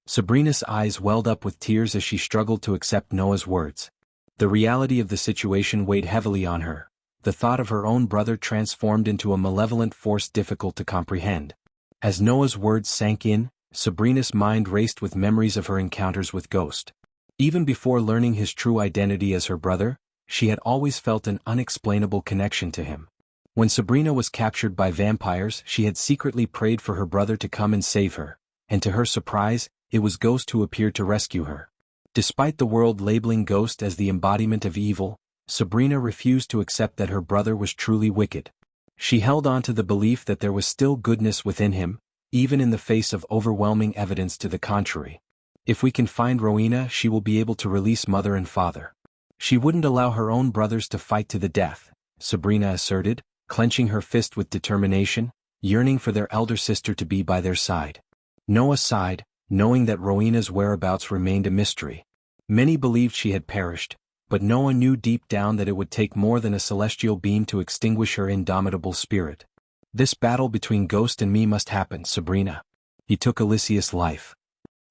S1: Sabrina's eyes welled up with tears as she struggled to accept Noah's words. The reality of the situation weighed heavily on her. The thought of her own brother transformed into a malevolent force difficult to comprehend. As Noah's words sank in, Sabrina's mind raced with memories of her encounters with Ghost. Even before learning his true identity as her brother, she had always felt an unexplainable connection to him. When Sabrina was captured by vampires, she had secretly prayed for her brother to come and save her, and to her surprise, it was Ghost who appeared to rescue her. Despite the world labeling Ghost as the embodiment of evil, Sabrina refused to accept that her brother was truly wicked. She held on to the belief that there was still goodness within him, even in the face of overwhelming evidence to the contrary. If we can find Rowena, she will be able to release mother and father. She wouldn't allow her own brothers to fight to the death, Sabrina asserted, clenching her fist with determination, yearning for their elder sister to be by their side. Noah sighed, knowing that Rowena's whereabouts remained a mystery. Many believed she had perished, but Noah knew deep down that it would take more than a celestial beam to extinguish her indomitable spirit. This battle between Ghost and me must happen, Sabrina. He took Alicia's life.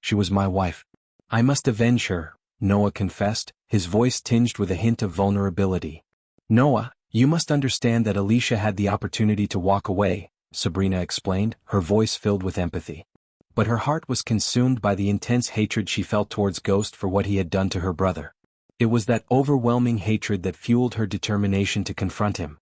S1: She was my wife. I must avenge her, Noah confessed, his voice tinged with a hint of vulnerability. Noah, you must understand that Alicia had the opportunity to walk away, Sabrina explained, her voice filled with empathy. But her heart was consumed by the intense hatred she felt towards Ghost for what he had done to her brother. It was that overwhelming hatred that fueled her determination to confront him.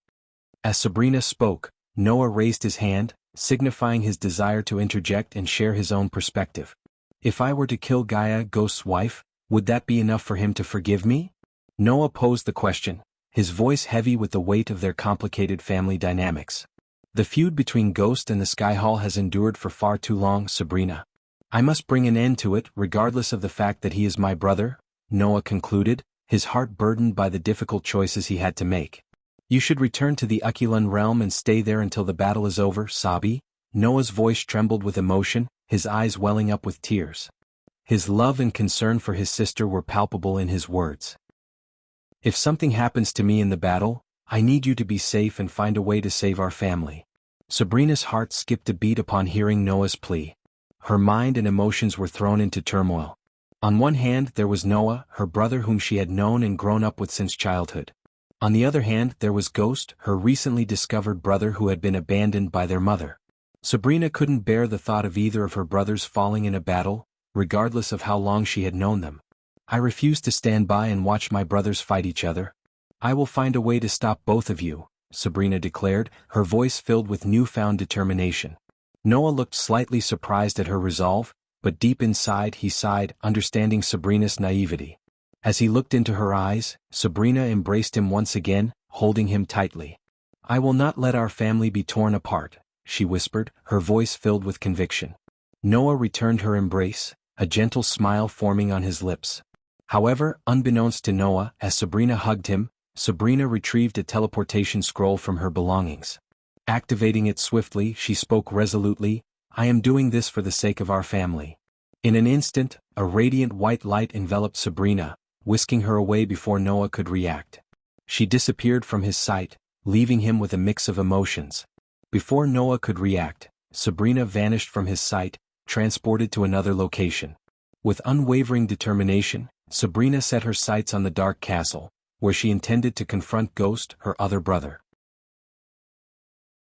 S1: As Sabrina spoke, Noah raised his hand, signifying his desire to interject and share his own perspective. If I were to kill Gaia, Ghost's wife, would that be enough for him to forgive me? Noah posed the question, his voice heavy with the weight of their complicated family dynamics. The feud between Ghost and the Sky Hall has endured for far too long, Sabrina. I must bring an end to it, regardless of the fact that he is my brother, Noah concluded, his heart burdened by the difficult choices he had to make. You should return to the Aquilan realm and stay there until the battle is over, Sabi. Noah's voice trembled with emotion, his eyes welling up with tears. His love and concern for his sister were palpable in his words. If something happens to me in the battle, I need you to be safe and find a way to save our family. Sabrina's heart skipped a beat upon hearing Noah's plea. Her mind and emotions were thrown into turmoil. On one hand there was Noah, her brother whom she had known and grown up with since childhood. On the other hand there was Ghost, her recently discovered brother who had been abandoned by their mother. Sabrina couldn't bear the thought of either of her brothers falling in a battle, regardless of how long she had known them. I refuse to stand by and watch my brothers fight each other. I will find a way to stop both of you, Sabrina declared, her voice filled with newfound determination. Noah looked slightly surprised at her resolve, but deep inside he sighed, understanding Sabrina's naivety. As he looked into her eyes, Sabrina embraced him once again, holding him tightly. I will not let our family be torn apart, she whispered, her voice filled with conviction. Noah returned her embrace, a gentle smile forming on his lips. However, unbeknownst to Noah, as Sabrina hugged him, Sabrina retrieved a teleportation scroll from her belongings. Activating it swiftly, she spoke resolutely, I am doing this for the sake of our family. In an instant, a radiant white light enveloped Sabrina, whisking her away before Noah could react. She disappeared from his sight, leaving him with a mix of emotions. Before Noah could react, Sabrina vanished from his sight, transported to another location. With unwavering determination, Sabrina set her sights on the dark castle, where she intended to confront Ghost, her other brother.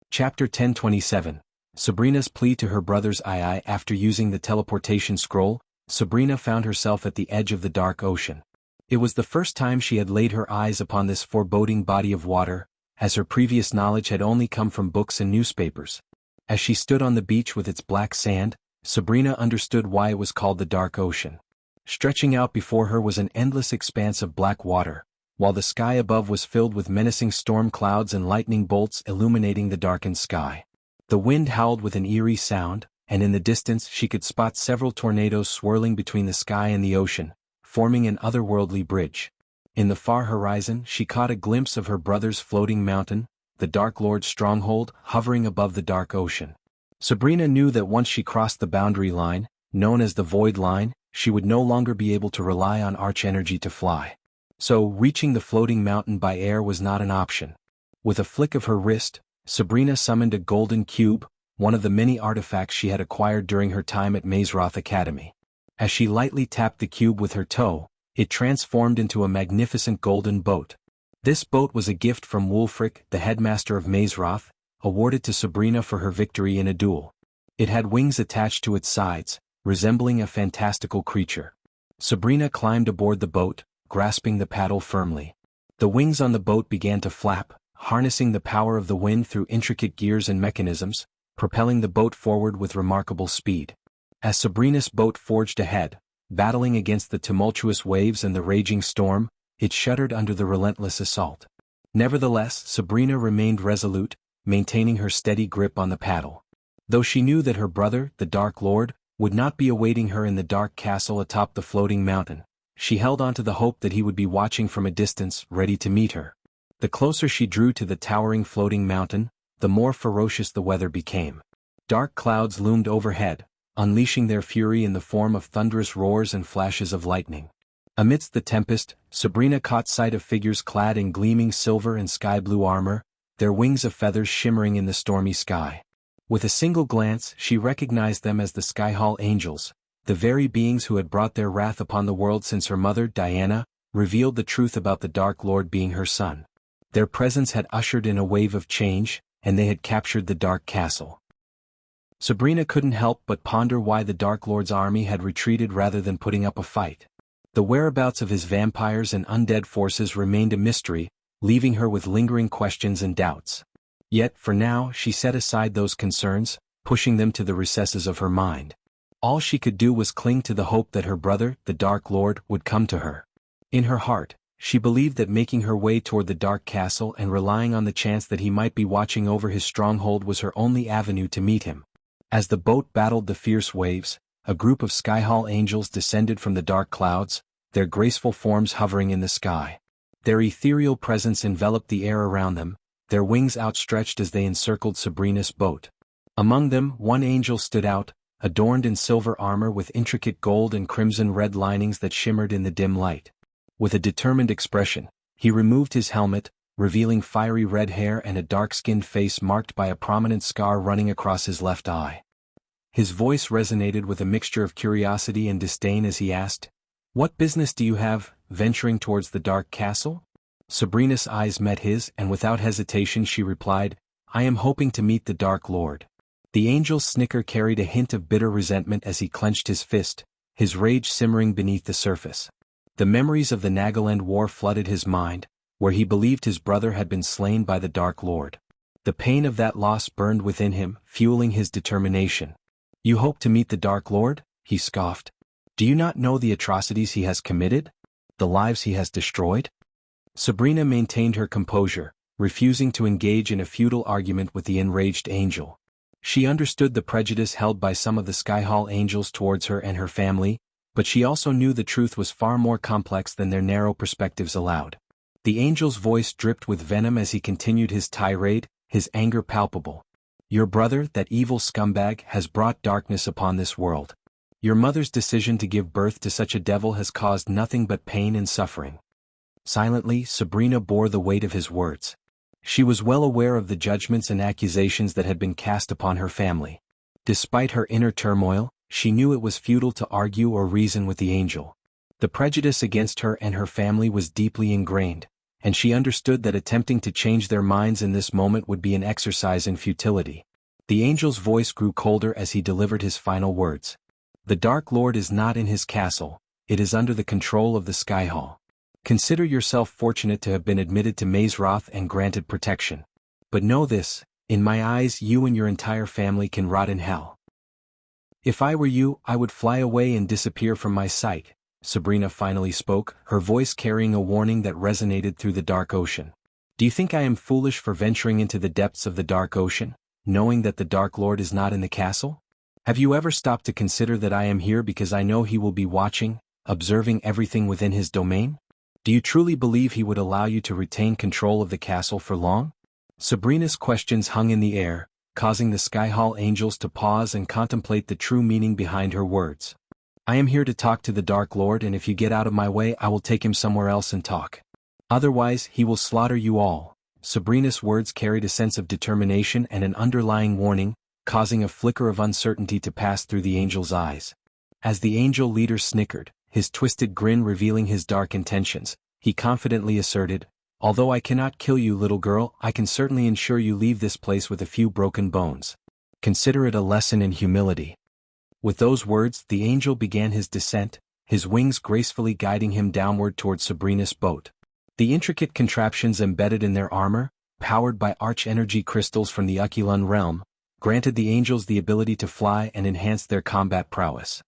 S1: Chapter 1027. Sabrina's plea to her brother's eye. After using the teleportation scroll, Sabrina found herself at the edge of the dark ocean. It was the first time she had laid her eyes upon this foreboding body of water, as her previous knowledge had only come from books and newspapers. As she stood on the beach with its black sand, Sabrina understood why it was called the Dark Ocean. Stretching out before her was an endless expanse of black water, while the sky above was filled with menacing storm clouds and lightning bolts illuminating the darkened sky. The wind howled with an eerie sound, and in the distance she could spot several tornadoes swirling between the sky and the ocean, forming an otherworldly bridge. In the far horizon she caught a glimpse of her brother's floating mountain, the Dark Lord's stronghold, hovering above the dark ocean. Sabrina knew that once she crossed the boundary line, known as the Void Line, she would no longer be able to rely on arch-energy to fly. So, reaching the floating mountain by air was not an option. With a flick of her wrist, Sabrina summoned a golden cube, one of the many artifacts she had acquired during her time at Mazroth Academy. As she lightly tapped the cube with her toe, it transformed into a magnificent golden boat. This boat was a gift from Wulfric, the headmaster of Mazroth, awarded to Sabrina for her victory in a duel. It had wings attached to its sides, resembling a fantastical creature. Sabrina climbed aboard the boat, grasping the paddle firmly. The wings on the boat began to flap, harnessing the power of the wind through intricate gears and mechanisms, propelling the boat forward with remarkable speed. As Sabrina's boat forged ahead, battling against the tumultuous waves and the raging storm, it shuddered under the relentless assault. Nevertheless, Sabrina remained resolute, maintaining her steady grip on the paddle. Though she knew that her brother, the Dark Lord, would not be awaiting her in the dark castle atop the floating mountain, she held on to the hope that he would be watching from a distance, ready to meet her. The closer she drew to the towering floating mountain, the more ferocious the weather became. Dark clouds loomed overhead, unleashing their fury in the form of thunderous roars and flashes of lightning. Amidst the tempest, Sabrina caught sight of figures clad in gleaming silver and sky-blue armor, their wings of feathers shimmering in the stormy sky. With a single glance she recognized them as the Skyhall Angels, the very beings who had brought their wrath upon the world since her mother, Diana, revealed the truth about the Dark Lord being her son. Their presence had ushered in a wave of change, and they had captured the Dark Castle. Sabrina couldn't help but ponder why the Dark Lord's army had retreated rather than putting up a fight. The whereabouts of his vampires and undead forces remained a mystery, leaving her with lingering questions and doubts. Yet, for now, she set aside those concerns, pushing them to the recesses of her mind. All she could do was cling to the hope that her brother, the Dark Lord, would come to her. In her heart, she believed that making her way toward the Dark Castle and relying on the chance that he might be watching over his stronghold was her only avenue to meet him. As the boat battled the fierce waves, a group of Skyhall Angels descended from the dark clouds, their graceful forms hovering in the sky. Their ethereal presence enveloped the air around them, their wings outstretched as they encircled Sabrina's boat. Among them, one angel stood out, adorned in silver armor with intricate gold and crimson-red linings that shimmered in the dim light. With a determined expression, he removed his helmet, revealing fiery red hair and a dark-skinned face marked by a prominent scar running across his left eye. His voice resonated with a mixture of curiosity and disdain as he asked, "What business do you have, venturing towards the Dark Castle?" Sabrina's eyes met his, and without hesitation she replied, "I am hoping to meet the Dark Lord." The angel's snicker carried a hint of bitter resentment as he clenched his fist, his rage simmering beneath the surface. The memories of the Nagaland War flooded his mind, where he believed his brother had been slain by the Dark Lord. The pain of that loss burned within him, fueling his determination. "You hope to meet the Dark Lord?" he scoffed. "Do you not know the atrocities he has committed? The lives he has destroyed?" Sabrina maintained her composure, refusing to engage in a futile argument with the enraged angel. She understood the prejudice held by some of the Skyhall Angels towards her and her family, but she also knew the truth was far more complex than their narrow perspectives allowed. The angel's voice dripped with venom as he continued his tirade, his anger palpable. "Your brother, that evil scumbag, has brought darkness upon this world. Your mother's decision to give birth to such a devil has caused nothing but pain and suffering." Silently, Sabrina bore the weight of his words. She was well aware of the judgments and accusations that had been cast upon her family. Despite her inner turmoil, she knew it was futile to argue or reason with the angel. The prejudice against her and her family was deeply ingrained, and she understood that attempting to change their minds in this moment would be an exercise in futility. The angel's voice grew colder as he delivered his final words. "The Dark Lord is not in his castle, it is under the control of the Skyhall. Consider yourself fortunate to have been admitted to Mazroth and granted protection. But know this, in my eyes you and your entire family can rot in hell. If I were you, I would fly away and disappear from my sight." Sabrina finally spoke, her voice carrying a warning that resonated through the dark ocean. "Do you think I am foolish for venturing into the depths of the dark ocean, knowing that the Dark Lord is not in the castle? Have you ever stopped to consider that I am here because I know he will be watching, observing everything within his domain? Do you truly believe he would allow you to retain control of the castle for long? Sabrina's questions hung in the air, causing the Sky Hall angels to pause and contemplate the true meaning behind her words. I am here to talk to the Dark Lord, and if you get out of my way I will take him somewhere else and talk. Otherwise he will slaughter you all. Sabrina's words carried a sense of determination and an underlying warning, causing a flicker of uncertainty to pass through the angel's eyes. As the angel leader snickered, his twisted grin revealing his dark intentions, he confidently asserted, "Although I cannot kill you, little girl, I can certainly ensure you leave this place with a few broken bones. Consider it a lesson in humility." With those words, the angel began his descent, his wings gracefully guiding him downward toward Sabrina's boat. The intricate contraptions embedded in their armor, powered by arch-energy crystals from the Ukulun realm, granted the angels the ability to fly and enhance their combat prowess.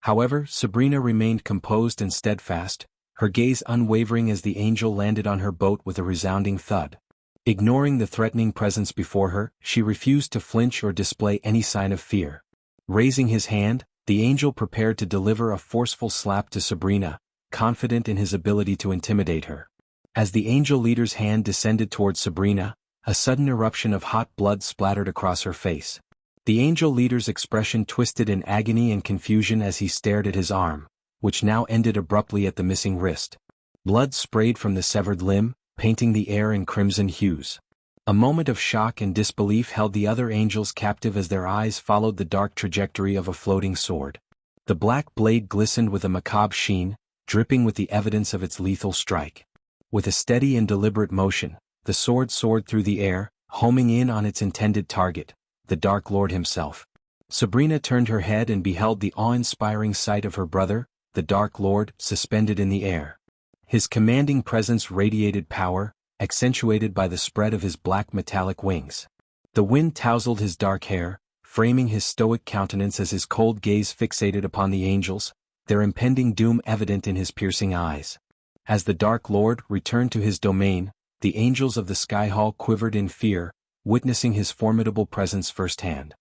S1: However, Sabrina remained composed and steadfast, her gaze unwavering as the angel landed on her boat with a resounding thud. Ignoring the threatening presence before her, she refused to flinch or display any sign of fear. Raising his hand, the angel prepared to deliver a forceful slap to Sabrina, confident in his ability to intimidate her. As the angel leader's hand descended towards Sabrina, a sudden eruption of hot blood splattered across her face. The angel leader's expression twisted in agony and confusion as he stared at his arm, which now ended abruptly at the missing wrist. Blood sprayed from the severed limb, painting the air in crimson hues. A moment of shock and disbelief held the other angels captive as their eyes followed the dark trajectory of a floating sword. The black blade glistened with a macabre sheen, dripping with the evidence of its lethal strike. With a steady and deliberate motion, the sword soared through the air, homing in on its intended target, the Dark Lord himself. Sabrina turned her head and beheld the awe-inspiring sight of her brother, the Dark Lord, suspended in the air. His commanding presence radiated power, accentuated by the spread of his black metallic wings. The wind tousled his dark hair, framing his stoic countenance as his cold gaze fixated upon the angels, their impending doom evident in his piercing eyes. As the Dark Lord returned to his domain, the angels of the Sky Hall quivered in fear, witnessing his formidable presence firsthand.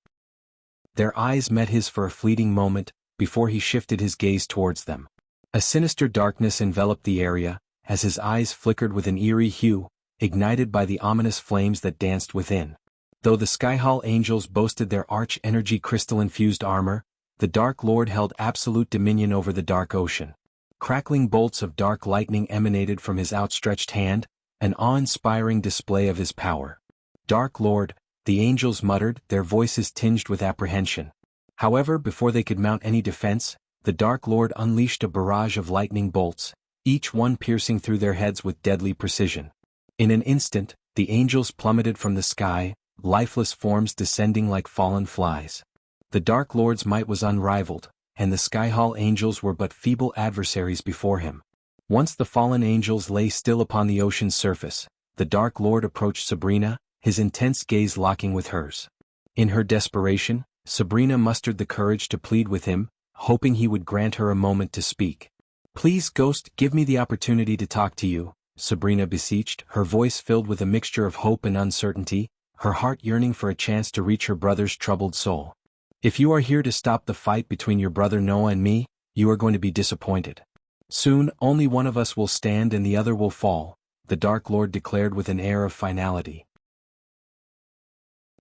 S1: Their eyes met his for a fleeting moment, before he shifted his gaze towards them. A sinister darkness enveloped the area, as his eyes flickered with an eerie hue, ignited by the ominous flames that danced within. Though the Sky Hall angels boasted their arch-energy crystal-infused armor, the Dark Lord held absolute dominion over the dark ocean. Crackling bolts of dark lightning emanated from his outstretched hand, an awe-inspiring display of his power. "Dark Lord," the angels muttered, their voices tinged with apprehension. However, before they could mount any defense, the Dark Lord unleashed a barrage of lightning bolts, each one piercing through their heads with deadly precision. In an instant, the angels plummeted from the sky, lifeless forms descending like fallen flies. The Dark Lord's might was unrivaled, and the Sky Hall angels were but feeble adversaries before him. Once the fallen angels lay still upon the ocean's surface, the Dark Lord approached Sabrina, his intense gaze locking with hers. In her desperation, Sabrina mustered the courage to plead with him, hoping he would grant her a moment to speak. "Please, Ghost, give me the opportunity to talk to you," Sabrina beseeched, her voice filled with a mixture of hope and uncertainty, her heart yearning for a chance to reach her brother's troubled soul. "If you are here to stop the fight between your brother Noah and me, you are going to be disappointed. Soon, only one of us will stand and the other will fall," the Dark Lord declared with an air of finality.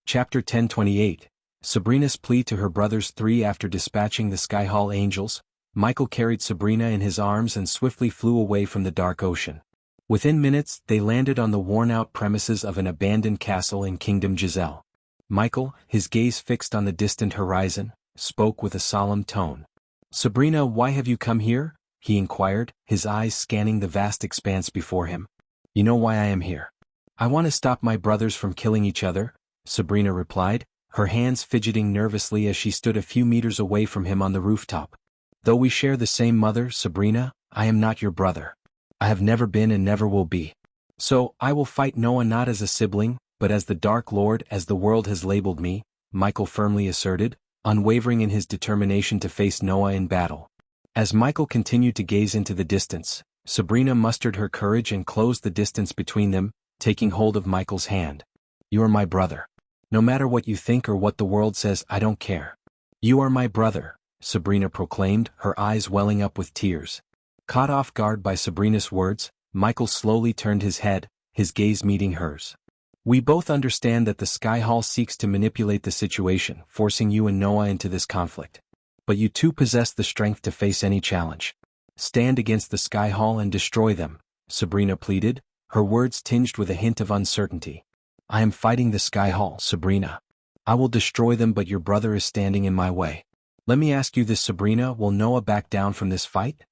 S1: Chapter 1028. Sabrina's plea to her brothers. 3. After dispatching the Sky Hall angels, Michael carried Sabrina in his arms and swiftly flew away from the dark ocean. Within minutes, they landed on the worn-out premises of an abandoned castle in Kingdom Giselle. Michael, his gaze fixed on the distant horizon, spoke with a solemn tone. "Sabrina, why have you come here?" he inquired, his eyes scanning the vast expanse before him. "You know why I am here. I want to stop my brothers from killing each other," Sabrina replied, her hands fidgeting nervously as she stood a few meters away from him on the rooftop. "Though we share the same mother, Sabrina, I am not your brother. I have never been and never will be. So, I will fight Noah not as a sibling, but as the Dark Lord, as the world has labeled me," Michael firmly asserted, unwavering in his determination to face Noah in battle. As Michael continued to gaze into the distance, Sabrina mustered her courage and closed the distance between them, taking hold of Michael's hand. "You are my brother. No matter what you think or what the world says, I don't care. You are my brother," Sabrina proclaimed, her eyes welling up with tears. Caught off guard by Sabrina's words, Michael slowly turned his head, his gaze meeting hers. We both understand that the Sky Hall seeks to manipulate the situation, forcing you and Noah into this conflict. But you two possess the strength to face any challenge. Stand against the Sky Hall and destroy them, Sabrina pleaded, her words tinged with a hint of uncertainty. I am fighting the Sky Hall, Sabrina. I will destroy them, but your brother is standing in my way. Let me ask you this, Sabrina, will Noah back down from this fight?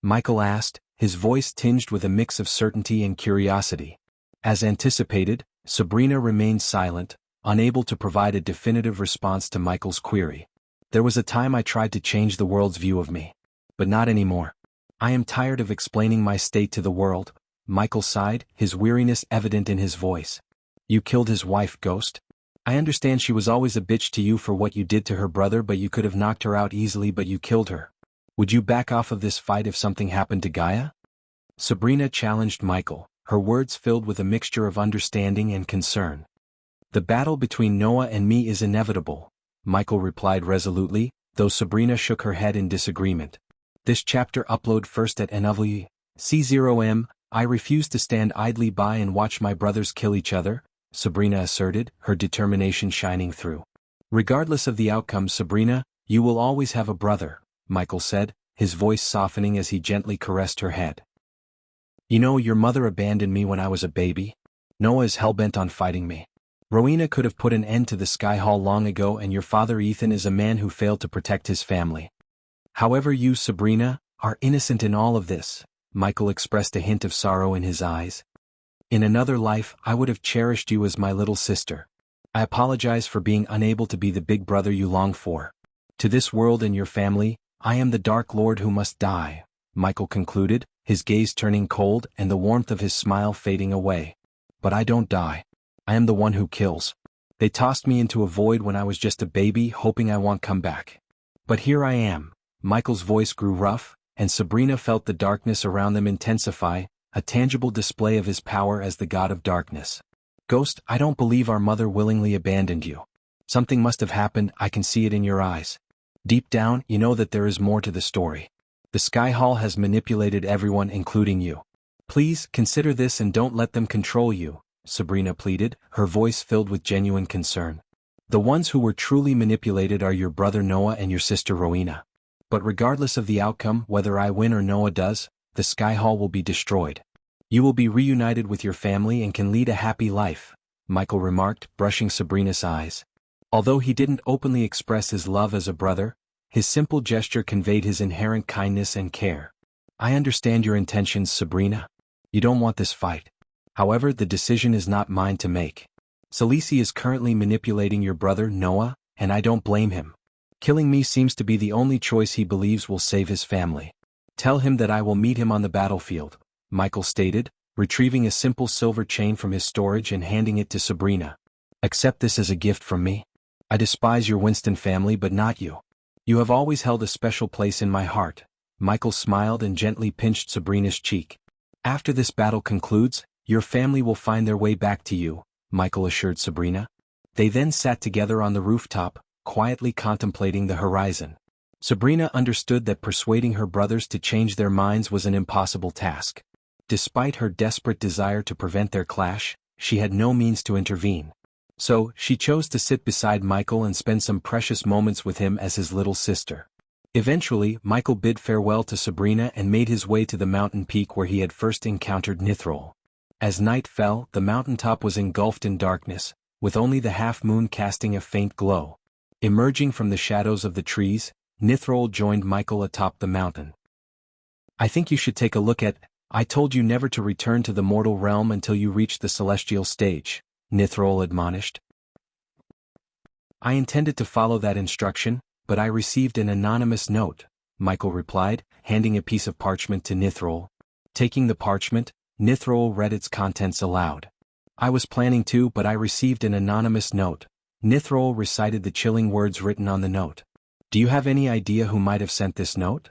S1: Michael asked, his voice tinged with a mix of certainty and curiosity. As anticipated, Sabrina remained silent, unable to provide a definitive response to Michael's query. There was a time I tried to change the world's view of me. But not anymore. I am tired of explaining my state to the world, Michael sighed, his weariness evident in his voice. You killed his wife, Ghost? I understand she was always a bitch to you for what you did to her brother, but you could have knocked her out easily, but you killed her. Would you back off of this fight if something happened to Gaia? Sabrina challenged Michael, her words filled with a mixture of understanding and concern. The battle between Noah and me is inevitable, Michael replied resolutely, though Sabrina shook her head in disagreement. This chapter upload first at NWC0M. I refuse to stand idly by and watch my brothers kill each other, Sabrina asserted, her determination shining through. Regardless of the outcome, Sabrina, you will always have a brother, Michael said, his voice softening as he gently caressed her head. You know, your mother abandoned me when I was a baby. Noah is hellbent on fighting me. Rowena could have put an end to the Sky Hall long ago, and your father Ethan is a man who failed to protect his family. However, you, Sabrina, are innocent in all of this, Michael expressed a hint of sorrow in his eyes. In another life, I would have cherished you as my little sister. I apologize for being unable to be the big brother you long for. To this world and your family, I am the Dark Lord who must die, Michael concluded, his gaze turning cold and the warmth of his smile fading away. But I don't die. I am the one who kills. They tossed me into a void when I was just a baby, hoping I won't come back. But here I am. Michael's voice grew rough, and Sabrina felt the darkness around them intensify, a tangible display of his power as the god of darkness. Ghost, I don't believe our mother willingly abandoned you. Something must have happened, I can see it in your eyes. Deep down, you know that there is more to the story. The Sky Hall has manipulated everyone, including you. Please, consider this and don't let them control you, Sabrina pleaded, her voice filled with genuine concern. The ones who were truly manipulated are your brother Noah and your sister Rowena. But regardless of the outcome, whether I win or Noah does, the Sky Hall will be destroyed. You will be reunited with your family and can lead a happy life, Michael remarked, brushing Sabrina's eyes. Although he didn't openly express his love as a brother, his simple gesture conveyed his inherent kindness and care. I understand your intentions, Sabrina. You don't want this fight. However, the decision is not mine to make. Salisi is currently manipulating your brother Noah, and I don't blame him. Killing me seems to be the only choice he believes will save his family. Tell him that I will meet him on the battlefield, Michael stated, retrieving a simple silver chain from his storage and handing it to Sabrina. Accept this as a gift from me. I despise your Winston family, but not you. You have always held a special place in my heart. Michael smiled and gently pinched Sabrina's cheek. After this battle concludes, your family will find their way back to you, Michael assured Sabrina. They then sat together on the rooftop, quietly contemplating the horizon. Sabrina understood that persuading her brothers to change their minds was an impossible task. Despite her desperate desire to prevent their clash, she had no means to intervene. So, she chose to sit beside Michael and spend some precious moments with him as his little sister. Eventually, Michael bid farewell to Sabrina and made his way to the mountain peak where he had first encountered Nithrol. As night fell, the mountaintop was engulfed in darkness, with only the half-moon casting a faint glow. Emerging from the shadows of the trees, Nithrol joined Michael atop the mountain. I think you should take a look at. I told you never to return to the mortal realm until you reach the celestial stage, Nithrol admonished. I intended to follow that instruction, but I received an anonymous note, Michael replied, handing a piece of parchment to Nithrol. Taking the parchment, Nithrol read its contents aloud. I was planning to, but I received an anonymous note. Nithrol recited the chilling words written on the note. Do you have any idea who might have sent this note?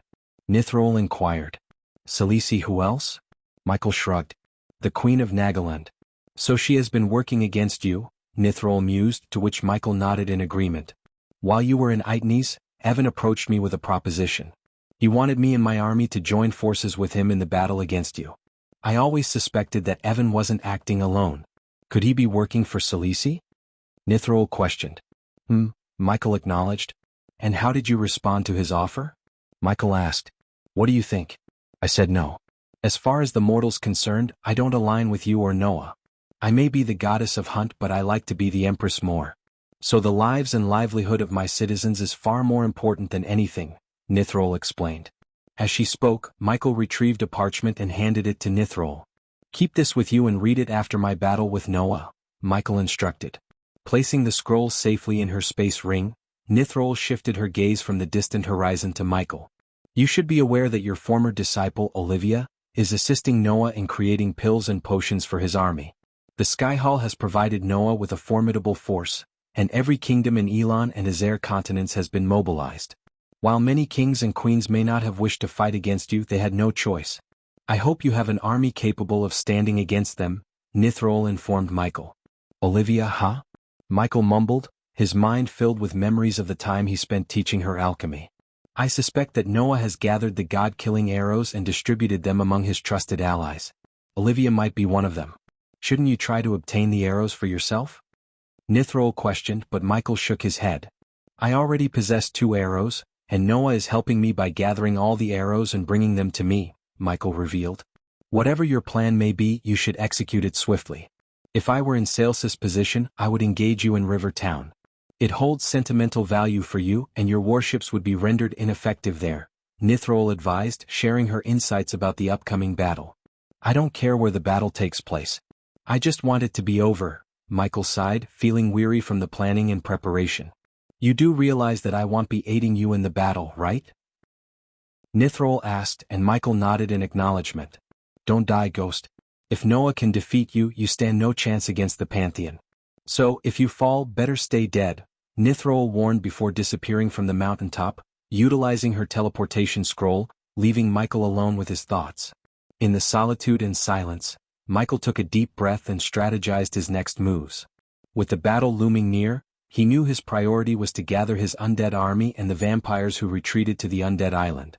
S1: Nithrol inquired. Salisi, who else? Michael shrugged. The Queen of Nagaland. So she has been working against you, Nithrol mused, to which Michael nodded in agreement. While you were in Itnes, Evan approached me with a proposition. He wanted me and my army to join forces with him in the battle against you. I always suspected that Evan wasn't acting alone. Could he be working for Salisi? Nithrol questioned. Michael acknowledged. And how did you respond to his offer? Michael asked. What do you think? I said no. As far as the mortal's concerned, I don't align with you or Noah. I may be the goddess of hunt, but I like to be the empress more. So the lives and livelihood of my citizens is far more important than anything, Nithrol explained. As she spoke, Michael retrieved a parchment and handed it to Nithrol. Keep this with you and read it after my battle with Noah, Michael instructed. Placing the scroll safely in her space ring, Nithrol shifted her gaze from the distant horizon to Michael. You should be aware that your former disciple, Olivia, is assisting Noah in creating pills and potions for his army. The Sky Hall has provided Noah with a formidable force, and every kingdom in Elon and Azer continents has been mobilized. While many kings and queens may not have wished to fight against you, they had no choice. I hope you have an army capable of standing against them, Nithrol informed Michael. Olivia, huh? Michael mumbled, his mind filled with memories of the time he spent teaching her alchemy. I suspect that Noah has gathered the god-killing arrows and distributed them among his trusted allies. Olivia might be one of them. Shouldn't you try to obtain the arrows for yourself? Nithrol questioned, but Michael shook his head. I already possess 2 arrows, and Noah is helping me by gathering all the arrows and bringing them to me, Michael revealed. Whatever your plan may be, you should execute it swiftly. If I were in Sales's position, I would engage you in River Town. It holds sentimental value for you, and your warships would be rendered ineffective there, Nithrol advised, sharing her insights about the upcoming battle. I don't care where the battle takes place. I just want it to be over, Michael sighed, feeling weary from the planning and preparation. You do realize that I won't be aiding you in the battle, right? Nithrol asked, and Michael nodded in acknowledgement. Don't die, Ghost. If Noah can defeat you, you stand no chance against the Pantheon. So, if you fall, better stay dead, Nithrol warned before disappearing from the mountaintop, utilizing her teleportation scroll, leaving Michael alone with his thoughts. In the solitude and silence, Michael took a deep breath and strategized his next moves. With the battle looming near, he knew his priority was to gather his undead army and the vampires who retreated to the undead island.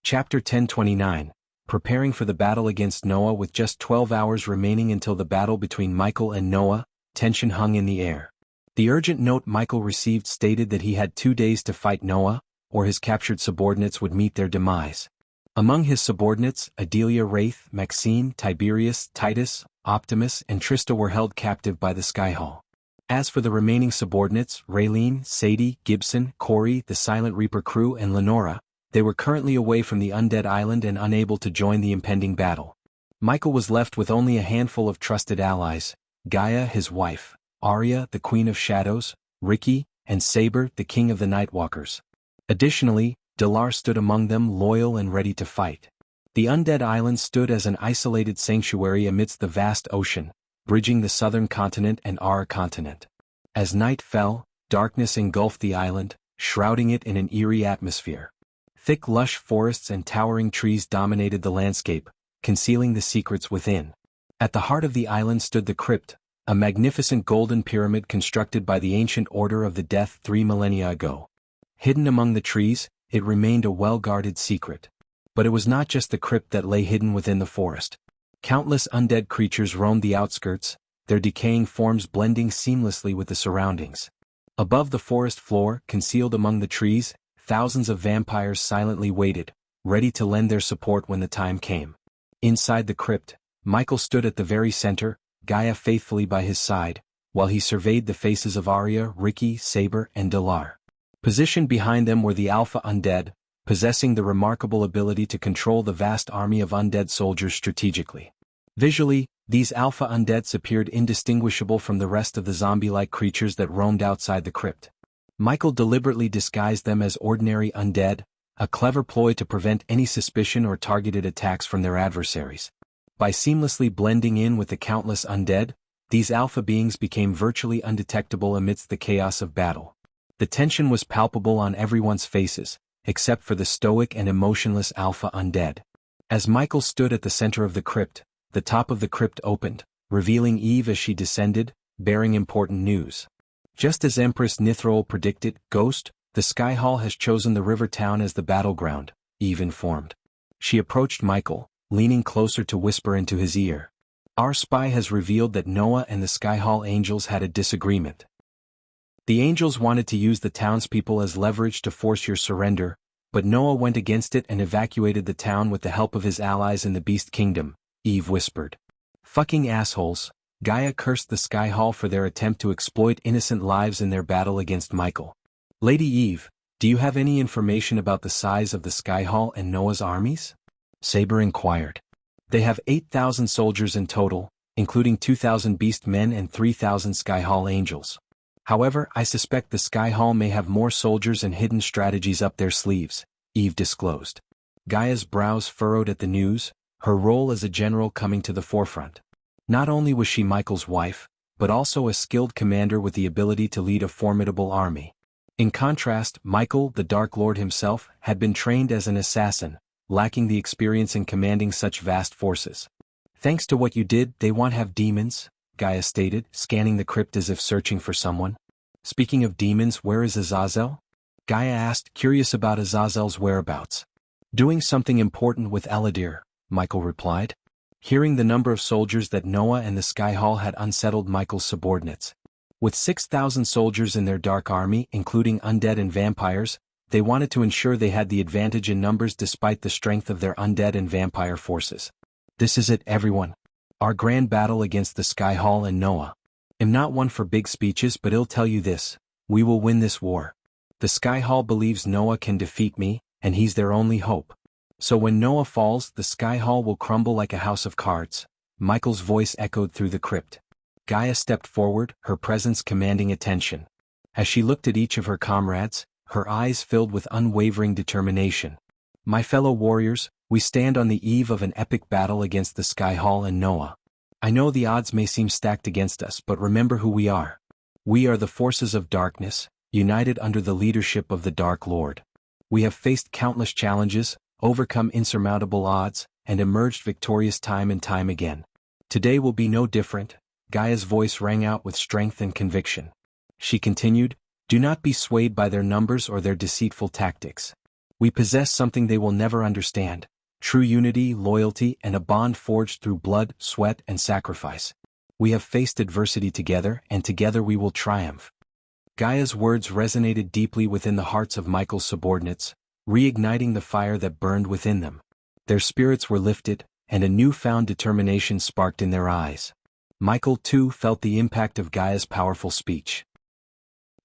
S1: Chapter 1029. Preparing for the battle against Noah. With just 12 hours remaining until the battle between Michael and Noah, tension hung in the air. The urgent note Michael received stated that he had 2 days to fight Noah, or his captured subordinates would meet their demise. Among his subordinates, Adelia Wraith, Maxine, Tiberius, Titus, Optimus, and Trista were held captive by the Sky Hall. As for the remaining subordinates, Raylene, Sadie, Gibson, Corey, the Silent Reaper crew, and Lenora, they were currently away from the undead island and unable to join the impending battle. Michael was left with only a handful of trusted allies: Gaia, his wife, Arya, the Queen of Shadows, Ricky, and Saber, the King of the Nightwalkers. Additionally, Delar stood among them, loyal and ready to fight. The undead island stood as an isolated sanctuary amidst the vast ocean, bridging the southern continent and our continent. As night fell, darkness engulfed the island, shrouding it in an eerie atmosphere. Thick lush forests and towering trees dominated the landscape, concealing the secrets within. At the heart of the island stood the crypt, a magnificent golden pyramid constructed by the ancient Order of the Death 3 millennia ago. Hidden among the trees, it remained a well-guarded secret. But it was not just the crypt that lay hidden within the forest. Countless undead creatures roamed the outskirts, their decaying forms blending seamlessly with the surroundings. Above the forest floor, concealed among the trees, thousands of vampires silently waited, ready to lend their support when the time came. Inside the crypt, Michael stood at the very center, Gaia faithfully by his side, while he surveyed the faces of Arya, Ricky, Saber, and Delar. Positioned behind them were the Alpha Undead, possessing the remarkable ability to control the vast army of undead soldiers strategically. Visually, these Alpha Undeads appeared indistinguishable from the rest of the zombie-like creatures that roamed outside the crypt. Michael deliberately disguised them as ordinary undead, a clever ploy to prevent any suspicion or targeted attacks from their adversaries. By seamlessly blending in with the countless undead, these alpha beings became virtually undetectable amidst the chaos of battle. The tension was palpable on everyone's faces, except for the stoic and emotionless alpha undead. As Michael stood at the center of the crypt, the top of the crypt opened, revealing Eve as she descended, bearing important news. Just as Empress Nithrol predicted, Ghost, the Sky Hall has chosen the river town as the battleground, Eve informed. She approached Michael, leaning closer to whisper into his ear. Our spy has revealed that Noah and the Skyhall Angels had a disagreement. The Angels wanted to use the townspeople as leverage to force your surrender, but Noah went against it and evacuated the town with the help of his allies in the Beast Kingdom, Eve whispered. Fucking assholes, Gaia cursed the Skyhall for their attempt to exploit innocent lives in their battle against Michael. Lady Eve, do you have any information about the size of the Skyhall and Noah's armies? Saber inquired. They have 8,000 soldiers in total, including 2,000 beast men and 3,000 Skyhall angels. However, I suspect the Skyhall may have more soldiers and hidden strategies up their sleeves, Eve disclosed. Gaia's brows furrowed at the news, her role as a general coming to the forefront. Not only was she Michael's wife, but also a skilled commander with the ability to lead a formidable army. In contrast, Michael, the Dark Lord himself, had been trained as an assassin, lacking the experience in commanding such vast forces. Thanks to what you did, they won't have demons, Gaia stated, scanning the crypt as if searching for someone. Speaking of demons, where is Azazel? Gaia asked, curious about Azazel's whereabouts. Doing something important with Eladir, Michael replied. Hearing the number of soldiers that Noah and the Skyhall had unsettled Michael's subordinates. With 6,000 soldiers in their dark army, including undead and vampires, they wanted to ensure they had the advantage in numbers despite the strength of their undead and vampire forces. This is it, everyone. Our grand battle against the Skyhall and Noah. I'm not one for big speeches, but I'll tell you this, we will win this war. The Skyhall believes Noah can defeat me, and he's their only hope. So when Noah falls, the Skyhall will crumble like a house of cards. Michael's voice echoed through the crypt. Gaia stepped forward, her presence commanding attention. As she looked at each of her comrades, her eyes filled with unwavering determination. My fellow warriors, we stand on the eve of an epic battle against the Skyhall and Noah. I know the odds may seem stacked against us, but remember who we are. We are the forces of darkness, united under the leadership of the Dark Lord. We have faced countless challenges, overcome insurmountable odds, and emerged victorious time and time again. Today will be no different. Gaia's voice rang out with strength and conviction. She continued, do not be swayed by their numbers or their deceitful tactics. We possess something they will never understand, true unity, loyalty, and a bond forged through blood, sweat, and sacrifice. We have faced adversity together, and together we will triumph. Gaia's words resonated deeply within the hearts of Michael's subordinates, reigniting the fire that burned within them. Their spirits were lifted, and a newfound determination sparked in their eyes. Michael, too, felt the impact of Gaia's powerful speech.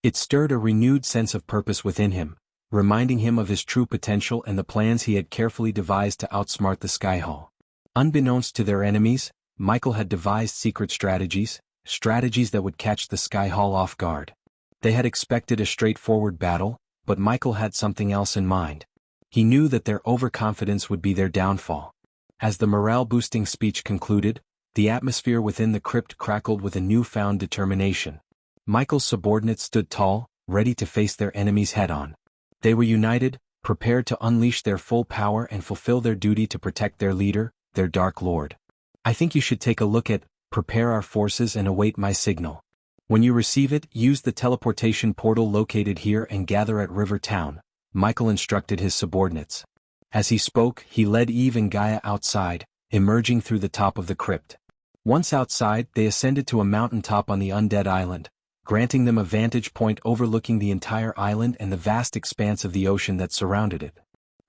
S1: It stirred a renewed sense of purpose within him, reminding him of his true potential and the plans he had carefully devised to outsmart the Skyhall. Unbeknownst to their enemies, Michael had devised secret strategies that would catch the Skyhall off guard. They had expected a straightforward battle, but Michael had something else in mind. He knew that their overconfidence would be their downfall. As the morale-boosting speech concluded, the atmosphere within the crypt crackled with a newfound determination. Michael's subordinates stood tall, ready to face their enemies head-on. They were united, prepared to unleash their full power and fulfill their duty to protect their leader, their Dark Lord. I think you should take a look at, prepare our forces and await my signal. When you receive it, use the teleportation portal located here and gather at River Town, Michael instructed his subordinates. As he spoke, he led Eve and Gaia outside, emerging through the top of the crypt. Once outside, they ascended to a mountaintop on the undead island, granting them a vantage point overlooking the entire island and the vast expanse of the ocean that surrounded it.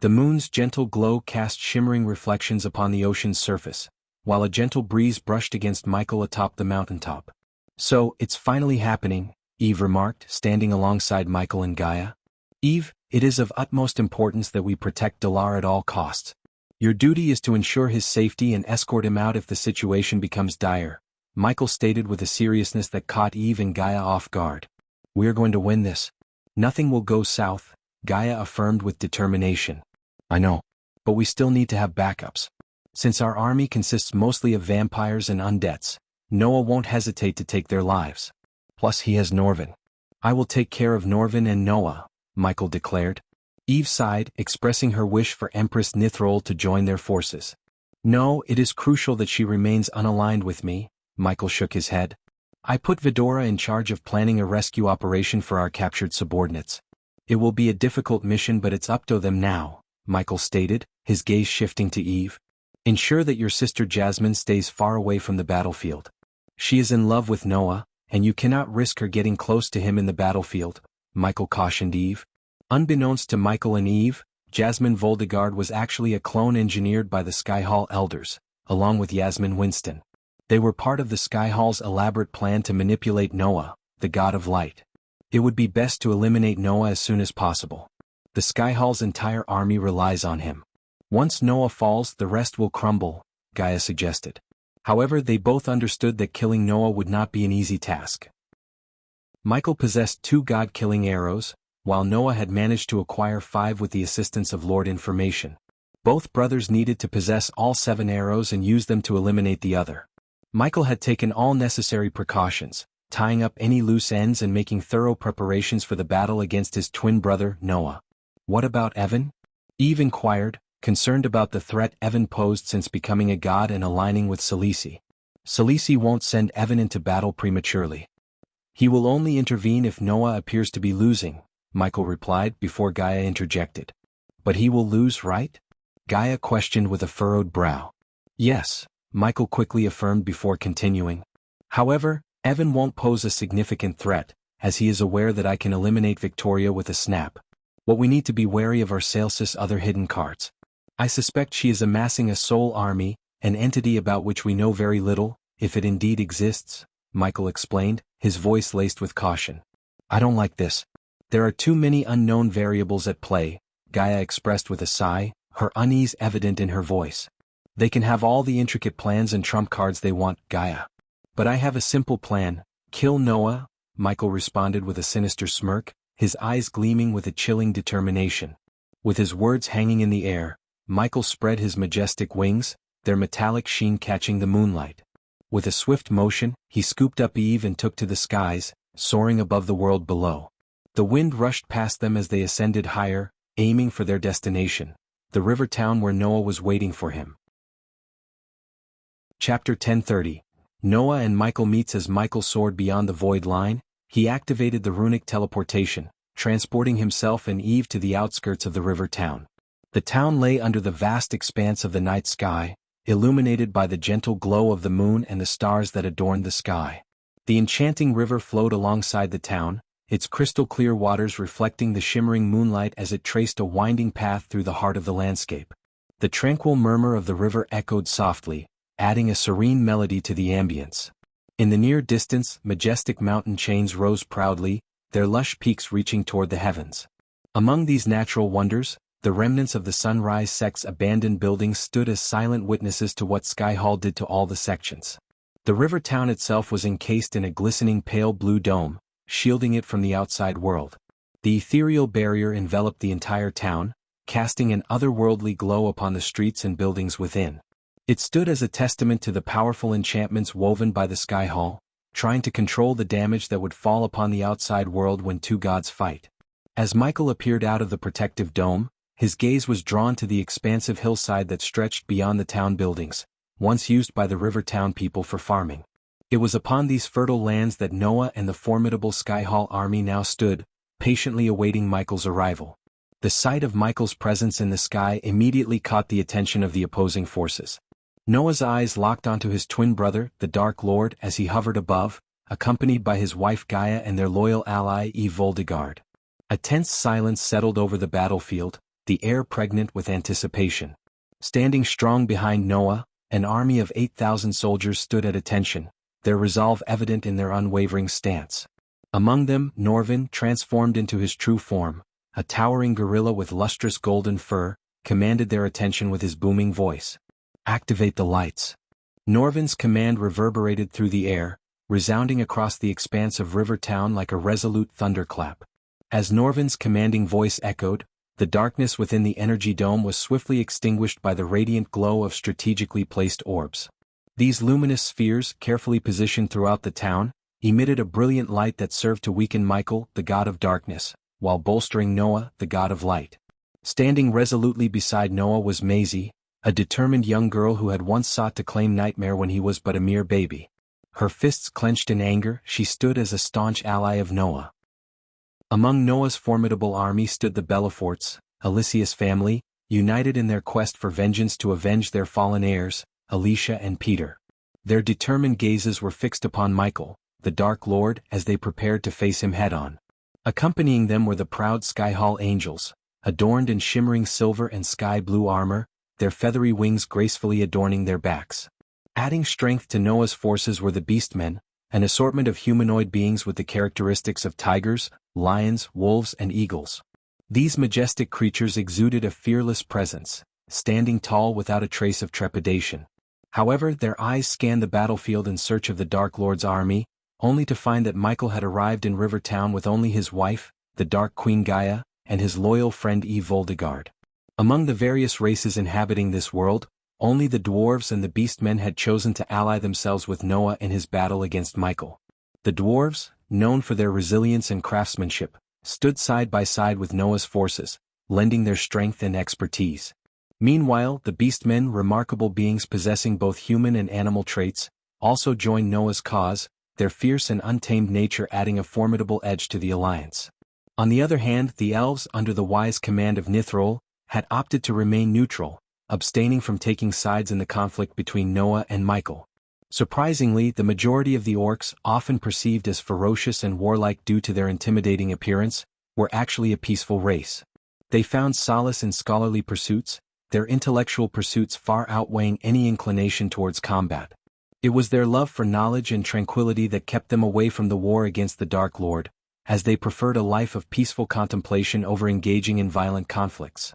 S1: The moon's gentle glow cast shimmering reflections upon the ocean's surface, while a gentle breeze brushed against Michael atop the mountaintop. So, it's finally happening, Eve remarked, standing alongside Michael and Gaia. Eve, it is of utmost importance that we protect Dalar at all costs. Your duty is to ensure his safety and escort him out if the situation becomes dire, Michael stated with a seriousness that caught Eve and Gaia off guard. We're going to win this. Nothing will go south, Gaia affirmed with determination. I know. But we still need to have backups. Since our army consists mostly of vampires and undeads, Noah won't hesitate to take their lives. Plus he has Norvin. I will take care of Norvin and Noah, Michael declared. Eve sighed, expressing her wish for Empress Nithrol to join their forces. No, it is crucial that she remains unaligned with me, Michael shook his head. I put Vidora in charge of planning a rescue operation for our captured subordinates. It will be a difficult mission, but it's up to them now, Michael stated, his gaze shifting to Eve. Ensure that your sister Jasmine stays far away from the battlefield. She is in love with Noah, and you cannot risk her getting close to him in the battlefield, Michael cautioned Eve. Unbeknownst to Michael and Eve, Jasmine Voldegard was actually a clone engineered by the Skyhall elders, along with Yasmin Winston. They were part of the Skyhall's elaborate plan to manipulate Noah, the god of light. It would be best to eliminate Noah as soon as possible. The Skyhall's entire army relies on him. Once Noah falls, the rest will crumble, Gaia suggested. However, they both understood that killing Noah would not be an easy task. Michael possessed 2 god-killing arrows, while Noah had managed to acquire 5 with the assistance of Lord Information. Both brothers needed to possess all 7 arrows and use them to eliminate the other. Michael had taken all necessary precautions, tying up any loose ends and making thorough preparations for the battle against his twin brother, Noah. What about Evan? Eve inquired, concerned about the threat Evan posed since becoming a god and aligning with Selisi. Selisi won't send Evan into battle prematurely. He will only intervene if Noah appears to be losing, Michael replied before Gaia interjected. But he will lose, right? Gaia questioned with a furrowed brow. Yes, Michael quickly affirmed before continuing. However, Evan won't pose a significant threat, as he is aware that I can eliminate Victoria with a snap. What we need to be wary of are Sales's other hidden cards. I suspect she is amassing a soul army, an entity about which we know very little, if it indeed exists, Michael explained, his voice laced with caution. I don't like this. There are too many unknown variables at play, Gaia expressed with a sigh, her unease evident in her voice. They can have all the intricate plans and trump cards they want, Gaia. But I have a simple plan, kill Noah, Michael responded with a sinister smirk, his eyes gleaming with a chilling determination. With his words hanging in the air, Michael spread his majestic wings, their metallic sheen catching the moonlight. With a swift motion, he scooped up Eve and took to the skies, soaring above the world below. The wind rushed past them as they ascended higher, aiming for their destination, the river town where Noah was waiting for him. Chapter 1030. Noah and Michael meets. As Michael soared beyond the void line, he activated the runic teleportation, transporting himself and Eve to the outskirts of the river town. The town lay under the vast expanse of the night sky, illuminated by the gentle glow of the moon and the stars that adorned the sky. The enchanting river flowed alongside the town, its crystal-clear waters reflecting the shimmering moonlight as it traced a winding path through the heart of the landscape. The tranquil murmur of the river echoed softly, adding a serene melody to the ambience. In the near distance, majestic mountain chains rose proudly, their lush peaks reaching toward the heavens. Among these natural wonders, the remnants of the Sunrise sect's abandoned buildings stood as silent witnesses to what Skyhall did to all the sections. The river town itself was encased in a glistening pale blue dome, shielding it from the outside world. The ethereal barrier enveloped the entire town, casting an otherworldly glow upon the streets and buildings within. It stood as a testament to the powerful enchantments woven by the Skyhall, trying to control the damage that would fall upon the outside world when 2 gods fight. As Michael appeared out of the protective dome, his gaze was drawn to the expansive hillside that stretched beyond the town buildings, once used by the river town people for farming. It was upon these fertile lands that Noah and the formidable Skyhall army now stood, patiently awaiting Michael's arrival. The sight of Michael's presence in the sky immediately caught the attention of the opposing forces. Noah's eyes locked onto his twin brother, the Dark Lord, as he hovered above, accompanied by his wife Gaia and their loyal ally Eve Voldegard. A tense silence settled over the battlefield, the air pregnant with anticipation. Standing strong behind Noah, an army of 8,000 soldiers stood at attention, their resolve evident in their unwavering stance. Among them, Norvin, transformed into his true form, a towering gorilla with lustrous golden fur, commanded their attention with his booming voice. Activate the lights. Norvin's command reverberated through the air, resounding across the expanse of River Town like a resolute thunderclap. As Norvin's commanding voice echoed, the darkness within the energy dome was swiftly extinguished by the radiant glow of strategically placed orbs. These luminous spheres, carefully positioned throughout the town, emitted a brilliant light that served to weaken Michael, the god of darkness, while bolstering Noah, the god of light. Standing resolutely beside Noah was Maisie, a determined young girl who had once sought to claim Nightmare when he was but a mere baby. Her fists clenched in anger, she stood as a staunch ally of Noah. Among Noah's formidable army stood the Bellaforts, Alicia's family, united in their quest for vengeance to avenge their fallen heirs, Alicia and Peter. Their determined gazes were fixed upon Michael, the Dark Lord, as they prepared to face him head-on. Accompanying them were the proud Skyhall Angels, adorned in shimmering silver and sky-blue armor, their feathery wings gracefully adorning their backs. Adding strength to Noah's forces were the Beastmen, an assortment of humanoid beings with the characteristics of tigers, lions, wolves, and eagles. These majestic creatures exuded a fearless presence, standing tall without a trace of trepidation. However, their eyes scanned the battlefield in search of the Dark Lord's army, only to find that Michael had arrived in River Town with only his wife, the Dark Queen Gaia, and his loyal friend Eve Voldegard. Among the various races inhabiting this world, only the dwarves and the beastmen had chosen to ally themselves with Noah in his battle against Michael. The dwarves, known for their resilience and craftsmanship, stood side by side with Noah's forces, lending their strength and expertise. Meanwhile, the beastmen, remarkable beings possessing both human and animal traits, also joined Noah's cause, their fierce and untamed nature adding a formidable edge to the alliance. On the other hand, the elves, under the wise command of Nithrol, had opted to remain neutral, abstaining from taking sides in the conflict between Noah and Michael. Surprisingly, the majority of the orcs, often perceived as ferocious and warlike due to their intimidating appearance, were actually a peaceful race. They found solace in scholarly pursuits, their intellectual pursuits far outweighing any inclination towards combat. It was their love for knowledge and tranquility that kept them away from the war against the Dark Lord, as they preferred a life of peaceful contemplation over engaging in violent conflicts.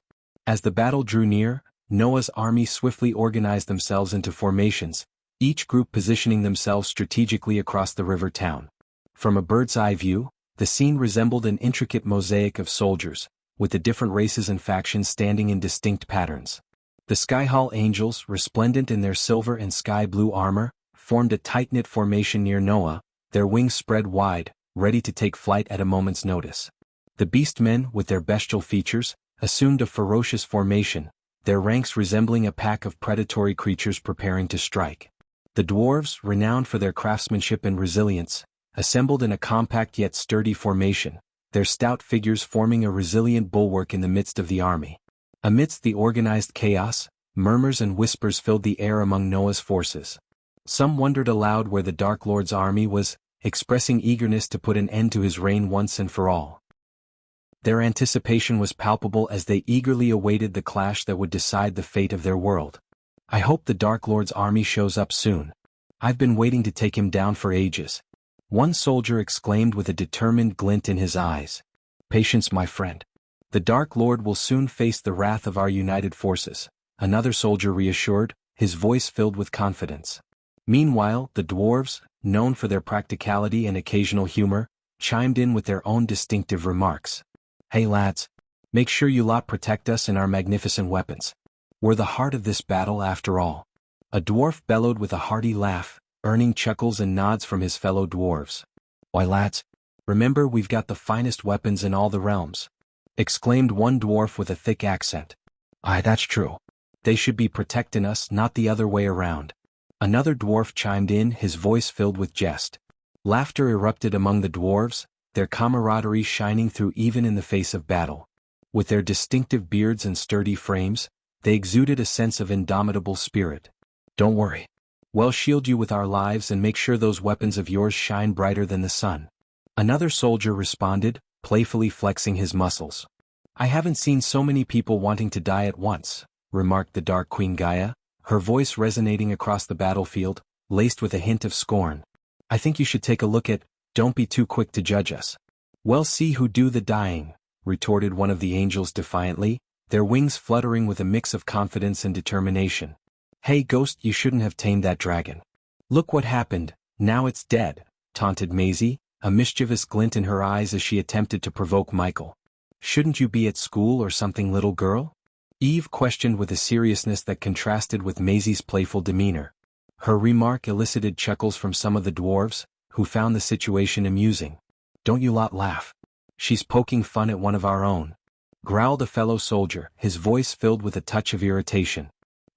S1: As the battle drew near, Noah's army swiftly organized themselves into formations, each group positioning themselves strategically across the river town. From a bird's-eye view, the scene resembled an intricate mosaic of soldiers, with the different races and factions standing in distinct patterns. The Skyhall Angels, resplendent in their silver and sky-blue armor, formed a tight-knit formation near Noah, their wings spread wide, ready to take flight at a moment's notice. The Beastmen, with their bestial features, assumed a ferocious formation, their ranks resembling a pack of predatory creatures preparing to strike. The dwarves, renowned for their craftsmanship and resilience, assembled in a compact yet sturdy formation, their stout figures forming a resilient bulwark in the midst of the army. Amidst the organized chaos, murmurs and whispers filled the air among Noah's forces. Some wondered aloud where the Dark Lord's army was, expressing eagerness to put an end to his reign once and for all. Their anticipation was palpable as they eagerly awaited the clash that would decide the fate of their world. "I hope the Dark Lord's army shows up soon. I've been waiting to take him down for ages," one soldier exclaimed with a determined glint in his eyes. "Patience, my friend. The Dark Lord will soon face the wrath of our united forces," another soldier reassured, his voice filled with confidence. Meanwhile, the dwarves, known for their practicality and occasional humor, chimed in with their own distinctive remarks. "Hey lads, make sure you lot protect us and our magnificent weapons. We're the heart of this battle after all." A dwarf bellowed with a hearty laugh, earning chuckles and nods from his fellow dwarves. "Why lads, remember we've got the finest weapons in all the realms," exclaimed one dwarf with a thick accent. "Aye, that's true. They should be protecting us, not the other way around." Another dwarf chimed in, his voice filled with jest. Laughter erupted among the dwarves, their camaraderie shining through even in the face of battle. With their distinctive beards and sturdy frames, they exuded a sense of indomitable spirit. "Don't worry. We'll shield you with our lives and make sure those weapons of yours shine brighter than the sun," another soldier responded, playfully flexing his muscles. "I haven't seen so many people wanting to die at once," remarked the Dark Queen Gaia, her voice resonating across the battlefield, laced with a hint of scorn. "I think you should take a look at, don't be too quick to judge us." "Well, see who do the dying," retorted one of the angels defiantly, their wings fluttering with a mix of confidence and determination. "Hey Ghost, you shouldn't have tamed that dragon. Look what happened, now it's dead," taunted Maisie, a mischievous glint in her eyes as she attempted to provoke Michael. "Shouldn't you be at school or something, little girl?" Eve questioned with a seriousness that contrasted with Maisie's playful demeanor. Her remark elicited chuckles from some of the dwarves, who found the situation amusing. "Don't you lot laugh. She's poking fun at one of our own," growled a fellow soldier, his voice filled with a touch of irritation.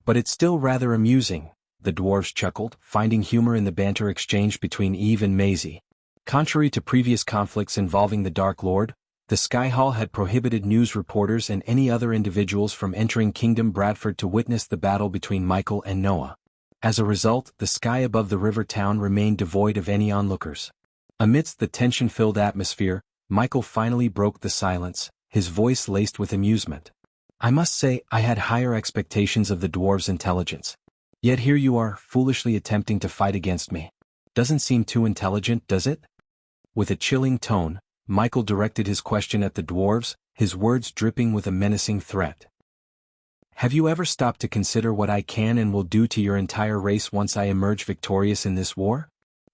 S1: "But it's still rather amusing," the dwarves chuckled, finding humor in the banter exchanged between Eve and Maisie. Contrary to previous conflicts involving the Dark Lord, The Sky Hall had prohibited news reporters and any other individuals from entering Kingdom Bradford to witness the battle between Michael and Noah. As a result, the sky above the river town remained devoid of any onlookers. Amidst the tension-filled atmosphere, Michael finally broke the silence, his voice laced with amusement. "I must say I had higher expectations of the dwarves' intelligence. Yet here you are, foolishly attempting to fight against me. Doesn't seem too intelligent, does it?" With a chilling tone, Michael directed his question at the dwarves, his words dripping with a menacing threat. "Have you ever stopped to consider what I can and will do to your entire race once I emerge victorious in this war?"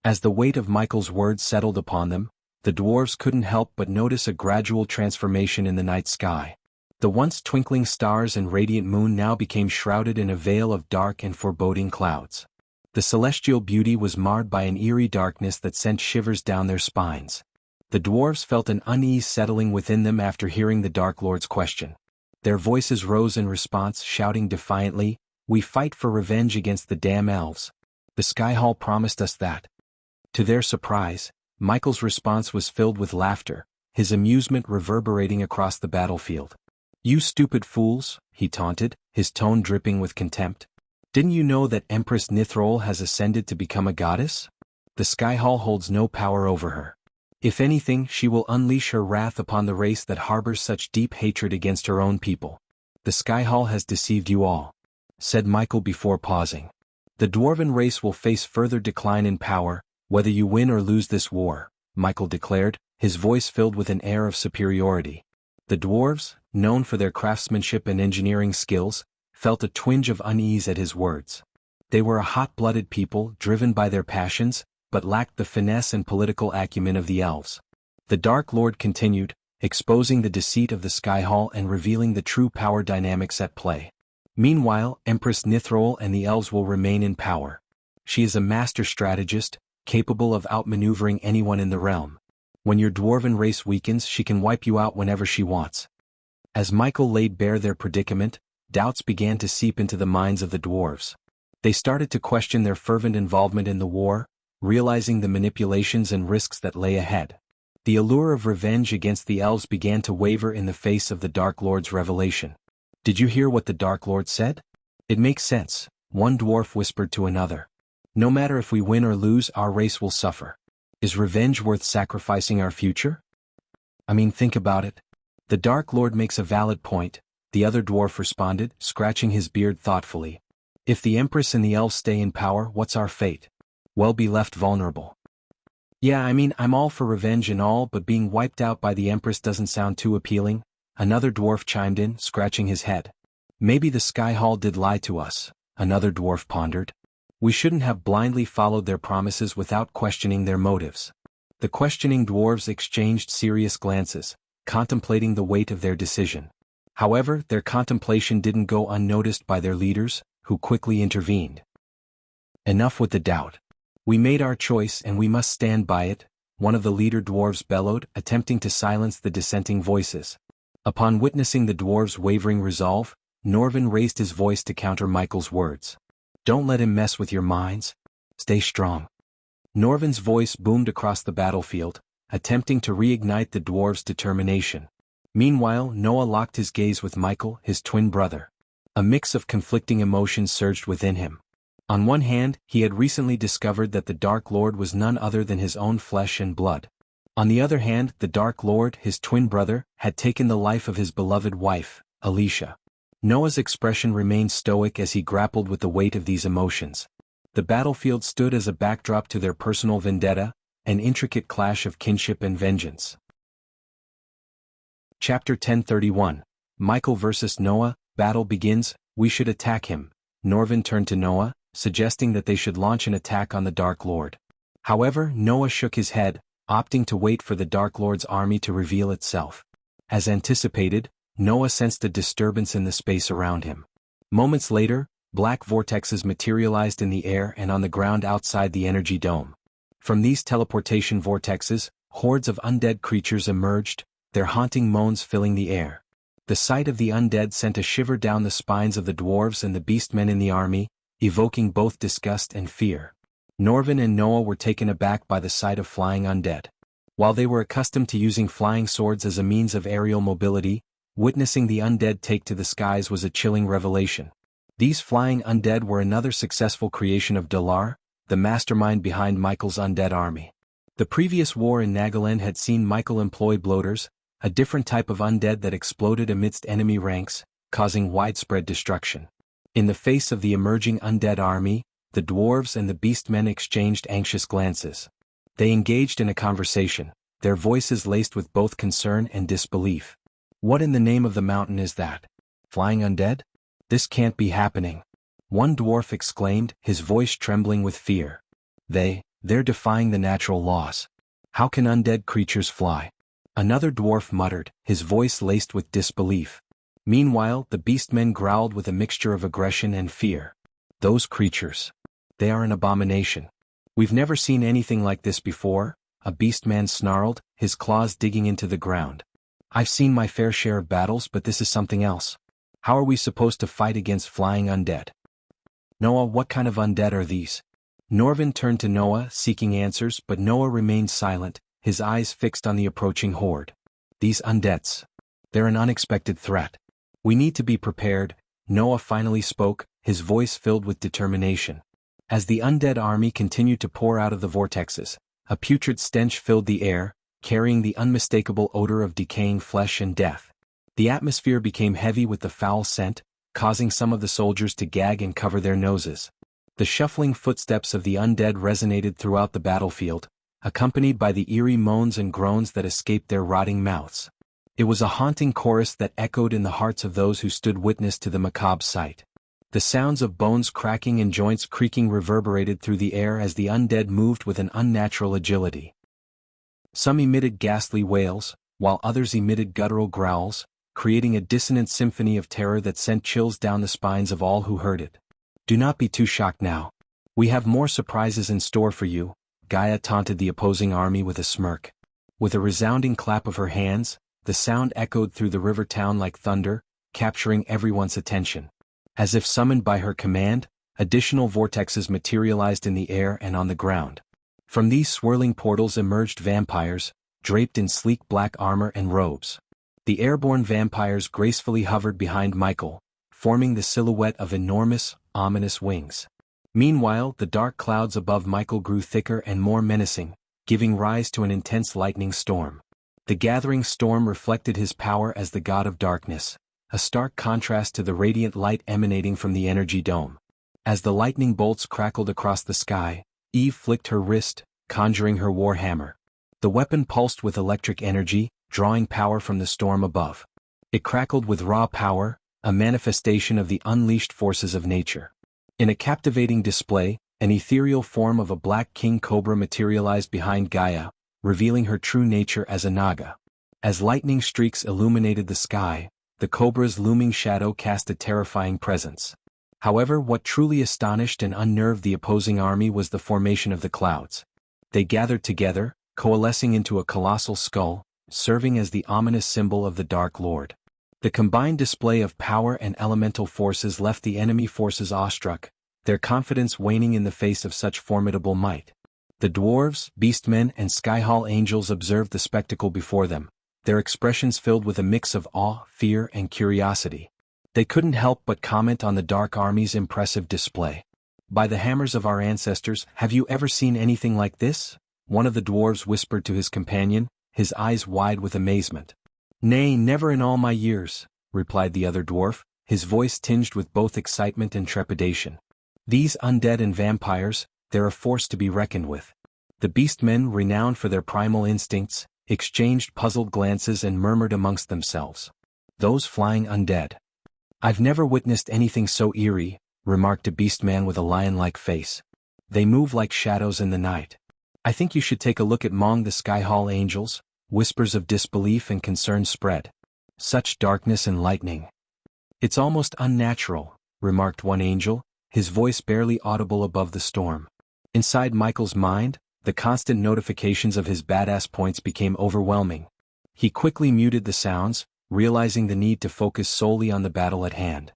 S1: As the weight of Michael's words settled upon them, the dwarves couldn't help but notice a gradual transformation in the night sky. The once twinkling stars and radiant moon now became shrouded in a veil of dark and foreboding clouds. The celestial beauty was marred by an eerie darkness that sent shivers down their spines. The dwarves felt an unease settling within them after hearing the Dark Lord's question. Their voices rose in response, shouting defiantly, "We fight for revenge against the damn elves. The Sky Hall promised us that." To their surprise, Michael's response was filled with laughter, his amusement reverberating across the battlefield. "You stupid fools," he taunted, his tone dripping with contempt. "Didn't you know that Empress Nithrol has ascended to become a goddess? The Sky Hall holds no power over her. If anything, she will unleash her wrath upon the race that harbors such deep hatred against her own people. The Sky Hall has deceived you all," said Michael before pausing. "The dwarven race will face further decline in power, whether you win or lose this war," Michael declared, his voice filled with an air of superiority. The dwarves, known for their craftsmanship and engineering skills, felt a twinge of unease at his words. They were a hot-blooded people, driven by their passions, but lacked the finesse and political acumen of the elves. The Dark Lord continued, exposing the deceit of the Sky Hall and revealing the true power dynamics at play. "Meanwhile, Empress Nithrol and the elves will remain in power. She is a master strategist, capable of outmaneuvering anyone in the realm. When your dwarven race weakens, she can wipe you out whenever she wants." As Michael laid bare their predicament, doubts began to seep into the minds of the dwarves. They started to question their fervent involvement in the war, realizing the manipulations and risks that lay ahead. The allure of revenge against the elves began to waver in the face of the Dark Lord's revelation. "Did you hear what the Dark Lord said? It makes sense," one dwarf whispered to another. "No matter if we win or lose, our race will suffer. Is revenge worth sacrificing our future? I mean, think about it." "The Dark Lord makes a valid point," the other dwarf responded, scratching his beard thoughtfully. "If the Empress and the elves stay in power, what's our fate? We'll be left vulnerable." "Yeah, I mean, I'm all for revenge and all, but being wiped out by the Empress doesn't sound too appealing," another dwarf chimed in, scratching his head. "Maybe the Sky Hall did lie to us," another dwarf pondered. "We shouldn't have blindly followed their promises without questioning their motives." The questioning dwarves exchanged serious glances, contemplating the weight of their decision. However, their contemplation didn't go unnoticed by their leaders, who quickly intervened. "Enough with the doubt. We made our choice and we must stand by it," one of the leader dwarves bellowed, attempting to silence the dissenting voices. Upon witnessing the dwarves' wavering resolve, Norvin raised his voice to counter Michael's words. "Don't let him mess with your minds. Stay strong." Norvin's voice boomed across the battlefield, attempting to reignite the dwarves' determination. Meanwhile, Noah locked his gaze with Michael, his twin brother. A mix of conflicting emotions surged within him. On one hand, he had recently discovered that the Dark Lord was none other than his own flesh and blood. On the other hand, the Dark Lord, his twin brother, had taken the life of his beloved wife, Alicia. Noah's expression remained stoic as he grappled with the weight of these emotions. The battlefield stood as a backdrop to their personal vendetta, an intricate clash of kinship and vengeance. Chapter 1031, Michael vs. Noah, battle begins. "We should attack him," Norvin turned to Noah, suggesting that they should launch an attack on the Dark Lord. However, Noah shook his head, opting to wait for the Dark Lord's army to reveal itself. As anticipated, Noah sensed a disturbance in the space around him. Moments later, black vortexes materialized in the air and on the ground outside the energy dome. From these teleportation vortexes, hordes of undead creatures emerged, their haunting moans filling the air. The sight of the undead sent a shiver down the spines of the dwarves and the beastmen in the army, evoking both disgust and fear. Norvin and Noah were taken aback by the sight of flying undead. While they were accustomed to using flying swords as a means of aerial mobility, witnessing the undead take to the skies was a chilling revelation. These flying undead were another successful creation of Dalar, the mastermind behind Michael's undead army. The previous war in Nagaland had seen Michael employ bloaters, a different type of undead that exploded amidst enemy ranks, causing widespread destruction. In the face of the emerging undead army, the dwarves and the beastmen exchanged anxious glances. They engaged in a conversation, their voices laced with both concern and disbelief. "What in the name of the mountain is that? Flying undead? This can't be happening." One dwarf exclaimed, his voice trembling with fear. They're defying the natural laws. How can undead creatures fly?" Another dwarf muttered, his voice laced with disbelief. Meanwhile, the beastmen growled with a mixture of aggression and fear. "Those creatures. They are an abomination. We've never seen anything like this before," a beastman snarled, his claws digging into the ground. "I've seen my fair share of battles, but this is something else. How are we supposed to fight against flying undead?" "Noah, what kind of undead are these?" Norvin turned to Noah, seeking answers, but Noah remained silent, his eyes fixed on the approaching horde. "These undeads. They're an unexpected threat. We need to be prepared," Noah finally spoke, his voice filled with determination. As the undead army continued to pour out of the vortexes, a putrid stench filled the air, carrying the unmistakable odor of decaying flesh and death. The atmosphere became heavy with the foul scent, causing some of the soldiers to gag and cover their noses. The shuffling footsteps of the undead resonated throughout the battlefield, accompanied by the eerie moans and groans that escaped their rotting mouths. It was a haunting chorus that echoed in the hearts of those who stood witness to the macabre sight. The sounds of bones cracking and joints creaking reverberated through the air as the undead moved with an unnatural agility. Some emitted ghastly wails, while others emitted guttural growls, creating a dissonant symphony of terror that sent chills down the spines of all who heard it. "Do not be too shocked now. We have more surprises in store for you," Gaia taunted the opposing army with a smirk. With a resounding clap of her hands, the sound echoed through the river town like thunder, capturing everyone's attention. As if summoned by her command, additional vortexes materialized in the air and on the ground. From these swirling portals emerged vampires, draped in sleek black armor and robes. The airborne vampires gracefully hovered behind Michael, forming the silhouette of enormous, ominous wings. Meanwhile, the dark clouds above Michael grew thicker and more menacing, giving rise to an intense lightning storm. The gathering storm reflected his power as the god of darkness, a stark contrast to the radiant light emanating from the energy dome. As the lightning bolts crackled across the sky, Eve flicked her wrist, conjuring her war hammer. The weapon pulsed with electric energy, drawing power from the storm above. It crackled with raw power, a manifestation of the unleashed forces of nature. In a captivating display, an ethereal form of a black king cobra materialized behind Gaia, revealing her true nature as a naga. As lightning streaks illuminated the sky, the cobra's looming shadow cast a terrifying presence. However, what truly astonished and unnerved the opposing army was the formation of the clouds. They gathered together, coalescing into a colossal skull, serving as the ominous symbol of the Dark Lord. The combined display of power and elemental forces left the enemy forces awestruck, their confidence waning in the face of such formidable might. The dwarves, beastmen, and skyhall angels observed the spectacle before them, their expressions filled with a mix of awe, fear, and curiosity. They couldn't help but comment on the Dark Army's impressive display. "By the hammers of our ancestors, have you ever seen anything like this?" one of the dwarves whispered to his companion, his eyes wide with amazement. "Nay, never in all my years," replied the other dwarf, his voice tinged with both excitement and trepidation. "These undead and vampires, they're a force to be reckoned with." The beastmen, renowned for their primal instincts, exchanged puzzled glances and murmured amongst themselves. "Those flying undead. I've never witnessed anything so eerie," remarked a beastman with a lion-like face. "They move like shadows in the night. I think you should take a look at among the skyhall angels." Whispers of disbelief and concern spread. "Such darkness and lightning. It's almost unnatural," remarked one angel, his voice barely audible above the storm. Inside Michael's mind, the constant notifications of his badass points became overwhelming. He quickly muted the sounds, realizing the need to focus solely on the battle at hand.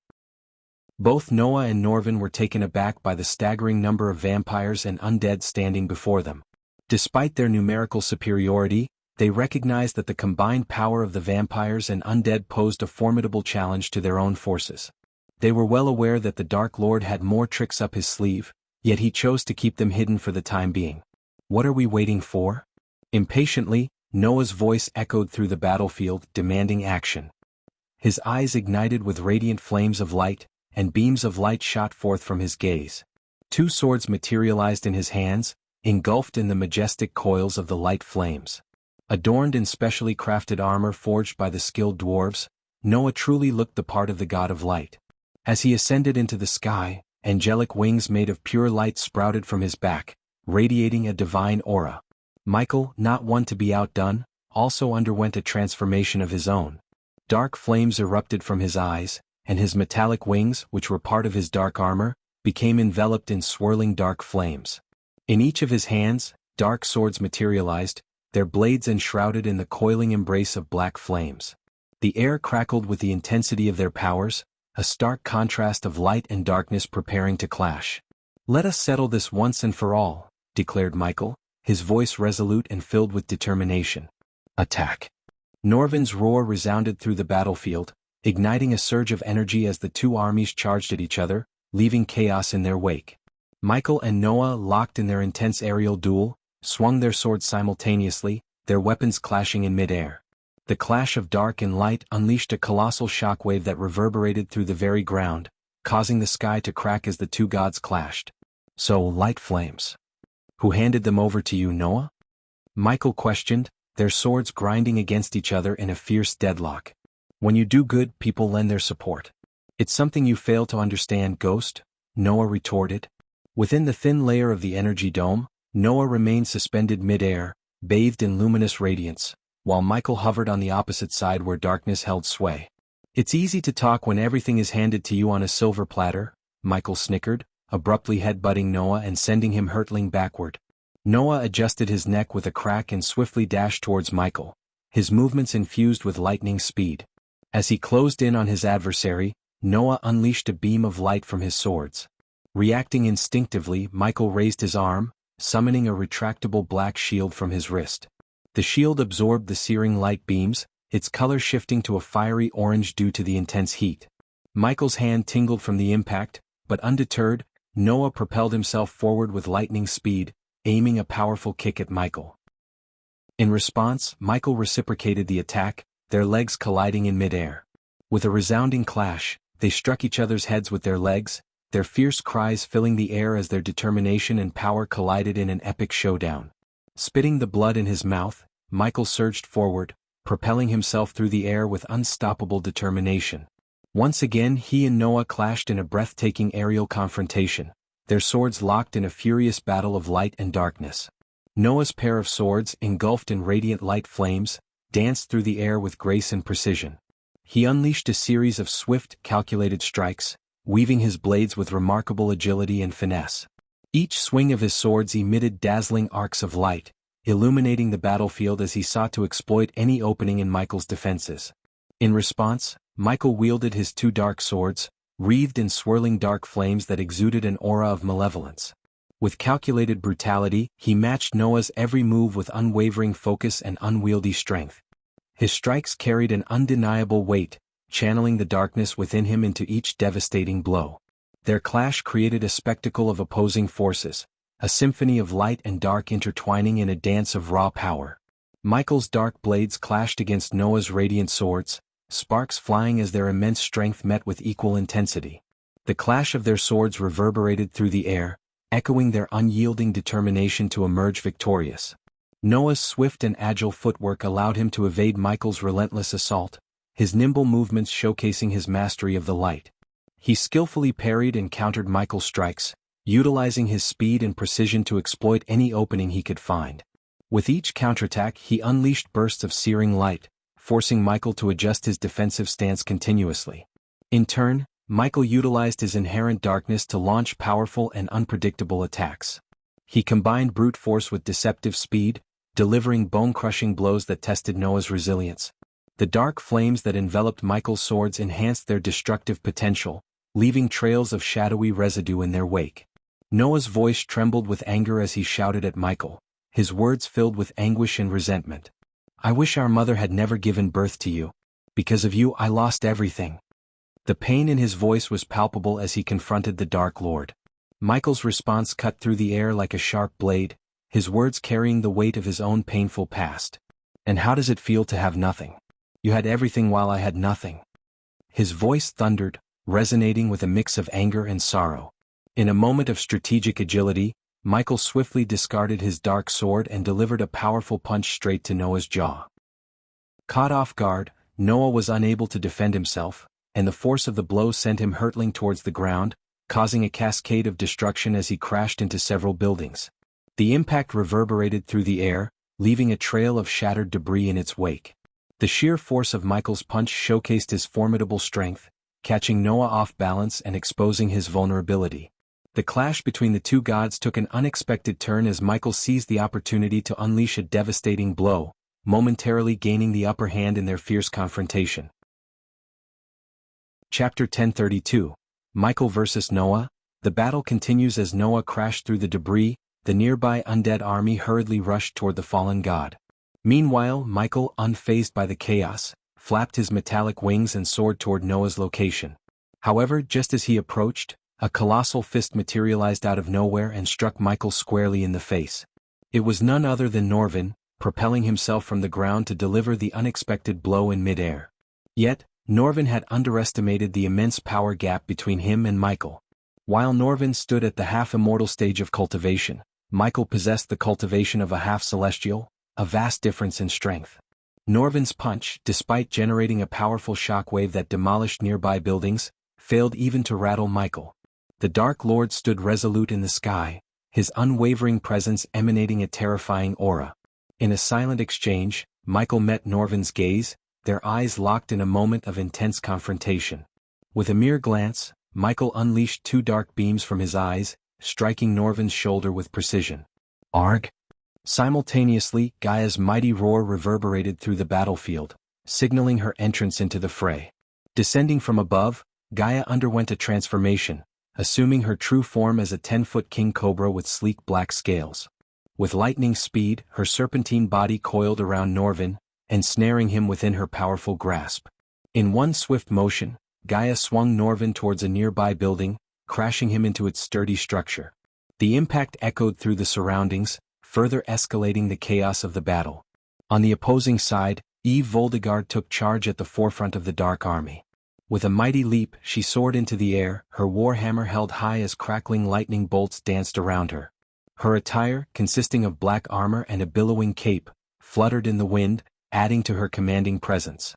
S1: Both Noah and Norvin were taken aback by the staggering number of vampires and undead standing before them. Despite their numerical superiority, They recognized that the combined power of the vampires and undead posed a formidable challenge to their own forces. They were well aware that the Dark Lord had more tricks up his sleeve, yet he chose to keep them hidden for the time being. "What are we waiting for?" Impatiently, Noah's voice echoed through the battlefield, demanding action. His eyes ignited with radiant flames of light, and beams of light shot forth from his gaze. Two swords materialized in his hands, engulfed in the majestic coils of the light flames. Adorned in specially crafted armor forged by the skilled dwarves, Noah truly looked the part of the god of light. As he ascended into the sky, angelic wings made of pure light sprouted from his back, radiating a divine aura. Michael, not one to be outdone, also underwent a transformation of his own. Dark flames erupted from his eyes, and his metallic wings, which were part of his dark armor, became enveloped in swirling dark flames. In each of his hands, dark swords materialized, their blades enshrouded in the coiling embrace of black flames. The air crackled with the intensity of their powers, a stark contrast of light and darkness preparing to clash. "Let us settle this once and for all," declared Michael, his voice resolute and filled with determination. "Attack!" Norvin's roar resounded through the battlefield, igniting a surge of energy as the two armies charged at each other, leaving chaos in their wake. Michael and Noah, locked in their intense aerial duel, swung their swords simultaneously, their weapons clashing in midair. The clash of dark and light unleashed a colossal shockwave that reverberated through the very ground, causing the sky to crack as the two gods clashed. "So, light flames. Who handed them over to you, Noah?" Michael questioned, their swords grinding against each other in a fierce deadlock. "When you do good, people lend their support. It's something you fail to understand, Ghost," Noah retorted. Within the thin layer of the energy dome, Noah remained suspended mid-air, bathed in luminous radiance, while Michael hovered on the opposite side where darkness held sway. "It's easy to talk when everything is handed to you on a silver platter," Michael snickered, abruptly headbutting Noah and sending him hurtling backward. Noah adjusted his neck with a crack and swiftly dashed towards Michael, his movements infused with lightning speed. As he closed in on his adversary, Noah unleashed a beam of light from his swords. Reacting instinctively, Michael raised his arm, summoning a retractable black shield from his wrist. The shield absorbed the searing light beams, its color shifting to a fiery orange due to the intense heat. Michael's hand tingled from the impact, but undeterred, Noah propelled himself forward with lightning speed, aiming a powerful kick at Michael. In response, Michael reciprocated the attack, their legs colliding in midair. With a resounding clash, they struck each other's heads with their legs, their fierce cries filling the air as their determination and power collided in an epic showdown. Spitting the blood in his mouth, Michael surged forward, propelling himself through the air with unstoppable determination. Once again he and Noah clashed in a breathtaking aerial confrontation, their swords locked in a furious battle of light and darkness. Noah's pair of swords, engulfed in radiant light flames, danced through the air with grace and precision. He unleashed a series of swift, calculated strikes, weaving his blades with remarkable agility and finesse. Each swing of his swords emitted dazzling arcs of light, illuminating the battlefield as he sought to exploit any opening in Michael's defenses. In response, Michael wielded his two dark swords, wreathed in swirling dark flames that exuded an aura of malevolence. With calculated brutality, he matched Noah's every move with unwavering focus and unwieldy strength. His strikes carried an undeniable weight, channeling the darkness within him into each devastating blow. Their clash created a spectacle of opposing forces, a symphony of light and dark intertwining in a dance of raw power. Michael's dark blades clashed against Noah's radiant swords, sparks flying as their immense strength met with equal intensity. The clash of their swords reverberated through the air, echoing their unyielding determination to emerge victorious. Noah's swift and agile footwork allowed him to evade Michael's relentless assault, his nimble movements showcasing his mastery of the light. He skillfully parried and countered Michael's strikes, utilizing his speed and precision to exploit any opening he could find. With each counterattack he unleashed bursts of searing light, forcing Michael to adjust his defensive stance continuously. In turn, Michael utilized his inherent darkness to launch powerful and unpredictable attacks. He combined brute force with deceptive speed, delivering bone-crushing blows that tested Noah's resilience. The dark flames that enveloped Michael's swords enhanced their destructive potential, leaving trails of shadowy residue in their wake. Noah's voice trembled with anger as he shouted at Michael, his words filled with anguish and resentment. I wish our mother had never given birth to you. Because of you I lost everything. The pain in his voice was palpable as he confronted the Dark Lord. Michael's response cut through the air like a sharp blade, his words carrying the weight of his own painful past. And how does it feel to have nothing? You had everything while I had nothing. His voice thundered, resonating with a mix of anger and sorrow. In a moment of strategic agility, Michael swiftly discarded his dark sword and delivered a powerful punch straight to Noah's jaw. Caught off guard, Noah was unable to defend himself, and the force of the blow sent him hurtling towards the ground, causing a cascade of destruction as he crashed into several buildings. The impact reverberated through the air, leaving a trail of shattered debris in its wake. The sheer force of Michael's punch showcased his formidable strength, catching Noah off balance and exposing his vulnerability. The clash between the two gods took an unexpected turn as Michael seized the opportunity to unleash a devastating blow, momentarily gaining the upper hand in their fierce confrontation. Chapter 1032, Michael vs. Noah. The battle continues as Noah crashed through the debris. The nearby undead army hurriedly rushed toward the fallen god. Meanwhile, Michael, unfazed by the chaos, flapped his metallic wings and soared toward Noah's location. However, just as he approached, a colossal fist materialized out of nowhere and struck Michael squarely in the face. It was none other than Norvin, propelling himself from the ground to deliver the unexpected blow in midair. Yet, Norvin had underestimated the immense power gap between him and Michael. While Norvin stood at the half-immortal stage of cultivation, Michael possessed the cultivation of a half-celestial, a vast difference in strength. Norvin's punch, despite generating a powerful shockwave that demolished nearby buildings, failed even to rattle Michael. The Dark Lord stood resolute in the sky, his unwavering presence emanating a terrifying aura. In a silent exchange, Michael met Norvin's gaze, their eyes locked in a moment of intense confrontation. With a mere glance, Michael unleashed two dark beams from his eyes, striking Norvin's shoulder with precision. Arg! Simultaneously, Gaia's mighty roar reverberated through the battlefield, signaling her entrance into the fray. Descending from above, Gaia underwent a transformation, assuming her true form as a 10-foot king cobra with sleek black scales. With lightning speed, her serpentine body coiled around Norvin, ensnaring him within her powerful grasp. In one swift motion, Gaia swung Norvin towards a nearby building, crashing him into its sturdy structure. The impact echoed through the surroundings, further escalating the chaos of the battle. On the opposing side, Eve Voldegard took charge at the forefront of the Dark Army. With a mighty leap, she soared into the air, her warhammer held high as crackling lightning bolts danced around her. Her attire, consisting of black armor and a billowing cape, fluttered in the wind, adding to her commanding presence.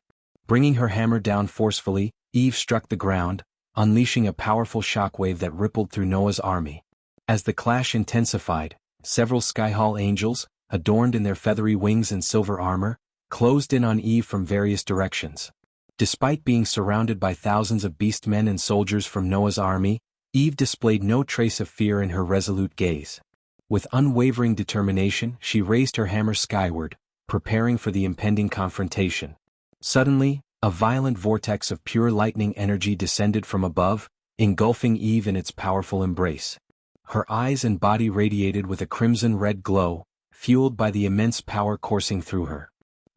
S1: Bringing her hammer down forcefully, Eve struck the ground, unleashing a powerful shockwave that rippled through Noah's army. As the clash intensified, several Skyhall angels, adorned in their feathery wings and silver armor, closed in on Eve from various directions. Despite being surrounded by thousands of beastmen and soldiers from Noah's army, Eve displayed no trace of fear in her resolute gaze. With unwavering determination, she raised her hammer skyward, preparing for the impending confrontation. Suddenly, a violent vortex of pure lightning energy descended from above, engulfing Eve in its powerful embrace. Her eyes and body radiated with a crimson-red glow, fueled by the immense power coursing through her.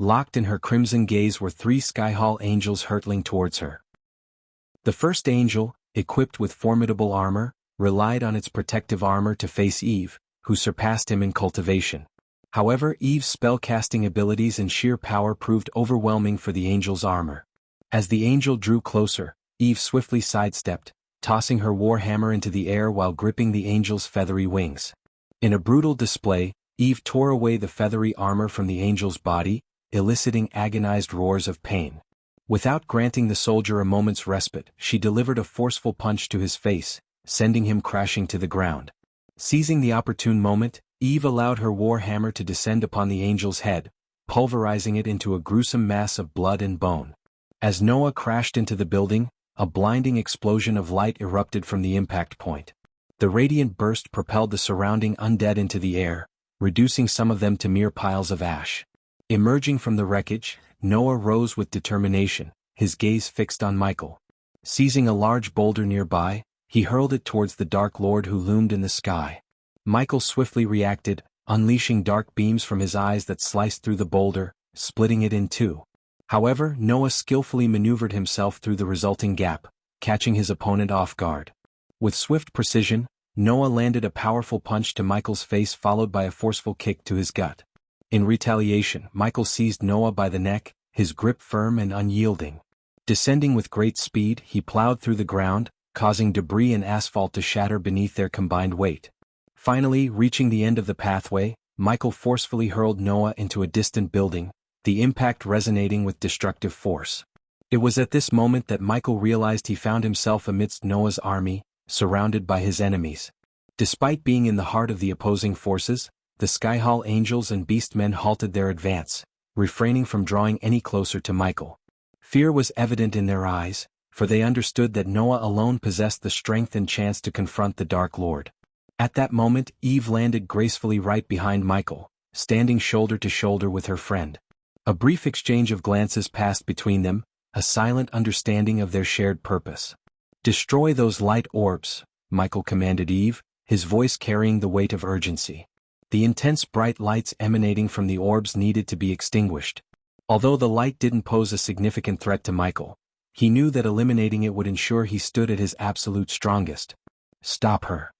S1: Locked in her crimson gaze were three Skyhall angels hurtling towards her. The first angel, equipped with formidable armor, relied on its protective armor to face Eve, who surpassed him in cultivation. However, Eve's spellcasting abilities and sheer power proved overwhelming for the angel's armor. As the angel drew closer, Eve swiftly sidestepped, tossing her warhammer into the air while gripping the angel's feathery wings. In a brutal display, Eve tore away the feathery armor from the angel's body, eliciting agonized roars of pain. Without granting the soldier a moment's respite, she delivered a forceful punch to his face, sending him crashing to the ground. Seizing the opportune moment, Eve allowed her warhammer to descend upon the angel's head, pulverizing it into a gruesome mass of blood and bone. As Noah crashed into the building, a blinding explosion of light erupted from the impact point. The radiant burst propelled the surrounding undead into the air, reducing some of them to mere piles of ash. Emerging from the wreckage, Noah rose with determination, his gaze fixed on Michael. Seizing a large boulder nearby, he hurled it towards the Dark Lord who loomed in the sky. Michael swiftly reacted, unleashing dark beams from his eyes that sliced through the boulder, splitting it in two. However, Noah skillfully maneuvered himself through the resulting gap, catching his opponent off guard. With swift precision, Noah landed a powerful punch to Michael's face followed by a forceful kick to his gut. In retaliation, Michael seized Noah by the neck, his grip firm and unyielding. Descending with great speed, he plowed through the ground, causing debris and asphalt to shatter beneath their combined weight. Finally, reaching the end of the pathway, Michael forcefully hurled Noah into a distant building, the impact resonating with destructive force. It was at this moment that Michael realized he found himself amidst Noah's army, surrounded by his enemies. Despite being in the heart of the opposing forces, the Skyhall Angels and Beastmen halted their advance, refraining from drawing any closer to Michael. Fear was evident in their eyes, for they understood that Noah alone possessed the strength and chance to confront the Dark Lord. At that moment, Eve landed gracefully right behind Michael, standing shoulder to shoulder with her friend. A brief exchange of glances passed between them, a silent understanding of their shared purpose. "Destroy those light orbs," Michael commanded Eve, his voice carrying the weight of urgency. The intense bright lights emanating from the orbs needed to be extinguished. Although the light didn't pose a significant threat to Michael, he knew that eliminating it would ensure he stood at his absolute strongest. "Stop her."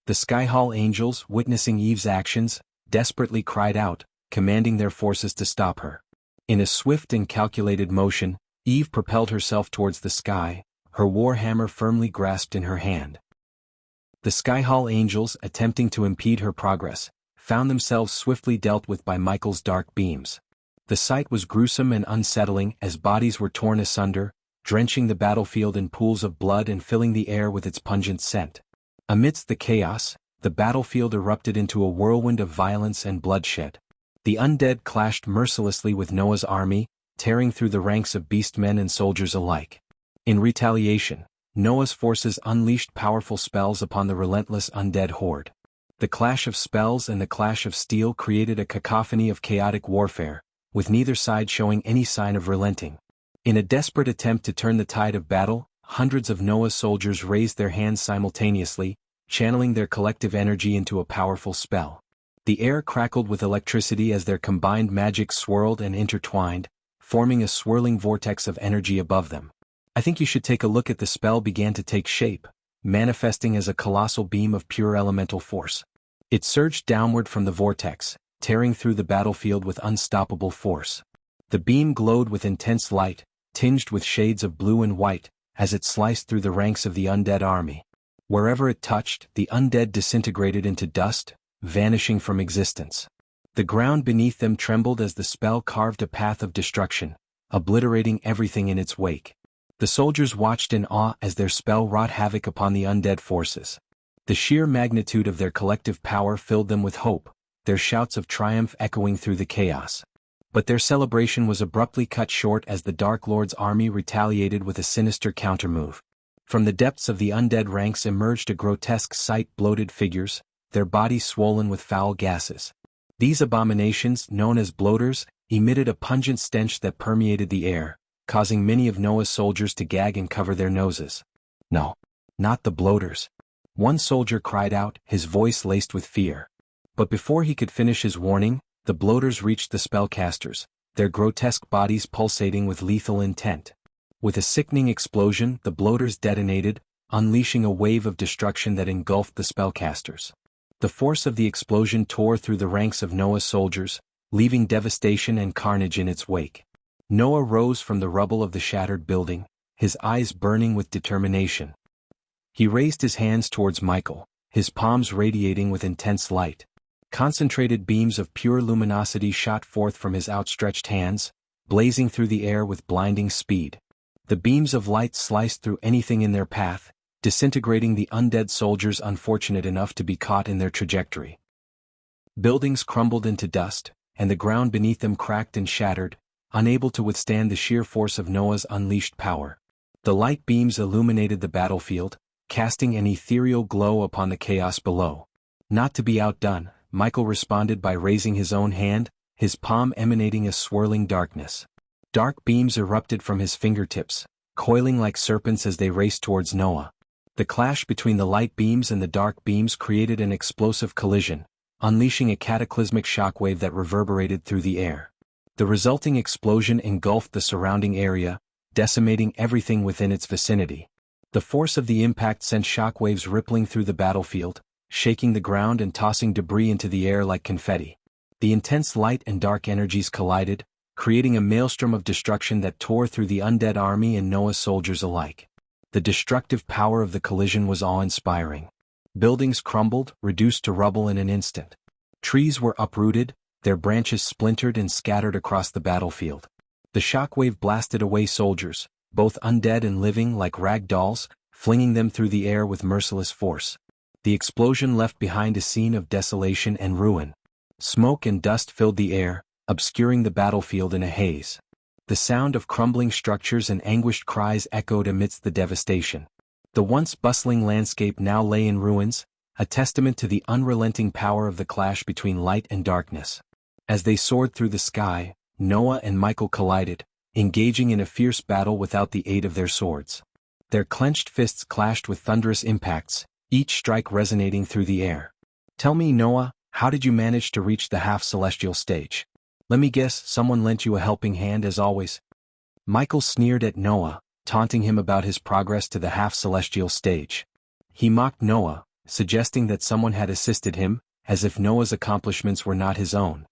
S1: The Skyhall Angels, witnessing Eve's actions, desperately cried out, commanding their forces to stop her. In a swift and calculated motion, Eve propelled herself towards the sky, her warhammer firmly grasped in her hand. The Skyhall Angels, attempting to impede her progress, found themselves swiftly dealt with by Michael's dark beams. The sight was gruesome and unsettling as bodies were torn asunder, drenching the battlefield in pools of blood and filling the air with its pungent scent. Amidst the chaos, the battlefield erupted into a whirlwind of violence and bloodshed. The undead clashed mercilessly with Noah's army, tearing through the ranks of beastmen and soldiers alike. In retaliation, Noah's forces unleashed powerful spells upon the relentless undead horde. The clash of spells and the clash of steel created a cacophony of chaotic warfare, with neither side showing any sign of relenting. In a desperate attempt to turn the tide of battle, hundreds of Noah's soldiers raised their hands simultaneously, channeling their collective energy into a powerful spell. The air crackled with electricity as their combined magic swirled and intertwined, forming a swirling vortex of energy above them. "I think you should take a look." At the spell began to take shape, manifesting as a colossal beam of pure elemental force. It surged downward from the vortex, tearing through the battlefield with unstoppable force. The beam glowed with intense light, tinged with shades of blue and white, as it sliced through the ranks of the undead army. Wherever it touched, the undead disintegrated into dust, vanishing from existence. The ground beneath them trembled as the spell carved a path of destruction, obliterating everything in its wake. The soldiers watched in awe as their spell wrought havoc upon the undead forces. The sheer magnitude of their collective power filled them with hope, their shouts of triumph echoing through the chaos. But their celebration was abruptly cut short as the Dark Lord's army retaliated with a sinister countermove. From the depths of the undead ranks emerged a grotesque sight: bloated figures, their bodies swollen with foul gases. These abominations, known as bloaters, emitted a pungent stench that permeated the air, causing many of Noah's soldiers to gag and cover their noses. "No, not the bloaters," one soldier cried out, his voice laced with fear. But before he could finish his warning, the bloaters reached the spellcasters, their grotesque bodies pulsating with lethal intent. With a sickening explosion, the bloaters detonated, unleashing a wave of destruction that engulfed the spellcasters. The force of the explosion tore through the ranks of Noah's soldiers, leaving devastation and carnage in its wake. Noah rose from the rubble of the shattered building, his eyes burning with determination. He raised his hands towards Michael, his palms radiating with intense light. Concentrated beams of pure luminosity shot forth from his outstretched hands, blazing through the air with blinding speed. The beams of light sliced through anything in their path, disintegrating the undead soldiers unfortunate enough to be caught in their trajectory. Buildings crumbled into dust, and the ground beneath them cracked and shattered, unable to withstand the sheer force of Noah's unleashed power. The light beams illuminated the battlefield, casting an ethereal glow upon the chaos below. Not to be outdone, Michael responded by raising his own hand, his palm emanating a swirling darkness. Dark beams erupted from his fingertips, coiling like serpents as they raced towards Noah. The clash between the light beams and the dark beams created an explosive collision, unleashing a cataclysmic shockwave that reverberated through the air. The resulting explosion engulfed the surrounding area, decimating everything within its vicinity. The force of the impact sent shockwaves rippling through the battlefield, shaking the ground and tossing debris into the air like confetti. The intense light and dark energies collided, creating a maelstrom of destruction that tore through the undead army and Noah's soldiers alike. The destructive power of the collision was awe-inspiring. Buildings crumbled, reduced to rubble in an instant. Trees were uprooted, their branches splintered and scattered across the battlefield. The shockwave blasted away soldiers, both undead and living, like rag dolls, flinging them through the air with merciless force. The explosion left behind a scene of desolation and ruin. Smoke and dust filled the air, obscuring the battlefield in a haze. The sound of crumbling structures and anguished cries echoed amidst the devastation. The once bustling landscape now lay in ruins, a testament to the unrelenting power of the clash between light and darkness. As they soared through the sky, Noah and Michael collided, engaging in a fierce battle without the aid of their swords. Their clenched fists clashed with thunderous impacts, each strike resonating through the air. "Tell me, Noah, how did you manage to reach the half-celestial stage? Let me guess, someone lent you a helping hand as always." Michael sneered at Noah, taunting him about his progress to the half-celestial stage. He mocked Noah, suggesting that someone had assisted him, as if Noah's accomplishments were not his own.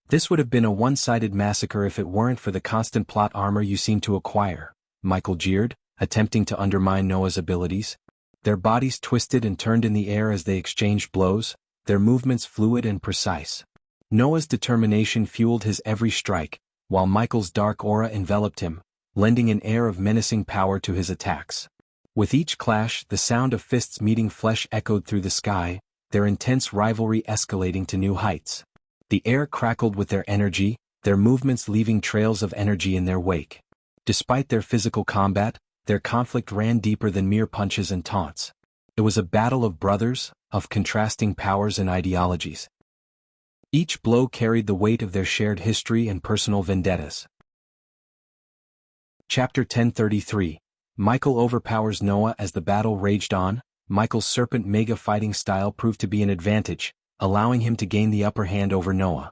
S1: "This would have been a one-sided massacre if it weren't for the constant plot armor you seem to acquire," Michael jeered, attempting to undermine Noah's abilities. Their bodies twisted and turned in the air as they exchanged blows, their movements fluid and precise. Noah's determination fueled his every strike, while Michael's dark aura enveloped him, lending an air of menacing power to his attacks. With each clash, the sound of fists meeting flesh echoed through the sky, their intense rivalry escalating to new heights. The air crackled with their energy, their movements leaving trails of energy in their wake. Despite their physical combat, their conflict ran deeper than mere punches and taunts. It was a battle of brothers, of contrasting powers and ideologies. Each blow carried the weight of their shared history and personal vendettas. Chapter 1033. Michael overpowers Noah. As the battle raged on, Michael's serpent mega fighting style proved to be an advantage, allowing him to gain the upper hand over Noah.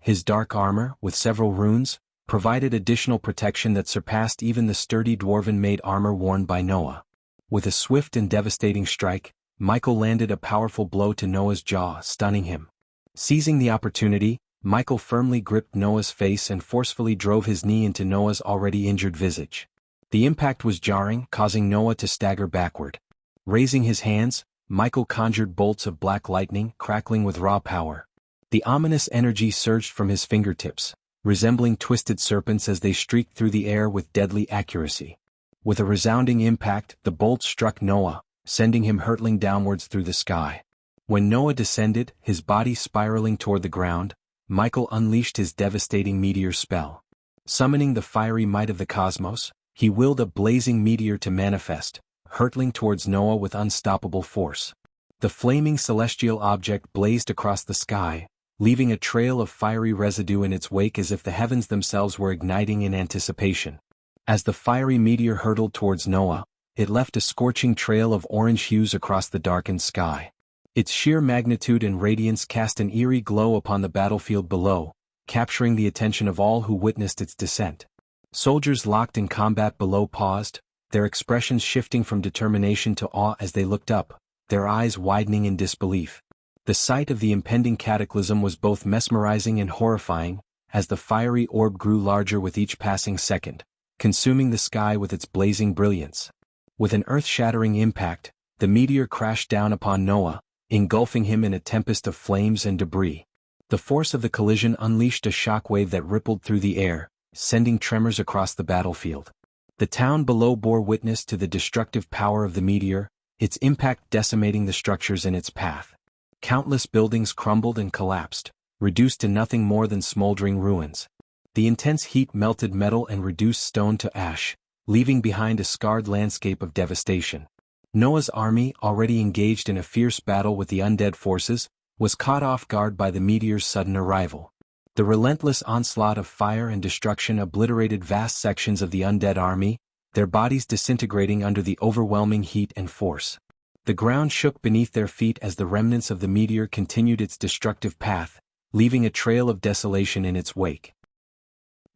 S1: His dark armor, with several runes, provided additional protection that surpassed even the sturdy dwarven-made armor worn by Noah. With a swift and devastating strike, Michael landed a powerful blow to Noah's jaw, stunning him. Seizing the opportunity, Michael firmly gripped Noah's face and forcefully drove his knee into Noah's already injured visage. The impact was jarring, causing Noah to stagger backward. Raising his hands, Michael conjured bolts of black lightning, crackling with raw power. The ominous energy surged from his fingertips, resembling twisted serpents as they streaked through the air with deadly accuracy. With a resounding impact, the bolts struck Noah, sending him hurtling downwards through the sky. When Noah descended, his body spiraling toward the ground, Michael unleashed his devastating meteor spell. Summoning the fiery might of the cosmos, he willed a blazing meteor to manifest, hurtling towards Noah with unstoppable force. The flaming celestial object blazed across the sky, leaving a trail of fiery residue in its wake as if the heavens themselves were igniting in anticipation. As the fiery meteor hurtled towards Noah, it left a scorching trail of orange hues across the darkened sky. Its sheer magnitude and radiance cast an eerie glow upon the battlefield below, capturing the attention of all who witnessed its descent. Soldiers locked in combat below paused, their expressions shifting from determination to awe as they looked up, their eyes widening in disbelief. The sight of the impending cataclysm was both mesmerizing and horrifying, as the fiery orb grew larger with each passing second, consuming the sky with its blazing brilliance. With an earth-shattering impact, the meteor crashed down upon Noah, engulfing him in a tempest of flames and debris. The force of the collision unleashed a shockwave that rippled through the air, sending tremors across the battlefield. The town below bore witness to the destructive power of the meteor, its impact decimating the structures in its path. Countless buildings crumbled and collapsed, reduced to nothing more than smoldering ruins. The intense heat melted metal and reduced stone to ash, leaving behind a scarred landscape of devastation. Noah's army, already engaged in a fierce battle with the undead forces, was caught off guard by the meteor's sudden arrival. The relentless onslaught of fire and destruction obliterated vast sections of the undead army, their bodies disintegrating under the overwhelming heat and force. The ground shook beneath their feet as the remnants of the meteor continued its destructive path, leaving a trail of desolation in its wake.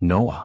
S1: Noah.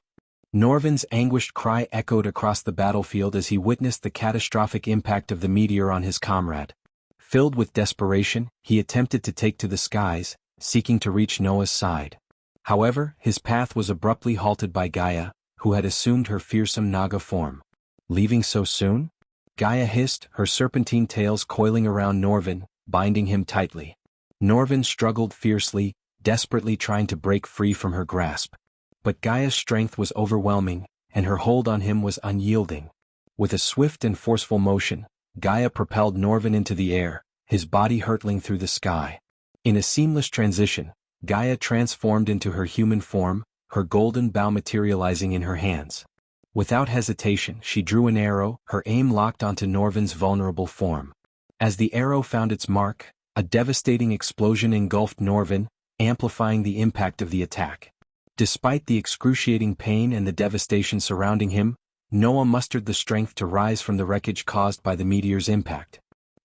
S1: Norvin's anguished cry echoed across the battlefield as he witnessed the catastrophic impact of the meteor on his comrade. Filled with desperation, he attempted to take to the skies, seeking to reach Noah's side. However, his path was abruptly halted by Gaia, who had assumed her fearsome Naga form. Leaving so soon? Gaia hissed, her serpentine tails coiling around Norvin, binding him tightly. Norvin struggled fiercely, desperately trying to break free from her grasp. But Gaia's strength was overwhelming, and her hold on him was unyielding. With a swift and forceful motion, Gaia propelled Norvin into the air, his body hurtling through the sky. In a seamless transition, Gaia transformed into her human form, her golden bow materializing in her hands. Without hesitation, she drew an arrow, her aim locked onto Norvin's vulnerable form. As the arrow found its mark, a devastating explosion engulfed Norvin, amplifying the impact of the attack. Despite the excruciating pain and the devastation surrounding him, Noah mustered the strength to rise from the wreckage caused by the meteor's impact.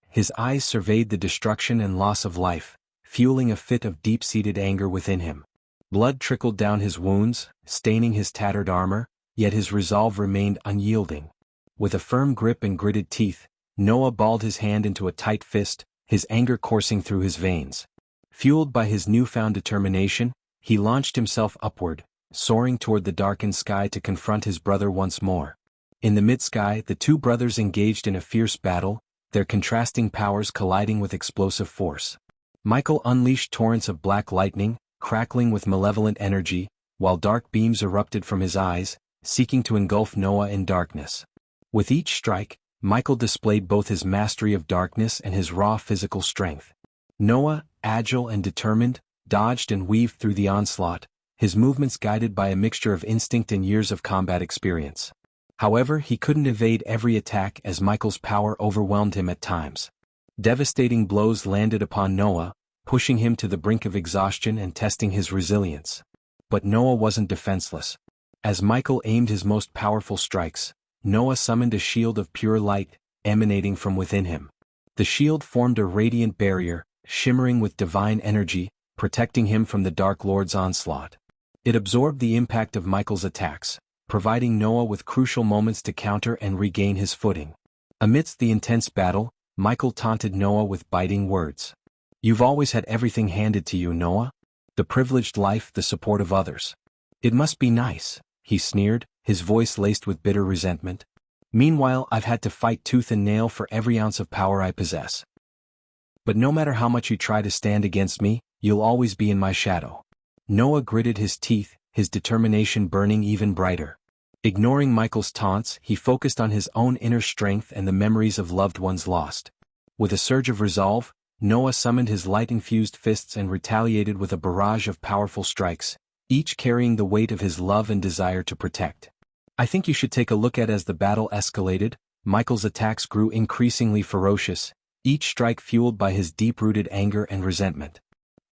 S1: His eyes surveyed the destruction and loss of life, fueling a fit of deep-seated anger within him. Blood trickled down his wounds, staining his tattered armor, yet his resolve remained unyielding. With a firm grip and gritted teeth, Noah balled his hand into a tight fist, his anger coursing through his veins. Fueled by his newfound determination, he launched himself upward, soaring toward the darkened sky to confront his brother once more. In the mid-sky, the two brothers engaged in a fierce battle, their contrasting powers colliding with explosive force. Michael unleashed torrents of black lightning, crackling with malevolent energy, while dark beams erupted from his eyes, seeking to engulf Noah in darkness. With each strike, Michael displayed both his mastery of darkness and his raw physical strength. Noah, agile and determined, dodged and weaved through the onslaught, his movements guided by a mixture of instinct and years of combat experience. However, he couldn't evade every attack as Michael's power overwhelmed him at times. Devastating blows landed upon Noah, pushing him to the brink of exhaustion and testing his resilience. But Noah wasn't defenseless. As Michael aimed his most powerful strikes, Noah summoned a shield of pure light, emanating from within him. The shield formed a radiant barrier, shimmering with divine energy, protecting him from the Dark Lord's onslaught. It absorbed the impact of Michael's attacks, providing Noah with crucial moments to counter and regain his footing. Amidst the intense battle, Michael taunted Noah with biting words. "You've always had everything handed to you, Noah. The privileged life, the support of others. It must be nice," he sneered, his voice laced with bitter resentment. "Meanwhile, I've had to fight tooth and nail for every ounce of power I possess. But no matter how much you try to stand against me, you'll always be in my shadow." Noah gritted his teeth, his determination burning even brighter. Ignoring Michael's taunts, he focused on his own inner strength and the memories of loved ones lost. With a surge of resolve, Noah summoned his light-infused fists and retaliated with a barrage of powerful strikes, each carrying the weight of his love and desire to protect. I think you should take a look at as the battle escalated, Michael's attacks grew increasingly ferocious, each strike fueled by his deep-rooted anger and resentment.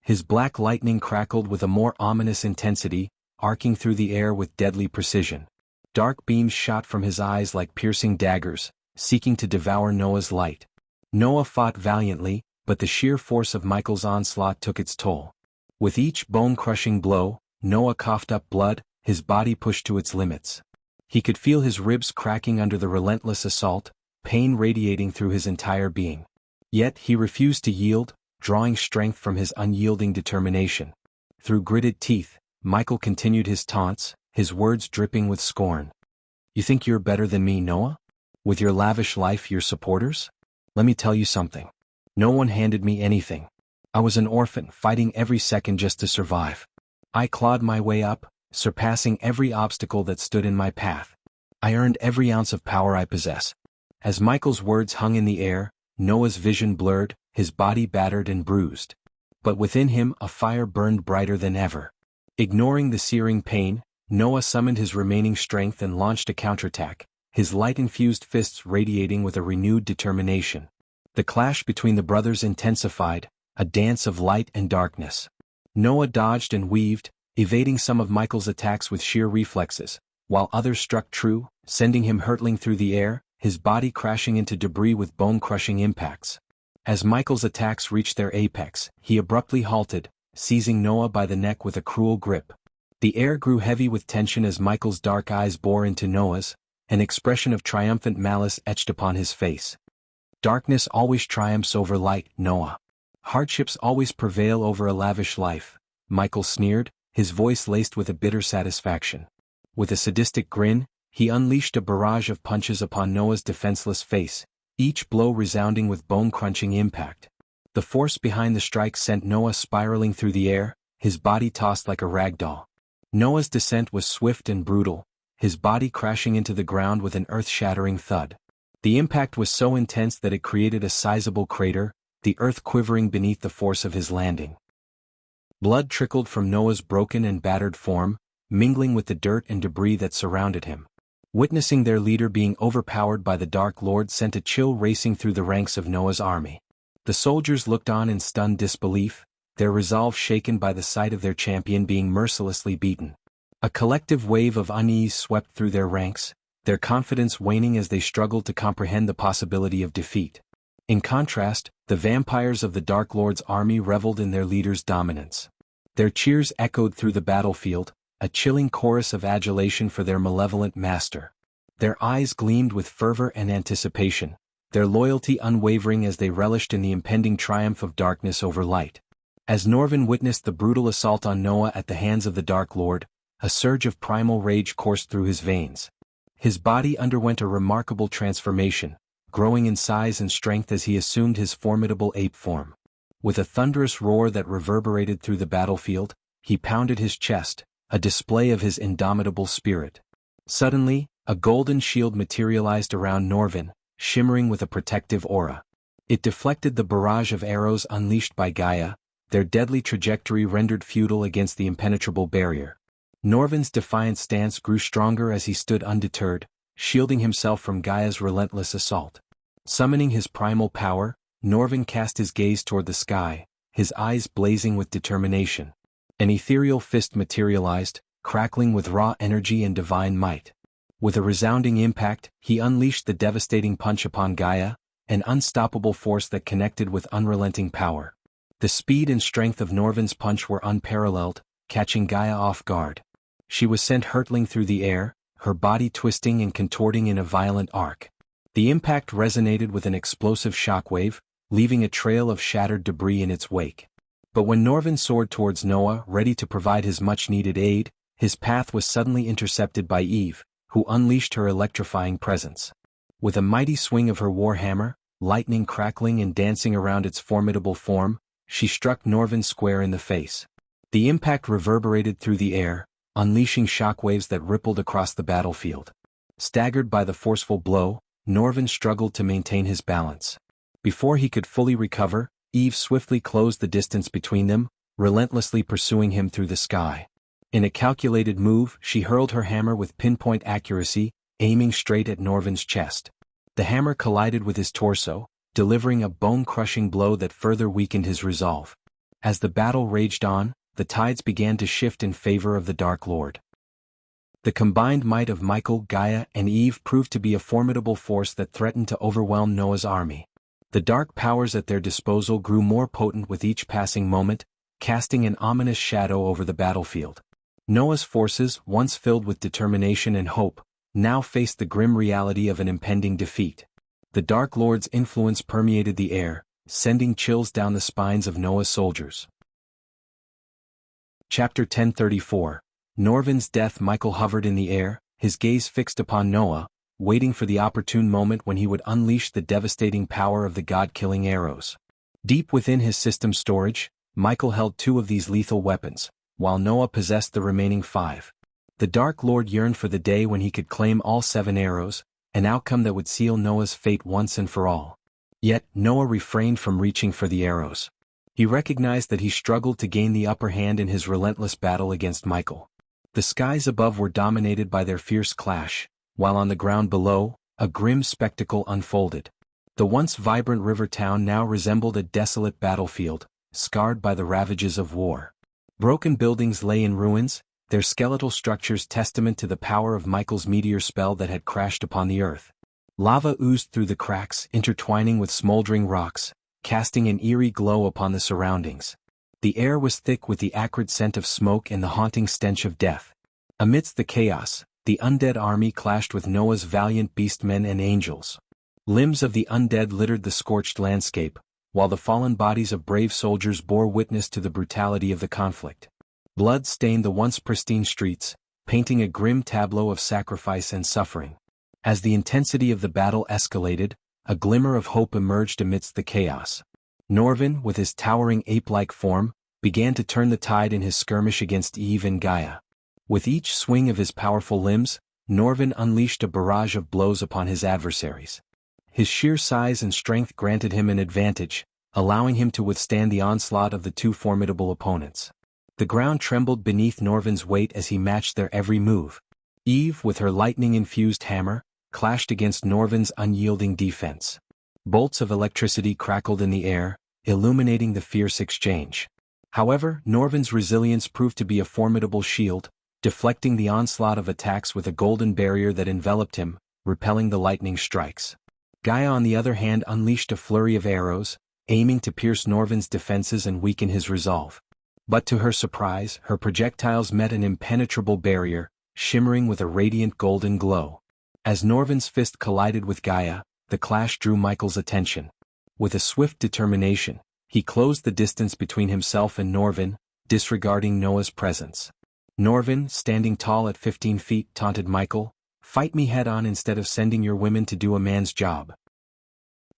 S1: His black lightning crackled with a more ominous intensity, arcing through the air with deadly precision. Dark beams shot from his eyes like piercing daggers, seeking to devour Noah's light. Noah fought valiantly, but the sheer force of Michael's onslaught took its toll. With each bone-crushing blow, Noah coughed up blood, his body pushed to its limits. He could feel his ribs cracking under the relentless assault, pain radiating through his entire being. Yet he refused to yield, drawing strength from his unyielding determination. Through gritted teeth, Michael continued his taunts, his words dripping with scorn. "You think you're better than me, Noah? With your lavish life, your supporters? Let me tell you something. No one handed me anything. I was an orphan, fighting every second just to survive. I clawed my way up, surpassing every obstacle that stood in my path. I earned every ounce of power I possess." As Michael's words hung in the air, Noah's vision blurred, his body battered and bruised. But within him a fire burned brighter than ever. Ignoring the searing pain, Noah summoned his remaining strength and launched a counterattack, his light-infused fists radiating with a renewed determination. The clash between the brothers intensified, a dance of light and darkness. Noah dodged and weaved, evading some of Michael's attacks with sheer reflexes, while others struck true, sending him hurtling through the air, his body crashing into debris with bone-crushing impacts. As Michael's attacks reached their apex, he abruptly halted, seizing Noah by the neck with a cruel grip. The air grew heavy with tension as Michael's dark eyes bore into Noah's, an expression of triumphant malice etched upon his face. Darkness always triumphs over light, Noah. Hardships always prevail over a lavish life, Michael sneered, his voice laced with a bitter satisfaction. With a sadistic grin, he unleashed a barrage of punches upon Noah's defenseless face, each blow resounding with bone-crunching impact. The force behind the strike sent Noah spiraling through the air, his body tossed like a rag doll. Noah's descent was swift and brutal, his body crashing into the ground with an earth-shattering thud. The impact was so intense that it created a sizable crater, the earth quivering beneath the force of his landing. Blood trickled from Noah's broken and battered form, mingling with the dirt and debris that surrounded him. Witnessing their leader being overpowered by the Dark Lord sent a chill racing through the ranks of Noah's army. The soldiers looked on in stunned disbelief, their resolve shaken by the sight of their champion being mercilessly beaten. A collective wave of unease swept through their ranks, their confidence waning as they struggled to comprehend the possibility of defeat. In contrast, the vampires of the Dark Lord's army reveled in their leader's dominance. Their cheers echoed through the battlefield, a chilling chorus of adulation for their malevolent master. Their eyes gleamed with fervor and anticipation, their loyalty unwavering as they relished in the impending triumph of darkness over light. As Norvin witnessed the brutal assault on Noah at the hands of the Dark Lord, a surge of primal rage coursed through his veins. His body underwent a remarkable transformation, growing in size and strength as he assumed his formidable ape form. With a thunderous roar that reverberated through the battlefield, he pounded his chest, a display of his indomitable spirit. Suddenly, a golden shield materialized around Norvin, shimmering with a protective aura. It deflected the barrage of arrows unleashed by Gaia, their deadly trajectory rendered futile against the impenetrable barrier. Norvin's defiant stance grew stronger as he stood undeterred, shielding himself from Gaia's relentless assault. Summoning his primal power, Norvin cast his gaze toward the sky, his eyes blazing with determination. An ethereal fist materialized, crackling with raw energy and divine might. With a resounding impact, he unleashed the devastating punch upon Gaia, an unstoppable force that connected with unrelenting power. The speed and strength of Norvin's punch were unparalleled, catching Gaia off guard. She was sent hurtling through the air, her body twisting and contorting in a violent arc. The impact resonated with an explosive shockwave, leaving a trail of shattered debris in its wake. But when Norvin soared towards Noah, ready to provide his much-needed aid, his path was suddenly intercepted by Eve, who unleashed her electrifying presence. With a mighty swing of her warhammer, lightning crackling and dancing around its formidable form, she struck Norvin square in the face. The impact reverberated through the air, unleashing shockwaves that rippled across the battlefield. Staggered by the forceful blow, Norvin struggled to maintain his balance. Before he could fully recover, Eve swiftly closed the distance between them, relentlessly pursuing him through the sky. In a calculated move, she hurled her hammer with pinpoint accuracy, aiming straight at Norvin's chest. The hammer collided with his torso, delivering a bone-crushing blow that further weakened his resolve. As the battle raged on, the tides began to shift in favor of the Dark Lord. The combined might of Michael, Gaia, and Eve proved to be a formidable force that threatened to overwhelm Noah's army. The dark powers at their disposal grew more potent with each passing moment, casting an ominous shadow over the battlefield. Noah's forces, once filled with determination and hope, now faced the grim reality of an impending defeat. The Dark Lord's influence permeated the air, sending chills down the spines of Noah's soldiers. Chapter 1034. Norvin's death. Michael hovered in the air, his gaze fixed upon Noah, waiting for the opportune moment when he would unleash the devastating power of the god-killing arrows. Deep within his system storage, Michael held 2 of these lethal weapons, while Noah possessed the remaining 5. The Dark Lord yearned for the day when he could claim all 7 arrows, an outcome that would seal Noah's fate once and for all. Yet, Noah refrained from reaching for the arrows. He recognized that he struggled to gain the upper hand in his relentless battle against Michael. The skies above were dominated by their fierce clash, while on the ground below, a grim spectacle unfolded. The once vibrant river town now resembled a desolate battlefield, scarred by the ravages of war. Broken buildings lay in ruins, their skeletal structures testament to the power of Michael's meteor spell that had crashed upon the earth. Lava oozed through the cracks, intertwining with smoldering rocks, casting an eerie glow upon the surroundings. The air was thick with the acrid scent of smoke and the haunting stench of death. Amidst the chaos, the undead army clashed with Noah's valiant beastmen and angels. Limbs of the undead littered the scorched landscape, while the fallen bodies of brave soldiers bore witness to the brutality of the conflict. Blood stained the once pristine streets, painting a grim tableau of sacrifice and suffering. As the intensity of the battle escalated, a glimmer of hope emerged amidst the chaos. Norvin, with his towering ape-like form, began to turn the tide in his skirmish against Eve and Gaia. With each swing of his powerful limbs, Norvin unleashed a barrage of blows upon his adversaries. His sheer size and strength granted him an advantage, allowing him to withstand the onslaught of the two formidable opponents. The ground trembled beneath Norvin's weight as he matched their every move. Eve, with her lightning-infused hammer, clashed against Norvin's unyielding defense. Bolts of electricity crackled in the air, illuminating the fierce exchange. However, Norvin's resilience proved to be a formidable shield, deflecting the onslaught of attacks with a golden barrier that enveloped him, repelling the lightning strikes. Gaia on the other hand unleashed a flurry of arrows, aiming to pierce Norvin's defenses and weaken his resolve. But to her surprise, her projectiles met an impenetrable barrier, shimmering with a radiant golden glow. As Norvin's fist collided with Gaia, the clash drew Michael's attention. With a swift determination, he closed the distance between himself and Norvin, disregarding Noah's presence. Norvin, standing tall at 15 feet, taunted Michael, "Fight me head-on instead of sending your women to do a man's job."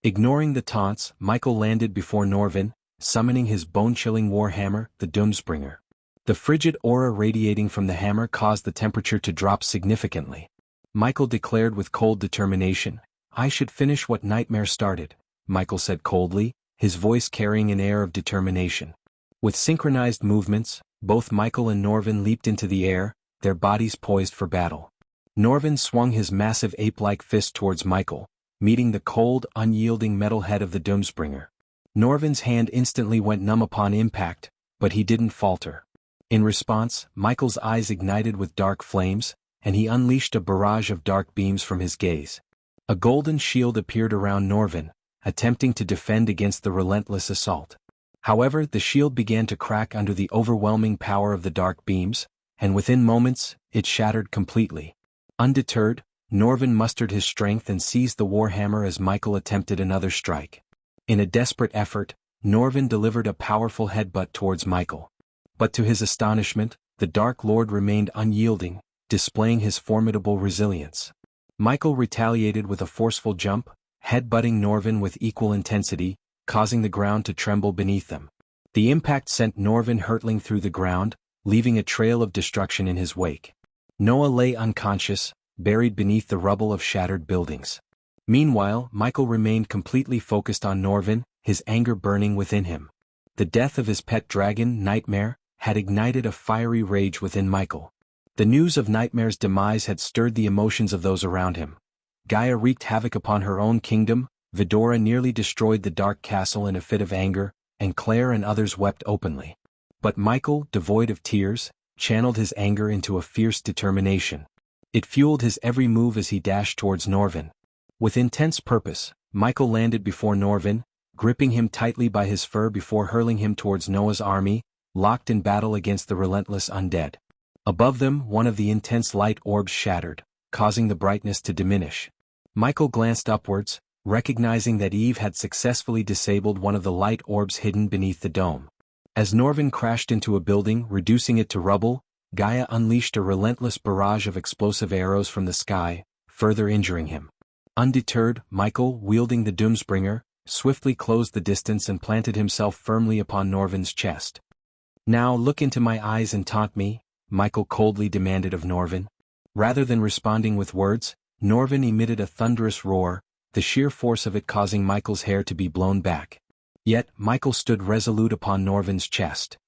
S1: Ignoring the taunts, Michael landed before Norvin, summoning his bone-chilling warhammer, the Doomsbringer. The frigid aura radiating from the hammer caused the temperature to drop significantly. Michael declared with cold determination, "I should finish what Nightmare started," Michael said coldly, his voice carrying an air of determination. With synchronized movements, both Michael and Norvin leaped into the air, their bodies poised for battle. Norvin swung his massive ape-like fist towards Michael, meeting the cold, unyielding metal head of the Doomsbringer. Norvin's hand instantly went numb upon impact, but he didn't falter. In response, Michael's eyes ignited with dark flames, and he unleashed a barrage of dark beams from his gaze. A golden shield appeared around Norvin, attempting to defend against the relentless assault. However, the shield began to crack under the overwhelming power of the dark beams, and within moments, it shattered completely. Undeterred, Norvin mustered his strength and seized the warhammer as Michael attempted another strike. In a desperate effort, Norvin delivered a powerful headbutt towards Michael. But to his astonishment, the Dark Lord remained unyielding, displaying his formidable resilience. Michael retaliated with a forceful jump, headbutting Norvin with equal intensity, causing the ground to tremble beneath them. The impact sent Norvin hurtling through the ground, leaving a trail of destruction in his wake. Noah lay unconscious, buried beneath the rubble of shattered buildings. Meanwhile, Michael remained completely focused on Norvin, his anger burning within him. The death of his pet dragon, Nightmare, had ignited a fiery rage within Michael. The news of Nightmare's demise had stirred the emotions of those around him. Gaia wreaked havoc upon her own kingdom, Vidora nearly destroyed the Dark Castle in a fit of anger, and Claire and others wept openly. But Michael, devoid of tears, channeled his anger into a fierce determination. It fueled his every move as he dashed towards Norvin. With intense purpose, Michael landed before Norvin, gripping him tightly by his fur before hurling him towards Noah's army, locked in battle against the relentless undead. Above them, one of the intense light orbs shattered, causing the brightness to diminish. Michael glanced upwards, recognizing that Eve had successfully disabled one of the light orbs hidden beneath the dome. As Norvin crashed into a building, reducing it to rubble, Gaia unleashed a relentless barrage of explosive arrows from the sky, further injuring him. Undeterred, Michael, wielding the Doomsbringer, swiftly closed the distance and planted himself firmly upon Norvin's chest. "Now look into my eyes and taunt me," Michael coldly demanded of Norvin. Rather than responding with words, Norvin emitted a thunderous roar, the sheer force of it causing Michael's hair to be blown back. Yet, Michael stood resolute upon Norvin's chest.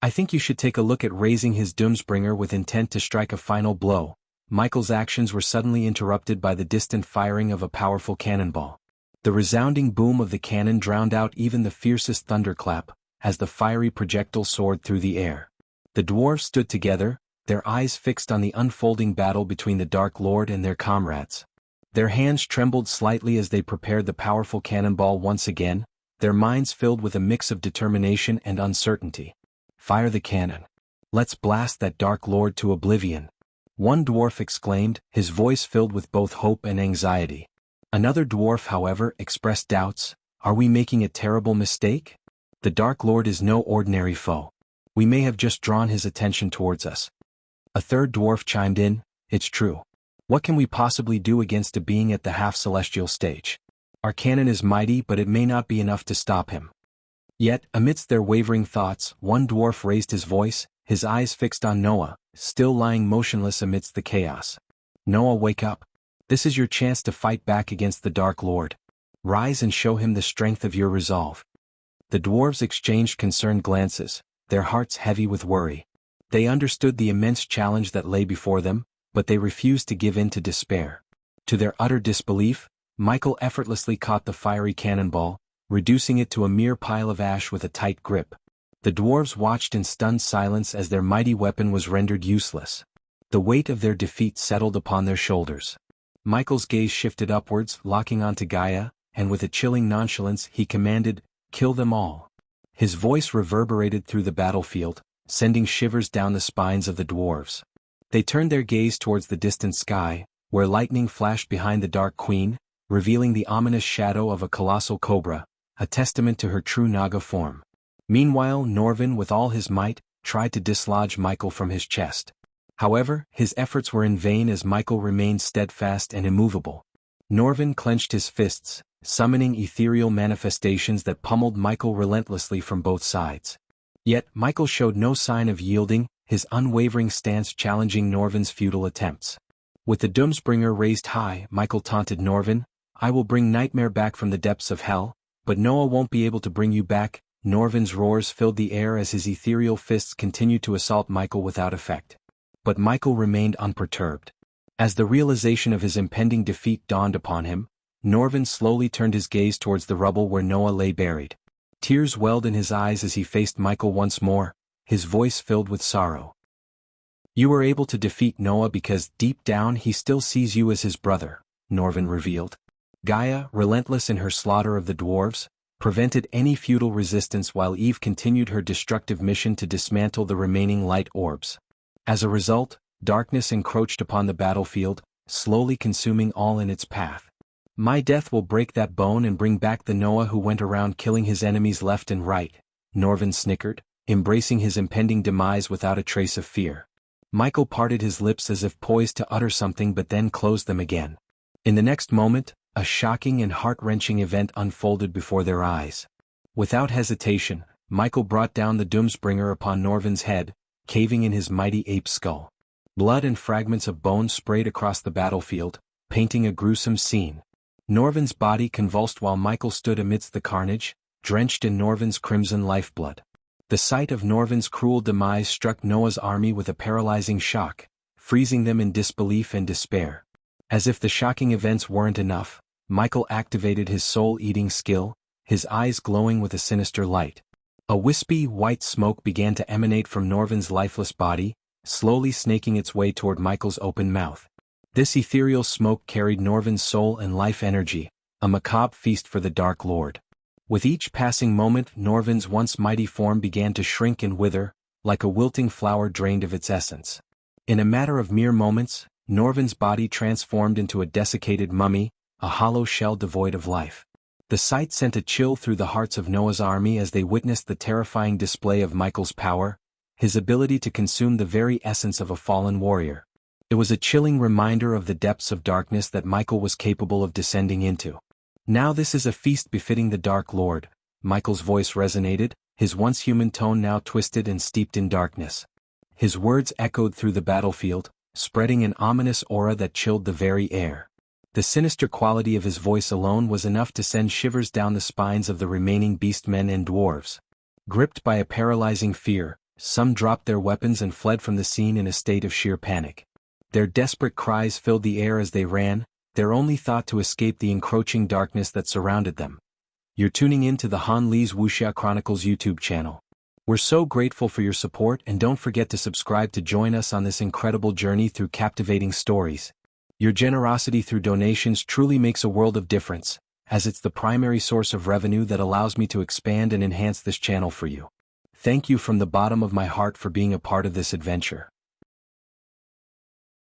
S1: "I think you should take a look at," raising his Doomsbringer with intent to strike a final blow. Michael's actions were suddenly interrupted by the distant firing of a powerful cannonball. The resounding boom of the cannon drowned out even the fiercest thunderclap, as the fiery projectile soared through the air. The dwarves stood together, their eyes fixed on the unfolding battle between the Dark Lord and their comrades. Their hands trembled slightly as they prepared the powerful cannonball once again, their minds filled with a mix of determination and uncertainty. "Fire the cannon. Let's blast that Dark Lord to oblivion," one dwarf exclaimed, his voice filled with both hope and anxiety. Another dwarf, however, expressed doubts. "Are we making a terrible mistake? The Dark Lord is no ordinary foe. We may have just drawn his attention towards us." A third dwarf chimed in, "It's true. What can we possibly do against a being at the half-celestial stage? Our cannon is mighty, but it may not be enough to stop him." Yet, amidst their wavering thoughts, one dwarf raised his voice, his eyes fixed on Noah, still lying motionless amidst the chaos. "Noah, wake up. This is your chance to fight back against the Dark Lord. Rise and show him the strength of your resolve." The dwarves exchanged concerned glances, their hearts heavy with worry. They understood the immense challenge that lay before them, but they refused to give in to despair. To their utter disbelief, Michael effortlessly caught the fiery cannonball, reducing it to a mere pile of ash with a tight grip. The dwarves watched in stunned silence as their mighty weapon was rendered useless. The weight of their defeat settled upon their shoulders. Michael's gaze shifted upwards, locking onto Gaia, and with a chilling nonchalance he commanded, "Kill them all." His voice reverberated through the battlefield, sending shivers down the spines of the dwarves. They turned their gaze towards the distant sky, where lightning flashed behind the Dark Queen, revealing the ominous shadow of a colossal cobra, a testament to her true Naga form. Meanwhile, Norvin, with all his might, tried to dislodge Michael from his chest. However, his efforts were in vain as Michael remained steadfast and immovable. Norvin clenched his fists, summoning ethereal manifestations that pummeled Michael relentlessly from both sides. Yet, Michael showed no sign of yielding, his unwavering stance challenging Norvin's futile attempts. With the Doomsbringer raised high, Michael taunted Norvin, "I will bring Nightmare back from the depths of hell, but Noah won't be able to bring you back." Norvin's roars filled the air as his ethereal fists continued to assault Michael without effect. But Michael remained unperturbed. As the realization of his impending defeat dawned upon him, Norvin slowly turned his gaze towards the rubble where Noah lay buried. Tears welled in his eyes as he faced Michael once more, his voice filled with sorrow. "You were able to defeat Noah because deep down he still sees you as his brother," Norvin revealed. Gaia, relentless in her slaughter of the dwarves, prevented any futile resistance while Eve continued her destructive mission to dismantle the remaining light orbs. As a result, darkness encroached upon the battlefield, slowly consuming all in its path. "My death will break that bone and bring back the Noah who went around killing his enemies left and right," Norvin snickered, embracing his impending demise without a trace of fear. Michael parted his lips as if poised to utter something but then closed them again. In the next moment, a shocking and heart-wrenching event unfolded before their eyes. Without hesitation, Michael brought down the Doomsbringer upon Norvin's head, caving in his mighty ape skull. Blood and fragments of bone sprayed across the battlefield, painting a gruesome scene. Norvin's body convulsed while Michael stood amidst the carnage, drenched in Norvin's crimson lifeblood. The sight of Norvin's cruel demise struck Noah's army with a paralyzing shock, freezing them in disbelief and despair. As if the shocking events weren't enough, Michael activated his soul-eating skill, his eyes glowing with a sinister light. A wispy, white smoke began to emanate from Norvin's lifeless body, slowly snaking its way toward Michael's open mouth. This ethereal smoke carried Norvin's soul and life energy, a macabre feast for the Dark Lord. With each passing moment, Norvin's once mighty form began to shrink and wither, like a wilting flower drained of its essence. In a matter of mere moments, Norvin's body transformed into a desiccated mummy, a hollow shell devoid of life. The sight sent a chill through the hearts of Noah's army as they witnessed the terrifying display of Michael's power, his ability to consume the very essence of a fallen warrior. It was a chilling reminder of the depths of darkness that Michael was capable of descending into. "Now this is a feast befitting the Dark Lord," Michael's voice resonated, his once human tone now twisted and steeped in darkness. His words echoed through the battlefield, spreading an ominous aura that chilled the very air. The sinister quality of his voice alone was enough to send shivers down the spines of the remaining beastmen and dwarves. Gripped by a paralyzing fear, some dropped their weapons and fled from the scene in a state of sheer panic. Their desperate cries filled the air as they ran, their only thought to escape the encroaching darkness that surrounded them. You're tuning in to the Han Lee's Wuxia Chronicles YouTube channel. We're so grateful for your support, and don't forget to subscribe to join us on this incredible journey through captivating stories. Your generosity through donations truly makes a world of difference, as it's the primary source of revenue that allows me to expand and enhance this channel for you. Thank you from the bottom of my heart for being a part of this adventure.